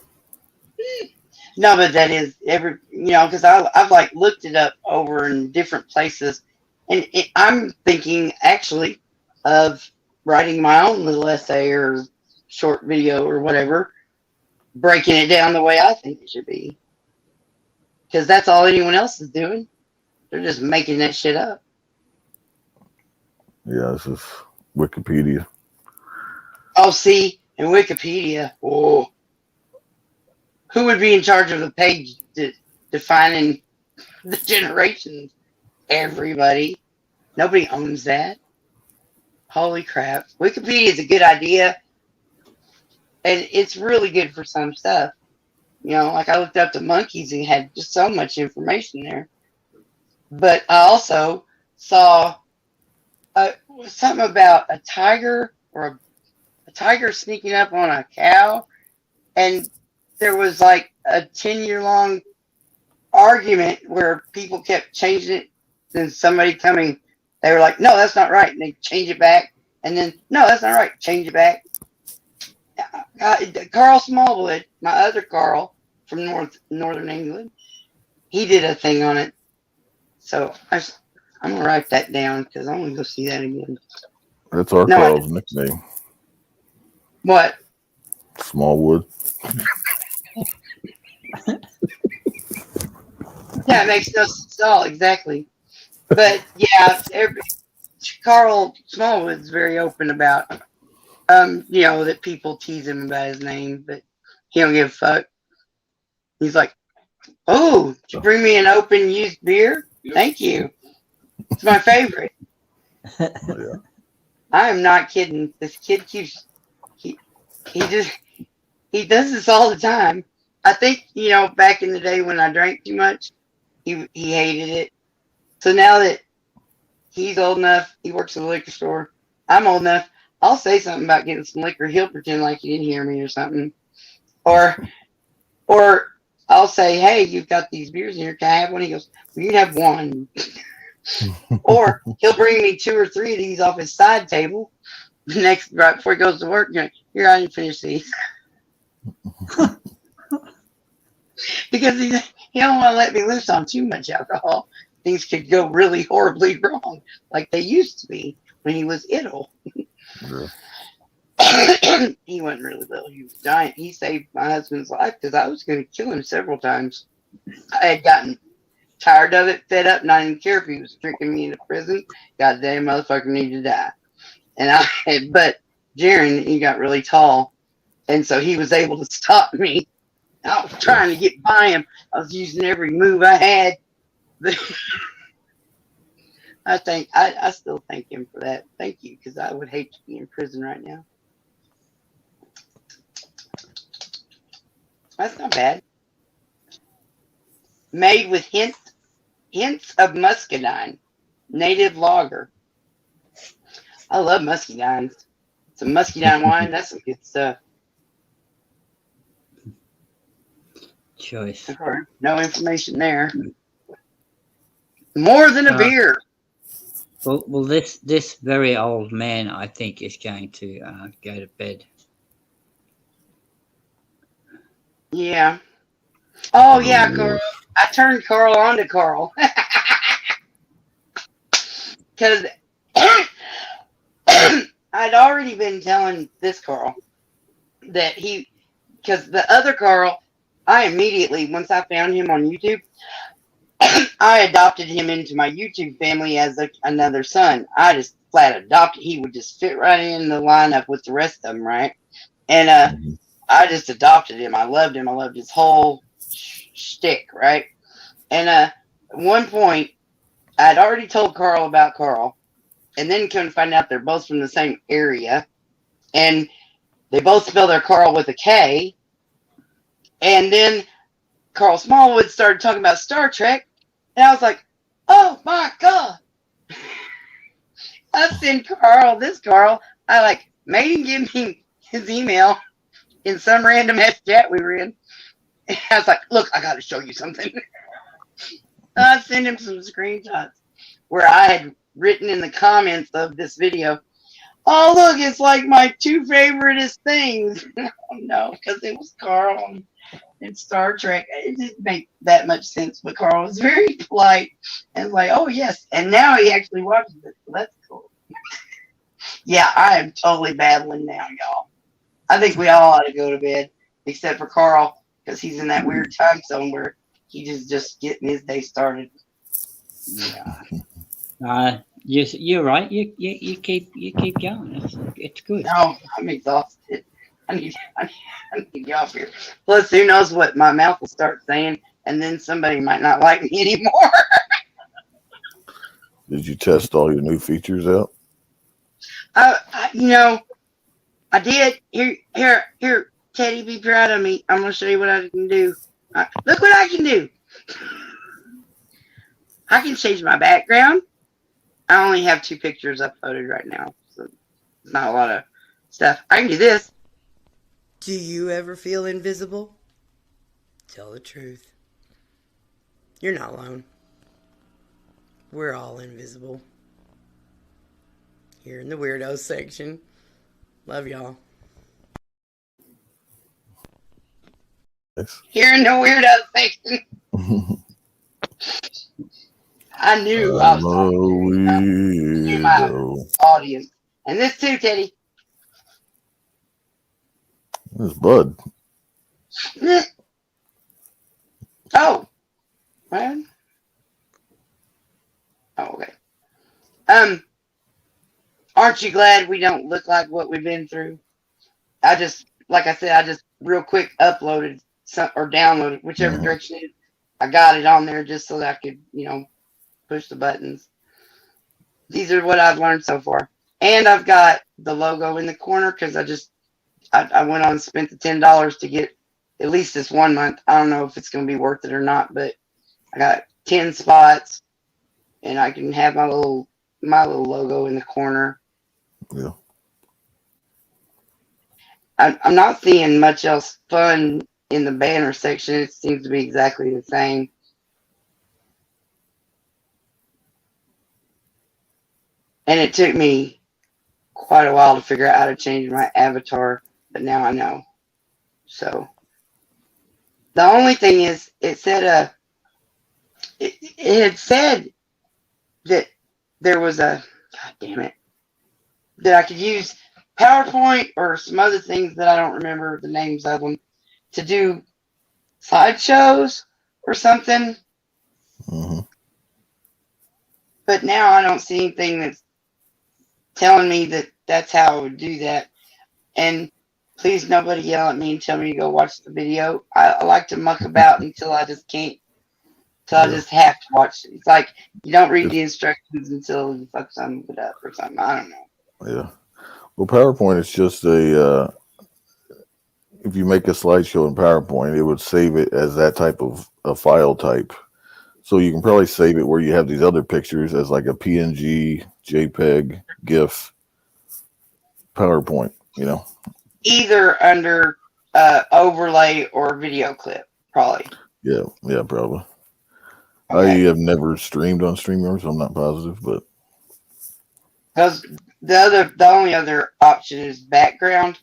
No, but that is because I've like looked it up over in different places, and I'm thinking actually of writing my own little essay or short video or whatever, breaking it down the way I think it should be, because that's all anyone else is doing. They're just making that shit up. Yeah, this is Wikipedia. Oh, see, in Wikipedia, whoa. Who would be in charge of the page defining the generations? Everybody. Nobody owns that. Holy crap. Wikipedia is a good idea. And it's really good for some stuff. Like I looked up the monkeys and had just so much information there. But I also saw something about a tiger or a tiger sneaking up on a cow. And there was like a 10-year-long argument where people kept changing it. Then somebody coming, they were like, no, that's not right. And they change it back. And then, no, that's not right. Change it back. Carl Smallwood, my other Carl from Northern England, he did a thing on it. So I'm going to write that down because I want to go see that again. That's our No, Carl's nickname. What? Smallwood. Yeah, it makes no sense at all, exactly. But yeah, Carl Smallwood's very open about, that people tease him about his name, but he don't give a fuck. He's like, "Oh, did you bring me an open used beer? Thank you. It's my favorite." Yeah. I am not kidding. This kid keeps he does this all the time. I think back in the day when I drank too much, he hated it. So now that he's old enough, he works at a liquor store. I'm old enough. I'll say something about getting some liquor. He'll pretend like he didn't hear me or something. Or I'll say, "Hey, you've got these beers in here. Can I have one?" He goes, "You can have one." Or he'll bring me 2 or 3 of these off his side table. Right before he goes to work, here, I didn't finish these. Because he don't want to let me loose on too much alcohol. Things could go really horribly wrong, like they used to be when he was ill. Yeah. He wasn't really ill. He was dying. He saved my husband's life because I was going to kill him several times. I had gotten tired of it, fed up, not even care if he was drinking me into prison. Goddamn motherfucker needed to die. But Jaron, he got really tall, and so he was able to stop me. I was trying to get by him. I was using every move I had. I still thank him for that. Thank you, because I would hate to be in prison right now. That's not bad. Made with hints of muscadine, native lager. I love muscadines. Some muscadine wine, that's some good stuff. Choice. No information there. More than a beer. Well, this very old man, I think, is going to go to bed. Yeah. Oh yeah, Carl. I turned Carl on to Carl. Because I'd already been telling this Carl that because the other Carl, I immediately, once I found him on YouTube, I adopted him into my YouTube family as another son. I just flat adopted. He would just fit right in the lineup with the rest of them, right? And Mhm. I just adopted him. I loved him. I loved his whole shtick, right? And at one point, I'd already told Carl about Carl, and then come to find out they're both from the same area, and they both spell their Carl with a K. And then Carl Smallwood started talking about Star Trek, and I was like, "Oh my god!" I sent Carl this Carl. I like made him give me his email in some random ass chat we were in. And I was like, "Look, I got to show you something." I sent him some screenshots where I had written in the comments of this video, "Oh look, it's like my two favoriteest things." Oh, no, because it was Carl and Star Trek. It didn't make that much sense, but Carl was very polite and like, "Oh yes," and now he actually watches it. So that's cool. Yeah, I am totally battling now, y'all. I think we all ought to go to bed, except for Carl, because he's in that weird time zone where he just getting his day started. Yeah. You're right. You keep going. It's good. No, I'm exhausted. I need to get off here. Plus, who knows what my mouth will start saying, and then somebody might not like me anymore. Did you test all your new features out? You know, I did. Here, Teddy, be proud of me. I'm gonna show you what I can do. Look what I can do. I can change my background. I only have 2 pictures uploaded right now, so it's not a lot of stuff. I can do this. Do you ever feel invisible? Tell the truth. You're not alone. We're all invisible. Here in the weirdos section. Love y'all. Yes. Here in the weirdo section. I knew I was talking to my Weirdo. audience. And this too, Teddy. This Bud. Oh. Man. Oh, okay. Aren't you glad we don't look like what we've been through? Like I said, I just real quick uploaded some or downloaded, whichever direction it is. I got it on there just so that I could, push the buttons. These are what I've learned so far. And I've got the logo in the corner because I went on and spent the $10 to get at least this 1 month. I don't know if it's going to be worth it or not, but I got 10 spots and I can have my little logo in the corner. Yeah. I'm not seeing much else fun in the banner section. It seems to be exactly the same. And it took me quite a while to figure out how to change my avatar, but now I know. So the only thing is, it said it had said that there was God damn it, that I could use PowerPoint or some other things that I don't remember the names of them to do slideshows or something. Mm-hmm. But now I don't see anything that's telling me that that's how I would do that. And please, nobody yell at me and tell me to go watch the video. I like to muck about until I just can't. Until I just have to watch it. It's like you don't read the instructions until you fuck something up or something. I don't know. Yeah. Well, PowerPoint is just if you make a slideshow in PowerPoint, it would save it as that type of a file type. So you can probably save it where you have these other pictures as like a PNG, JPEG, GIF, PowerPoint, Either under overlay or video clip, probably. Yeah, probably. Okay. I have never streamed on StreamYard, so I'm not positive, but Because the only other option is background.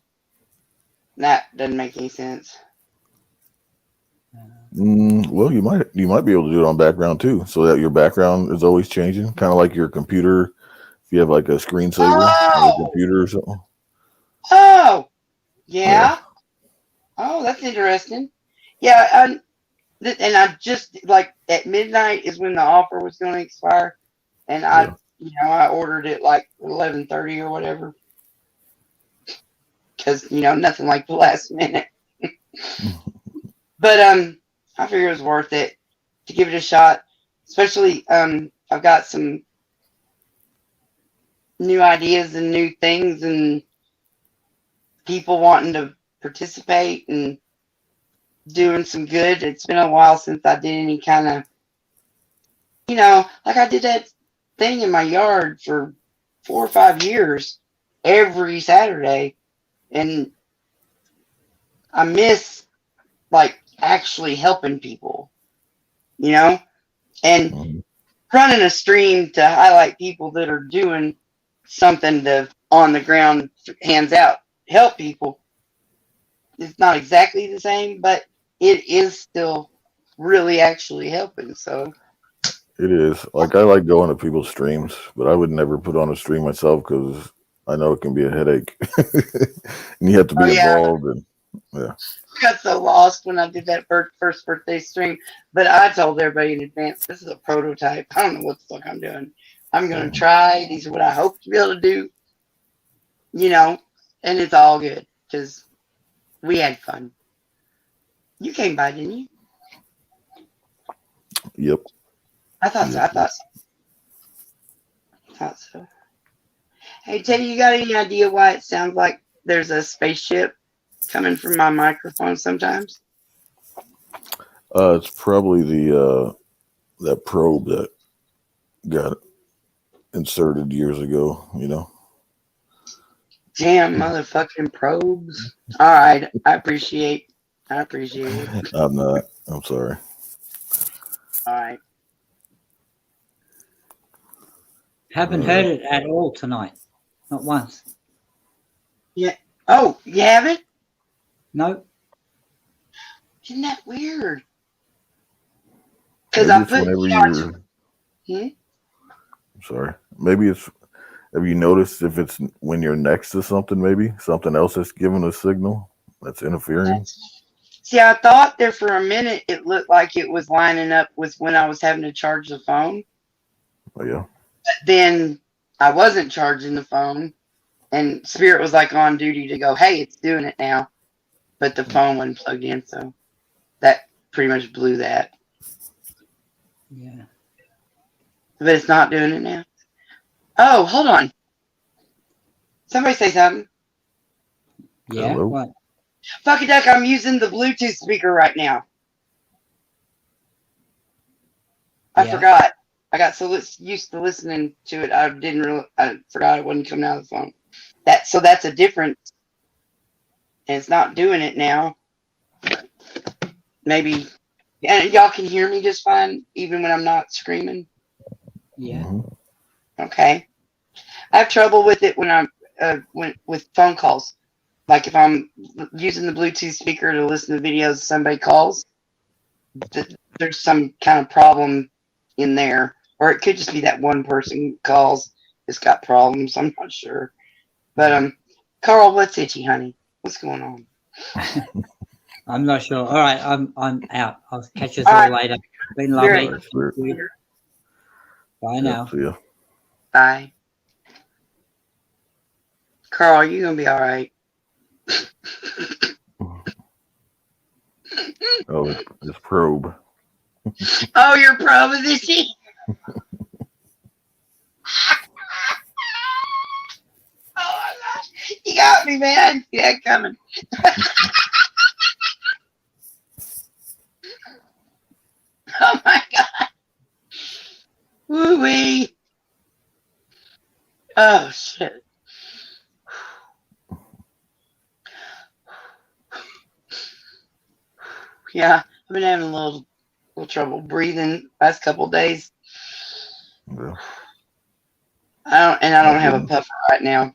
That doesn't make any sense. well, you might be able to do it on background too, so that your background is always changing, kind of like your computer. If you have like a screensaver on your computer or something. Oh, yeah. Oh, that's interesting. Yeah, And I just like at midnight is when the offer was going to expire, and Yeah. I ordered it like 11:30 or whatever, because nothing like the last minute. But I figure it was worth it to give it a shot, especially I've got some new ideas and new things and people wanting to participate and doing some good. It's been a while since I did any kind of, like I did that thing in my yard for 4 or 5 years every Saturday. And I miss like actually helping people, and Mhm. running a stream to highlight people that are doing something to on the ground, hands out, help people. It's not exactly the same, but it is still really actually helping. So It is. Like I like going to people's streams, but I would never put on a stream myself because I know it can be a headache, and you have to be yeah, involved. And I got so lost when I did that first birthday stream. But I told everybody in advance, this is a prototype. I don't know what the fuck I'm doing. I'm gonna try. These are what I hope to be able to do. And it's all good because we had fun. You came by, didn't you? yep. I thought so. I thought so. Hey, Teddy, you got any idea why it sounds like there's a spaceship coming from my microphone sometimes? It's probably the that probe that got inserted years ago. Damn motherfucking probes. All right, I appreciate it. I'm not. I'm sorry. All right. Haven't heard it at all tonight. Not once. Oh, you haven't? No. Isn't that weird? Because Maybe I it's put whenever charge. you're. I'm sorry. Maybe it's. Have you noticed if it's when you're next to something? Maybe something else that's giving a signal that's interfering. See, I thought there for a minute it looked like it was lining up with when I was having to charge the phone. Oh yeah. But then I wasn't charging the phone, and Spirit was like on duty to go, hey, it's doing it now. But the phone wasn't plugged in, so that pretty much blew that. Yeah. But it's not doing it now. Oh, hold on. Somebody say something. Yeah. Hello? What? Fuck it, duck, I'm using the Bluetooth speaker right now. I Yeah. forgot. I got so used to listening to it, I forgot it wasn't coming out of the phone. So that's a difference. And it's not doing it now. Maybe, and y'all can hear me just fine, even when I'm not screaming. Yeah. Mhm. Okay. I have trouble with it when I'm with phone calls. Like if I'm using the Bluetooth speaker to listen to videos somebody calls, there's some kind of problem in there. Or it could just be that one person calls that's got problems. I'm not sure. But Carl, what's itchy, honey? What's going on? I'm not sure. All right, I'm out. I'll catch you All all right. later. Been Very lovely. All right, Spirit. Bye Yeah, now. see ya. Bye. Carl, you gonna be all right. Oh, it's probe. Oh, your probe is itchy. Oh my gosh, you got me, man. I see that coming. Oh my god. Woo wee. Oh shit. Yeah, I've been having a little trouble breathing last couple of days. Yeah. I don't have a puffer right now.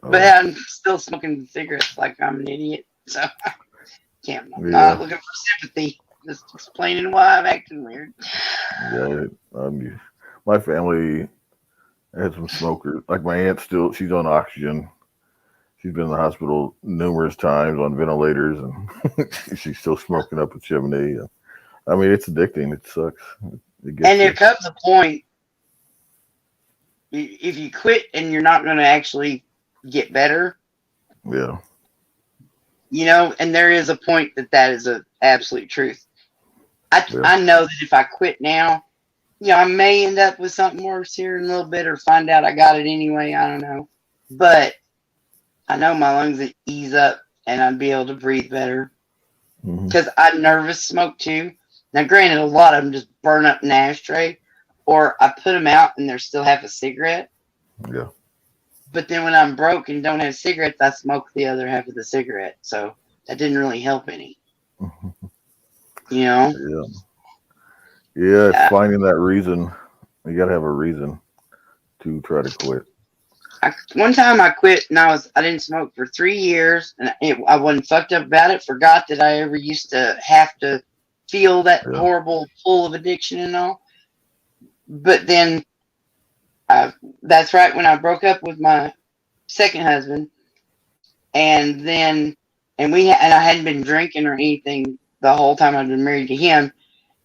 Oh, But I'm still smoking cigarettes like I'm an idiot. So I'm Yeah. not looking for sympathy. Just explaining why I'm acting weird. yeah. My family had some smokers. Like my aunt she's on oxygen. She's been in the hospital numerous times on ventilators, and she's still smoking up a chimney. I mean, it's addicting. It sucks. It gets And there you. comes a point, if you quit and you're not going to actually get better, Yeah. you know, and there is a point that is a absolute truth. Yeah. I know that if I quit now, you know, I may end up with something worse here in a little bit or find out I got it anyway. I don't know. But I know my lungs would ease up and I'd be able to breathe better. Mhm. Because I nervous smoke too. Now, granted, a lot of them just burn up in the ashtray, or I put them out and they're still half a cigarette. Yeah. But then when I'm broke and don't have cigarettes, I smoke the other half of the cigarette. So that didn't really help any. You know? Yeah. Yeah. It's Yeah. finding that reason. You got to have a reason to try to quit. One time I quit and I didn't smoke for 3 years and I wasn't fucked up about it. Forgot that I ever used to have to feel that Yeah. horrible pull of addiction and all. But then that's right when I broke up with my second husband, and I hadn't been drinking or anything the whole time I'd been married to him,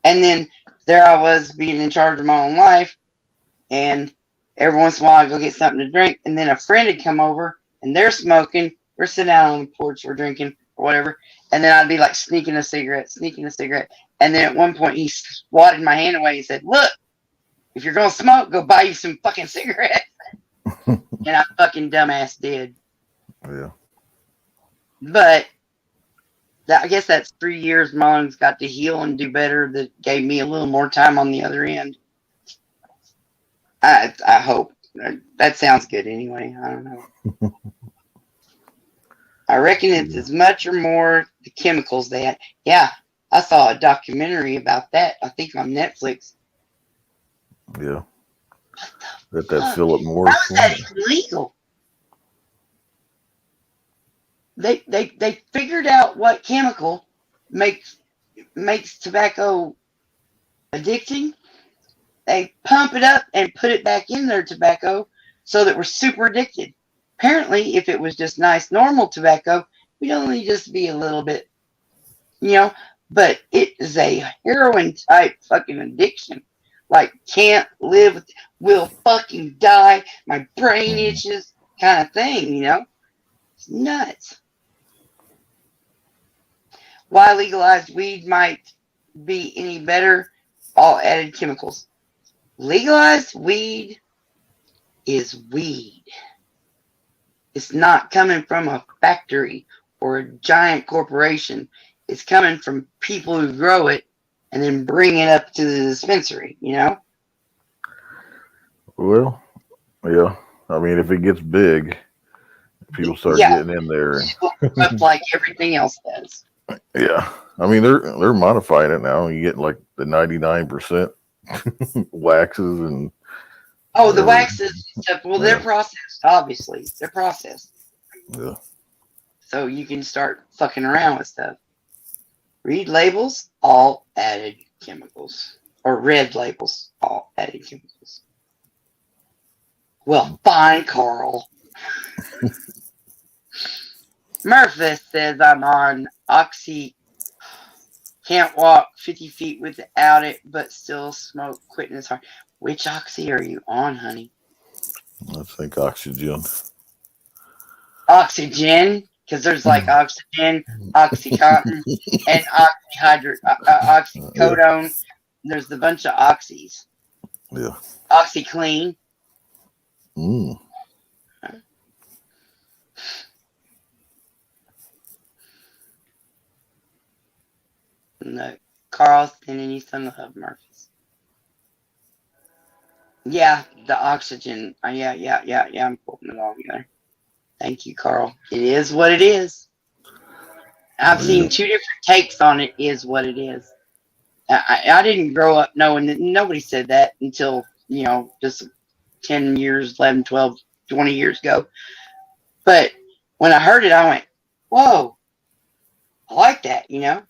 and then there I was being in charge of my own life, and every once in a while I go get something to drink, and then a friend had come over and they're smoking, we're sitting out on the porch, we're drinking or whatever, and then I'd be like sneaking a cigarette, and then at one point he swatted my hand away and said, "Look, if you're gonna smoke, go buy you some fucking cigarettes." And I fucking dumbass did. Yeah. But I guess that's 3 years my lungs got to heal and do better. That gave me a little more time on the other end. I hope. That sounds good anyway. I don't know. I reckon it's as much or more the chemicals they had. Yeah, I saw a documentary about that. I think on Netflix. Yeah. That fuck? Philip Morris. How is that even legal? They figured out what chemical makes tobacco addicting. They pump it up and put it back in their tobacco so that we're super addicted. Apparently, if it was just nice, normal tobacco, we'd only just be a little bit, you know, but it is a heroin type fucking addiction. Like, can't live, will fucking die, my brain itches kind of thing, you know? It's nuts. Why legalized weed might be any better? All added chemicals. Legalized weed is weed. It's not coming from a factory or a giant corporation. It's coming from people who grow it and then bring it up to the dispensary, you know? Well, yeah. I mean, if it gets big, people start Yeah. getting in there. Up like everything else does. Yeah. I mean, they're modifying it now. You get like the 99% waxes and Oh, the Yeah. waxes and stuff. Well, they're Yeah. processed, obviously. They're processed. yeah. So you can start fucking around with stuff. Read labels, all added chemicals. Or red labels, all added chemicals. Well, fine, Carl. Murphy says I'm on Oxy. Can't walk 50 feet without it, but still smoke. Quitting is hard. Which Oxy are you on, honey? I think oxygen. Oxygen? Because there's like oxygen, Oxycontin, and oxycodone. There's a bunch of oxys. Yeah. OxyClean. Mm. No, Carlson and you son of Murphy's. Yeah, the oxygen. Yeah. I'm putting it all together. Thank you, Carl. It is what it is. I've seen 2 different takes on it. Is what it is. I didn't grow up knowing that. Nobody said that until, you know, just 10 years, 11, 12, 20 years ago. But when I heard it, I went, whoa, I like that, you know?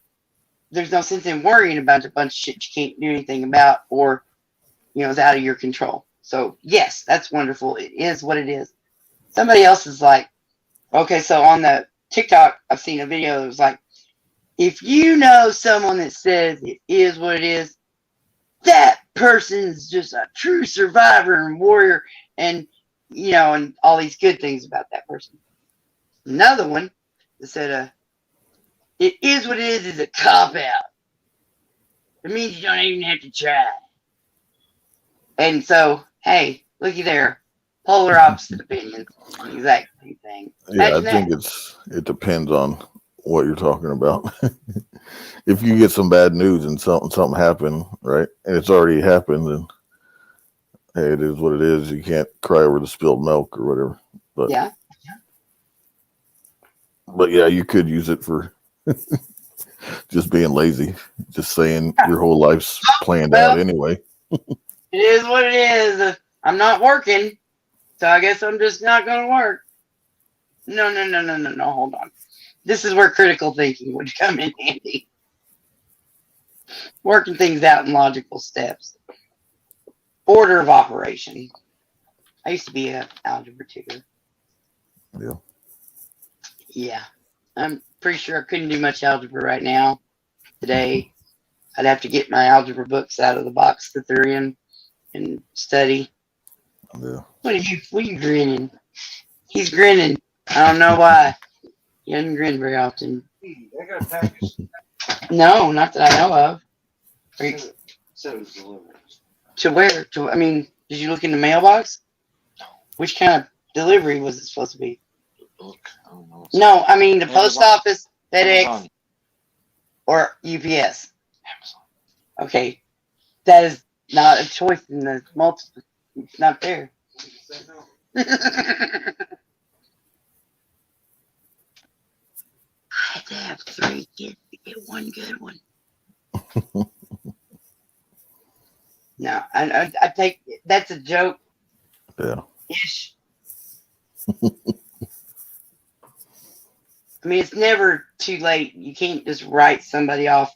There's no sense in worrying about a bunch of shit you can't do anything about or, you know, is out of your control. So, yes, that's wonderful. It is what it is. Somebody else is like, okay, so on the TikTok, I've seen a video that was like, if you know someone that says it is what it is, that person's just a true survivor and warrior, and and all these good things about that person. Another one that said, it is what it is a cop out. It means you don't even have to try. And so, hey, looky there. Polar opposite opinions on the exact same thing. Yeah, I Imagine think that. it depends on what you're talking about. If you get some bad news and something happened, right, and it's already happened, then hey, it is what it is. You can't cry over the spilled milk or whatever. But Yeah. But yeah, you could use it for just being lazy, just saying your whole life's planned out anyway. It is what it is. I'm not working, so I guess I'm just not going to work. No. Hold on. This is where critical thinking would come in handy. Working things out in logical steps. Order of operation. I used to be an algebra tutor. Yeah. Yeah. I'm pretty sure I couldn't do much algebra right now. Today, I'd have to get my algebra books out of the box that they're in and study. Yeah. What are you grinning? He's grinning. I don't know why. He doesn't grin very often. They got a package. No, not that I know of. Are you, Said it was delivered. to where? Did you look in the mailbox? Which kind of delivery was it supposed to be? Look, I don't know. No, I mean the post Amazon. office, FedEx, Amazon. or UPS. Amazon. Okay, that is not a choice in the multiple. It's not there. I had to have 3 kids to get one good one. No, I take that's a joke. Yeah. Ish. I mean, it's never too late. You can't just write somebody off,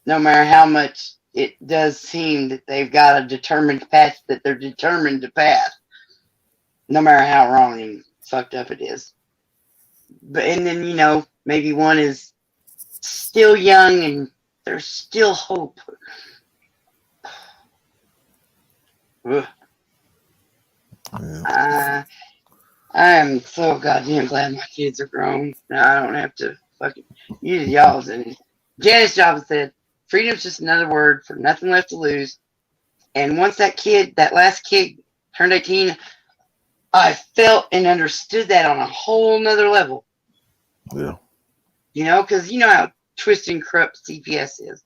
no matter how much it does seem that they've got a determined path that they're determined to pass, no matter how wrong and fucked up it is. But and then maybe one is still young and there's still hope. Ugh. Yeah. I am so goddamn glad my kids are grown. Now I don't have to fucking use y'all's. And Janis Joplin said, freedom's just another word for nothing left to lose. And once that last kid turned 18, I felt and understood that on a whole nother level. Yeah. Because you know how twisted and corrupt CPS is.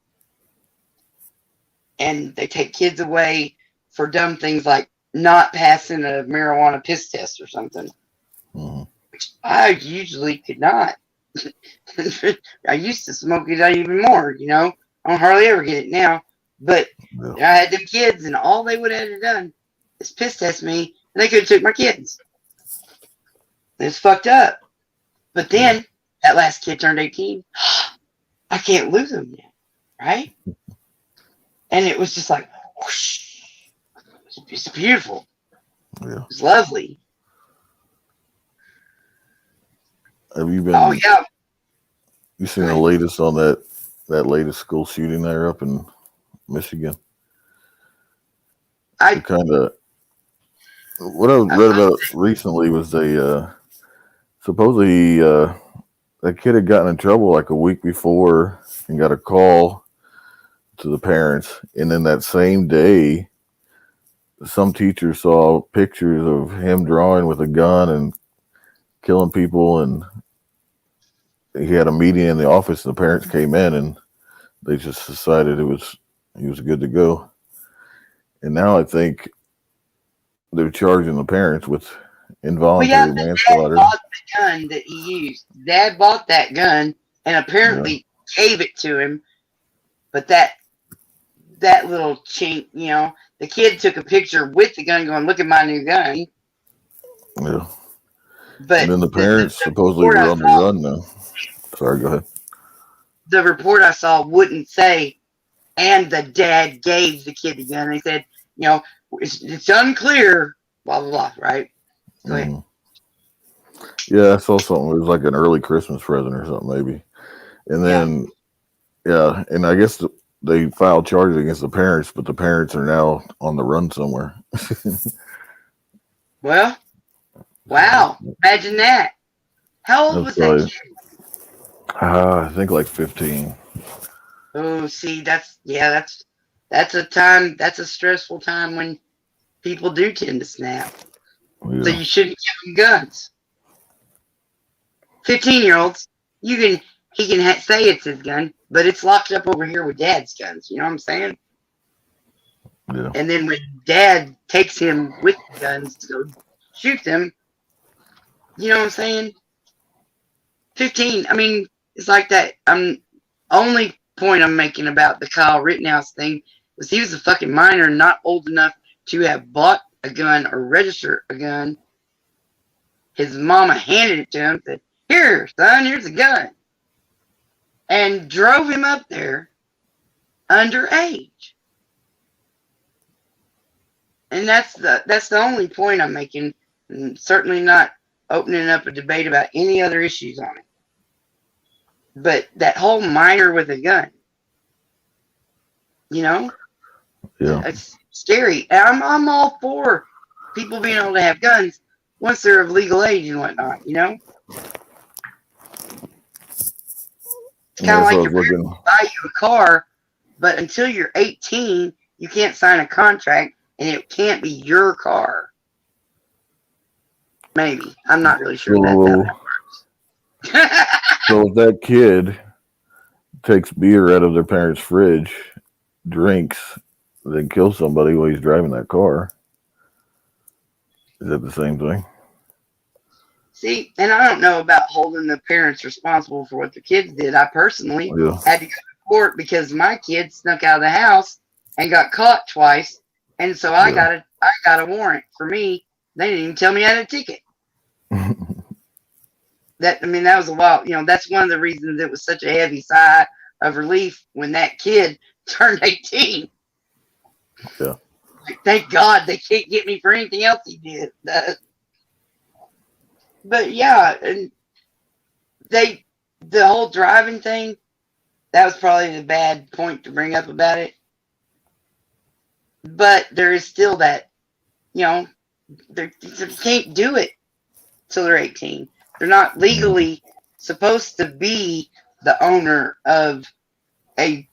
And they take kids away for dumb things like not passing a marijuana piss test or something. Mm-hmm. Which I usually could not. I used to smoke it even more, I don't hardly ever get it now. But I had them kids, and all they would have done is piss test me, and they could have took my kids. It's fucked up. But then that last kid turned 18. I can't lose him now, right? And it was just like, whoosh. It's beautiful. Yeah. It's lovely. Have you been? Oh yeah. You seen the latest on that latest school shooting there up in Michigan? I kind of what I read about recently was supposedly that kid had gotten in trouble like a week before and got a call to the parents, and then that same day some teacher saw pictures of him drawing with a gun and killing people, and he had a meeting in the office, and the parents came in and they just decided he was good to go. And now I think they're charging the parents with involuntary manslaughter. Dad bought the gun that he used. Dad bought that gun and apparently gave it to him. But that little chink, the kid took a picture with the gun going, look at my new gun. Yeah. But and then the parents supposedly were on the run now. Sorry, go ahead. The report I saw wouldn't say, and the dad gave the kid the gun. They said, it's unclear, blah, blah, blah, right? Go ahead. Yeah, I saw something. It was like an early Christmas present or something, maybe. And then, yeah, and I guess they filed charges against the parents, but the parents are now on the run somewhere. Well, wow. Imagine that. How old was That's that right. kid? I think like 15. Oh, see, that's a stressful time when people do tend to snap. So Yeah. you shouldn't give them guns. 15-year-olds, he can say it's his gun, but it's locked up over here with dad's guns. You know what I'm saying? Yeah. And then when dad takes him with the guns to go shoot them, you know what I'm saying? 15. I mean, it's like that. Only point I'm making about the Kyle Rittenhouse thing was he was a fucking minor, not old enough to have bought a gun or registered a gun. His mama handed it to him, said, "Here, son, here's a gun," and drove him up there underage. And that's the only point I'm making, and certainly not opening up a debate about any other issues on it. But that whole minor with a gun, you know, Yeah. it's scary. And I'm all for people being able to have guns once they're of legal age and whatnot, you know? It's kind Yeah, of so like I your was parents looking. buy you a car, but until you're 18, you can't sign a contract, and it can't be your car. Maybe. I'm not really sure that's how that works. So if that kid takes beer out of their parents' fridge, drinks, then kills somebody while he's driving that car, is that the same thing? See, and I don't know about holding the parents responsible for what the kids did. I personally Yeah. had to go to court because my kid snuck out of the house and got caught twice, and so I Yeah. got a warrant for me. They didn't even tell me I had a ticket. That was a while. That's one of the reasons it was such a heavy sigh of relief when that kid turned 18. Yeah. Like, thank God they can't get me for anything else he did. But yeah, and the whole driving thing, that was probably the bad point to bring up about it. But there is still that, they can't do it till they're 18. They're not legally supposed to be the owner of a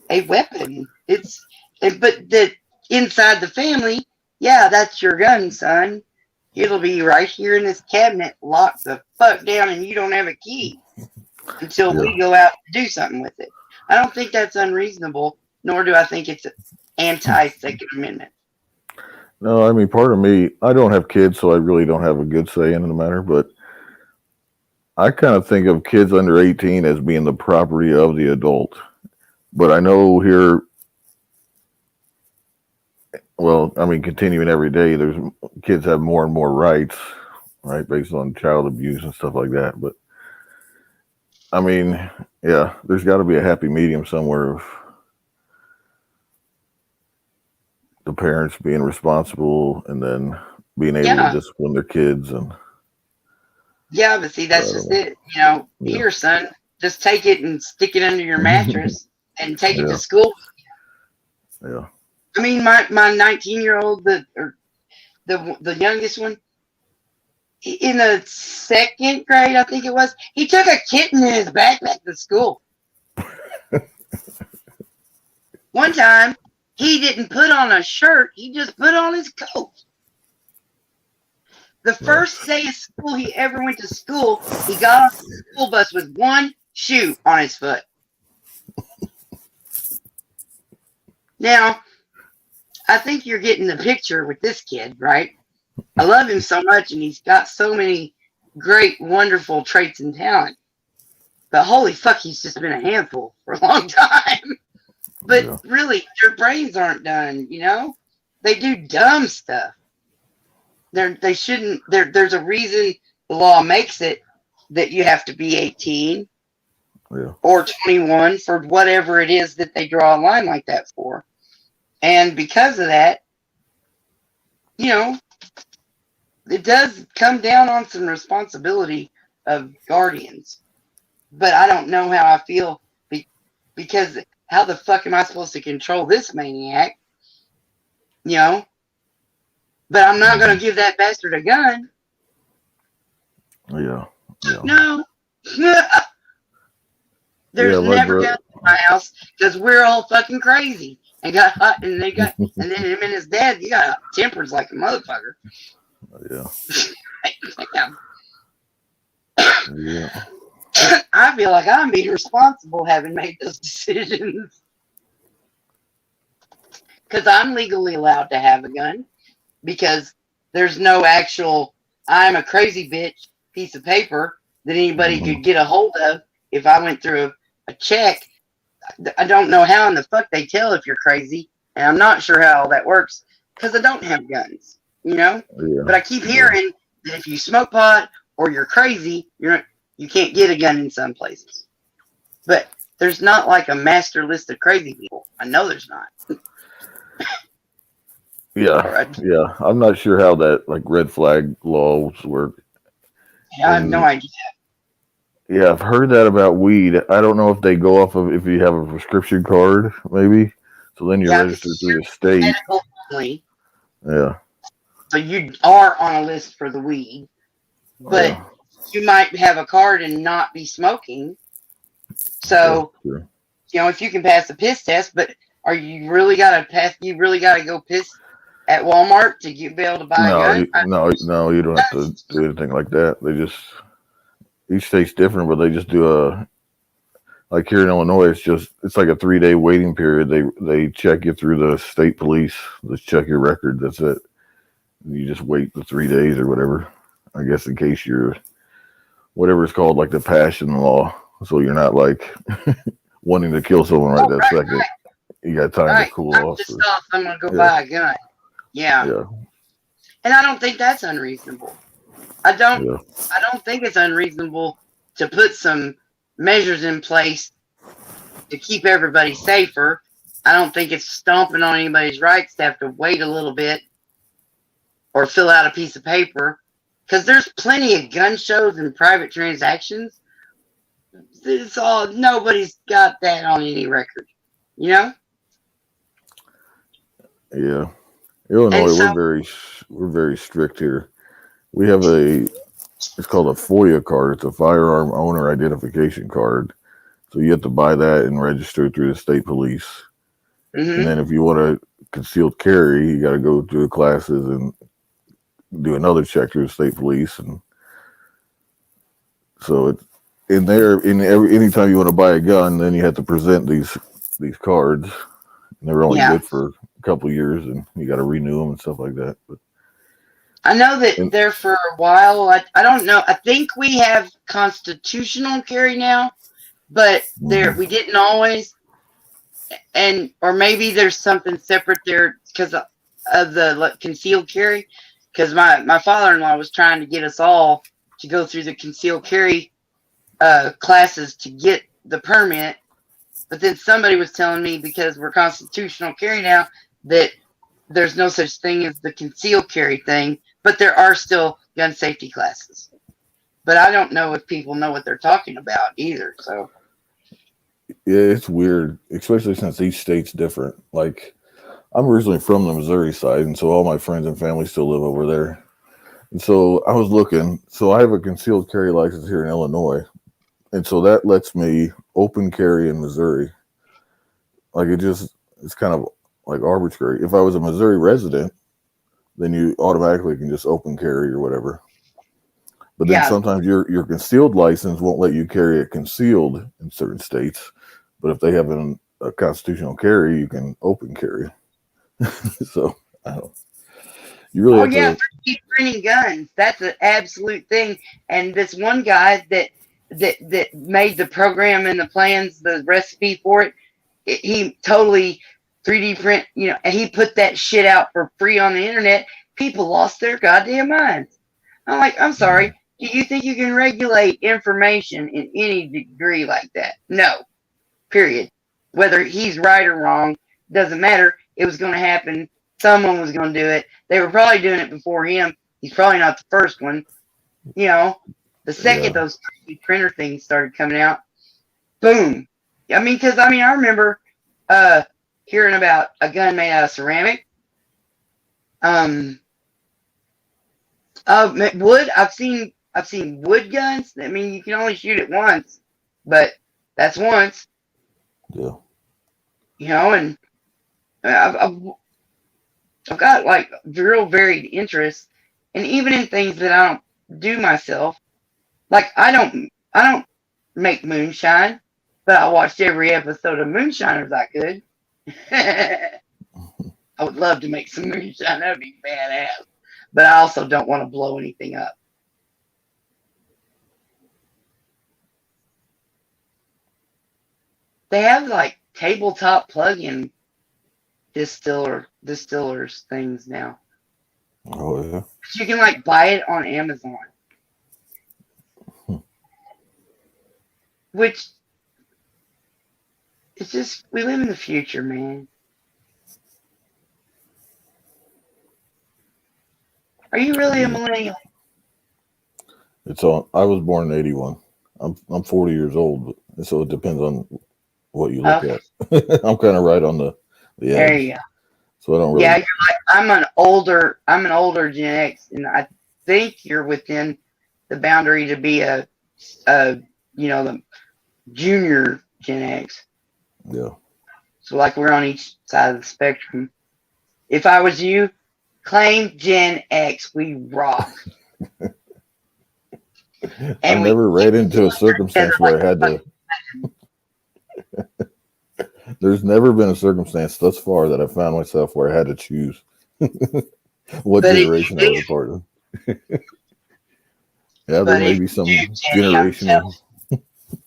weapon. But the inside the family, yeah, that's your gun, son. It'll be right here in this cabinet, locked the fuck down, and you don't have a key until we go out to do something with it. I don't think that's unreasonable, nor do I think it's anti-Second Amendment. No, I mean, part of me, I don't have kids, so I really don't have a good say in the matter, but I kind of think of kids under 18 as being the property of the adult. But I know here, well, I mean, continuing every day, there's kids have more and more rights, right, based on child abuse and stuff like that. But I mean, yeah, there's got to be a happy medium somewhere of the parents being responsible and then being able to discipline their kids. And yeah, but see, that's just it. Here, son, just take it and stick it under your mattress and take it to school. Yeah. I mean, my 19-year-old, the youngest one, in the second grade, I think it was, he took a kitten in his backpack to school. One time, he didn't put on a shirt, he just put on his coat. The first day of school he ever went to school, he got off the school bus with one shoe on his foot. Now, I think you're getting the picture with this kid, right? I love him so much, and he's got so many great, wonderful traits and talent. But holy fuck, he's just been a handful for a long time. But really, their brains aren't done, They do dumb stuff. They shouldn't. There's a reason the law makes it that you have to be 18 or 21 for whatever it is that they draw a line like that for. And because of that, it does come down on some responsibility of guardians. but I don't know how I feel because how the fuck am I supposed to control this maniac? You know? But I'm not going to give that bastard a gun. Yeah. Yeah. No. There's Yeah, my never bro- guns in my house because we're all fucking crazy and got hot and they got and then him and his dad, you got tempers like a motherfucker. Yeah. Damn. Yeah. I feel like I'm being responsible having made those decisions because I'm legally allowed to have a gun because there's no actual I'm a crazy bitch piece of paper that anybody could get a hold of if I went through a check. I don't know how in the fuck they tell if you're crazy, and I'm not sure how all that works because I don't have guns, you know. Yeah. But I keep hearing that if you smoke pot or you're crazy, you can't get a gun in some places. But there's not like a master list of crazy people. I know there's not. Yeah. Yeah. I'm not sure how that like red flag laws work. I have no idea. Yeah, I've heard that about weed. I don't know if they go off of if you have a prescription card, maybe. So then you're registered through the state. Medical only. Yeah. So you are on a list for the weed, but you might have a card and not be smoking. So, you know, if you can pass the piss test, but are you really got to pass? You really got to go piss at Walmart to be able to buy a gun? No, you don't have to do anything like that. They just each state's different, but they just do like here in Illinois, it's like a 3-day waiting period. They check you through the state police. Just check your record. That's it. You just wait the 3 days or whatever. I guess in case you're whatever it's called, like the passion law. So you're not like wanting to kill someone right that second. Right. You got time to cool off. I'm gonna go buy a gun. Yeah. And I don't think that's unreasonable. I don't think it's unreasonable to put some measures in place to keep everybody safer. I don't think it's stomping on anybody's rights to have to wait a little bit or fill out a piece of paper. Because there's plenty of gun shows and private transactions. It's all, nobody's got that on any record. You know? Yeah. Illinois, we're very strict here. We have it's called a FOIA card. It's a firearm owner identification card. So you have to buy that and register through the state police. Mm-hmm. And then if you want to concealed carry, you got to go through the classes and do another check through the state police. And so it's in there, anytime you want to buy a gun, then you have to present these cards. And they're only good for a couple of years, and you got to renew them and stuff like that. But I know that there for a while, I don't know. I think we have constitutional carry now, but we didn't always. Or maybe there's something separate there because of the concealed carry. Because my father-in-law was trying to get us all to go through the concealed carry classes to get the permit. But then somebody was telling me, because we're constitutional carry now, that there's no such thing as the concealed carry thing, but there are still gun safety classes. But I don't know if people know what they're talking about either. So yeah, it's weird, especially since each state's different. Like, I'm originally from the Missouri side, and so all my friends and family still live over there. And so I was looking. So I have a concealed carry license here in Illinois, and so that lets me open carry in Missouri. Like, it's kind of like arbitrary. If I was a Missouri resident, then you automatically can just open carry or whatever. But then sometimes your concealed license won't let you carry it concealed in certain states. But if they have a constitutional carry, you can open carry. So I don't. You really have to keep printing guns. That's an absolute thing. And this one guy that made the program and the plans, the recipe for it, he totally 3D print, and he put that shit out for free on the internet. People lost their goddamn minds. I'm like, I'm sorry. Do you think you can regulate information in any degree like that? No. Period. Whether he's right or wrong, doesn't matter. It was going to happen. Someone was going to do it. They were probably doing it before him. He's probably not the first one. The second those 3D printer things started coming out, boom. I mean, I remember hearing about a gun made out of ceramic. Wood. I've seen wood guns. I mean, you can only shoot it once, but that's once. Yeah. You know, and I've got like real varied interests, and even in things that I don't do myself. Like I don't make moonshine, but I watched every episode of Moonshiners I could. I would love to make some moonshine. That'd be badass. But I also don't want to blow anything up. They have like tabletop plug-in distillers things now. Oh yeah. You can like buy it on Amazon. Which it's just we live in the future, man. Are you really a millennial? It's on. I was born in '81. I'm 40 years old, so it depends on what you look at. I'm kind of right on the There edge, you go. so I don't really. Yeah, you're like I'm an older Gen X, and I think you're within the boundary to be a the junior Gen X. Yeah. So like we're on each side of the spectrum. If I was you, claim Gen X. We rock. I never ran into a circumstance where I had to. There's never been a circumstance thus far that I found myself where I had to choose what generation I was a part of. Yeah, there may be some generational.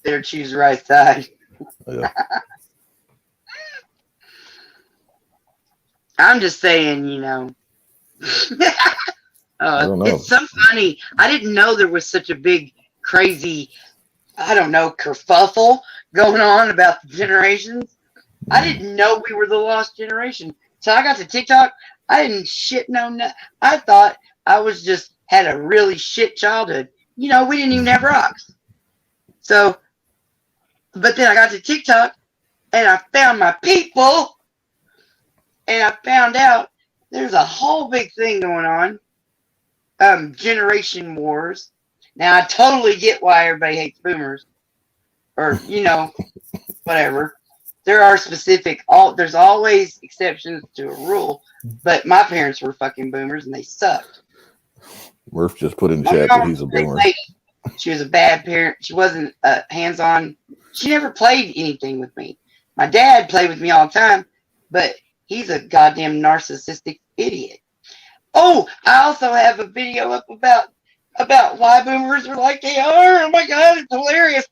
Better choose the right side. Yeah. I'm just saying, I don't know. It's so funny. I didn't know there was such a big, crazy, kerfuffle going on about the generations. I didn't know we were the lost generation. So I got to TikTok. I didn't I thought I was just had a really shit childhood. We didn't even have rocks. So, but then I got to TikTok and I found my people and I found out there's a whole big thing going on. Generation wars. Now I totally get why everybody hates boomers, or whatever. There are there's always exceptions to a rule, but my parents were fucking boomers and they sucked. Murph just put in the chat that he's a boomer. She was a bad parent. She wasn't hands-on. She never played anything with me. My dad played with me all the time, but he's a goddamn narcissistic idiot. Oh, I also have a video up about why boomers are like they are. Oh my god, it's hilarious.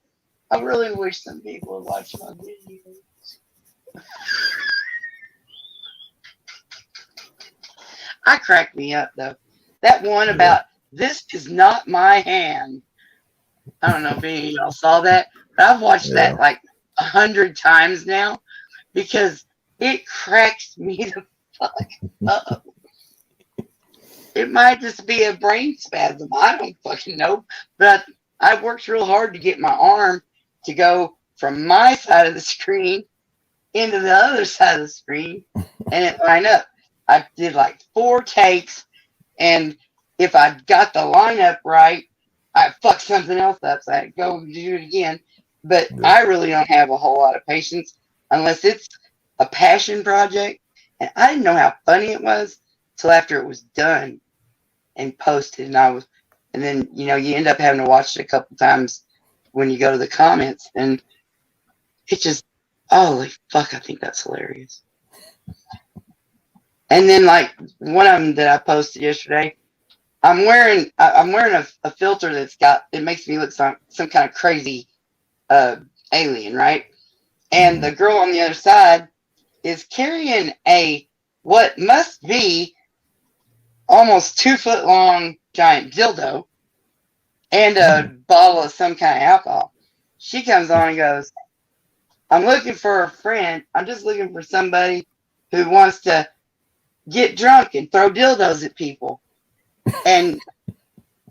I really wish some people would watch my videos. I cracked me up though. That one about this is not my hand. I don't know if any of y'all saw that, but I've watched that like 100 times now because it cracks me the fuck up. It might just be a brain spasm. I don't fucking know. But I worked real hard to get my arm to go from my side of the screen into the other side of the screen and it lined up. I did like 4 takes, and if I got the lineup right, I fucked something else up, so I had to go do it again. But I really don't have a whole lot of patience unless it's a passion project. And I didn't know how funny it was till after it was done and posted. And then you end up having to watch it a couple times when you go to the comments, and it just, holy fuck, I think that's hilarious. And then like one of them that I posted yesterday, I'm wearing a filter it makes me look some kind of crazy alien, right? And the girl on the other side is carrying what must be almost 2 foot long giant dildo and a bottle of some kind of alcohol. She comes on and goes, I'm looking for a friend. I'm just looking for somebody who wants to get drunk and throw dildos at people. And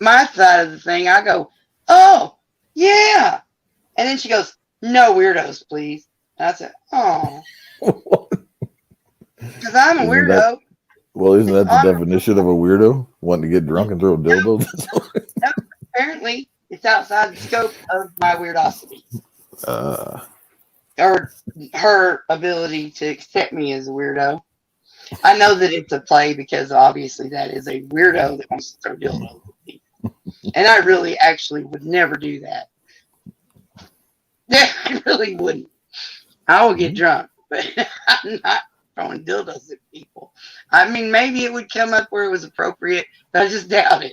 my side of the thing, I go, oh, yeah. And then she goes, No weirdos, please. And I said, oh, because I'm a Isn't weirdo. that well? Isn't It's that the honorable. definition of a weirdo? Wanting to get drunk and throw dildos? Apparently, it's outside the scope of my weirdosity uh, or her ability to accept me as a weirdo. I know that it's a play because obviously that is a weirdo that wants to throw dildos at me. And I really actually would never do that. I really wouldn't. I will get drunk, but I'm not throwing dildos at people. I mean, maybe it would come up where it was appropriate, but I just doubt it.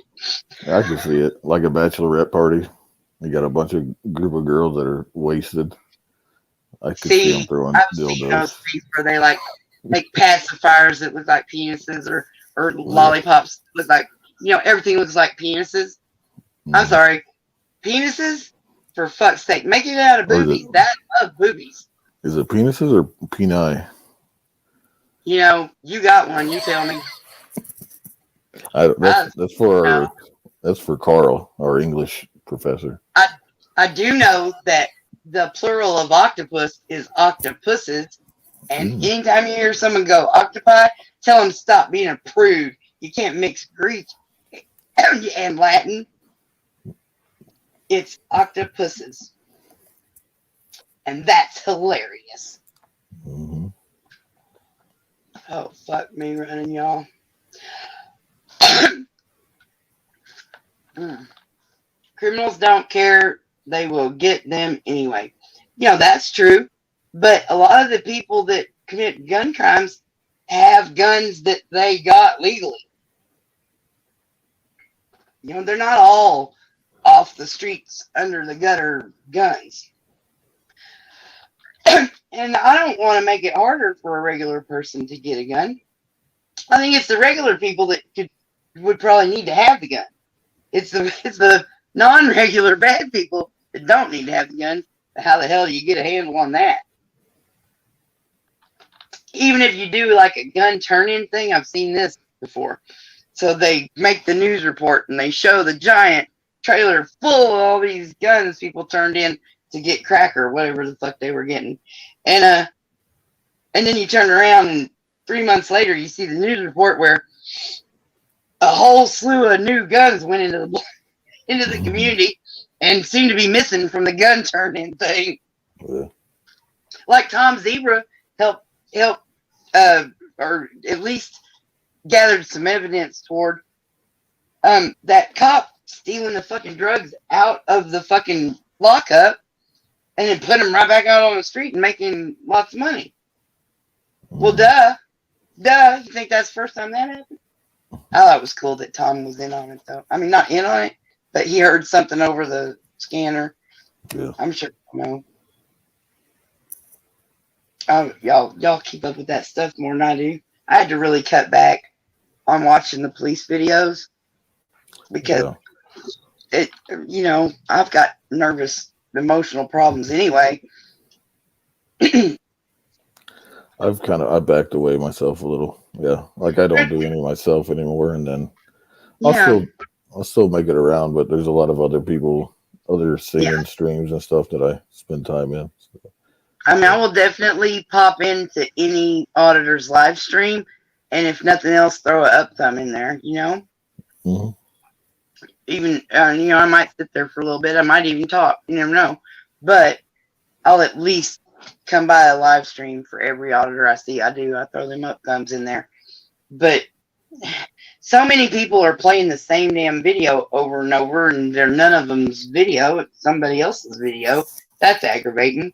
I can see it like a bachelorette party. You got a bunch of group of girls that are wasted. I could see them See, throwing I've seen those dildos. things where they like make pacifiers that look like penises or lollipops look like, everything looks like penises. I'm Mhm. sorry, penises? For fuck's sake, make it out of Or is boobies. it That of boobies. is it penises or peni? You got one. You tell me. That's for No. that's for Carl, our English professor. I do know that the plural of octopus is octopuses. And Mm. anytime you hear someone go octopi, tell them to stop being a prude. You can't mix Greek and Latin. It's octopuses. And that's hilarious. hmm Oh, fuck me running, y'all. Criminals don't care. They will get them anyway. That's true. But a lot of the people that commit gun crimes have guns that they got legally. They're not all off the streets under the gutter guns. And I don't want to make it harder for a regular person to get a gun. I think it's the regular people that would probably need to have the gun. It's the non-regular bad people that don't need to have the gun. How the hell do you get a handle on that? Even if you do like a gun turn-in thing, I've seen this before. So they make the news report and they show the giant trailer full of all these guns people turned in to get crack or whatever the fuck they were getting. And then you turn around and 3 months later you see the news report where a whole slew of new guns went into the community and seem to be missing from the gun turn-in thing. Yeah. Like Tom Zebra helped or at least gathered some evidence toward that cop stealing the fucking drugs out of the fucking lockup and then put them right back out on the street and making lots of money. Well, duh. You think that's the first time that happened? I thought it was cool that Tom was in on it, though. I mean, not in on it, but he heard something over the scanner. Yeah. I'm sure. Y'all keep up with that stuff more than I do. I had to really cut back on watching the police videos because I've got nervous, emotional problems anyway. I backed away myself a little. Yeah, like I don't do any myself anymore, and then I'll still make it around, but there's a lot of other singing streams and stuff that I spend time in. So. I mean, I will definitely pop into any auditor's live stream, and if nothing else, throw an up thumb in there. Mm-hmm. Even I might sit there for a little bit. I might even talk. You never know, but I'll at least come by a live stream for every auditor I see. I throw them up thumbs in there. But so many people are playing the same damn video over and over, and none of them's video. It's somebody else's video. That's aggravating.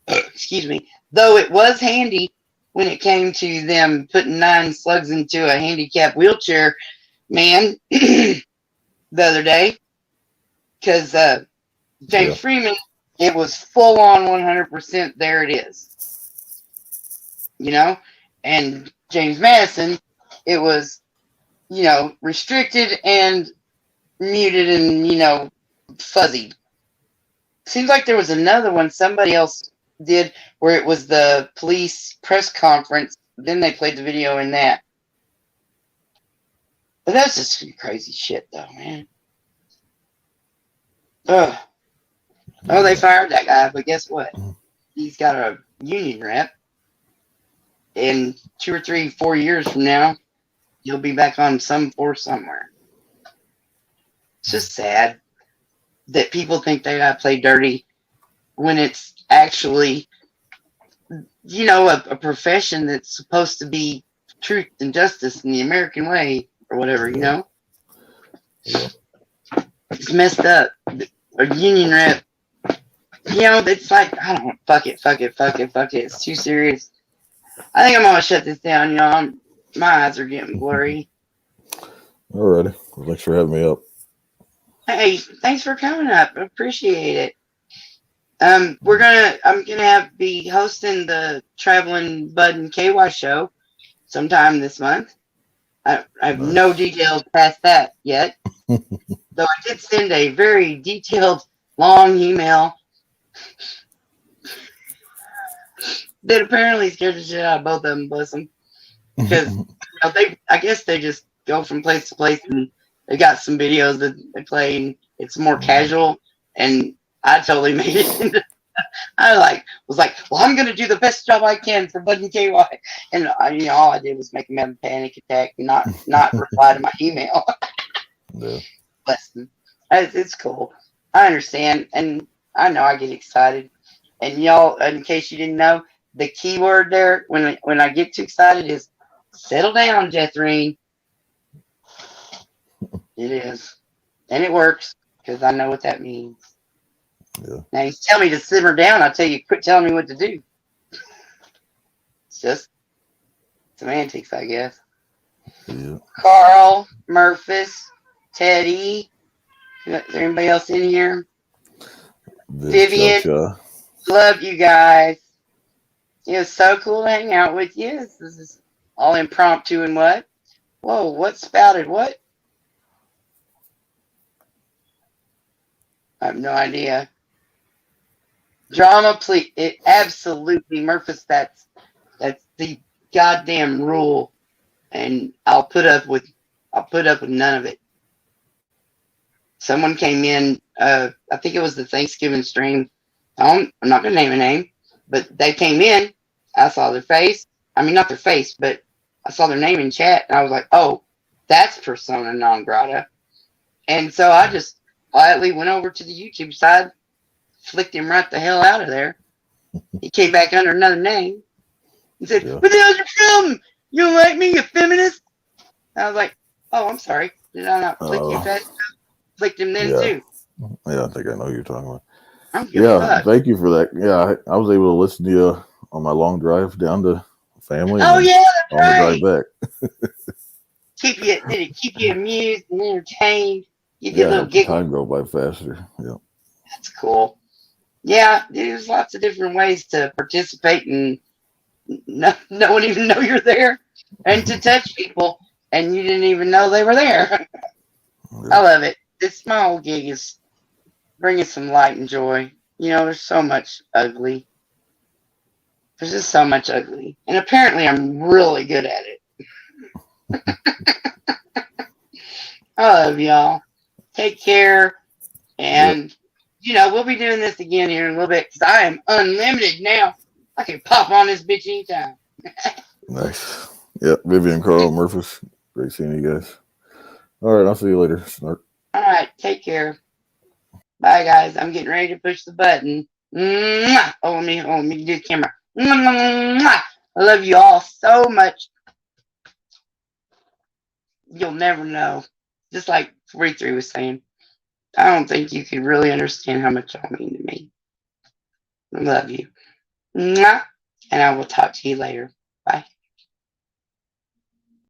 Excuse me. Though it was handy when it came to them putting 9 slugs into a handicapped wheelchair man the other day. Because James Freeman, it was full on 100%. There it is. And James Madison, it was, restricted and muted and, fuzzied. Seems like there was another one somebody else did where it was the police press conference. Then they played the video in that. But that's just some crazy shit, though, man. Ugh. Oh, they fired that guy, but guess what? He's got a union rep. In 2 or 3, 4 years from now, he'll be back on some force somewhere. It's just sad that people think they gotta play dirty when it's actually, a profession that's supposed to be truth and justice in the American way or whatever, Yeah. It's messed up. A union rep, it's like, I don't know, fuck it. It's too serious. I think I'm gonna shut this down, y'all. My eyes are getting blurry. Alrighty. Well, thanks for having me up. Hey, thanks for coming up. I appreciate it. I'm gonna be hosting the Traveling Bud and KY show sometime this month. I have no details past that yet. Though I did send a very detailed, long email that apparently scared the shit out of both of them, bless them. Because I guess they just go from place to place and they got some videos that they play and it's more casual. And I totally made it into, I was like, well, I'm gonna do the best job I can for Bud and KY. And all I did was make him have a panic attack and not reply to my email. Yeah. Bless them. It's cool. I understand, and I know I get excited. And y'all, in case you didn't know, the key word there when I get too excited is settle down, Jethrine. It is, and it works because I know what that means. Yeah. Now you tell me to simmer down, I'll tell you quit telling me what to do. It's just semantics, I guess. Yeah. Carl, Murphys, Teddy. Is there anybody else in here? Vivian. Cha-cha. Love you guys. It was so cool to hang out with you. This is all impromptu and what? Whoa, what spouted what? I have no idea. Drama, please. It absolutely, Murphys, that's the goddamn rule. And I'll put up with none of it. Someone came in, I think it was the Thanksgiving stream. I'm not gonna name a name, but they came in. I saw their face. I mean, not their face, but I saw their name in chat, and I was like, "Oh, that's persona non grata." And so I just quietly went over to the YouTube side, flicked him right the hell out of there. He came back under another name and said, "Where the hell you from? You don't like me, you feminist?" I was like, "Oh, I'm sorry. Did I not flick you fast? Flicked him then too." Yeah, I think I know who you're talking about. Yeah, thank you for that. Yeah, I was able to listen to you on my long drive down to family. Oh yeah, on the drive back. keep you amused and entertained. You get a little the giggle. time go by faster. Yeah, That's cool. Yeah, there's lots of different ways to participate and no one even know you're there, and to touch people and you didn't even know they were there. I love it. This my whole gig is bringing some light and joy. There's so much ugly. There's just so much ugly. And apparently I'm really good at it. I love y'all. Take care. And, we'll be doing this again here in a little bit because I am unlimited now. I can pop on this bitch anytime. nice. Yep, Vivian, Carl, Murphys. Great seeing you guys. All right, I'll see you later. Snark. All right, take care. Bye, guys. I'm getting ready to push the button. Mwah! Oh, let me do the camera. Mwah! I love you all so much. You'll never know. Just like 43 was saying, I don't think you could really understand how much y'all mean to me. I love you. Mwah! And I will talk to you later. Bye.